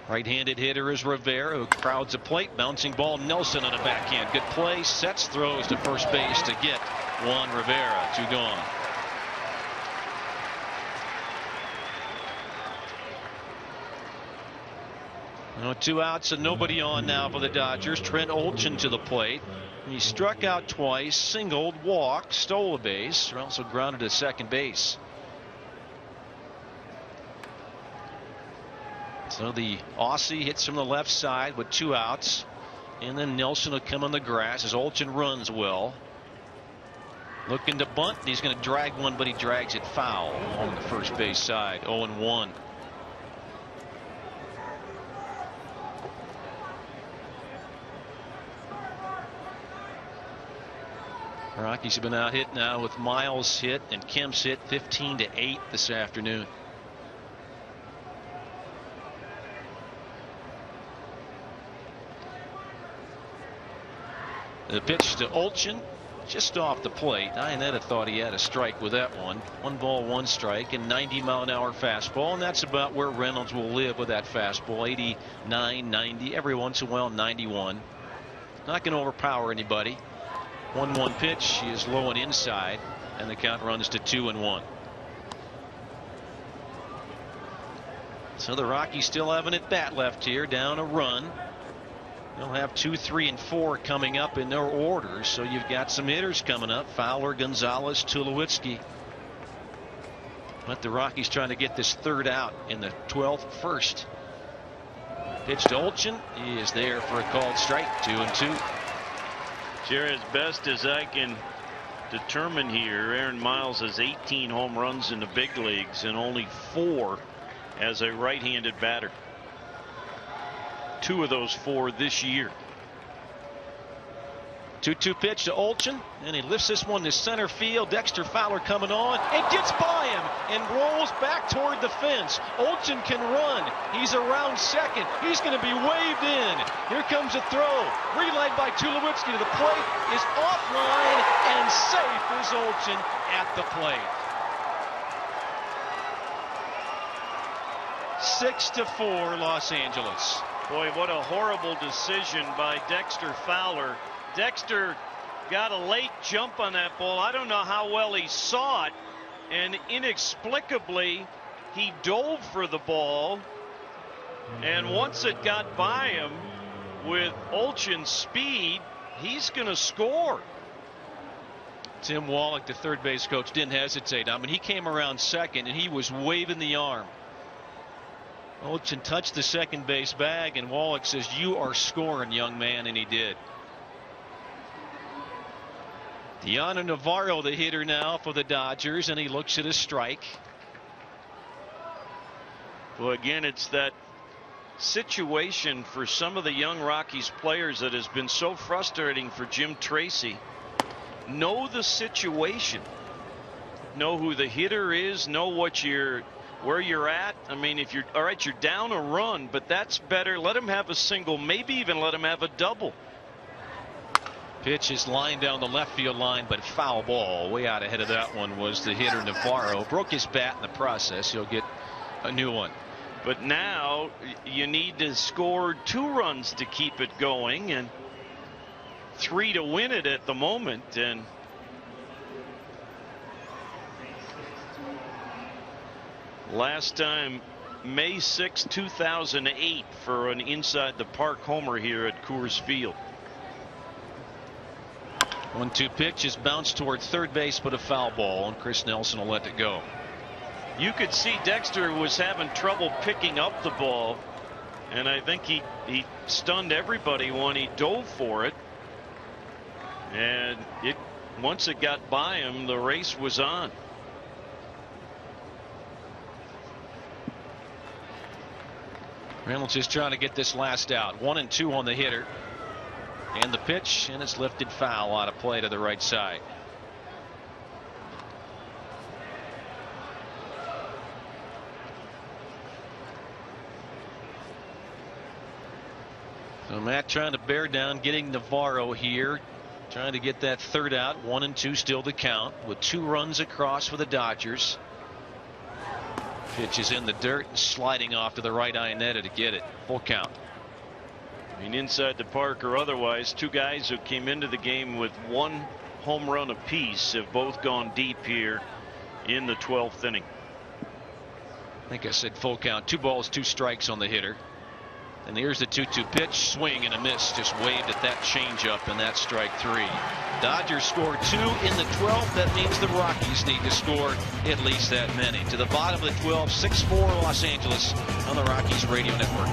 Right-handed hitter is Rivera, who crowds a plate. Bouncing ball, Nelson on a backhand. Good play, sets, throws to first base to get Juan Rivera, 2 gone. No, 2 outs and nobody on now for the Dodgers. Trent Olchen to the plate. He struck out twice, singled, walked, stole a base, or also grounded to second base. So the Aussie hits from the left side with 2 outs. And then Nelson will come on the grass as Olchen runs well. Looking to bunt. He's going to drag one, but he drags it foul on the first base side. 0-1. Rockies have been out hit now with Miles hit and Kemp's hit 15-8 this afternoon. The pitch to Olchen, just off the plate. Iannetta thought he had a strike with that one. 1 ball, 1 strike, and 90-mile-an-hour fastball, and that's about where Reynolds will live with that fastball. 89, 90, every once in a while 91. Not going to overpower anybody. 1-1 pitch. He is low and inside, and the count runs to 2-1. So the Rockies still have an at-bat left here, down a run. They'll have 2, 3, and 4 coming up in their order. So you've got some hitters coming up: Fowler, Gonzalez, Tulowitzki. But the Rockies trying to get this 3rd out in the 12th first. Pitch to Olchen. He is there for a called strike. 2-2. Sure, as best as I can determine here, Aaron Miles has 18 home runs in the big leagues and only 4 as a right-handed batter. 2 of those 4 this year. 2-2 pitch to Olchen, and he lifts this one to center field. Dexter Fowler coming on and gets by him and rolls back toward the fence. Olchen can run. He's around second. He's going to be waved in. Here comes a throw. Relayed by Tulowitzki to the plate. Is offline, and safe is Olchen at the plate. 6-4 Los Angeles. Boy, what a horrible decision by Dexter Fowler. Dexter got a late jump on that ball. I don't know how well he saw it, and inexplicably he dove for the ball, and once it got by him with Olchen's speed, he's going to score. Tim Wallach, the third base coach, didn't hesitate. I mean, he came around second and he was waving the arm. Olchen touched the second base bag, and Wallach says, "You are scoring, young man," and he did. Deanna Navarro, the hitter now for the Dodgers, and he looks at a strike. Well, again, it's that situation for some of the young Rockies players that has been so frustrating for Jim Tracy. Know the situation. Know who the hitter is. Know where you're at. I mean, if you're all right, you're down a run, but that's better. Let him have a single, maybe even let him have a double. Pitch is lined down the left field line, but foul ball. Way out ahead of that one was the hitter Navarro. Broke his bat in the process. He'll get a new one. But now you need to score 2 runs to keep it going, and 3 to win it at the moment. And last time, May 6, 2008, for an inside the park homer here at Coors Field. 1-2 pitch is bounced toward third base, but a foul ball, and Chris Nelson will let it go. You could see Dexter was having trouble picking up the ball, and I think he stunned everybody when he dove for it. And once it got by him, the race was on. Reynolds is trying to get this last out. 1-2 on the hitter. And the pitch, and it's lifted foul out of play to the right side. So Matt trying to bear down, getting Navarro here, trying to get that 3rd out. 1-2 still to count, with 2 runs across for the Dodgers. Pitch is in the dirt and sliding off to the right Iannetta to get it. Full count. I mean, inside the park or otherwise, 2 guys who came into the game with 1 home run apiece have both gone deep here in the 12th inning. I think I said full count. 2 balls, 2 strikes on the hitter. And here's the 2-2 pitch, swing and a miss, just waved at that changeup, and that's strike 3. Dodgers scored 2 in the 12th. That means the Rockies need to score at least that many. To the bottom of the 12, 6-4 Los Angeles on the Rockies Radio Network.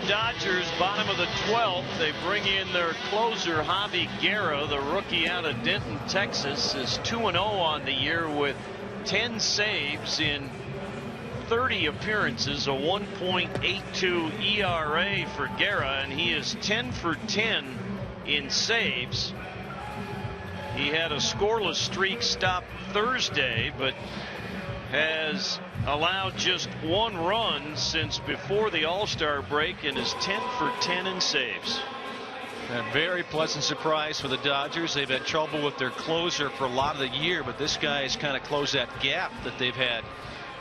Dodgers, bottom of the 12th. They bring in their closer, Javi Guerra, the rookie out of Denton, Texas, is 2-0 on the year with 10 saves in 30 appearances, a 1.82 ERA for Guerra, and he is 10 for 10 in saves. He had a scoreless streak stop Thursday, but has allowed just 1 run since before the All-Star break and is 10 for 10 in saves. A very pleasant surprise for the Dodgers. They've had trouble with their closer for a lot of the year, but this guy has kind of closed that gap that they've had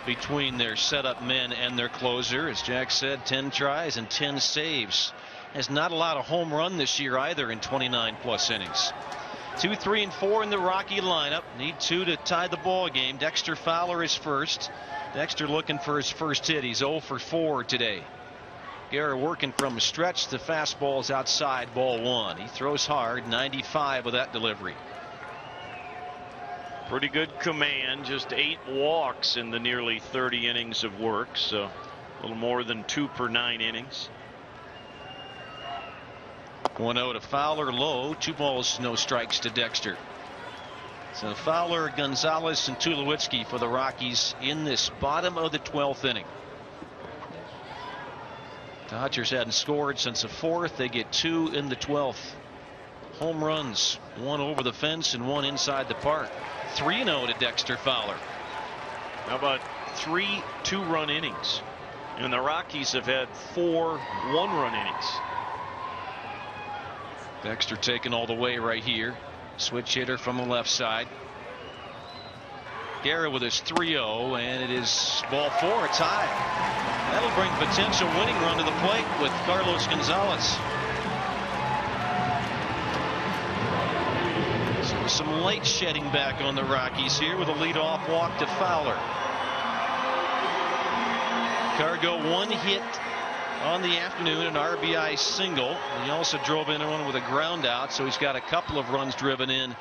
between their setup men and their closer. As Jack said, 10 tries and 10 saves. Has not a lot of home run this year either in 29+ innings. 2, 3, and 4 in the Rocky lineup. Need 2 to tie the ball game. Dexter Fowler is first. Dexter looking for his first hit. He's 0 for 4 today. Guerra working from a stretch. The fastball is outside, ball 1. He throws hard, 95 with that delivery. Pretty good command. Just 8 walks in the nearly 30 innings of work, so a little more than 2 per 9 innings. 1-0 to Fowler, low. 2 balls, no strikes to Dexter. So Fowler, Gonzalez, and Tulowitzki for the Rockies in this bottom of the 12th inning. Dodgers hadn't scored since the 4th. They get 2 in the 12th. Home runs, 1 over the fence and 1 inside the park. 3-0 to Dexter Fowler. How about 3 2-run innings? And the Rockies have had 4 1-run innings. Dexter taken all the way right here. Switch hitter from the left side. Guerra with his 3-0, and it is ball 4. It's high. That'll bring potential winning run to the plate with Carlos Gonzalez. So some light shedding back on the Rockies here with a leadoff walk to Fowler. Cargo 1 hit on the afternoon, an RBI single. He also drove in one with a ground out, so he's got a couple of runs driven in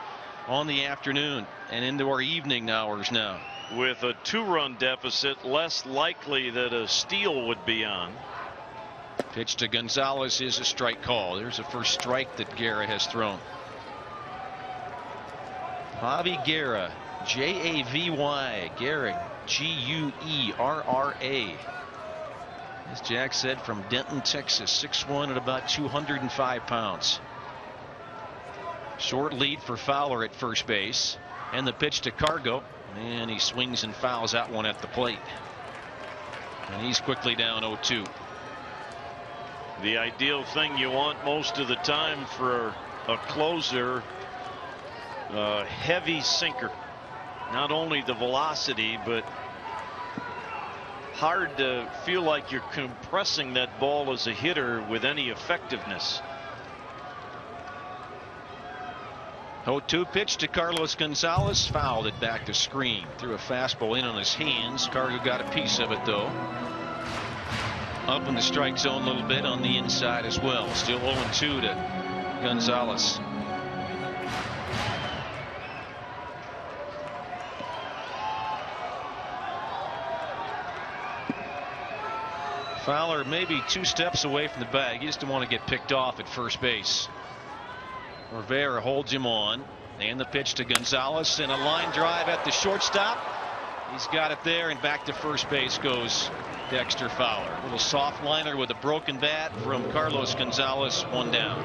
on the afternoon and into our evening hours now. With a 2-run deficit, less likely that a steal would be on. Pitch to Gonzalez is a strike call. There's the first strike that Guerra has thrown. Javi Guerra, J-A-V-Y, Guerra, G-U-E-R-R-A. As Jack said, from Denton, Texas, 6'1" at about 205 pounds. Short lead for Fowler at first base. And the pitch to Cargo. And he swings and fouls that one at the plate. And he's quickly down 0-2. The ideal thing you want most of the time for a closer, heavy sinker. Not only the velocity, but hard to feel like you're compressing that ball as a hitter with any effectiveness. 0-2 pitch to Carlos Gonzalez, fouled it back to screen. Threw a fastball in on his hands. Cargo got a piece of it though. Up in the strike zone a little bit on the inside as well. Still 0-2 to Gonzalez. Fowler maybe 2 steps away from the bag. He just didn't want to get picked off at first base. Rivera holds him on. And the pitch to Gonzalez, and a line drive at the shortstop. He's got it there, and back to first base goes Dexter Fowler. A little soft liner with a broken bat from Carlos Gonzalez. 1 down.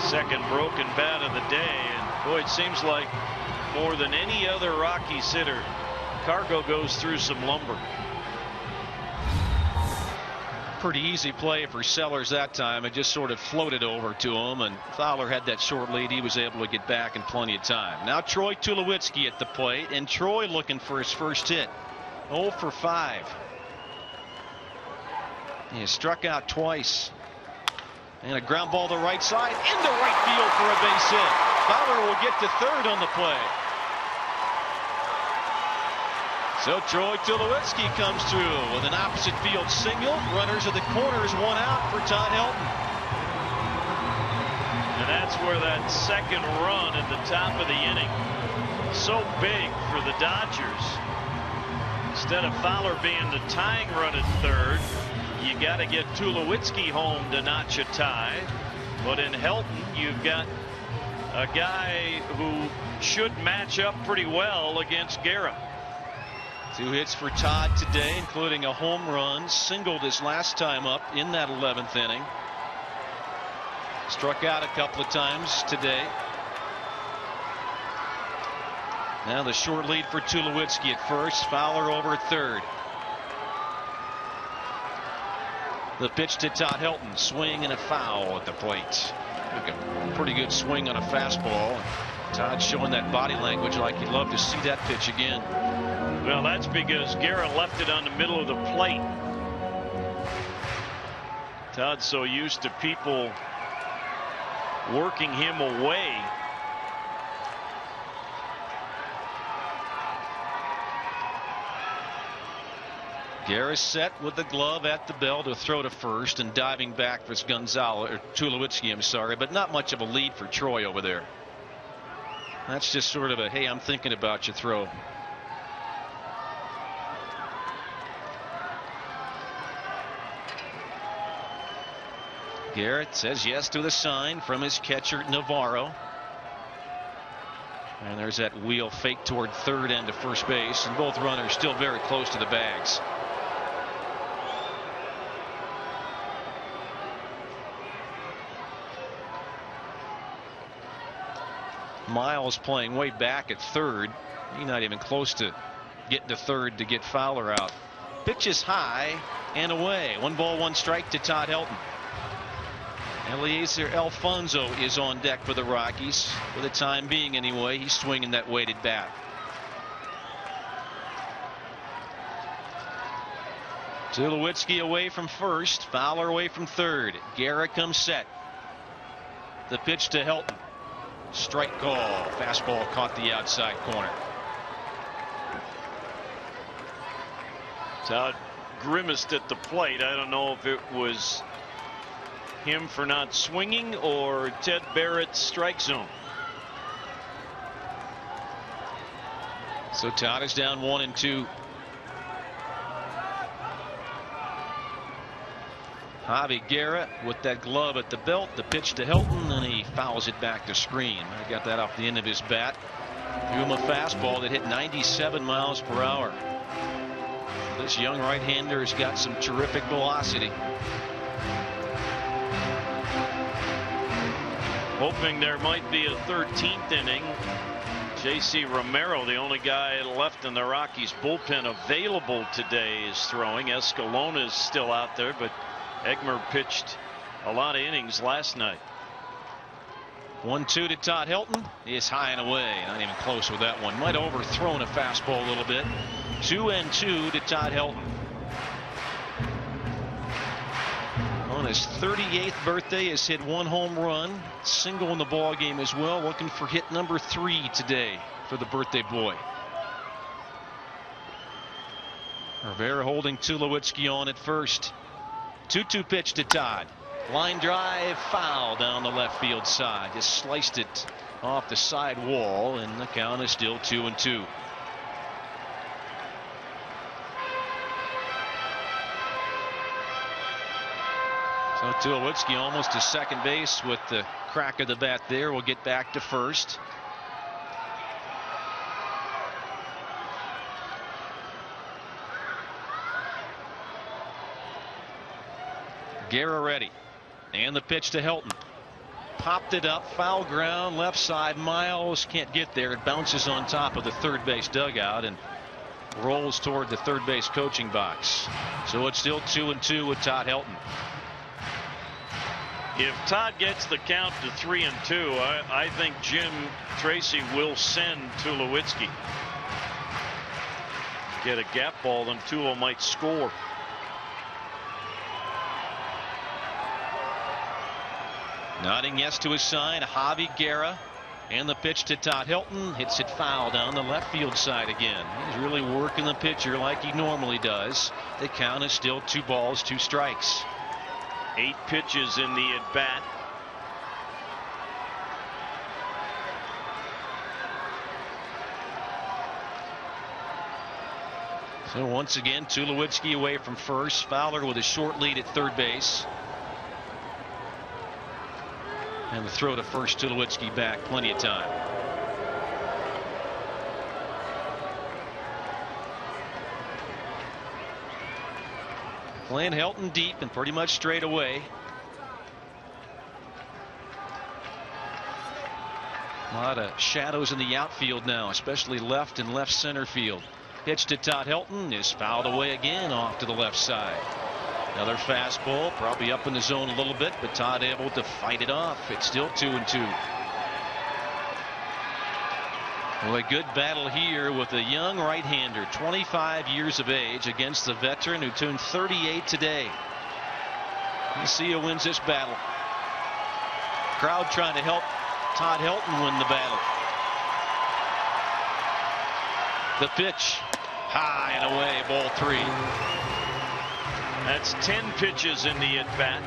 Second broken bat of the day, and boy, it seems like more than any other Rockies hitter, Cargo goes through some lumber. Pretty easy play for Sellers that time. It just sort of floated over to him, and Fowler had that short lead. He was able to get back in plenty of time. Now Troy Tulowitzki at the plate, and Troy looking for his first hit. 0 for 5. He has struck out twice. And a ground ball to right side into right field for a base hit. Fowler will get to third on the play. So Troy Tulowitzki comes through with an opposite field single. Runners at the corners, 1 out for Todd Helton. And that's where that second run at the top of the inning, so big for the Dodgers. Instead of Fowler being the tying run at third, you got to get Tulowitzki home to notch a tie. But in Helton, you've got a guy who should match up pretty well against Guerra. 2 hits for Todd today, including a home run. Singled his last time up in that 11th inning. Struck out a couple of times today. Now the short lead for Tulowitzki at first. Fowler over at third. The pitch to Todd Helton. Swing and a foul at the plate. Took a pretty good swing on a fastball. Todd showing that body language like he'd love to see that pitch again. Well, that's because Guerra left it on the middle of the plate. Todd's so used to people working him away. Guerra set with the glove at the bell to throw to first, and diving back for Gonzalez, or Tulowitzki, I'm sorry, but not much of a lead for Troy over there. That's just sort of a, hey, I'm thinking about you throw. Garrett says yes to the sign from his catcher Navarro. And there's that wheel fake toward third and to first base, and both runners still very close to the bags. Miles playing way back at third. He's not even close to getting to third to get Fowler out. Pitch is high and away. 1 ball, 1 strike to Todd Helton. Eliezer Alfonso is on deck for the Rockies for the time being anyway. He's swinging that weighted bat. Tulowitzki away from first. Fowler away from third. Guerra comes set. The pitch to Helton. Strike call. Fastball caught the outside corner. Todd grimaced at the plate. I don't know if it was him for not swinging or Ted Barrett's strike zone. So Todd is down 1-2. Javi Guerra with that glove at the belt. The pitch to Helton, and he fouls it back to screen. I got that off the end of his bat. Threw him a fastball that hit 97 miles per hour. This young right-hander has got some terrific velocity. Hoping there might be a 13th inning. J.C. Romero, the only guy left in the Rockies bullpen available today, is throwing. Escalona is still out there, but Egmer pitched a lot of innings last night. 1-2 to Todd Helton is high and away. Not even close with that one. Might have overthrown a fastball a little bit. 2-2 to Todd Helton. On his 38th birthday, has hit 1 home run, single in the ball game as well. Looking for hit number 3 today for the birthday boy. Rivera holding Tulowitzki on at first. 2-2 pitch to Todd. Line drive, foul down the left field side. Just sliced it off the side wall, and the count is still 2-2. So Tulowitzki almost to second base with the crack of the bat there. We'll get back to first. Guerra ready. And the pitch to Helton. Popped it up, foul ground, left side. Miles can't get there. It bounces on top of the third base dugout and rolls toward the third base coaching box. So it's still 2-2 with Todd Helton. If Todd gets the count to 3-2, I think Jim Tracy will send Tulowitzki. Get a gap ball, then Tulo might score. Nodding yes to his sign, Javi Guerra. And the pitch to Todd Helton. Hits it foul down the left field side again. He's really working the pitcher like he normally does. The count is still 2 balls, 2 strikes. 8 pitches in the at-bat. So once again, Tulowitzki away from first. Fowler with a short lead at third base. And the throw to first, Tulowitzki back, plenty of time. Playing Helton deep and pretty much straight away. A lot of shadows in the outfield now, especially left and left center field. Pitch to Todd Helton is fouled away again off to the left side. Another fastball, probably up in the zone a little bit, but Todd able to fight it off. It's still 2-2. Well, a good battle here with a young right-hander, 25 years of age, against the veteran who turned 38 today. Let's see who wins this battle. Crowd trying to help Todd Helton win the battle. The pitch, high and away, ball 3. That's 10 pitches in the at-bat.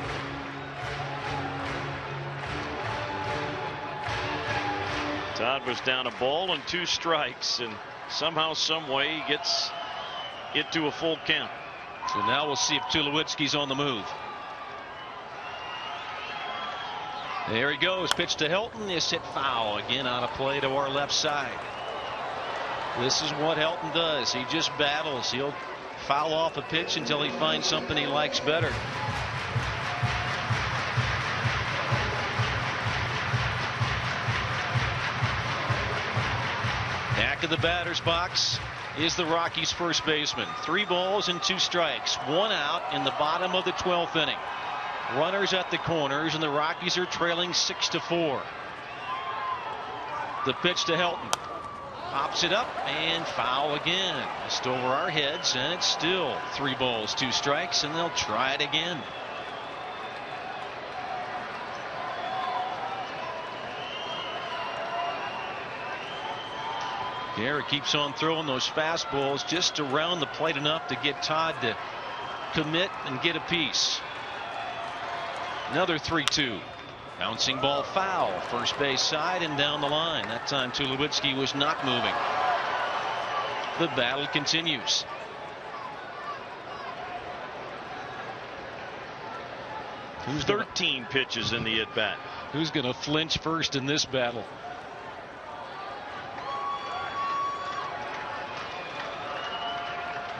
Todd was down a ball and 2 strikes, and somehow, some way, he gets it to a full count. So now we'll see if Tulowitzki's on the move. There he goes. Pitch to Helton is hit foul again on a play to our left side. This is what Helton does. He just battles. He'll foul off a pitch until he finds something he likes better. Back of the batter's box is the Rockies' first baseman. 3 balls and 2 strikes. 1 out in the bottom of the 12th inning. Runners at the corners, and the Rockies are trailing 6-4. The pitch to Helton. Pops it up and foul again. Just over our heads, and it's still 3 balls, 2 strikes, and they'll try it again. Garrett keeps on throwing those fastballs just around the plate enough to get Todd to commit and get a piece. Another 3-2. Bouncing ball foul, first base side and down the line. That time Tulowitzki was not moving. The battle continues. Who's 13 pitches in the at-bat. Who's going to flinch first in this battle?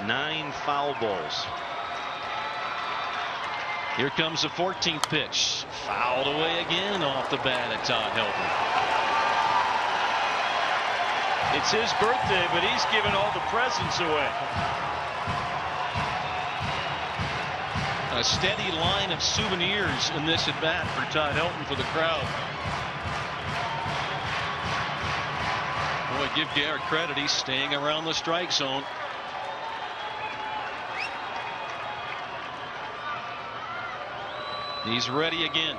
9 foul balls. Here comes the 14th pitch. Fouled away again off the bat at Todd Helton. It's his birthday, but he's giving all the presents away. A steady line of souvenirs in this at bat for Todd Helton for the crowd. Boy, give Garrett credit. He's staying around the strike zone. He's ready again.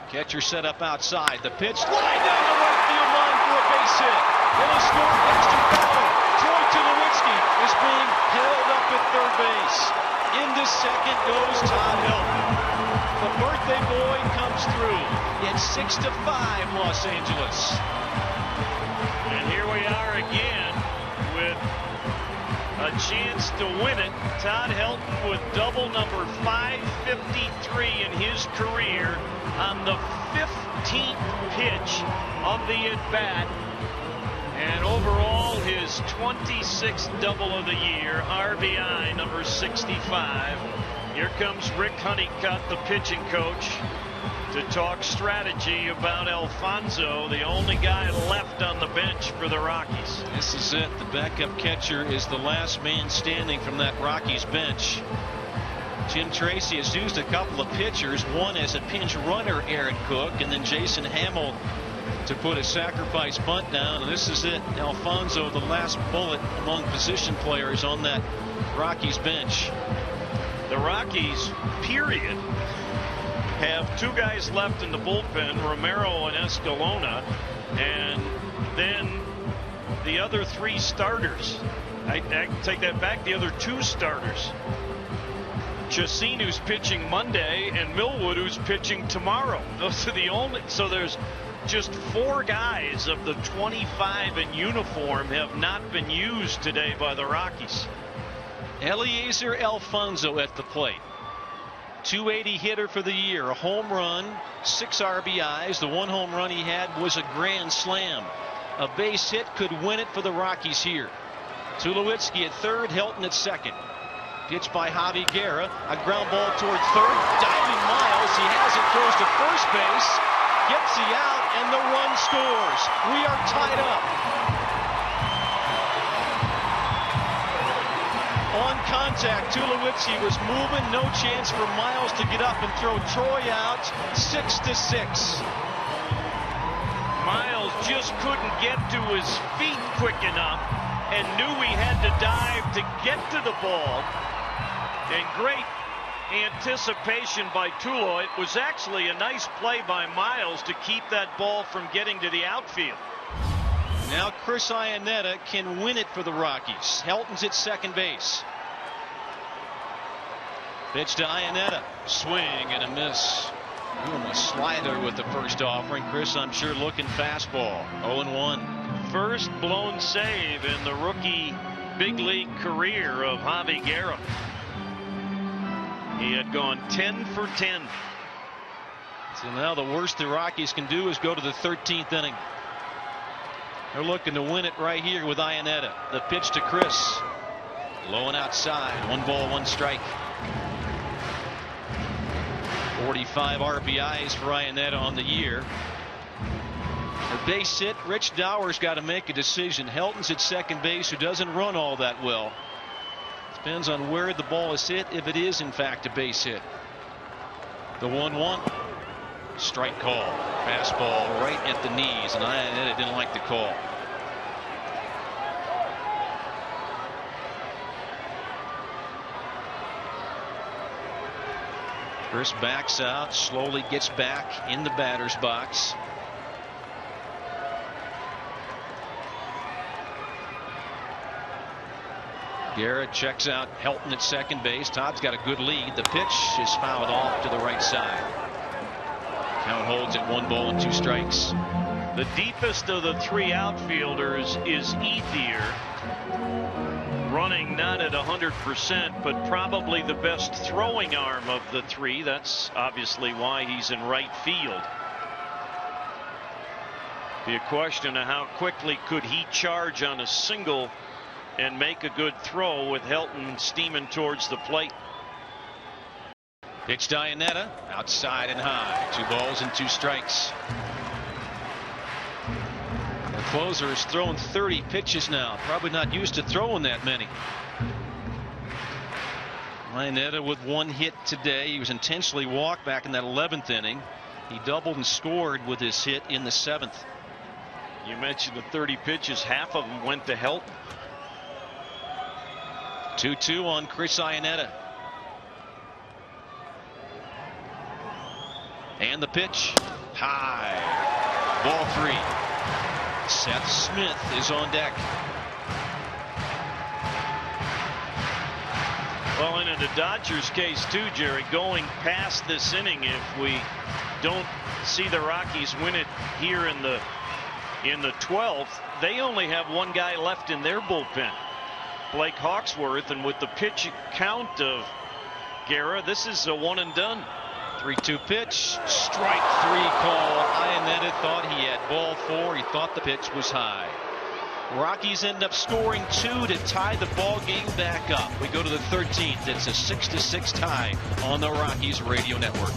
Catcher set up outside. The pitch line down the right field line for a base hit. In a score extra battle. Troy Tulowitzki is being held up at third base. Into second goes Todd Helton. The birthday boy comes through. It's 6-5 Los Angeles. And here we are again with a chance to win it. Todd Helton with double number 553 in his career on the 15th pitch of the at-bat. And overall, his 26th double of the year, RBI number 65. Here comes Rick Honeycutt, the pitching coach, to talk strategy about Alfonso, the only guy left on the bench for the Rockies. This is it. The backup catcher is the last man standing from that Rockies bench. Jim Tracy has used a couple of pitchers, one as a pinch runner, Aaron Cook, and then Jason Hamill to put a sacrifice bunt down. And this is it. Alfonso, the last bullet among position players on that Rockies bench. The Rockies, period, have 2 guys left in the bullpen, Romero and Escalona, and then the other 3 starters. I take that back, the other 2 starters. Chacin, who's pitching Monday, and Millwood, who's pitching tomorrow. Those are the only. So there's just 4 guys of the 25 in uniform have not been used today by the Rockies. Eliezer Alfonso at the plate. 280 hitter for the year, a home run, 6 RBIs. The 1 home run he had was a grand slam. A base hit could win it for the Rockies here. Tulowitzki at third, Helton at second. Pitch by Javi Guerra, a ground ball toward third. Diving Miles, he has it, throws to first base, gets the out, and the run scores. We are tied up. On contact, Tulowitzki was moving, no chance for Miles to get up and throw Troy out. 6-6. Miles just couldn't get to his feet quick enough and knew he had to dive to get to the ball. And great anticipation by Tulo. It was actually a nice play by Miles to keep that ball from getting to the outfield. Now Chris Iannetta can win it for the Rockies. Helton's at second base. Pitch to Iannetta. Swing and a miss. A slider with the first offering. Chris, I'm sure, looking fastball. 0-1. First blown save in the rookie big league career of Javi Guerra. He had gone 10 for 10. So now the worst the Rockies can do is go to the 13th inning. They're looking to win it right here with Iannetta. The pitch to Chris. Low and outside. 1 ball, 1 strike. 45 RBIs for Iannetta on the year. A base hit. Rich Dower's got to make a decision. Helton's at second base, who doesn't run all that well. Depends on where the ball is hit, if it is in fact a base hit. The 1-1. Strike call. Fastball right at the knees, and Iannetta didn't like the call. Chris backs out, slowly gets back in the batter's box. Garrett checks out Helton at second base. Todd's got a good lead. The pitch is fouled off to the right side. Count holds at 1 ball and 2 strikes. The deepest of the 3 outfielders is Ethier, running not at 100%, but probably the best throwing arm of the 3. That's obviously why he's in right field. Be a question of how quickly could he charge on a single and make a good throw with Helton steaming towards the plate. Pitch to Iannetta, outside and high. 2 balls and 2 strikes. The closer has thrown 30 pitches now. Probably not used to throwing that many. Iannetta with 1 hit today. He was intentionally walked back in that 11th inning. He doubled and scored with his hit in the 7th. You mentioned the 30 pitches. Half of them went to Helton. 2-2 on Chris Iannetta. And the pitch. High. Ball 3. Seth Smith is on deck. Well, and in the Dodgers case too, Jerry, going past this inning, if we don't see the Rockies win it here in the 12th, they only have 1 guy left in their bullpen, Blake Hawksworth, and with the pitch count of Guerra, this is a 1 and done. 3-2 pitch, strike 3 call. Iannetta thought he had ball 4. He thought the pitch was high. Rockies end up scoring 2 to tie the ball game back up. We go to the 13th. It's a 6-6 tie on the Rockies Radio Network.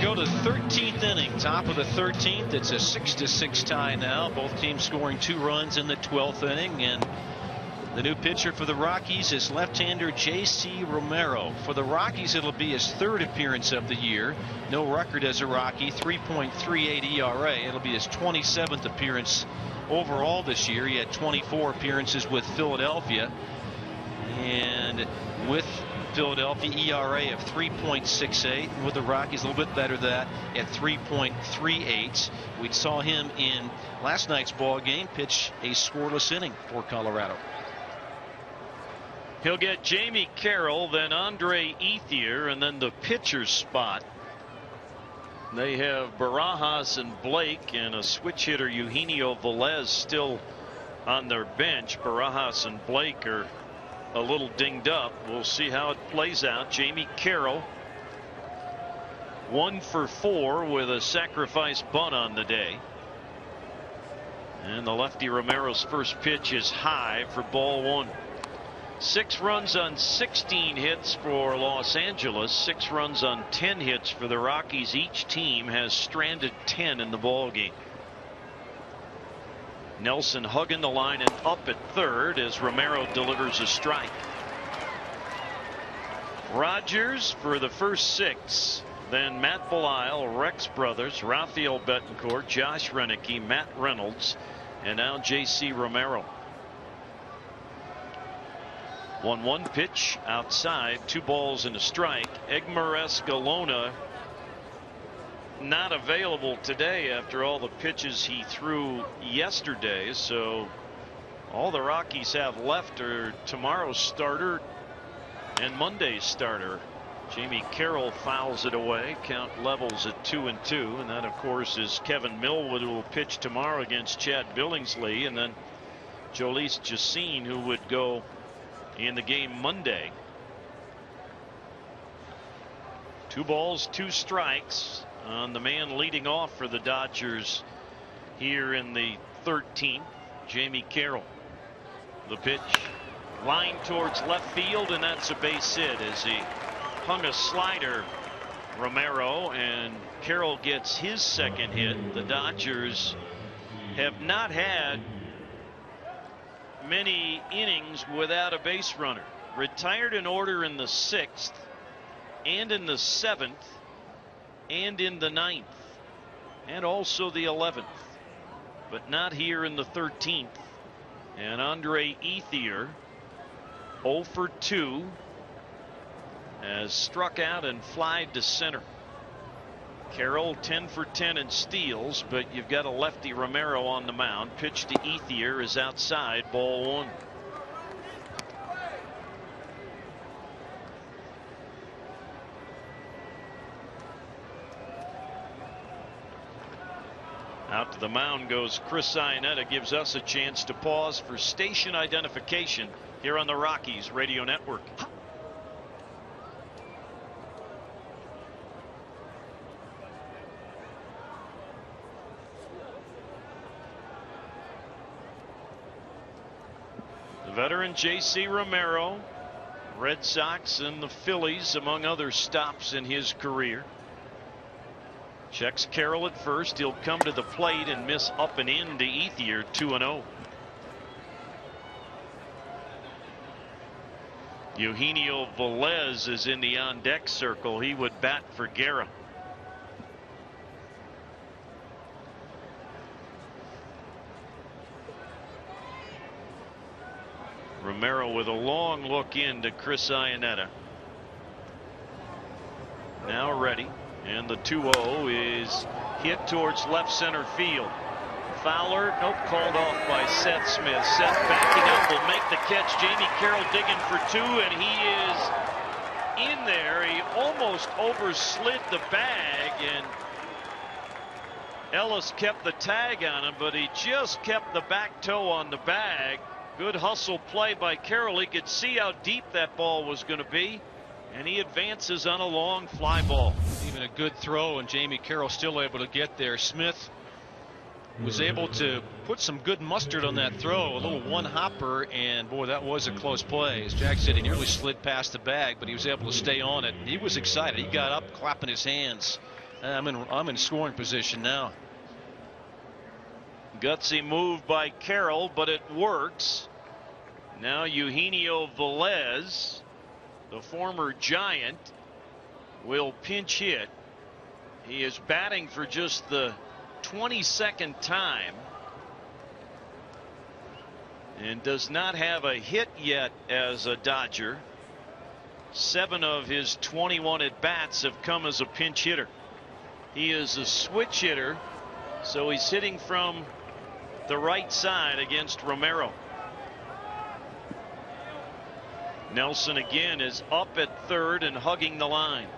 Go to 13th inning, top of the 13th. It's a 6-6 tie now. Both teams scoring 2 runs in the 12th inning. And the new pitcher for the Rockies is left-hander J.C. Romero. For the Rockies, it'll be his 3rd appearance of the year. No record as a Rocky, 3.38 ERA. It'll be his 27th appearance overall this year. He had 24 appearances with Philadelphia. And with Philadelphia, ERA of 3.68. With the Rockies, a little bit better than that at 3.38. We saw him in last night's ball game pitch a scoreless inning for Colorado. He'll get Jamie Carroll, then Andre Ethier, and then the pitcher's spot. They have Barajas and Blake, and a switch hitter, Eugenio Velez, still on their bench. Barajas and Blake are a little dinged up. We'll see how it plays out. Jamie Carroll 1 for 4 with a sacrifice bunt on the day. And the lefty Romero's first pitch is high for ball 1. 6 runs on 16 hits for Los Angeles. 6 runs on 10 hits for the Rockies. Each team has stranded 10 in the ball game. Nelson hugging the line and up at third as Romero delivers a strike. Rogers for the first 6. Then Matt Belisle, Rex Brothers, Rafael Betancourt, Josh Renicky, Matt Reynolds, and now J.C. Romero. 1-1 pitch outside, 2 balls and a strike. Egmar Escalona not available today after all the pitches he threw yesterday. So all the Rockies have left are tomorrow's starter and Monday's starter. Jamie Carroll fouls it away. Count levels at 2-2. And that, of course, is Kevin Millwood, who will pitch tomorrow against Chad Billingsley. And then Jhoulys Chacin, who would go in the game Monday. 2 balls, 2 strikes on the man leading off for the Dodgers here in the 13th, Jamie Carroll. The pitch, line towards left field, and that's a base hit as he hung a slider, Romero, and Carroll gets his second hit. The Dodgers have not had many innings without a base runner. Retired an order in the 6th and in the 7th and in the 9th and also the 11th, but not here in the 13th. And Andre Ethier, 0 for 2, has struck out and flied to center. Carroll 10 for 10 in steals, but you've got a lefty Romero on the mound. Pitch to Ethier is outside, ball 1. Out to the mound goes Chris Iannetta. Gives us a chance to pause for station identification here on the Rockies Radio Network. The veteran J.C. Romero, Red Sox and the Phillies among other stops in his career. Checks Carroll at first. He'll come to the plate and miss up and in to Ethier, 2-0. Eugenio Velez is in the on deck circle. He would bat for Guerra. Romero with a long look into Chris Iannetta. Now ready. And the 2-0 is hit towards left center field. Fowler, nope, called off by Seth Smith. Seth backing up will make the catch. Jamie Carroll digging for 2, and he is in there. He almost overslid the bag, and Ellis kept the tag on him, but he just kept the back toe on the bag. Good hustle play by Carroll. He could see how deep that ball was going to be, and he advances on a long fly ball. Even a good throw, and Jamie Carroll still able to get there. Smith was able to put some good mustard on that throw, a little one hopper, and boy, that was a close play. As Jack said, he nearly slid past the bag, but he was able to stay on it. He was excited. He got up clapping his hands. I'm in scoring position now. Gutsy move by Carroll, but it works. Now Eugenio Velez, the former Giant, will pinch hit. He is batting for just the 22nd time and does not have a hit yet as a Dodger. 7 of his 21 at bats have come as a pinch hitter. He is a switch hitter, so he's hitting from the right side against Romero. Nelson again is up at third and hugging the line.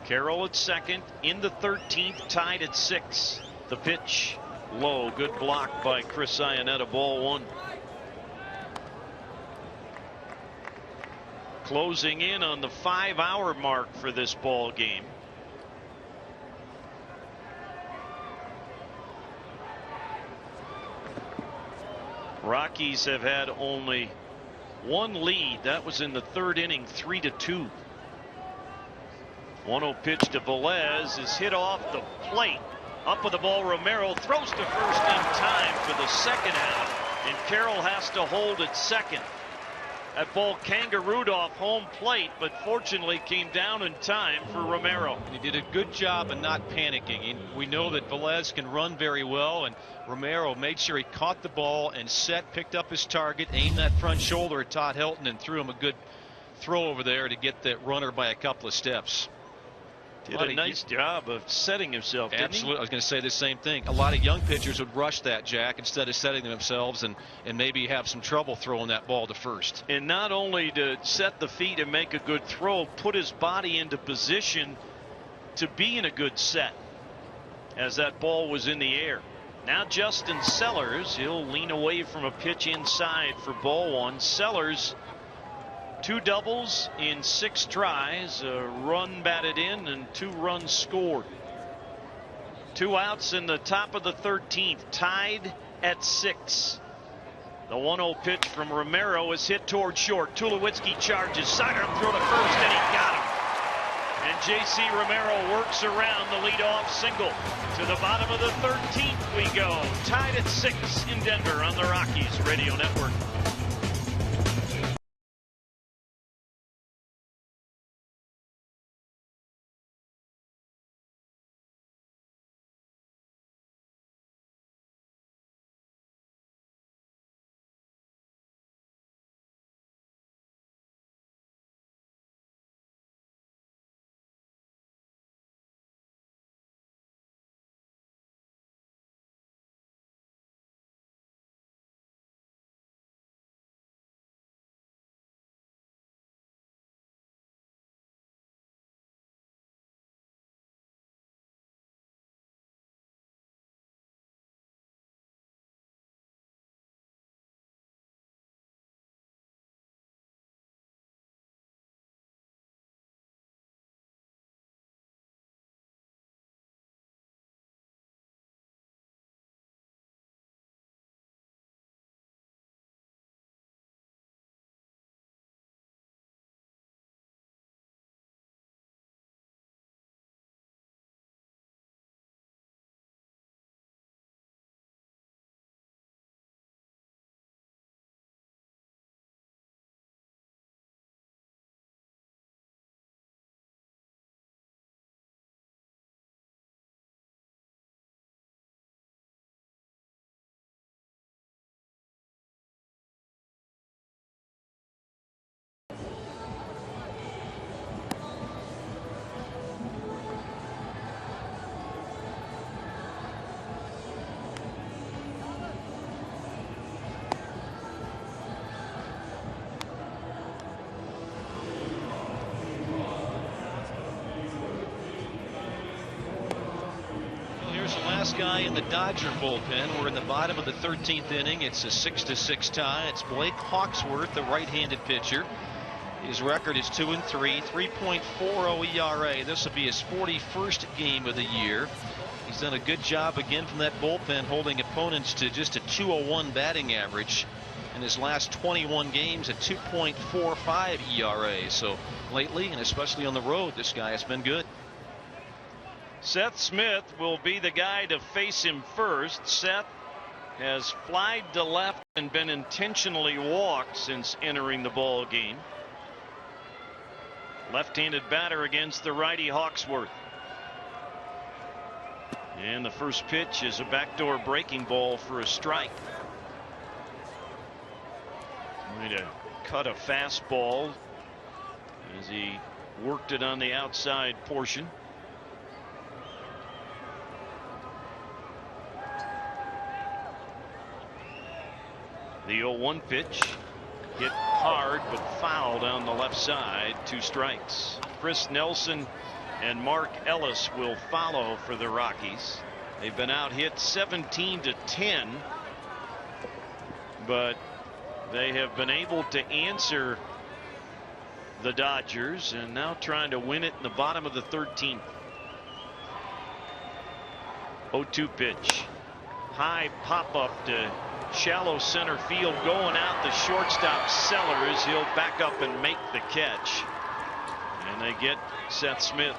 Carroll at second, in the 13th, tied at 6. The pitch low, good block by Chris Iannetta, ball 1. Closing in on the 5-hour mark for this ball game. Rockies have had only 1 lead. That was in the 3rd inning, 3-2. 1-0 pitch to Velez is hit off the plate. Up with the ball, Romero throws to first in time for the second out, and Carroll has to hold at second. That ball kangarooed off home plate, but fortunately came down in time for Romero. He did a good job of not panicking. We know that Velez can run very well, and Romero made sure he caught the ball and picked up his target, aimed that front shoulder at Todd Helton, and threw him a good throw over there to get that runner by a couple of steps. Did a nice job of setting himself. Absolutely. I was going to say the same thing. A lot of young pitchers would rush that, Jack, instead of setting themselves and maybe have some trouble throwing that ball to first. And not only to set the feet and make a good throw, put his body into position to be in a good set as that ball was in the air. Now Justin Sellers, he'll lean away from a pitch inside for ball one. Sellers, 2 doubles in 6 tries, a run batted in and 2 runs scored. 2 outs in the top of the 13th, tied at 6. The 1-0 pitch from Romero is hit toward short. Tulowitzki charges, sidearm throw to first, and he got him. And J.C. Romero works around the leadoff single. To the bottom of the 13th we go, tied at 6 in Denver on the Rockies Radio Network. Guy in the Dodger bullpen. We're in the bottom of the 13th inning. It's a 6-6 tie. It's Blake Hawksworth, the right-handed pitcher. His record is 2-3, 3.40 ERA. This will be his 41st game of the year. He's done a good job again from that bullpen, holding opponents to just a 201 batting average. In his last 21 games, a 2.45 ERA. So lately, and especially on the road, this guy has been good. Seth Smith will be the guy to face him first. Seth has flied to left and been intentionally walked since entering the ball game. Left-handed batter against the righty Hawksworth. And the first pitch is a backdoor breaking ball for a strike. Going to cut a fastball as he worked it on the outside portion. The 0-1 pitch hit hard but foul down the left side. 2 strikes. Chris Nelson and Mark Ellis will follow for the Rockies. They've been out hit 17-10, but they have been able to answer the Dodgers and now trying to win it in the bottom of the 13th. 0-2 pitch. High pop up to shallow center field, going out the shortstop Sellers. He'll back up and make the catch, and they get Seth Smith.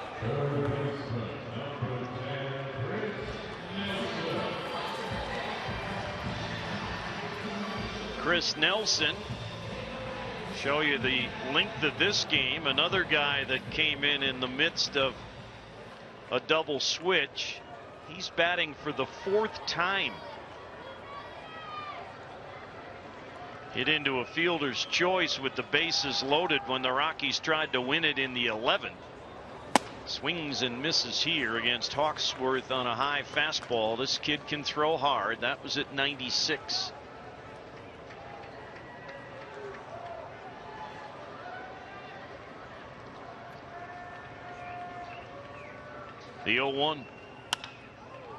Chris Nelson, show you the length of this game. Another guy that came in the midst of a double switch. He's batting for the 4th time. Hit into a fielder's choice with the bases loaded when the Rockies tried to win it in the 11th. Swings and misses here against Hawksworth on a high fastball. This kid can throw hard. That was at 96. The 0-1.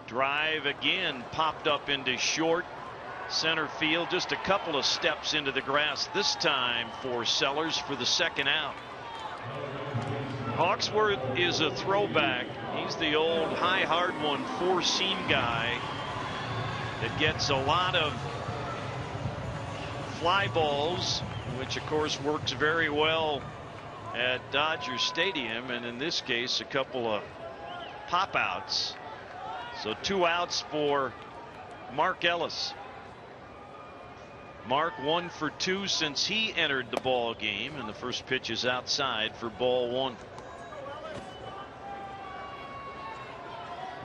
Drive again popped up into short center field, just a couple of steps into the grass this time for Sellers for the second out. Hawksworth is a throwback. He's the old high hard one, four-seam guy that gets a lot of fly balls, which of course works very well at Dodger Stadium, and in this case a couple of pop outs. So 2 outs for Mark Ellis. Mark 1 for 2 since he entered the ball game, and the first pitch is outside for ball 1.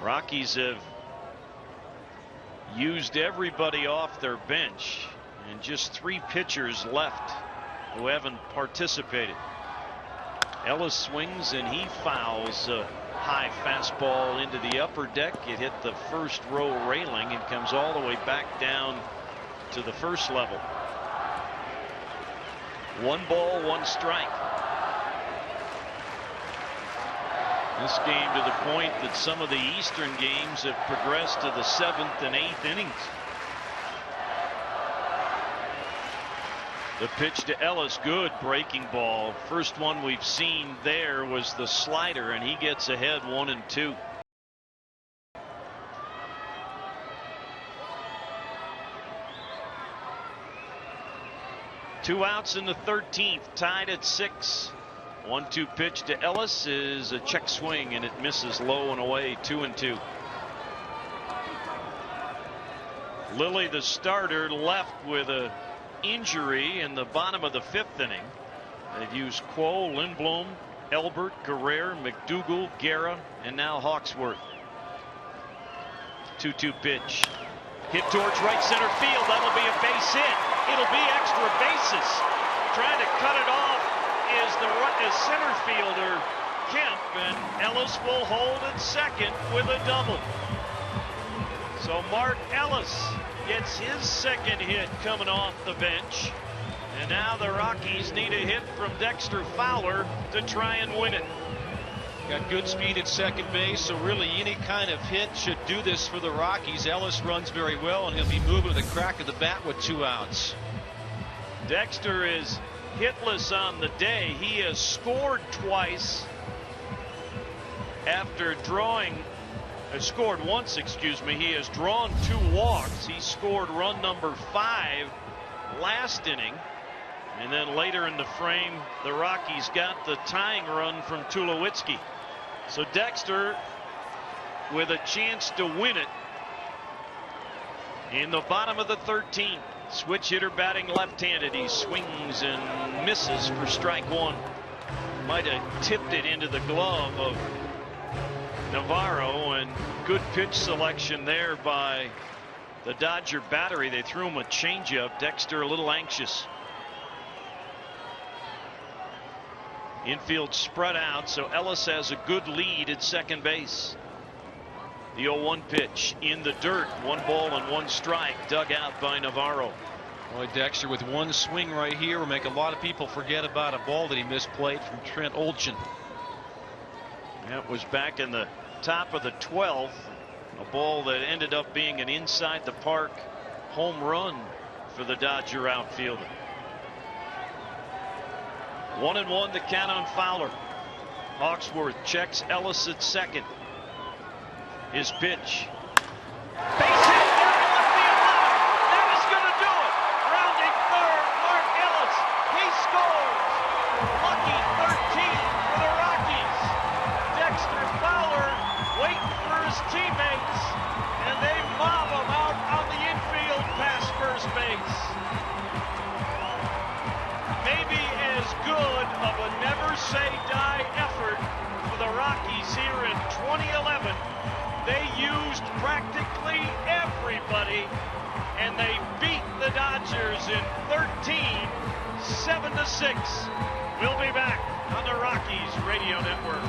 Rockies have used everybody off their bench, and just 3 pitchers left who haven't participated. Ellis swings and he fouls a high fastball into the upper deck. It hit the first row railing and comes all the way back down to the first level. 1 ball, 1 strike. This game to the point that some of the Eastern games have progressed to the 7th and 8th innings. The pitch to Ellis, good breaking ball. First one we've seen there was the slider, and he gets ahead 1-2. Two outs in the 13th, tied at 6. 1-2 pitch to Ellis is a check swing, and it misses low and away. 2-2. Lilly, the starter, left with a injury in the bottom of the 5th inning. They've used Quo, Lindblom, Elbert, Guerrero, McDougal, Guerra, and now Hawksworth. 2-2 pitch. Hit towards right center field. That'll be a base hit. It'll be extra bases. Trying to cut it off is the center fielder Kemp, and Ellis will hold at second with a double. So Mark Ellis gets his second hit coming off the bench, and now the Rockies need a hit from Dexter Fowler to try and win it. Got good speed at second base, so really any kind of hit should do this for the Rockies. Ellis runs very well, and he'll be moving with a crack of the bat with 2 outs. Dexter is hitless on the day. He has scored twice after scored once, excuse me. He has drawn 2 walks. He scored run number 5 last inning, and then later in the frame the Rockies got the tying run from Tulowitzki. So Dexter with a chance to win it in the bottom of the 13th. Switch hitter batting left-handed. He swings and misses for strike 1. Might have tipped it into the glove of Navarro, and good pitch selection there by the Dodger battery. They threw him a changeup. Dexter a little anxious. Infield spread out, so Ellis has a good lead at second base. The 0-1 pitch in the dirt. 1 ball and 1 strike, dug out by Navarro. Boy, Dexter with 1 swing right here will make a lot of people forget about a ball that he misplayed from Trent Olchen. That was back in the top of the 12th. A ball that ended up being an inside the park home run for the Dodger outfielder. 1-1 the count on Fowler. Hawksworth checks Ellis at second. His pitch. Base hit there in left field line. That is going to do it. Rounding third, Mark Ellis. He scores. Lucky 13 for the Rockies. Dexter Fowler waiting for his teammates, and they mob him out on the infield past first base. Maybe as good of a never say die effort for the Rockies here in 2011. They used practically everybody, and they beat the Dodgers in 13, 7-6. We'll be back on the Rockies Radio Network.